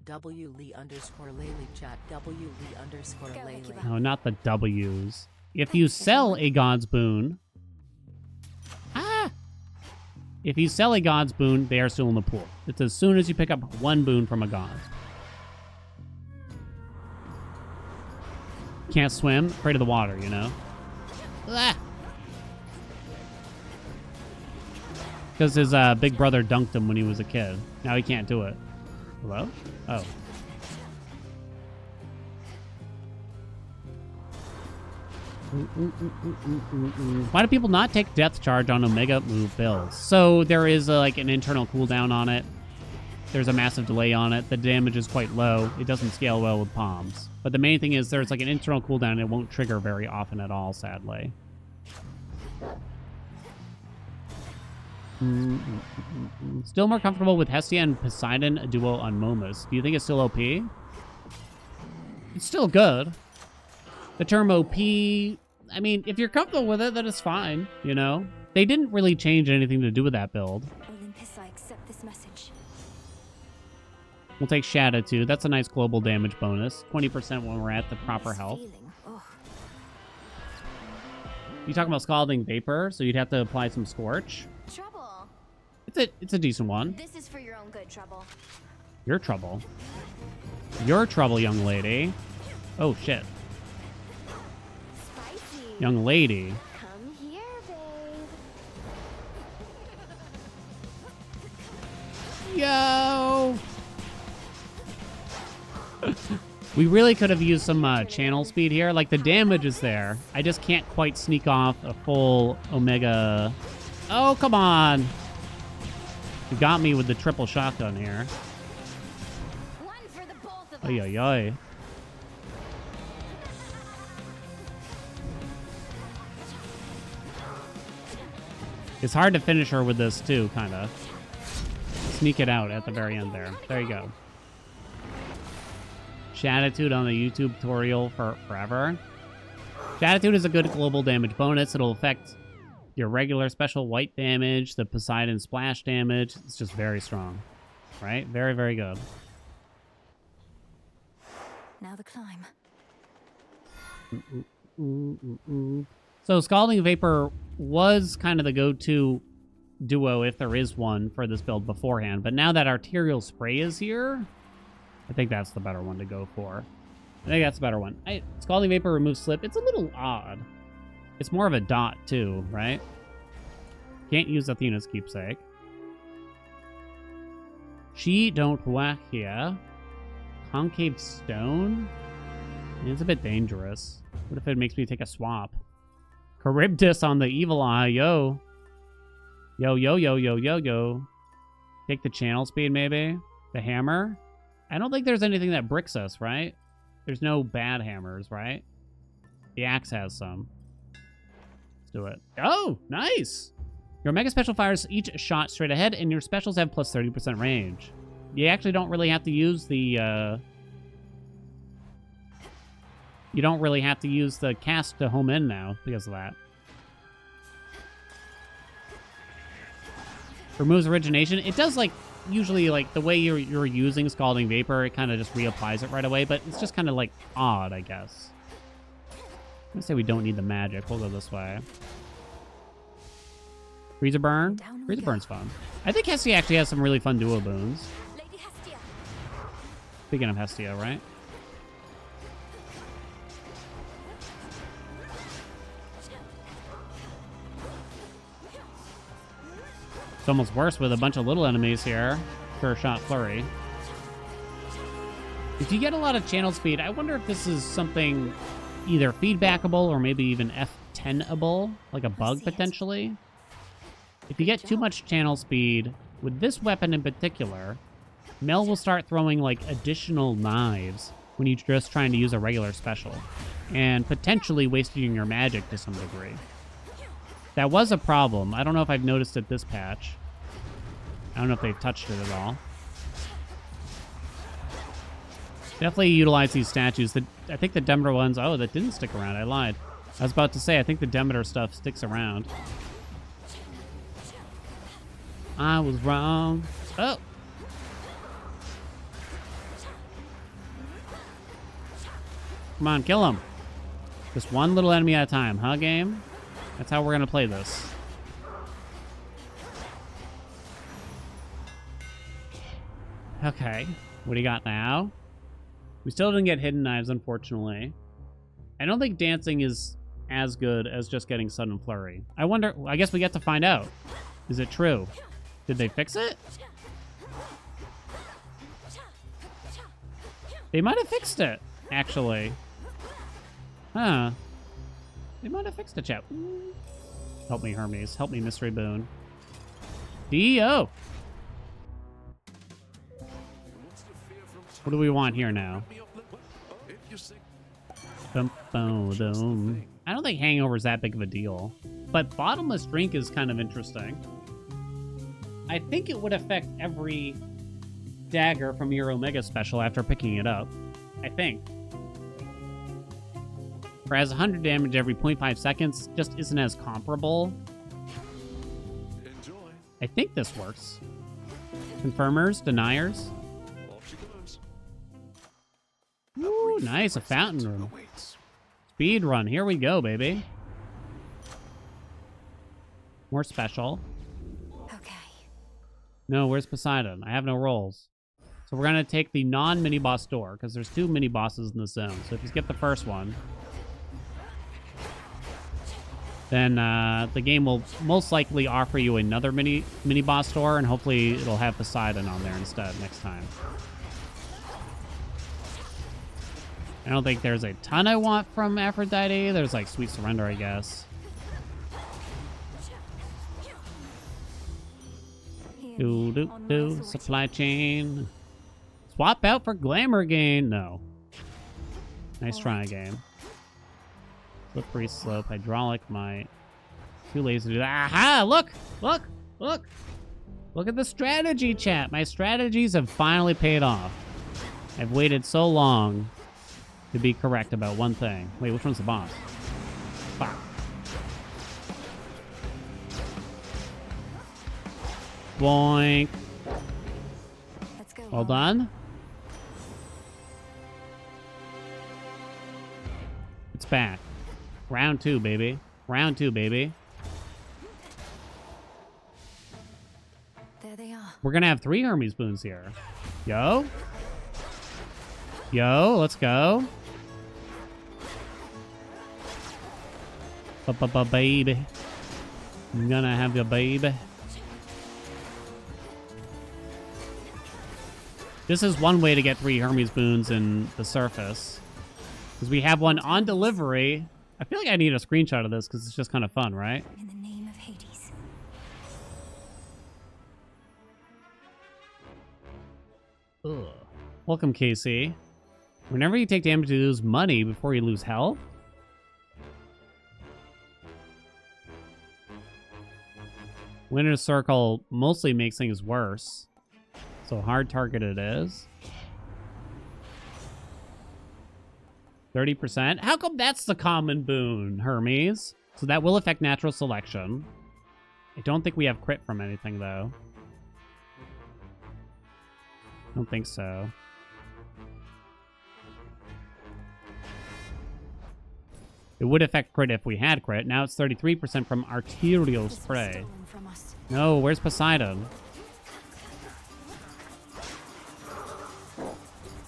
W Lee underscore Laley chat. W Lee underscore Laley.
No, not the W's. If you sell a god's boon, if you sell a god's boon, they are still in the pool. It's as soon as you pick up one boon from a god. Can't swim, afraid of the water, you know? Because his big brother dunked him when he was a kid. Now he can't do it. Hello? Oh. Why do people not take Death Charge on Omega move builds? So there is like an internal cooldown on it. There's a massive delay on it. The damage is quite low. It doesn't scale well with palms. But the main thing is there's like an internal cooldown and it won't trigger very often at all, sadly. Still more comfortable with Hestia and Poseidon duo on Momus. Do you think it's still OP? It's still good. The term OP, I mean, if you're comfortable with it, then it's fine, you know? They didn't really change anything to do with that build.
Olympus, I accept this message.
We'll take Shadow too. That's a nice global damage bonus. 20% when we're at the proper health. You talking about Scalding Vapor, so you'd have to apply some Scorch.
Trouble.
It's a decent one.
This is for your own good, Trouble.
Your trouble. Your trouble, young lady. Oh, shit.
Spicy.
Young lady.
Come here, babe.
Yo! We really could have used some channel speed here. Like, the damage is there. I just can't quite sneak off a full Omega. Oh, come on. You got me with the triple shotgun here.
One for the both of us.
Ay, ay, ay. It's hard to finish her with this, too, kind of. Sneak it out at the very end there. There you go. Shatitude on the YouTube tutorial for forever. Shatitude is a good global damage bonus. It'll affect your regular special white damage, the Poseidon splash damage. It's just very strong, right? Very, very good.
Now the climb.
So Scalding Vapor was kind of the go-to duo, if there is one, for this build beforehand. But now that Arterial Spray is here, I think that's the better one to go for. I think that's the better one. Scalding Vapor removes Slip. It's a little odd. It's more of a dot, too, right? Can't use Athena's Keepsake. She don't whack here. Concave Stone? It's a bit dangerous. What if it makes me take a swap? Charybdis on the Evil Eye, yo. Yo, yo, yo, yo, yo, yo. Take the channel speed, maybe? The hammer? I don't think there's anything that bricks us, right? There's no bad hammers, right? The axe has some. Let's do it. Oh, nice! Your Mega Special fires each shot straight ahead, and your specials have plus 30% range. You actually don't really have to use the, You don't really have to use the cast to home in now because of that. Removes origination. It does, like, usually, like, the way you're using Scalding Vapor, it kind of just reapplies it right away, but it's just kind of, like, odd, I guess. I'm gonna say we don't need the magic. We'll go this way. Freezer Burn. Freezer Burn's fun. I think Hestia actually has some really fun duo boons.
Lady Hestia.
Speaking of Hestia, right? It's almost worse with a bunch of little enemies here. Sure shot flurry. If you get a lot of channel speed, I wonder if this is something either feedbackable or maybe even F10able, like a bug potentially. If you get too much channel speed, with this weapon in particular, Mel will start throwing like additional knives when you're just trying to use a regular special, and potentially wasting your magic to some degree. That was a problem. I don't know if I've noticed it this patch. I don't know if they've touched it at all. Definitely utilize these statues. I think the Demeter ones... Oh, that didn't stick around. I lied. I was about to say, I think the Demeter stuff sticks around. I was wrong. Oh! Come on, kill him. Just one little enemy at a time, huh, game? That's how we're gonna play this. Okay, what do you got now? We still didn't get hidden knives, unfortunately. I don't think dancing is as good as just getting sudden flurry. I wonder, I guess we get to find out. Is it true? Did they fix it? They might have fixed it, actually. Huh. They might have fixed it, chat. Help me, Hermes. Help me, Mystery Boon. D.O. What do we want here now? Dum, dum, dum. I don't think Hangover's that big of a deal. But Bottomless Drink is kind of interesting. I think it would affect every dagger from your Omega special after picking it up. I think. Whereas 100 damage every 0.5 seconds just isn't as comparable.
Enjoy.
I think this works. Confirmers, deniers.
Off she goes.
Ooh, nice, a fountain room. Speed run, here we go, baby. More special.
Okay.
No, where's Poseidon? I have no rolls. So we're gonna take the non-mini boss door, because there's 2 mini bosses in the zone. So if you skip the first one, then the game will most likely offer you another mini boss door, and hopefully it'll have Poseidon on there instead next time. I don't think there's a ton I want from Aphrodite. There's like Sweet Surrender, I guess. Supply chain. Swap out for glamour gain. No. Nice try, game. Slippery slope, hydraulic might. Too lazy to do that. Aha! Look! Look! Look! Look at the strategy, chat. My strategies have finally paid off. I've waited so long to be correct about one thing. Wait, which one's the boss? Fuck. Boink.
Let's go.
Well done. It's back. Round 2, baby. Round 2, baby.
There they are.
We're gonna have 3 Hermes boons here. Yo. Yo, let's go. Baby. I'm gonna have your baby. This is one way to get 3 Hermes boons in the surface. Because we have one on delivery. I feel like I need a screenshot of this because it's just kind of fun, right?
In the name of Hades.
Ugh. Welcome, KC. Whenever you take damage, you lose money before you lose health. Winner's Circle mostly makes things worse. So hard target it is. 30%. How come that's the common boon, Hermes? So that will affect natural selection. I don't think we have crit from anything, though. Don't think so. It would affect crit if we had crit. Now it's 33% from arterial spray. No, where's Poseidon?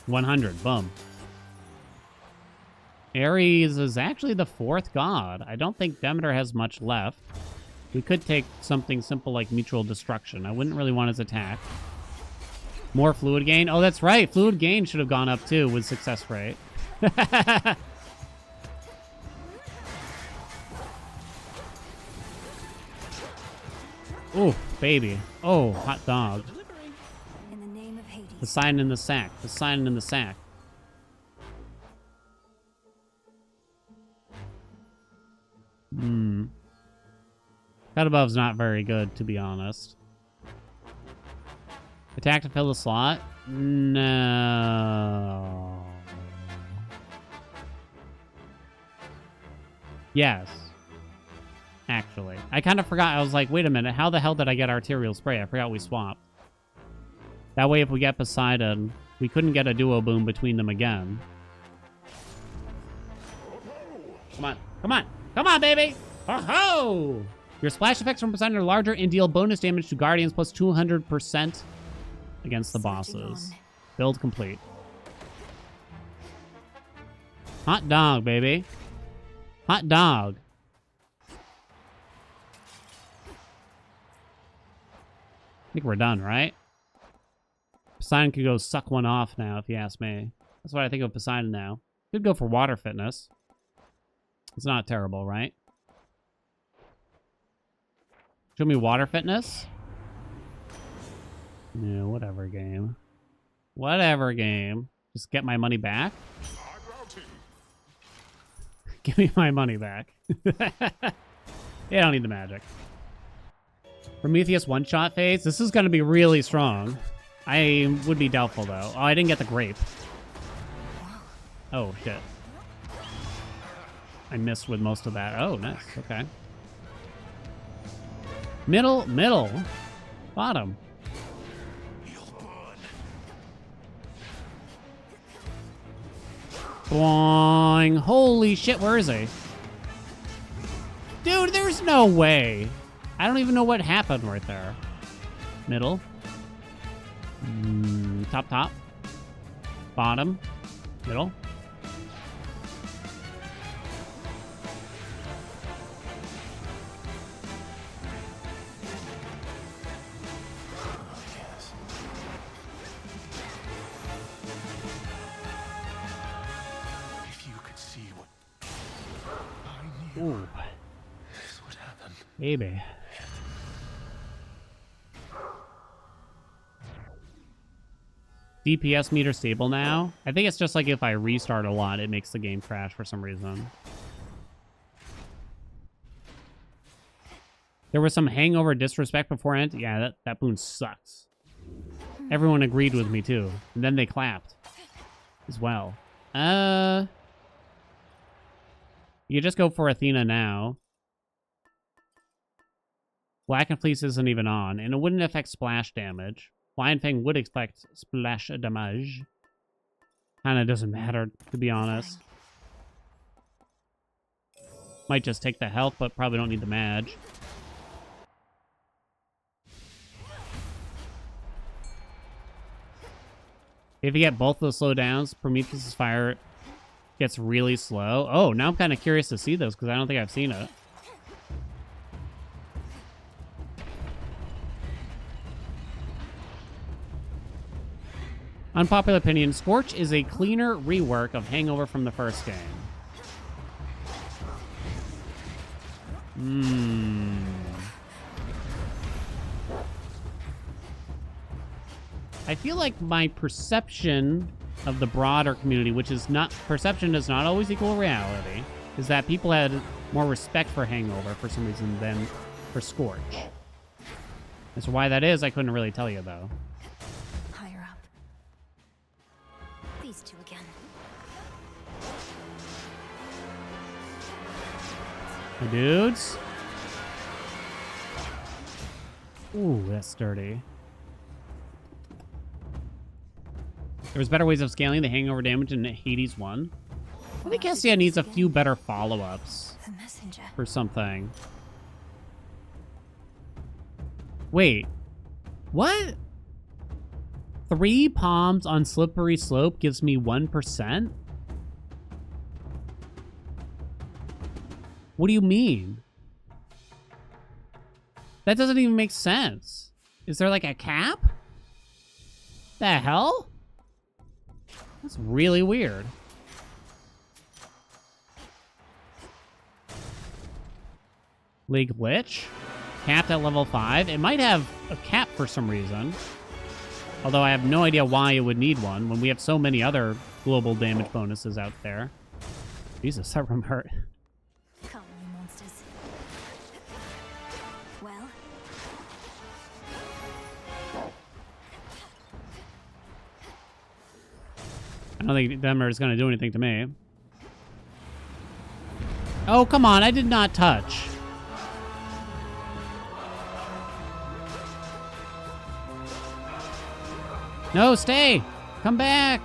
100, boom. Ares is actually the 4th god. I don't think Demeter has much left. We could take something simple like mutual destruction. I wouldn't really want his attack. More fluid gain. Oh, that's right. Fluid gain should have gone up too with success rate. Oh, baby. Oh, hot dog.
In the name of Hades.
The sign in the sack. The sign in the sack. Cut above's not very good, to be honest. Attack to fill the slot? No. Yes. Actually. I kind of forgot. I was like, wait a minute. How the hell did I get arterial spray? I forgot we swapped. That way, if we get Poseidon, we couldn't get a duo boom between them again. Come on. Come on. Come on, baby. Ho-ho! Your splash effects from Poseidon are larger and deal bonus damage to Guardians plus 200% against the bosses. Build complete. Hot dog, baby. Hot dog. I think we're done, right? Poseidon could go suck one off now, if you ask me. That's what I think of Poseidon now. Could go for water fitness. It's not terrible, right? Show me water fitness. Yeah, whatever game. Whatever game. Just get my money back. Give me my money back. Yeah, I don't need the magic. Prometheus one-shot phase. This is going to be really strong. I would be doubtful, though. Oh, I didn't get the grape. Oh, shit. I missed with most of that. Oh, nice. Okay. Middle, middle. Bottom. Boing. Holy shit, where is he? Dude, there's no way. I don't even know what happened right there. Middle. Top, top. Bottom. Middle.
If you could see what I knew,
Ooh.
this would happen.
Baby. DPS meter stable now? I think it's just like if I restart a lot, it makes the game crash for some reason. There was some hangover disrespect beforehand. Yeah, that boon sucks. Everyone agreed with me too. And then they clapped as well. You just go for Athena now. Black and Fleece isn't even on, and it wouldn't affect splash damage. Lion Fang would expect splash damage. Kinda doesn't matter, to be honest. Might just take the health, but probably don't need the mage. If you get both of those slowdowns, Prometheus' fire gets really slow. Oh, now I'm kind of curious to see those, because I don't think I've seen it. Unpopular opinion, Scorch is a cleaner rework of Hangover from the first game. I feel like my perception of the broader community, which is not, perception does not always equal reality, is that people had more respect for Hangover for some reason than for Scorch. As to why that is, I couldn't really tell you, though.
Higher up. These two again.
My dudes. Ooh, that's dirty. There was better ways of scaling the hangover damage in Hades 1. I think Cassia needs a few better follow-ups
The messenger.
for something. Wait. What? 3 palms on slippery slope gives me 1%? What do you mean? That doesn't even make sense. Is there like a cap? The hell? That's really weird. League glitch? Capped at level 5? It might have a cap for some reason. Although I have no idea why it would need one when we have so many other global damage bonuses out there. Jesus, that room hurt.
Come, you monsters. Well,
I don't think Denver is going to do anything to me. Oh, come on. I did not touch. No, stay. Come back.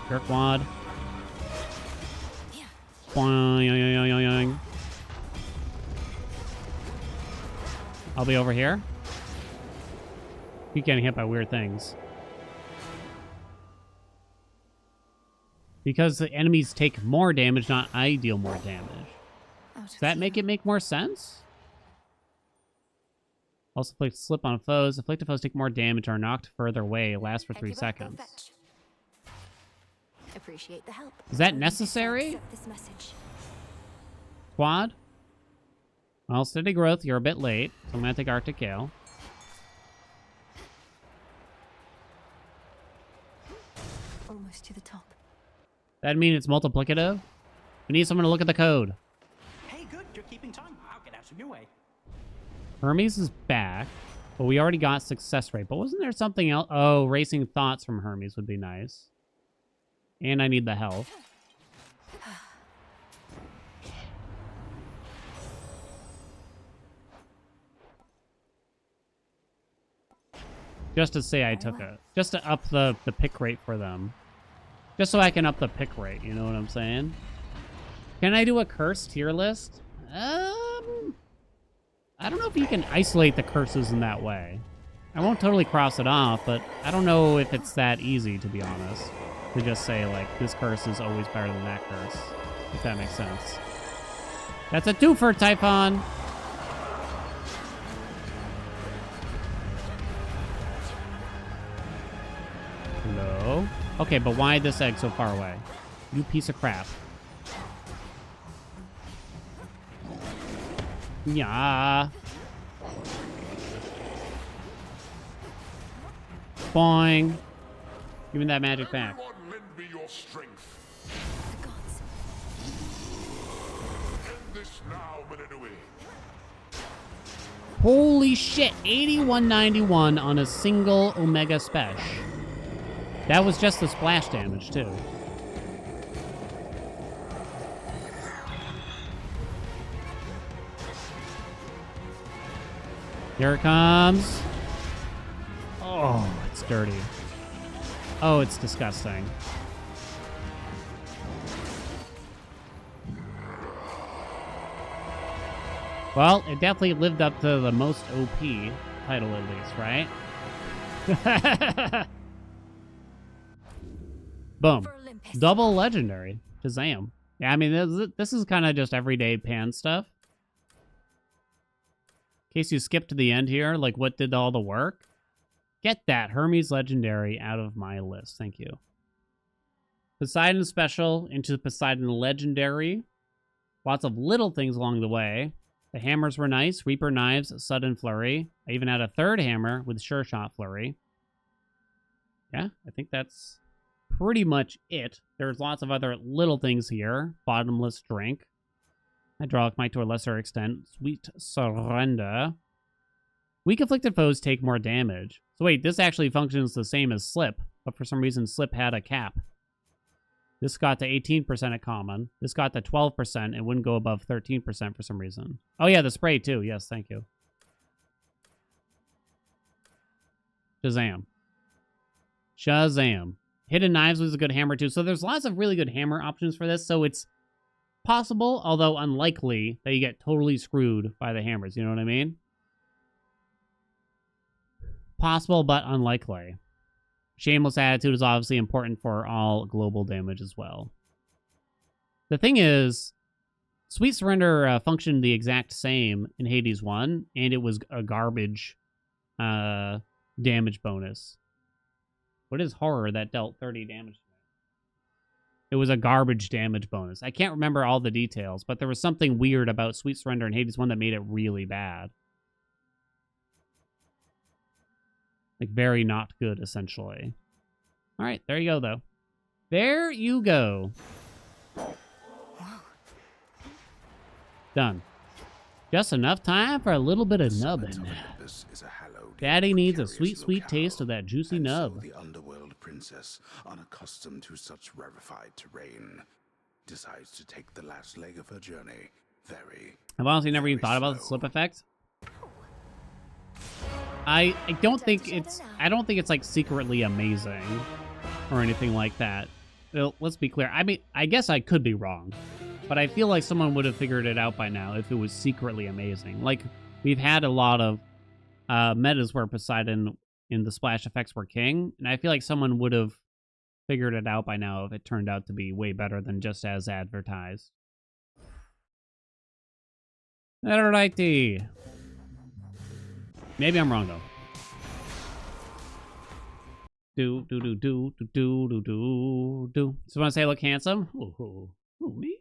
Jerkwad. Boing. I'll be over here. Keep getting hit by weird things. Because the enemies take more damage, not I deal more damage. Does that make it make more sense? Also, slip on foes. Afflicted foes take more damage, are knocked further away. Lasts for 3 seconds.
appreciate the help.
Is that necessary?
This message.
Quad? Well, steady growth. You're a bit late, so I'm going to take Arctic Gale.
Almost to the top.
That mean it's multiplicative? We need someone to look at the code.
Hey, good. You're keeping time. I'll get out of your way.
Hermes is back, but we already got success rate. But wasn't there something else? Oh, racing thoughts from Hermes would be nice. And I need the health. Just to say I took it. Just to up the pick rate for them. Just so I can up the pick rate, you know what I'm saying? Can I do a curse tier list? I don't know if you can isolate the curses in that way. I won't totally cross it off, but I don't know if it's that easy, to be honest. To just say, like, this curse is always better than that curse. If that makes sense. That's a twofer, Typhon! Hello? Okay, but why this egg so far away? You piece of crap. Yeah. Boing. Give me that magic back.
Everyone lend me your strength.
The gods.
End this now, Minanui.
Holy shit, 8191 on a single Omega Special. That was just the splash damage, too. Here it comes. Oh, it's dirty. Oh, it's disgusting. Well, it definitely lived up to the most OP title at least, right? Boom. Double legendary. Shazam. Yeah, I mean, this is kind of just everyday pan stuff. In case you skipped to the end here, like what did all the work? Get that Hermes legendary out of my list. Thank you. Poseidon special into Poseidon legendary. Lots of little things along the way. The hammers were nice. Reaper knives, sudden flurry. I even had a third hammer with sure shot flurry. Yeah, I think that's pretty much it. There's lots of other little things here. Bottomless drink. Hydraulic might to a lesser extent. Sweet surrender. Weak afflicted foes take more damage. So wait, this actually functions the same as Slip, but for some reason Slip had a cap. This got to 18% at common. This got to 12% and wouldn't go above 13% for some reason. Oh yeah, the spray too. Yes, thank you. Shazam. Shazam. Hidden Knives was a good hammer too. So there's lots of really good hammer options for this. So it's possible, although unlikely, that you get totally screwed by the hammers. You know what I mean? Possible, but unlikely. Shameless Attitude is obviously important for all global damage as well. The thing is, Sweet Surrender functioned the exact same in Hades 1, and it was a garbage damage bonus. What is Horror that dealt 30 damage? It was a garbage damage bonus. I can't remember all the details, but there was something weird about Sweet Surrender in Hades 1 that made it really bad. Like, very not good, essentially. All right, there you go, though. There you go. Done. Just enough time for a little bit of nubbing. Daddy needs a sweet, sweet taste of that juicy nub.
The underworld princess, unaccustomed to such rarefied terrain, decides to take the last leg of her journey.
I've honestly never even thought about the slip effect. I don't think it's like secretly amazing or anything like that. Well, let's be clear. I mean, I guess I could be wrong, but I feel like someone would have figured it out by now if it was secretly amazing. Like, we've had a lot of metas where Poseidon in the splash effects were king, and I feel like someone would have figured it out by now if it turned out to be way better than just as advertised. Alrighty. Maybe I'm wrong though. Do. So want to say I look handsome? Ooh, me?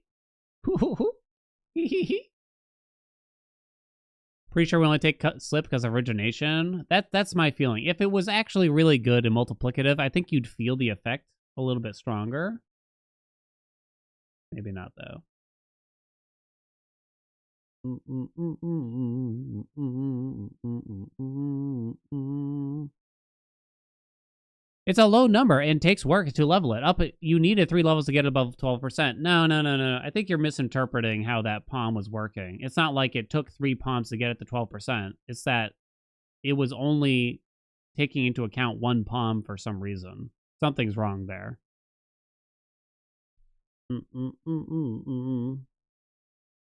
Pretty sure we only take slip because of origination. That's my feeling. If it was actually really good and multiplicative, I think you'd feel the effect a little bit stronger. Maybe not though. It's a low number and takes work to level it up. You needed 3 levels to get above 12%. No. I think you're misinterpreting how that palm was working. It's not like it took 3 palms to get it to 12%. It's that it was only taking into account 1 palm for some reason. Something's wrong there.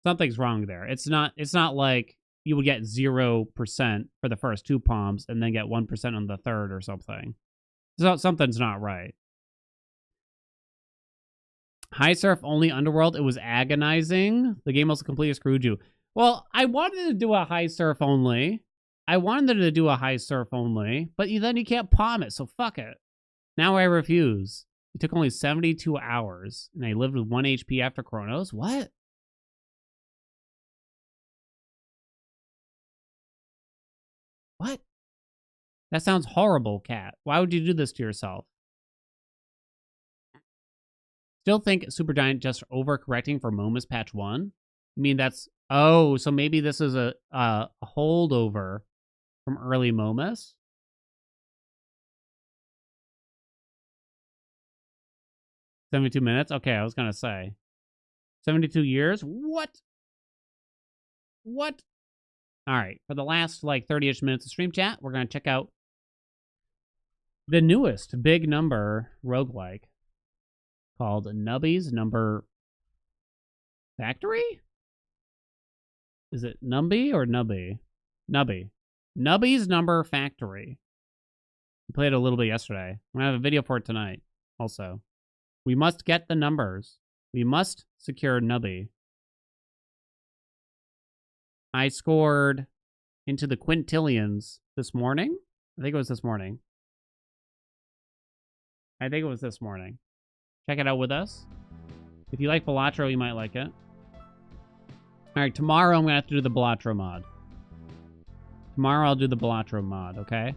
Something's wrong there. It's not like you would get 0% for the first 2 palms and then get 1% on the third or something. So something's not right. High Surf only Underworld. It was agonizing. The game also completely screwed you. Well, I wanted to do a High Surf only. But then you can't palm it, so fuck it. Now I refuse. It took only 72 hours, and I lived with 1 HP after Chronos. What? What? That sounds horrible, Cat. Why would you do this to yourself? Still think Supergiant just overcorrecting for Momus patch 1? I mean, that's... Oh, so maybe this is a holdover from early Momus? $72 minutes? Okay, I was gonna say. 72 years? What? What? Alright, for the last, like, 30-ish minutes of stream chat, we're gonna check out the newest big number roguelike called Nubby's Number Factory? Is it Nubby or Nubby? Nubby. Nubby's Number Factory. We played it a little bit yesterday. I'm gonna have a video for it tonight also. We must get the numbers. We must secure Nubby. I scored into the quintillions this morning. I think it was this morning. Check it out with us. If you like Balatro, you might like it. Alright, tomorrow I'm going to have to do the Balatro mod. Tomorrow I'll do the Balatro mod, okay?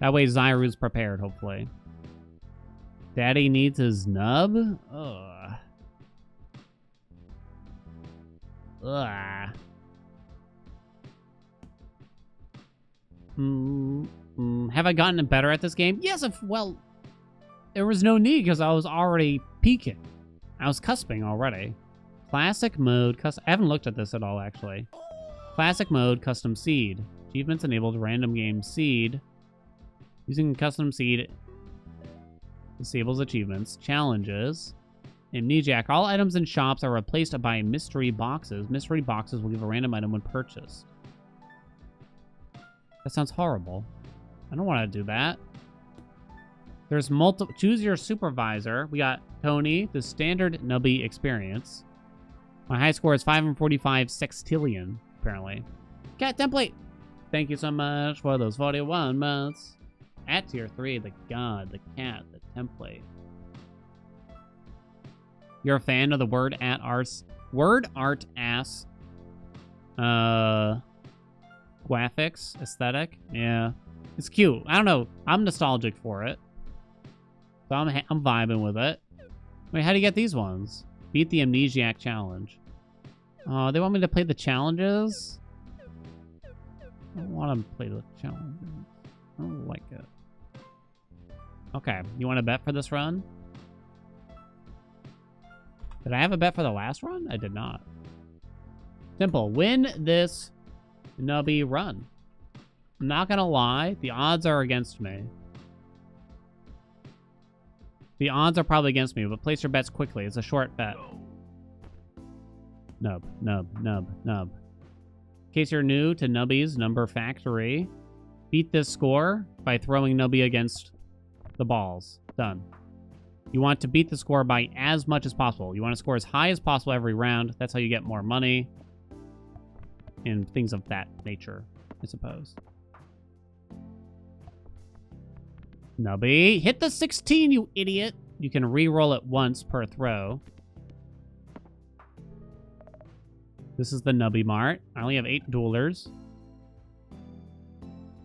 That way Zyru's prepared, hopefully. Daddy needs his nub? Ugh. Ugh. Have I gotten better at this game? Yes, well, there was no need because I was already peaking. I was cusping already. Classic mode, I haven't looked at this at all, actually. Classic mode, custom seed. Achievements enabled, random game seed. Using custom seed disables achievements. Challenges. Amnesiac. All items in shops are replaced by mystery boxes. Mystery boxes will give a random item when purchased. That sounds horrible. I don't want to do that. There's multiple. Choose your supervisor. We got Tony, the standard Nubby experience. My high score is 545 sextillion, apparently. Cat template. Thank you so much for those 41 months. At tier 3, the god, the cat, the template. You're a fan of the word art ass graphics aesthetic? Yeah. It's cute. I don't know. I'm nostalgic for it. So I'm vibing with it. Wait, how do you get these ones? Beat the Amnesiac challenge. Oh, they want me to play the challenges? I don't want to play the challenges. I don't like it. Okay, you want to bet for this run? Did I have a bet for the last run? I did not. Simple. Win this Nubby run. I'm not gonna lie, the odds are against me. The odds are probably against me, but place your bets quickly. It's a short bet. Nub. In case you're new to Nubby's Number Factory, beat this score by throwing Nubby against the balls. Done. You want to beat the score by as much as possible. You want to score as high as possible every round. That's how you get more money. And things of that nature, I suppose. Nubby, hit the 16, you idiot. You can re-roll it once per throw. This is the Nubby Mart. I only have 8 duelers.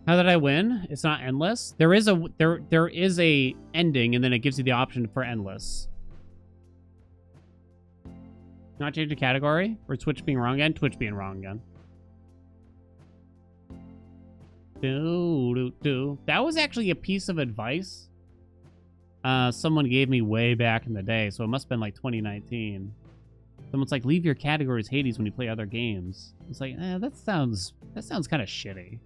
How did I win? It's not endless. There is a ending, and then it gives you the option for endless. Not change the category? Or Twitch being wrong again? Twitch being wrong again. That was actually a piece of advice someone gave me way back in the day, so it must have been like 2019. Someone's like, leave your categories Hades when you play other games. It's like, that sounds kind of shitty.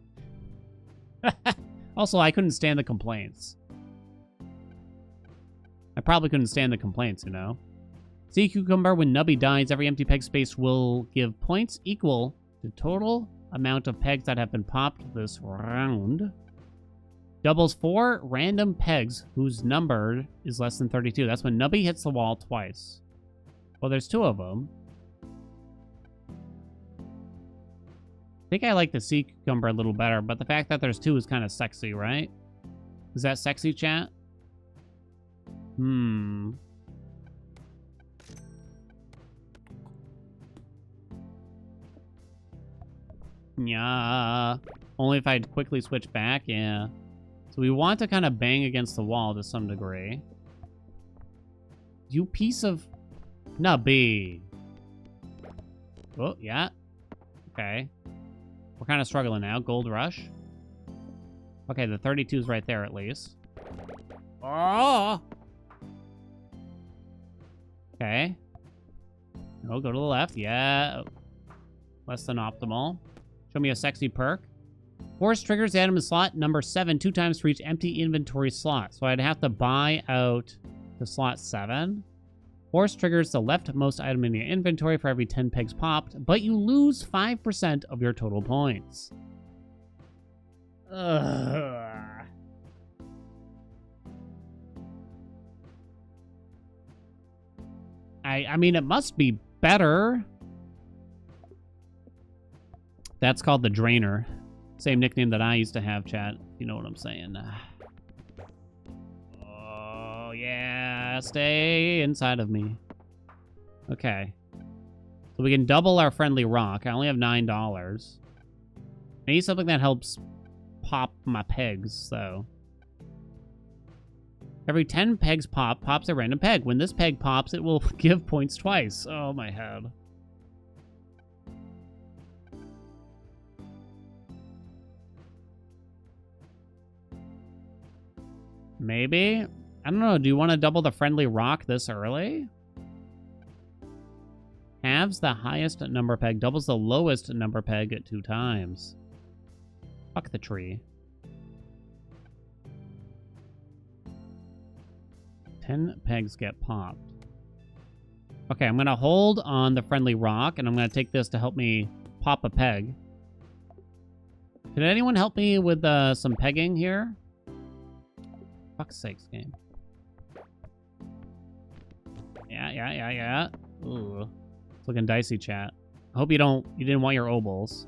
Also, I couldn't stand the complaints. I probably couldn't stand the complaints, you know? Sea Cucumber, when Nubby dies, every empty peg space will give points equal to total amount of pegs that have been popped this round. Doubles 4 random pegs whose number is less than 32. That's when Nubby hits the wall twice. Well, there's 2 of them. I think I like the Sea Cucumber a little better, but the fact that there's 2 is kind of sexy, right? Is that sexy, chat? Yeah. Only if I quickly switch back, yeah. So we want to kind of bang against the wall to some degree. You piece of Nubby. Oh, yeah. Okay. We're kind of struggling now. Gold rush. Okay, the 32's right there at least. Oh! Okay. Oh, go to the left. Yeah. Less than optimal. Show me a sexy perk. Force triggers the item in slot number 7 2 times for each empty inventory slot. So I'd have to buy out the slot 7. Force triggers the leftmost item in your inventory for every 10 pegs popped, but you lose 5% of your total points. Ugh. I mean, it must be better. That's called the Drainer. Same nickname that I used to have, chat. You know what I'm saying. Oh, yeah. Stay inside of me. Okay. So we can double our friendly rock. I only have $9. I need something that helps pop my pegs, so. Every 10 pegs pops a random peg. When this peg pops, it will give points twice. Oh, my head. Maybe? I don't know. Do you want to double the friendly rock this early? Halves the highest number peg, doubles the lowest number peg at 2 times. Fuck the tree. 10 pegs get popped. Okay, I'm going to hold on the friendly rock, and I'm going to take this to help me pop a peg. Can anyone help me with some pegging here? Fuck's sakes, game. Yeah. Ooh. It's looking dicey, chat. I hope you didn't want your obols.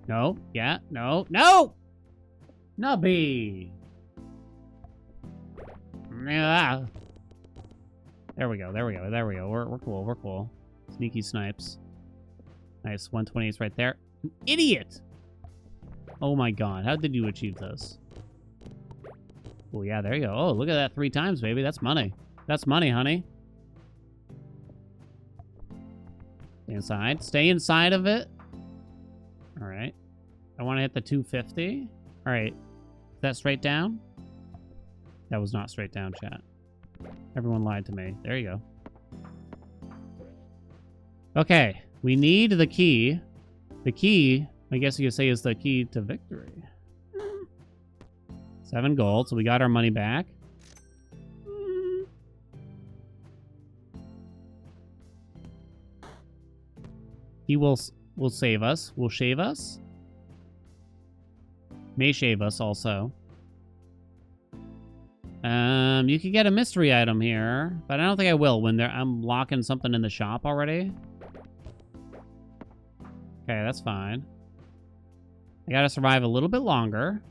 No. Yeah. No. No! Nubby! Yeah. There we go. We're cool. Sneaky snipes. Nice. 120 is right there. You idiot! Oh my god. How did you achieve this? Oh, yeah. There you go. Oh, look at that 3 times, baby. That's money. That's money, honey. Stay inside. Stay inside of it. All right. I want to hit the 250. All right. Is that straight down? That was not straight down, chat. Everyone lied to me. There you go. Okay. We need the key. The key, I guess you could say, is the key to victory. 7 gold, so we got our money back. He will save us. Will shave us. May shave us also. You could get a mystery item here, but I don't think I will when I'm locking something in the shop already. Okay, that's fine. I gotta survive a little bit longer.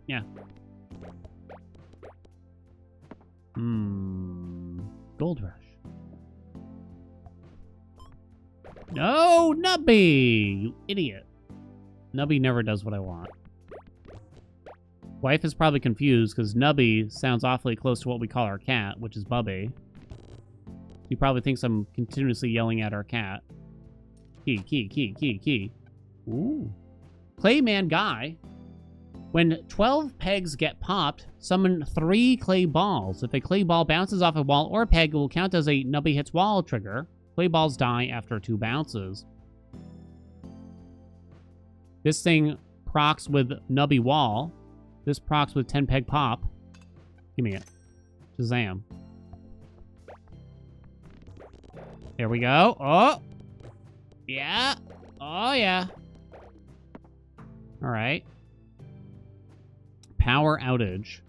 Yeah. Gold rush. No, Nubby! You idiot. Nubby never does what I want. Wife is probably confused because Nubby sounds awfully close to what we call our cat, which is Bubby. She probably thinks I'm continuously yelling at our cat. Key. Ooh. Clayman Guy. When 12 pegs get popped, summon 3 clay balls. If a clay ball bounces off a wall or peg, it will count as a Nubby hits wall trigger. Clay balls die after 2 bounces. This thing procs with Nubby wall. This procs with 10 peg pop. Give me it. Shazam. There we go. Oh! Yeah. Oh, yeah. All right. Power outage.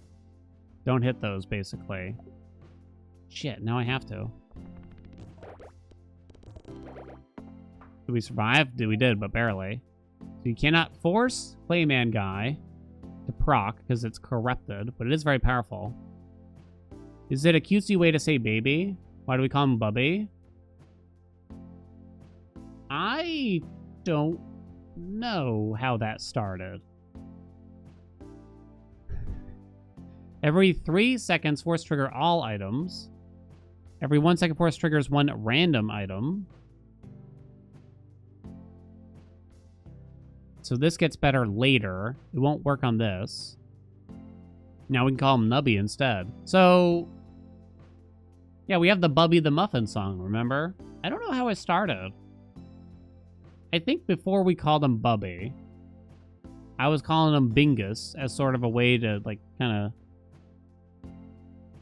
Don't hit those, basically. Shit, now I have to. Did we survive? We did, but barely. So you cannot force Clayman Guy to proc because it's corrupted, but it is very powerful. Is it a cutesy way to say baby? Why do we call him Bubby? I don't know how that started. Every 3 seconds, force trigger all items. Every 1 second, force triggers 1 random item. So this gets better later. It won't work on this. Now we can call him Nubby instead. So, yeah, we have the Bubby the Muffin song, remember? I don't know how it started. I think before we called him Bubby, I was calling him Bingus as sort of a way to, like, kind of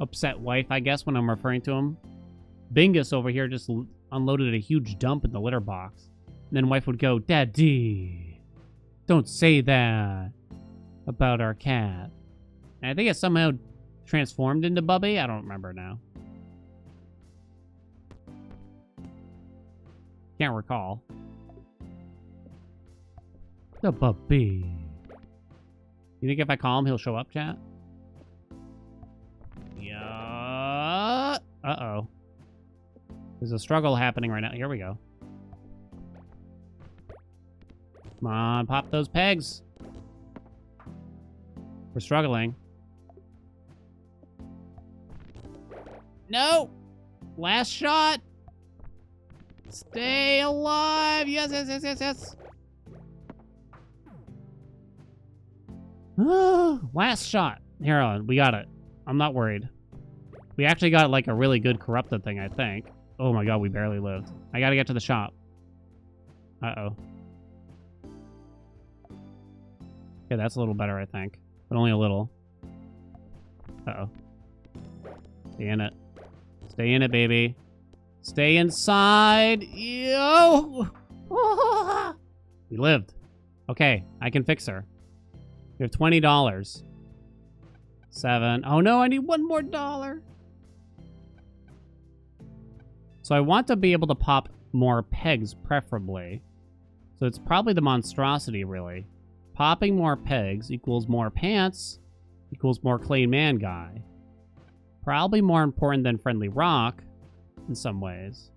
upset wife, I guess, when I'm referring to him. Bingus over here just unloaded a huge dump in the litter box. And then wife would go, Daddy, don't say that about our cat. And I think it somehow transformed into Bubby. I don't remember now. Can't recall. The Bubby. You think if I call him, he'll show up, chat? Yeah. Uh-oh. There's a struggle happening right now. Here we go. Come on, pop those pegs. We're struggling. No! Last shot! Stay alive! Yes, yes, yes, yes, yes! Last shot. here on. We got it. I'm not worried. We actually got like a really good corrupted thing, I think. Oh my god, we barely lived. I gotta get to the shop. Uh-oh. Okay, that's a little better, I think. But only a little. Uh-oh. Stay in it. Stay in it, baby. Stay inside. Yo! We lived. Okay, I can fix her. We have $20. 7. Oh no, I need one more dollar. So I want to be able to pop more pegs, preferably. So it's probably the monstrosity, really. Popping more pegs equals more pants equals more Clay Man guy. Probably more important than Friendly Rock in some ways.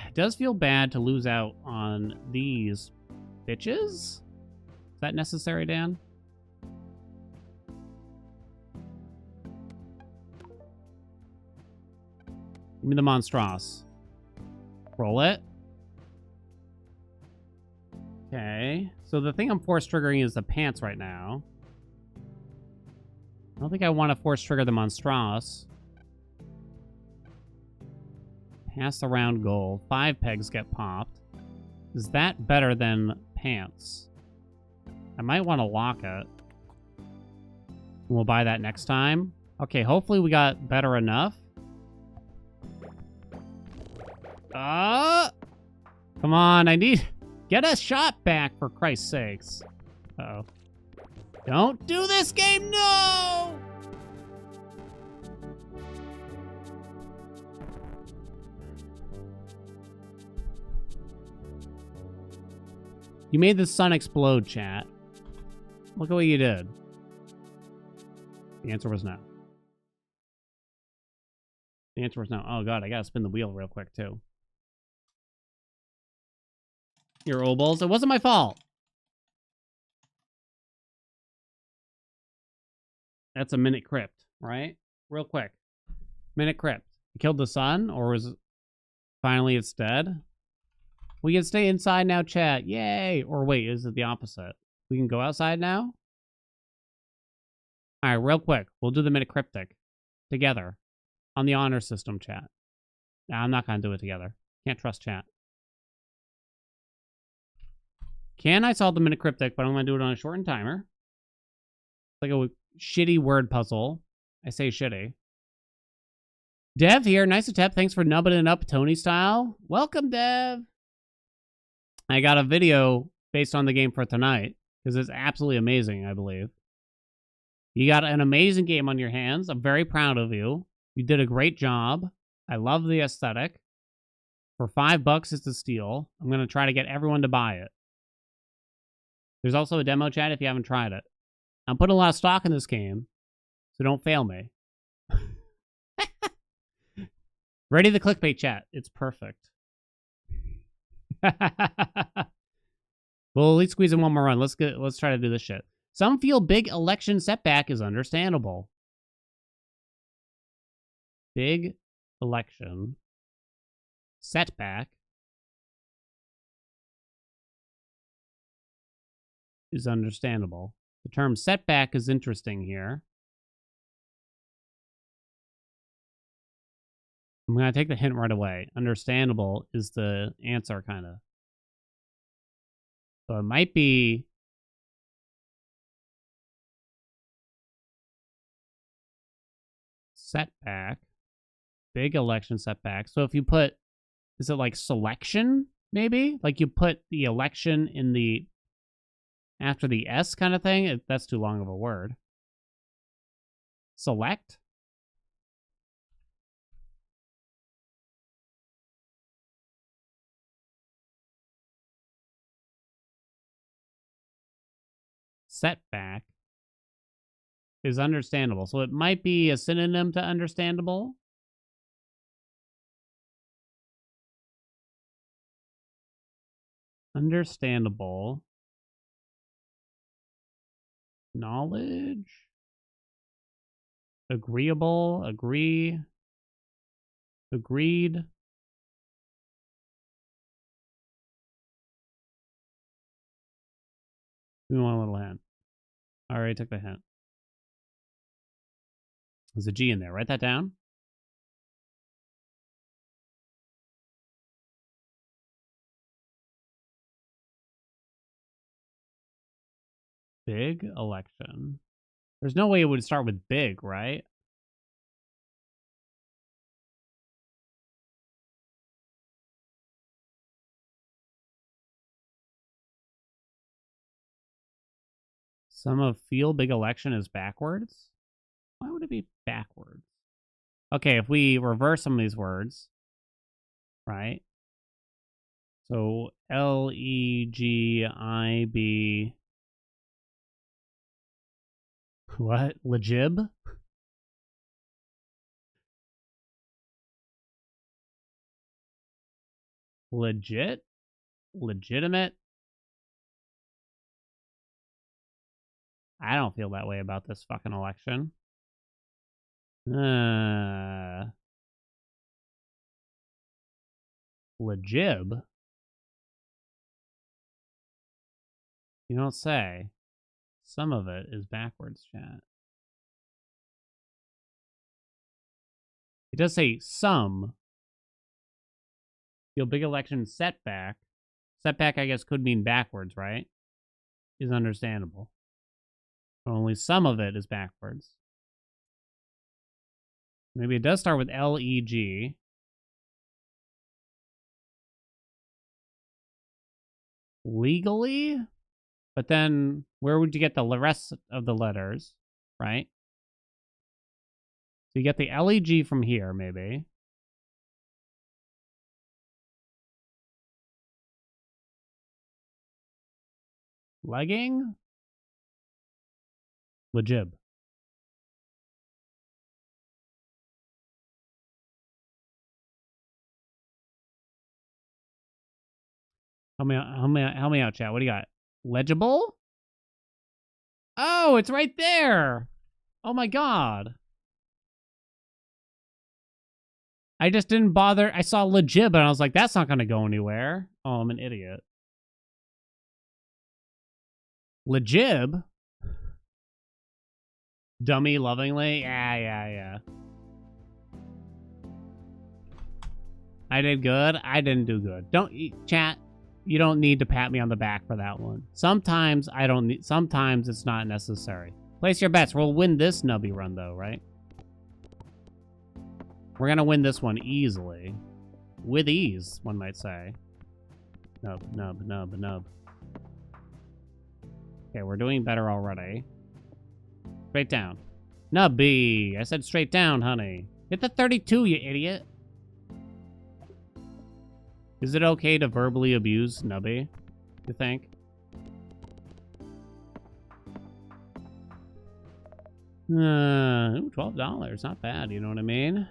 It does feel bad to lose out on these bitches. Is that necessary, Dan? Give me the Monstros. Roll it. Okay. So the thing I'm force triggering is the pants right now. I don't think I want to force trigger the Monstros. Pass the round goal. 5 pegs get popped. Is that better than pants? I might want to lock it. We'll buy that next time. Okay, hopefully we got better enough. Come on, I need... Get a shot back, for Christ's sakes. Uh-oh. Don't do this game, no! You made the sun explode, chat. Look at what you did. The answer was no. The answer was no. Oh god, I gotta spin the wheel real quick, too. Your obols. It wasn't my fault. That's a minute crypt, right? Real quick. Minute crypt. You killed the sun, or was it finally it's dead? We can stay inside now, chat. Yay! Or wait, is it the opposite? We can go outside now? Alright, real quick. We'll do the minute cryptic. Together. On the honor system, chat. Nah, I'm not gonna do it together. Can't trust chat. Can I solve the minute cryptic, but I'm going to do it on a shortened timer. It's like a shitty word puzzle. I say shitty. Dev here. Nice to tap. Thanks for nubbing it up Tony style. Welcome, Dev. I got a video based on the game for tonight because it's absolutely amazing, I believe. You got an amazing game on your hands. I'm very proud of you. You did a great job. I love the aesthetic. For $5, it's a steal. I'm going to try to get everyone to buy it. There's also a demo chat if you haven't tried it. I'm putting a lot of stock in this game, so don't fail me. Ready the clickbait chat. It's perfect. We'll at least squeeze in one more run. Let's try to do this shit. Some feel big election setback is understandable. Big election setback is understandable. The term setback is interesting here. I'm going to take the hint right away. Understandable is the answer, kind of. So it might be... setback. Big election setback. So if you put... Is it like selection, maybe? Like you put the election in the... after the S kind of thing? That's too long of a word. Select? Setback is understandable. So it might be a synonym to understandable. Understandable. Knowledge. Agreeable. Agree. Agreed. We want a little hand. I already took the hint. There's a G in there. Write that down. Big election. There's no way it would start with big, right? Some of feel big election is backwards. Why would it be backwards? Okay, if we reverse some of these words, right? So Legib. What? Legib? Legit? Legitimate? I don't feel that way about this fucking election. Legib? You don't say. Some of it is backwards, chat. It does say some. Feel big election setback. Setback, I guess, could mean backwards, right? Is understandable. But only some of it is backwards. Maybe it does start with Leg. Legally? But then, where would you get the rest of the letters, right? So you get the Leg from here, maybe. Legging? Legib. Help me out, chat. What do you got? Legible? Oh, it's right there. Oh my god. I just didn't bother. I saw legib and I was like, that's not going to go anywhere. Oh, I'm an idiot. Legib? Dummy lovingly? Yeah. I did good. I didn't do good. Don't chat. You don't need to pat me on the back for that one. Sometimes I don't need, sometimes it's not necessary. Place your bets. We'll win this Nubby run though, right? We're gonna win this one easily. With ease, one might say. Nub. Okay, we're doing better already. Straight down. Nubby! I said straight down, honey. Hit the 32, you idiot. Is it okay to verbally abuse Nubby, you think? Ooh, $12. Not bad, you know what I mean?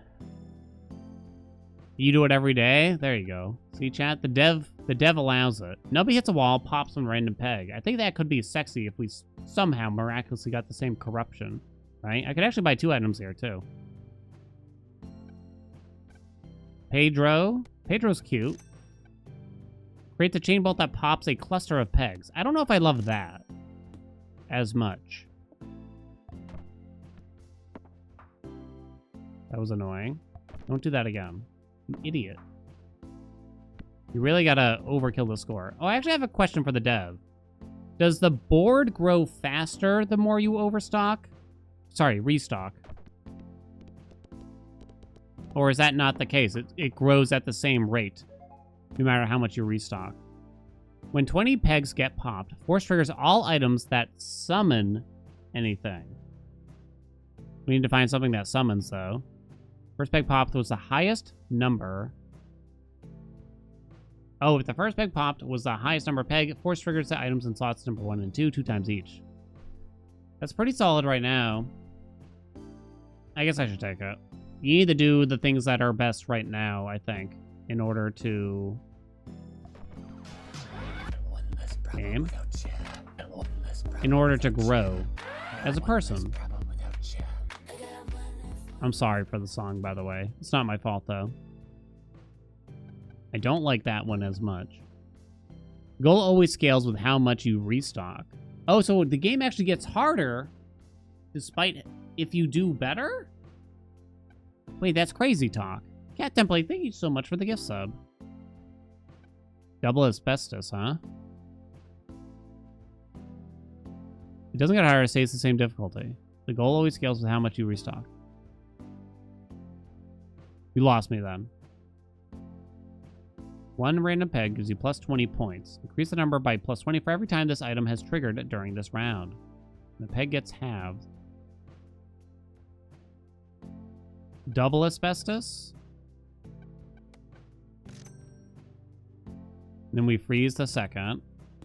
You do it every day? There you go. See, chat? The dev allows it. Nubby hits a wall, pops on random peg. I think that could be sexy if we somehow miraculously got the same corruption, right? I could actually buy 2 items here, too. Pedro. Pedro's cute. Create the chain bolt that pops a cluster of pegs. I don't know if I love that as much. That was annoying. Don't do that again. You idiot. You really gotta overkill the score. Oh, I actually have a question for the dev. Does the board grow faster the more you overstock? Sorry, restock. Or is that not the case? It grows at the same rate, no matter how much you restock. When 20 pegs get popped, force triggers all items that summon anything. We need to find something that summons, though. First peg popped was the highest number. Oh, if the first peg popped was the highest number peg, force triggers the items in slots number 1 and 2, 2 times each. That's pretty solid right now. I guess I should take it. You need to do the things that are best right now, I think, in order to... Game. In order to grow as a person. I'm sorry for the song, by the way. It's not my fault, though. I don't like that one as much. Goal always scales with how much you restock. Oh, so the game actually gets harder despite if you do better? Wait, that's crazy talk. Cat Template, thank you so much for the gift sub. Double asbestos, huh? It doesn't get harder, it stays the same difficulty. The goal always scales with how much you restock. You lost me then. One random peg gives you plus 20 points. Increase the number by plus 20 for every time this item has triggered during this round. The peg gets halved. Double asbestos? Then we freeze the second.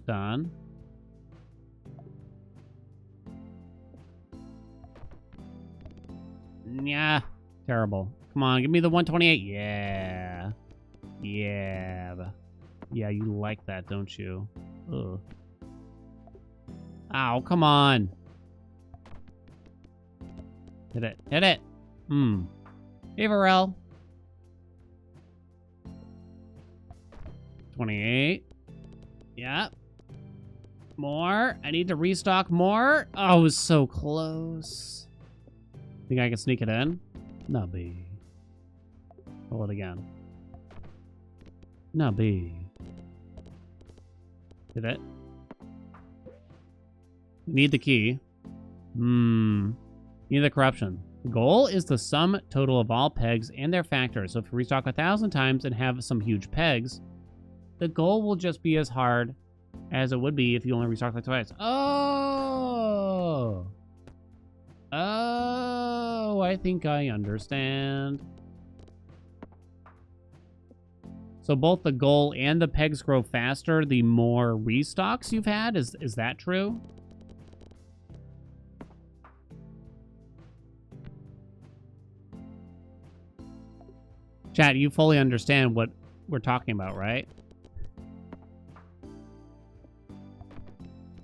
Done. Yeah. Terrible. Come on, give me the 128. Yeah. Yeah. Yeah, you like that, don't you? Ugh. Ow, come on. Hit it. Hit it. Hey, Varel. 28. Yep. More. I need to restock more. Oh, it was so close. Think I can sneak it in? Nubby. Roll it again. Nubby. Did it? Need the key. Need the corruption. The goal is the sum total of all pegs and their factors. So if you restock 1,000 times and have some huge pegs, the goal will just be as hard as it would be if you only restock like twice. Oh! Oh, I think I understand. So both the goal and the pegs grow faster the more restocks you've had? Is that true? Chat, you fully understand what we're talking about, right?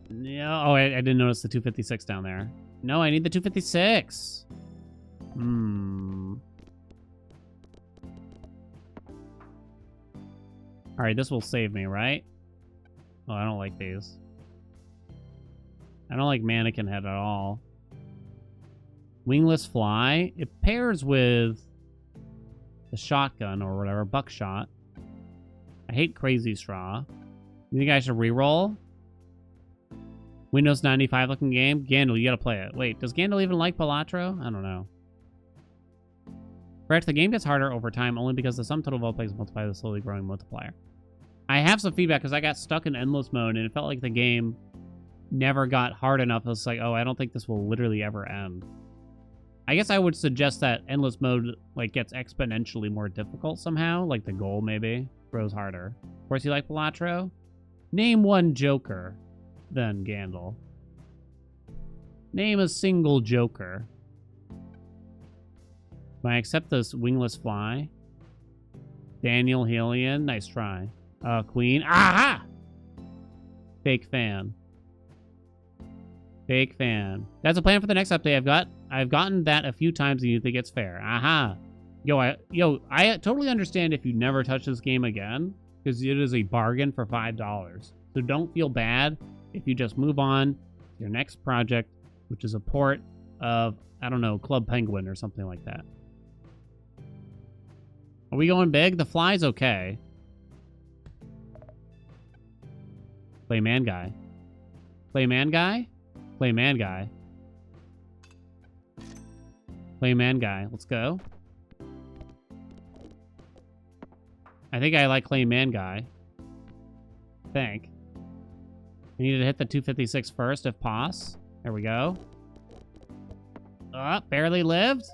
Yeah. Oh, I didn't notice the 256 down there. No, I need the 256. All right, this will save me, right? Oh, I don't like these. I don't like mannequin head at all. Wingless fly. It pairs with the shotgun or whatever, buckshot. I hate crazy straw. You think I should reroll? Windows 95 looking game? Gandalf, you gotta play it. Wait, does Gandalf even like Palatro? I don't know. Correct, the game gets harder over time only because the sum total of all plays multiply the slowly growing multiplier. I have some feedback because I got stuck in endless mode and it felt like the game never got hard enough. It was like, oh, I don't think this will literally ever end. I guess I would suggest that endless mode like gets exponentially more difficult somehow. Like the goal maybe grows harder. Of course you like Palatro? Name one Joker, then Gandalf. Name a single Joker. Can I accept this wingless fly? Daniel Haelian, nice try. Queen. Aha! Fake fan. Fake fan. That's a plan for the next update. I've gotten that a few times and you think it's fair. Aha. I totally understand if you never touch this game again, because it is a bargain for $5. So don't feel bad if you just move on to your next project, which is a port of, I don't know, Club Penguin or something like that. Are we going big? The fly's okay. Play man guy. Play man guy? Play man guy. Play man guy. Let's go. I think I like Clay man guy. I think. I need to hit the 256 first if pos. There we go. Barely lived.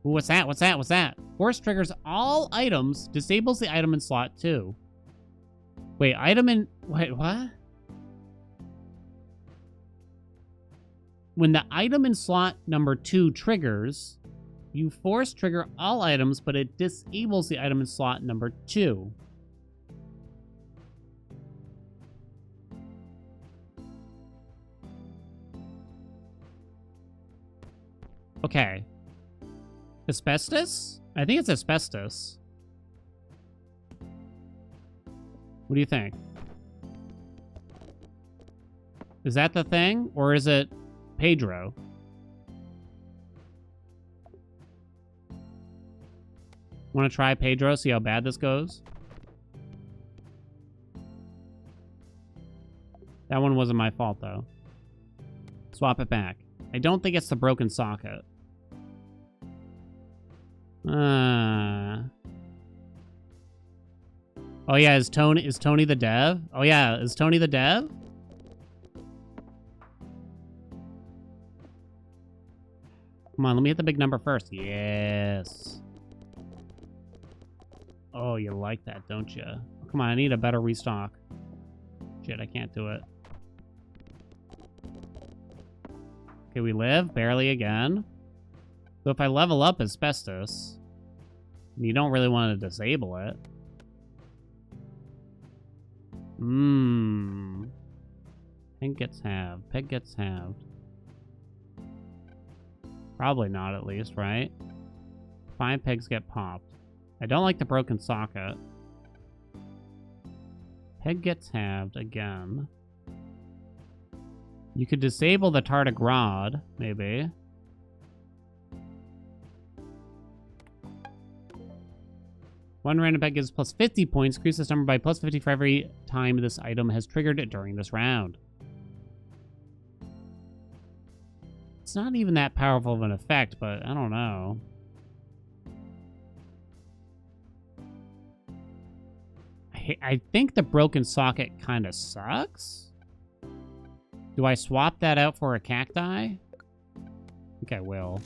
Ooh, what's that? What's that? What's that? Force triggers all items. Disables the item in slot 2. Wait, wait, what? When the item in slot number 2 triggers, you force trigger all items, but it disables the item in slot number 2. Okay. Asbestos? I think it's asbestos. What do you think? Is that the thing? Or is it Pedro? Want to try Pedro, see how bad this goes? That one wasn't my fault, though. Swap it back. I don't think it's the broken socket. Oh yeah, is Tony the dev? Oh yeah, is Tony the dev? Come on, let me hit the big number first. Yes. Oh, you like that, don't you? Come on, I need a better restock. Shit, I can't do it. Okay, we live. Barely again. So if I level up asbestos, you don't really want to disable it. Peg gets halved. Peg gets halved. Probably not, at least, right? 5 pegs get popped. I don't like the broken socket. Peg gets halved again. You could disable the tardigrade, maybe. One random peg gives plus 50 points. Increase this number by plus 50 for every time this item has triggered it during this round. It's not even that powerful of an effect, but I don't know. I think the broken socket kind of sucks. Do I swap that out for a cacti? I think I will.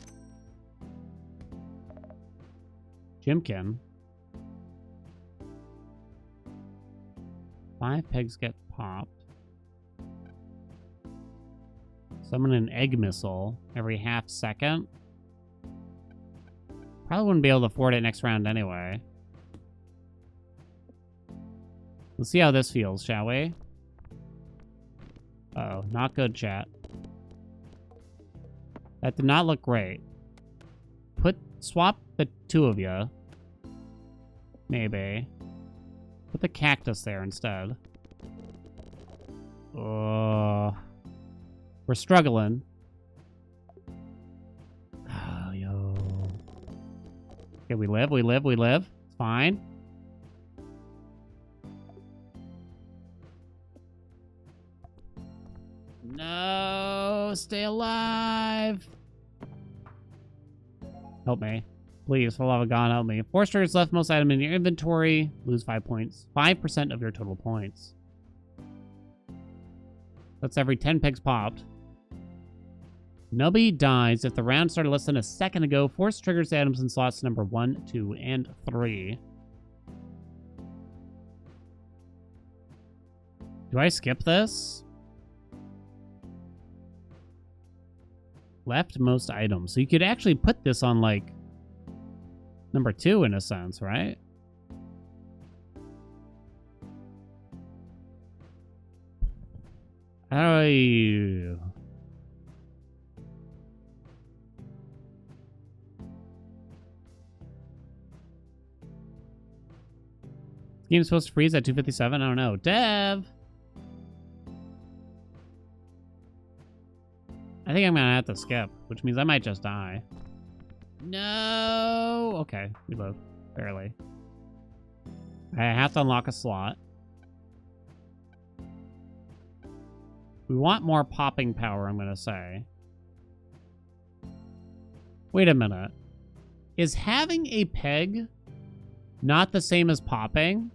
Jimkin. 5 pegs get popped. Summon an egg missile every half second. Probably wouldn't be able to afford it next round anyway. Let's see how this feels, shall we? Uh-oh, not good, chat. That did not look great. Swap the two of you. Maybe. Put the cactus there instead. Oh. We're struggling. Oh, yo. Okay, we live. It's fine. No, stay alive. Help me. Please, for the love of God, help me. 4 triggers left most item in your inventory. Lose 5 points. 5% of your total points. That's every 10 pegs popped. Nubby dies if the round started less than a second ago. Force triggers the items in slots number 1, 2, and 3. Do I skip this? Left most items. So you could actually put this on, like, number 2 in a sense, right? How do I... Game's supposed to freeze at 257? I don't know. Dev! I think I'm gonna have to skip, which means I might just die. No! Okay, we live. Barely. I have to unlock a slot. We want more popping power, I'm gonna say. Wait a minute. Is having a peg not the same as popping?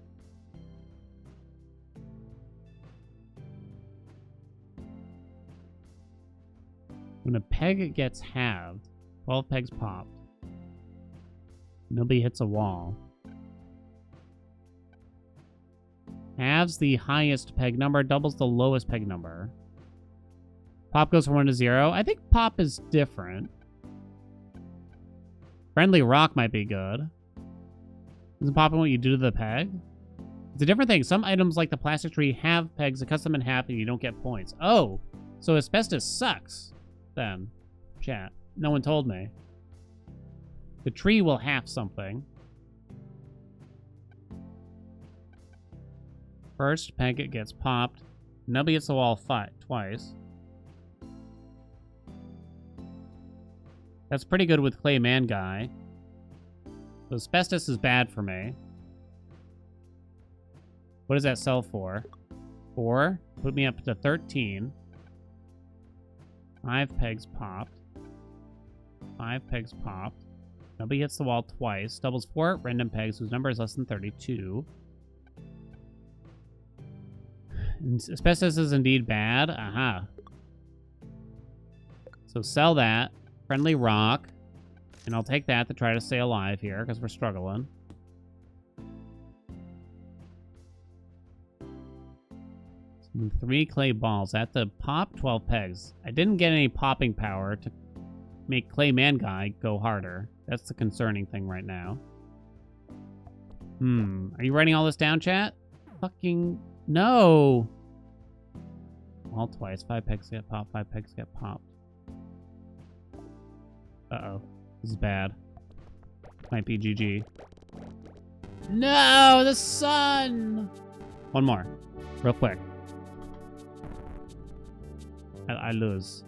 When a peg gets halved, 12 pegs popped. Nobody hits a wall. Halves the highest peg number, doubles the lowest peg number. Pop goes from 1 to 0. I think pop is different. Friendly rock might be good. Isn't popping what you do to the peg? It's a different thing. Some items like the plastic tree have pegs that cut them in half and you don't get points. Oh, so asbestos sucks then. Chat. No one told me. The tree will half something. First peg it gets popped. Nubby hits the wall twice. That's pretty good with Clay Man Guy. So asbestos is bad for me. What does that sell for? 4. Put me up to 13. 5 pegs popped. 5 pegs popped. Nobody hits the wall twice. Doubles 4 random pegs whose number is less than 32. And asbestos is indeed bad. Aha. So sell that. Friendly rock. And I'll take that to try to stay alive here, because we're struggling. So 3 clay balls. I have to pop 12 pegs. I didn't get any popping power to make Clay Man Guy go harder. That's the concerning thing right now. Are you writing all this down, chat? Fucking no. All twice. 5 pegs get popped. 5 pegs get popped. Uh-oh. This is bad. Might be GG. No! The sun! One more. Real quick. I lose.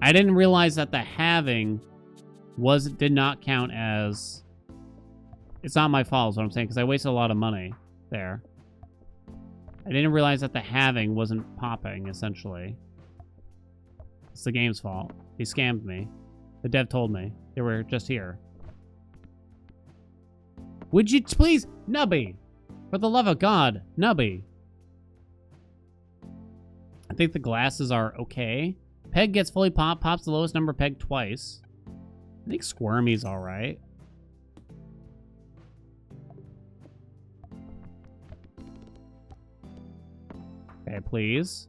I didn't realize that the halving did not count as... It's not my fault is what I'm saying, because I wasted a lot of money there. I didn't realize that the halving wasn't popping, essentially. It's the game's fault. He scammed me. The dev told me. They were just here. Would you please... Nubby! For the love of God, Nubby! I think the glasses are okay. Peg gets fully popped. Pops the lowest number peg twice. I think Squirmy's alright. Okay, please.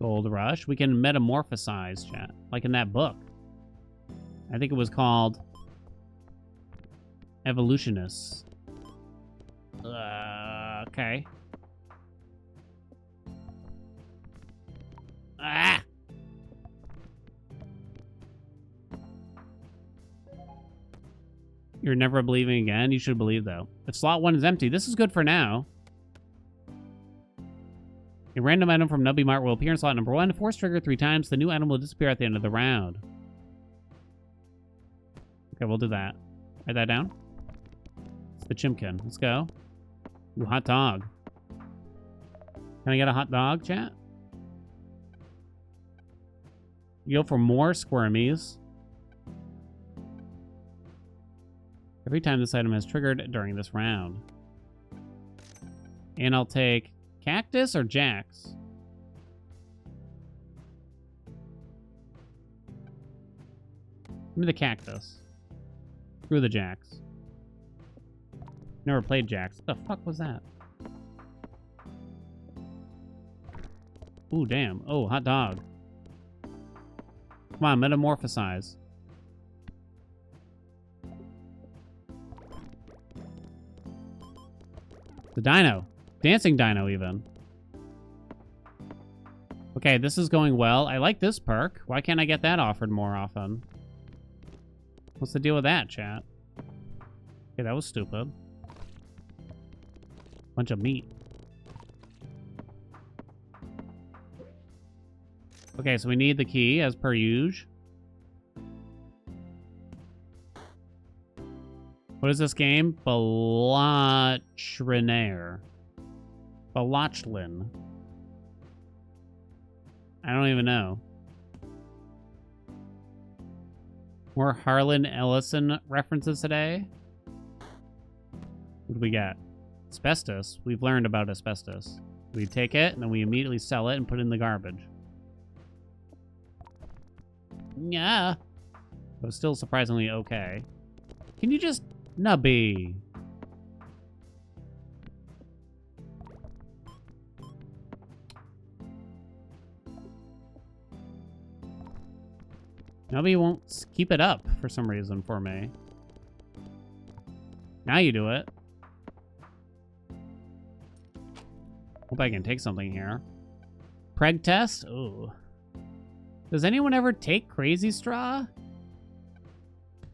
Gold Rush. We can metamorphosize, chat. Like in that book. I think it was called Evolutionists. Okay. Ah! You're never believing again? You should believe, though. If slot 1 is empty, this is good for now. A random item from Nubby Mart will appear in slot number 1. Force trigger 3 times. The new item will disappear at the end of the round. Okay, we'll do that. Write that down. It's the Chimkin. Let's go. Ooh, hot dog. Can I get a hot dog, chat? You go for more Squirmies. Every time this item has triggered during this round. And I'll take Cactus or Jax? Give me the Cactus. Screw the Jax. Never played Jax. What the fuck was that? Ooh, damn. Oh, hot dog. Come on, metamorphosize. The dino. Dancing dino, even. Okay, this is going well. I like this perk. Why can't I get that offered more often? What's the deal with that, chat? Okay, that was stupid. Bunch of meat. Okay, so we need the key, as per usual. What is this game? Balachrinair. Balachlin. I don't even know. More Harlan Ellison references today. What do we got? Asbestos. We've learned about asbestos. We take it, and then we immediately sell it and put it in the garbage. Yeah. It was still surprisingly okay. Can you just... Nubby. Nubby won't keep it up for some reason for me. Now you do it. Hope I can take something here. Preg test? Ooh. Does anyone ever take Crazy Straw?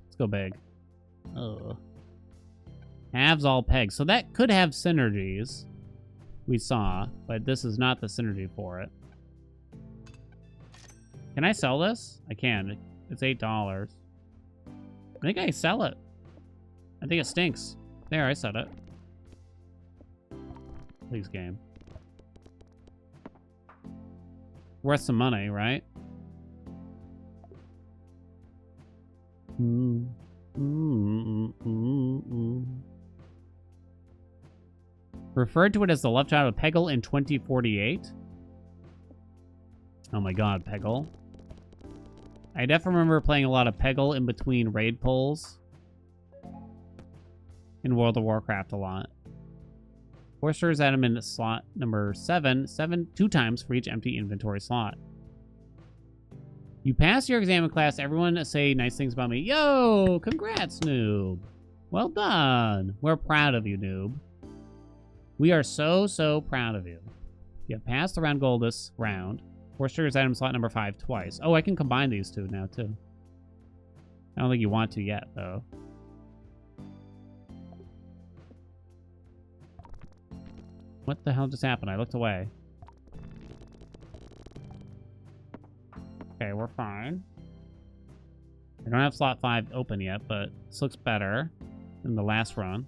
Let's go big. Oh. Halves all pegs. So that could have synergies. We saw, but this is not the synergy for it. Can I sell this? I can. It's $8. I think I sell it. I think it stinks. There, I said it. Please, game. Worth some money, right? Referred to it as the love child of Peggle in 2048. Oh my god, Peggle. I definitely remember playing a lot of Peggle in between raid pulls in World of Warcraft a lot. Forster's atom in slot number 7, 2 times for each empty inventory slot. You pass your exam in class, everyone say nice things about me. Yo, congrats, noob. Well done. We're proud of you, noob. We are so proud of you. You have passed the round goal this round. Forster's item slot number 5 twice. Oh, I can combine these two now, too. I don't think you want to yet, though. What the hell just happened? I looked away. Okay, we're fine. I don't have slot 5 open yet, but this looks better than the last run.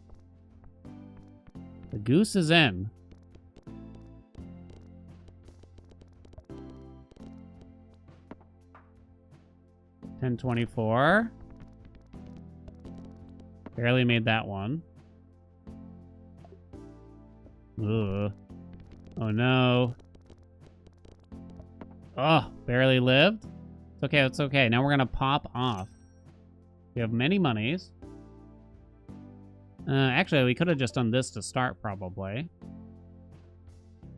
The goose is in. $10.24. Barely made that one. Ugh. Oh no. Oh, barely lived. It's okay, it's okay. Now we're gonna pop off. We have many monies. Actually, we could have just done this to start, probably.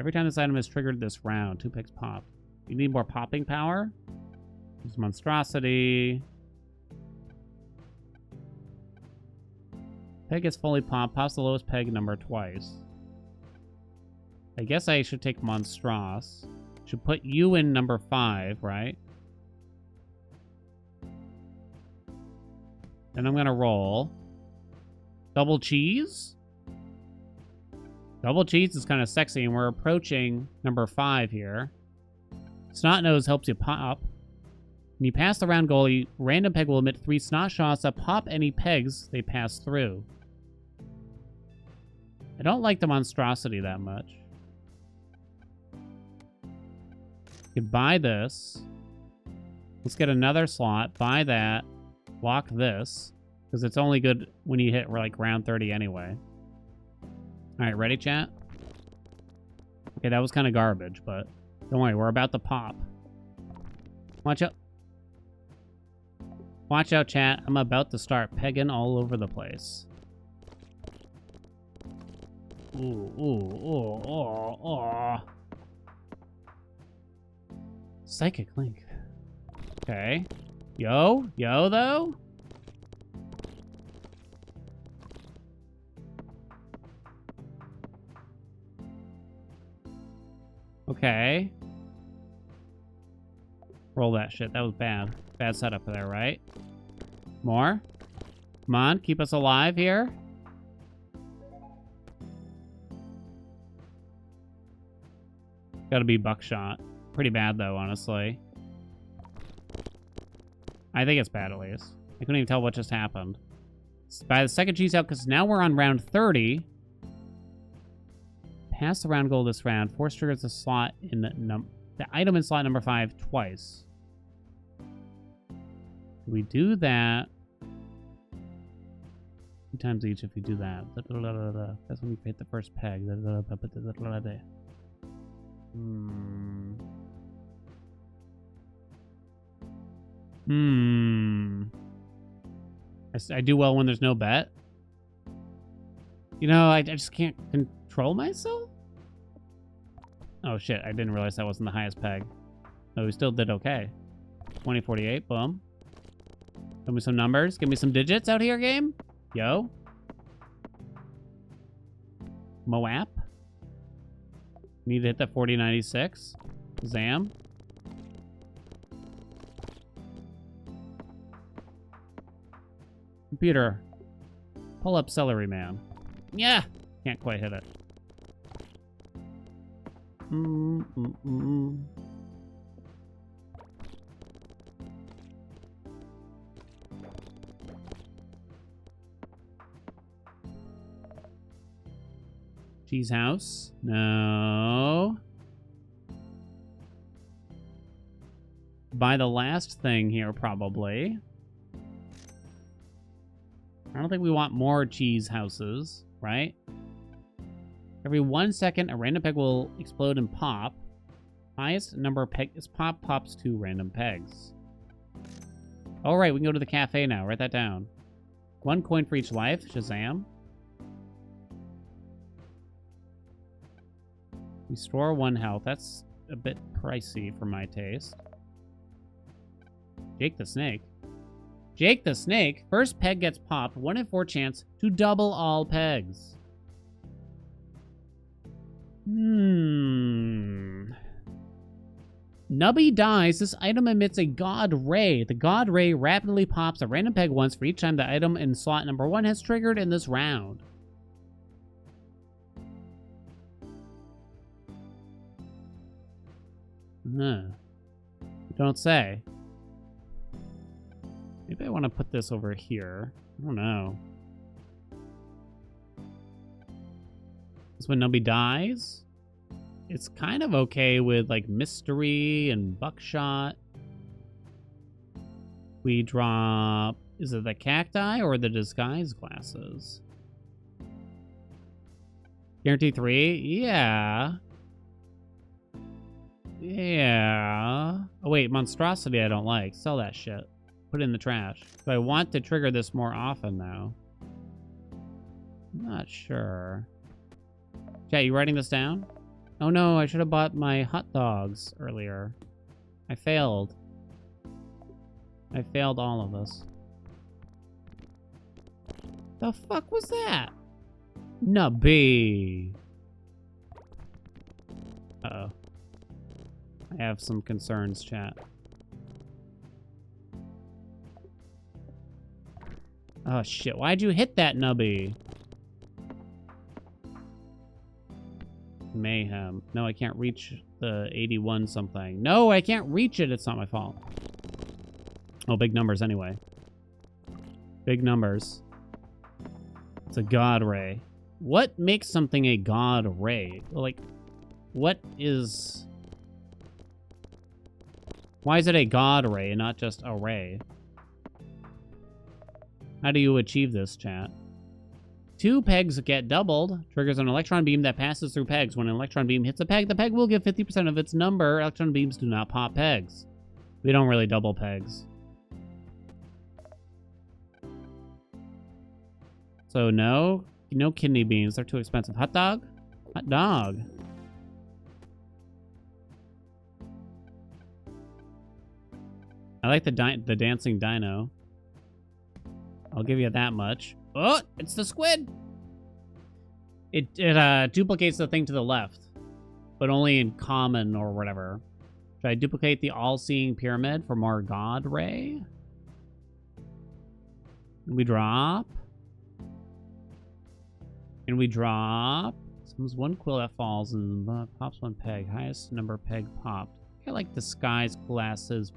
Every time this item is triggered this round, 2 pigs pop. You need more popping power? There's monstrosity. Peg is fully popped. Pops the lowest peg number twice. I guess I should take monstros. Should put you in number 5, right? Then I'm gonna roll. Double cheese? Double cheese is kind of sexy, and we're approaching number 5 here. Snot nose helps you pop. When you pass the round goal, a random peg will emit 3 snot shots that pop any pegs they pass through. I don't like the monstrosity that much. You could buy this. Let's get another slot. Buy that. Lock this. Because it's only good when you hit like round 30 anyway. Alright, ready, chat? Okay, that was kind of garbage, but don't worry, we're about to pop. Watch out. Watch out, chat. I'm about to start pegging all over the place. Ooh. Psychic Link. Okay. Yo, though? Okay. Roll that shit. That was bad. Bad setup there, right? More? Come on, keep us alive here. Gotta be buckshot. Pretty bad, though, honestly. I think it's bad, at least. I couldn't even tell what just happened. Buy the second cheese out, because now we're on round 30. Pass the round goal this round. Force triggers the slot in the item in slot number 5 twice. We do that 2 times each if we do that. That's when we hit the first peg. I do well when there's no bet. You know, I just can't control myself? Oh shit, I didn't realize that wasn't the highest peg. No, we still did okay. 2048, boom. Give me some numbers. Give me some digits out here, game. Yo. Moap. Need to hit that 4096. Zam. Computer. Pull up Celery Man. Yeah! Can't quite hit it. Cheese house. No. Buy the last thing here, probably. I don't think we want more cheese houses, right? Every 1 second, a random peg will explode and pop. Highest number of pegs pops 2 random pegs. All right, we can go to the cafe now. Write that down. 1 coin for each life. Shazam. Restore 1 health. That's a bit pricey for my taste. Jake the Snake. Jake the Snake. First peg gets popped. 1 in 4 chance to double all pegs. Nubby dies. This item emits a God Ray. The God Ray rapidly pops a random peg once for each time the item in slot number 1 has triggered in this round. Don't say. Maybe I want to put this over here. I don't know. This when Nubby dies? It's kind of okay with, like, mystery and buckshot. We drop... Is it the cacti or the disguise glasses? Guarantee 3? Yeah. Yeah. Oh, wait. Monstrosity I don't like. Sell that shit. Put it in the trash. Do I want to trigger this more often now? I'm not sure. Chat, you writing this down? Oh no, I should have bought my hot dogs earlier. I failed. I failed all of us. The fuck was that? Nubby. Uh-oh. I have some concerns, chat. Oh shit, why'd you hit that, Nubby? Mayhem. No, I can't reach the 81 something. No, I can't reach it. It's not my fault. Oh, big numbers anyway. Big numbers. It's a God Ray. What makes something a God Ray? Like, what is... Why is it a God Ray and not just a ray? How do you achieve this, chat? 2 pegs get doubled. Triggers an electron beam that passes through pegs. When an electron beam hits a peg, the peg will give 50% of its number. Electron beams do not pop pegs. We don't really double pegs. So no kidney beans. They're too expensive. Hot dog? Hot dog. I like the dancing dino. I'll give you that much. Oh, it's the squid. It duplicates the thing to the left, but only in common or whatever. Should I duplicate the all-seeing pyramid for more God Ray? Can we drop? Can we drop? There's 1 quill that falls and pops 1 peg. Highest number peg popped. I like disguise glasses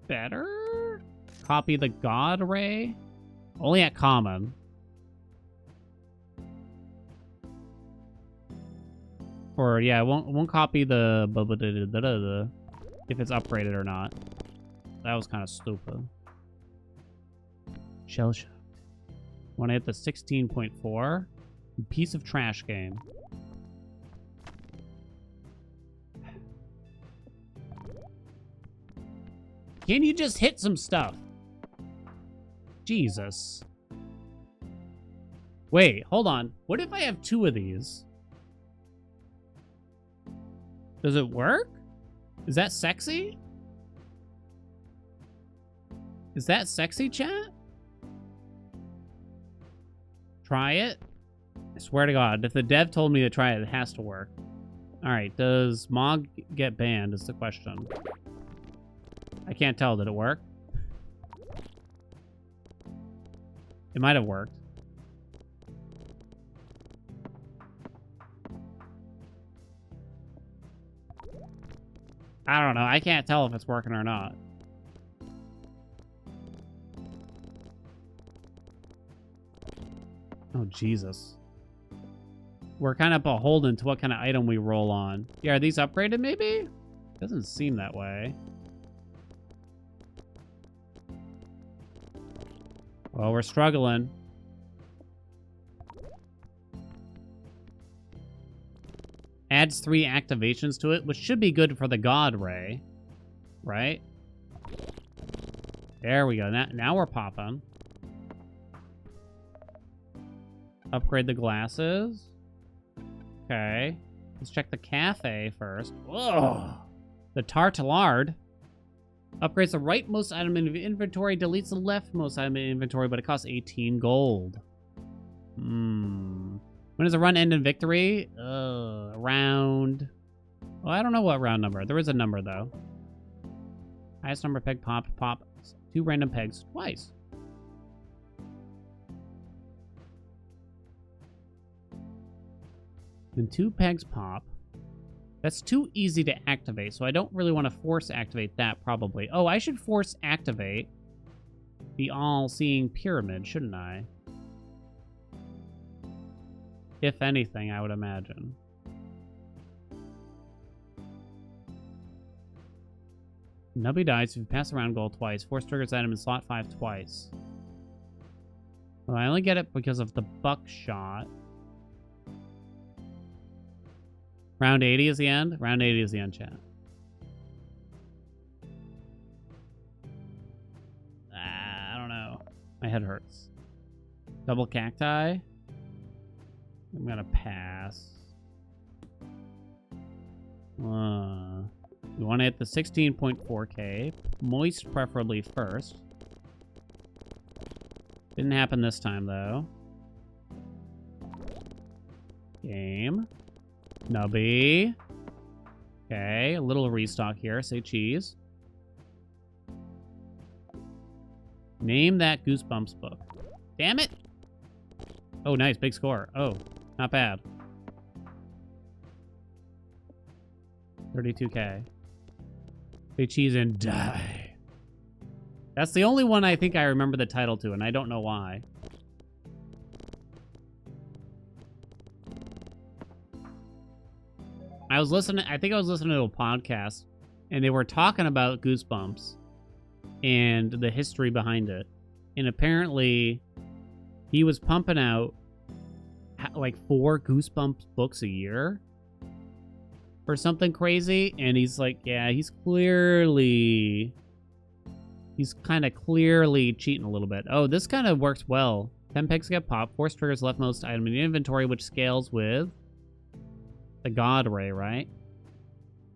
better. Copy the God Ray. Only at common. Or yeah, it won't copy the if it's upgraded or not. That was kind of stupid. Shell shocked. Want to hit the 16.4? Piece of trash game. Can you just hit some stuff? Jesus. Wait, hold on. What if I have 2 of these? Does it work? Is that sexy? Is that sexy, chat? Try it? I swear to God, if the dev told me to try it, it has to work. Alright, does Mog get banned is the question. I can't tell. Did it work? It might have worked. I don't know. I can't tell if it's working or not. Oh, Jesus. We're kind of beholden to what kind of item we roll on. Yeah, are these upgraded maybe? Doesn't seem that way. Well, we're struggling. Adds 3 activations to it, which should be good for the God Ray. Right? There we go. Now we're popping. Upgrade the glasses. Okay. Let's check the cafe first. Whoa! The Tartalard upgrades the rightmost item in inventory, deletes the leftmost item in inventory, but it costs 18 gold. When does the run end in victory? Round... Well, I don't know what round number. There is a number, though. Highest number peg pop. 2 random pegs twice. When 2 pegs pop, that's too easy to activate, so I don't really want to force activate that, probably. Oh, I should force activate the all-seeing pyramid, shouldn't I? If anything, I would imagine. Nubby dies if you pass around goal twice. Force triggers item in slot 5 twice. Well, I only get it because of the buckshot. Round 80 is the end? Round 80 is the end, chat. I don't know. My head hurts. Double cacti? I'm gonna pass. We want to hit the 16.4k. Moist, preferably first. Didn't happen this time, though. Game. Nubby. Okay, a little restock here. Say cheese. Name that Goosebumps book. Damn it! Oh, nice. Big score. Oh, not bad. 32k. Say cheese and die. That's the only one I think I remember the title to, and I don't know why. I think I was listening to a podcast, and they were talking about Goosebumps and the history behind it. And apparently, he was pumping out like 4 Goosebumps books a year or something crazy. And he's like, yeah, he's kind of clearly cheating a little bit. Oh, this kind of works well. 10 pegs get popped. Force triggers leftmost item in the inventory, which scales with the God Ray, right?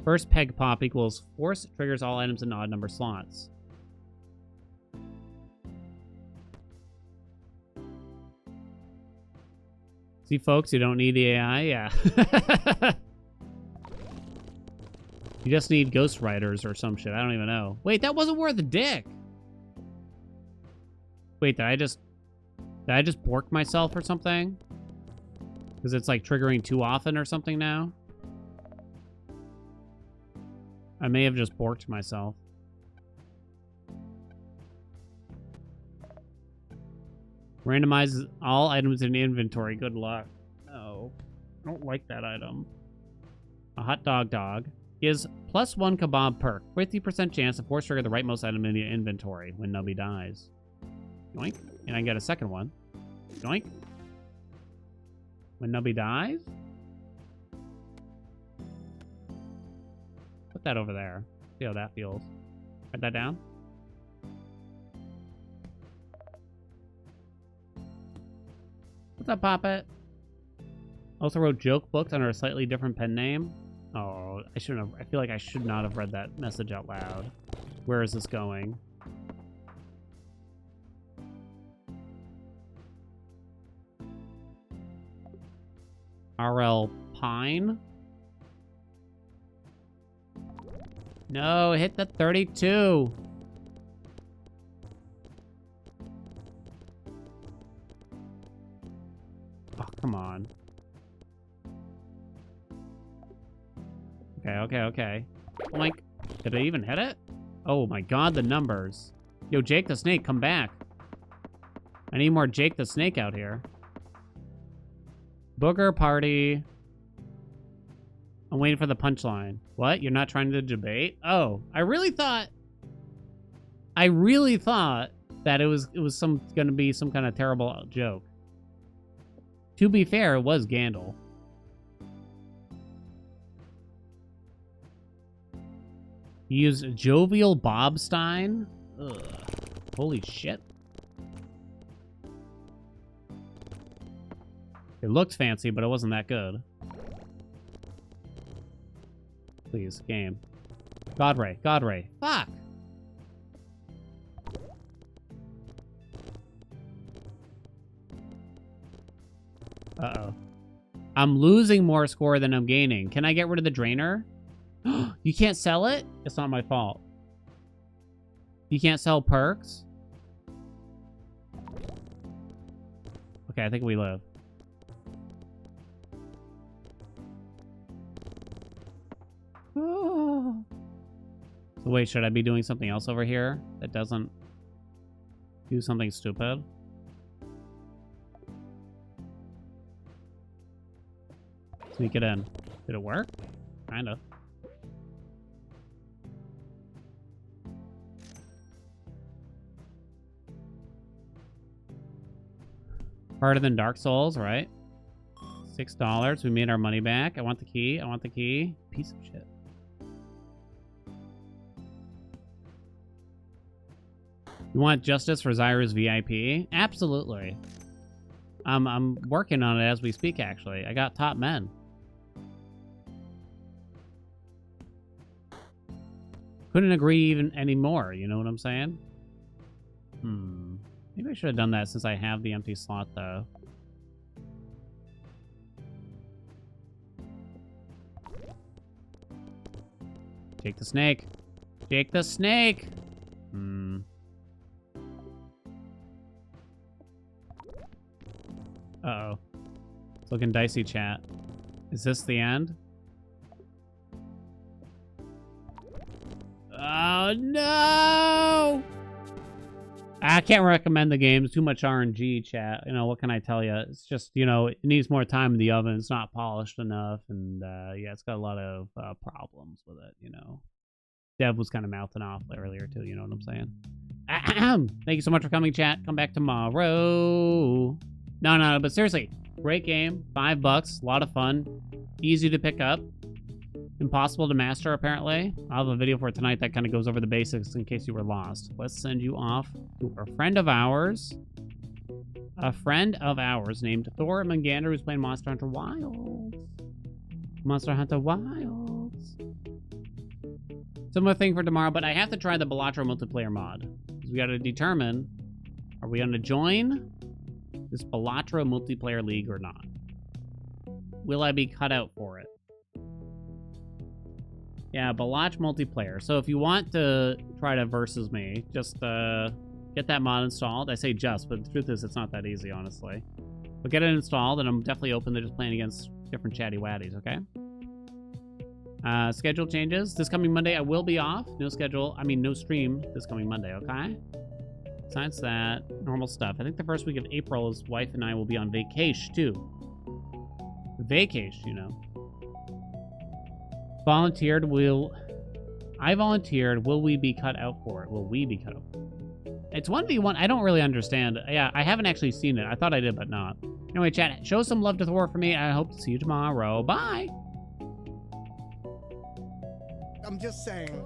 First peg pop equals force triggers all items in odd number slots. See, folks, you don't need the AI? Yeah. You just need ghostwriters or some shit. I don't even know. Wait, that wasn't worth a dick. Wait, did I just bork myself or something? Because it's like triggering too often or something now? I may have just borked myself. Randomizes all items in inventory. Good luck. No. I don't like that item. A hot dog gives +1 kebab perk. 50% chance to force trigger the rightmost item in the inventory when Nubby dies. Yoink. And I get a second one. Yoink. When Nubby dies? Put that over there. See how that feels. Write that down. What's up, Poppet? Also wrote joke books under a slightly different pen name. Oh, I shouldn't have. I feel like I should not have read that message out loud. Where is this going? RL Pine? No, hit the 32. Oh, come on. Okay. Oink. Did I even hit it? Oh my god, the numbers. Yo, Jake the Snake, come back. I need more Jake the Snake out here. Booger party. I'm waiting for the punchline. What? You're not trying to debate? Oh, I really thought that it was gonna be some kind of terrible joke. To be fair, it was Gandalf. He used Jovial Bobstein? Ugh. Holy shit. It looked fancy, but it wasn't that good. Please, game. Godray. Fuck! Uh-oh. I'm losing more score than I'm gaining. Can I get rid of the drainer? You can't sell it? It's not my fault. You can't sell perks? Okay, I think we live. So wait, should I be doing something else over here that doesn't do something stupid? Sneak it in. Did it work? Kinda. Harder than Dark Souls, right? $6. We made our money back. I want the key. I want the key. Piece of shit. You want justice for Zyra's VIP? Absolutely. I'm working on it as we speak, actually. I got top men. Couldn't agree even anymore, you know what I'm saying? Maybe I should have done that since I have the empty slot, though. Jake the Snake. Jake the Snake! Uh-oh. It's looking dicey, chat. Is this the end? Oh, no! I can't recommend the game. It's too much RNG, chat. You know, what can I tell you? It's just, you know, it needs more time in the oven. It's not polished enough. And, yeah, it's got a lot of problems with it, you know. Dev was kind of mouthing off earlier, too. You know what I'm saying? Ahem. Thank you so much for coming, chat. Come back tomorrow. No, but seriously. Great game. $5. A lot of fun. Easy to pick up. Impossible to master, apparently. I'll have a video for it tonight that kind of goes over the basics in case you were lost. Let's send you off to a friend of ours. A friend of ours named Thor Mangander, who's playing Monster Hunter Wilds. Monster Hunter Wilds. Similar thing for tomorrow, but I have to try the Balatro multiplayer mod. We got to determine, are we going to join this Balatro multiplayer league or not? Will I be cut out for it? Yeah, Balach multiplayer. So if you want to try to versus me, just get that mod installed. I say just, but the truth is it's not that easy, honestly. But get it installed, and I'm definitely open to just playing against different chatty waddies, okay? Schedule changes. This coming Monday, I will be off. No stream this coming Monday, okay? Besides that, normal stuff. I think the first week of April, his wife and I will be on vacation, too. Vacation, you know. Volunteered, I volunteered. Will we be cut out for it? Will we be cut out for it? It's 1v1. I don't really understand. Yeah, I haven't actually seen it. I thought I did, but not. Anyway, chat, show some love to Thor for me. I hope to see you tomorrow. Bye!
I'm just saying.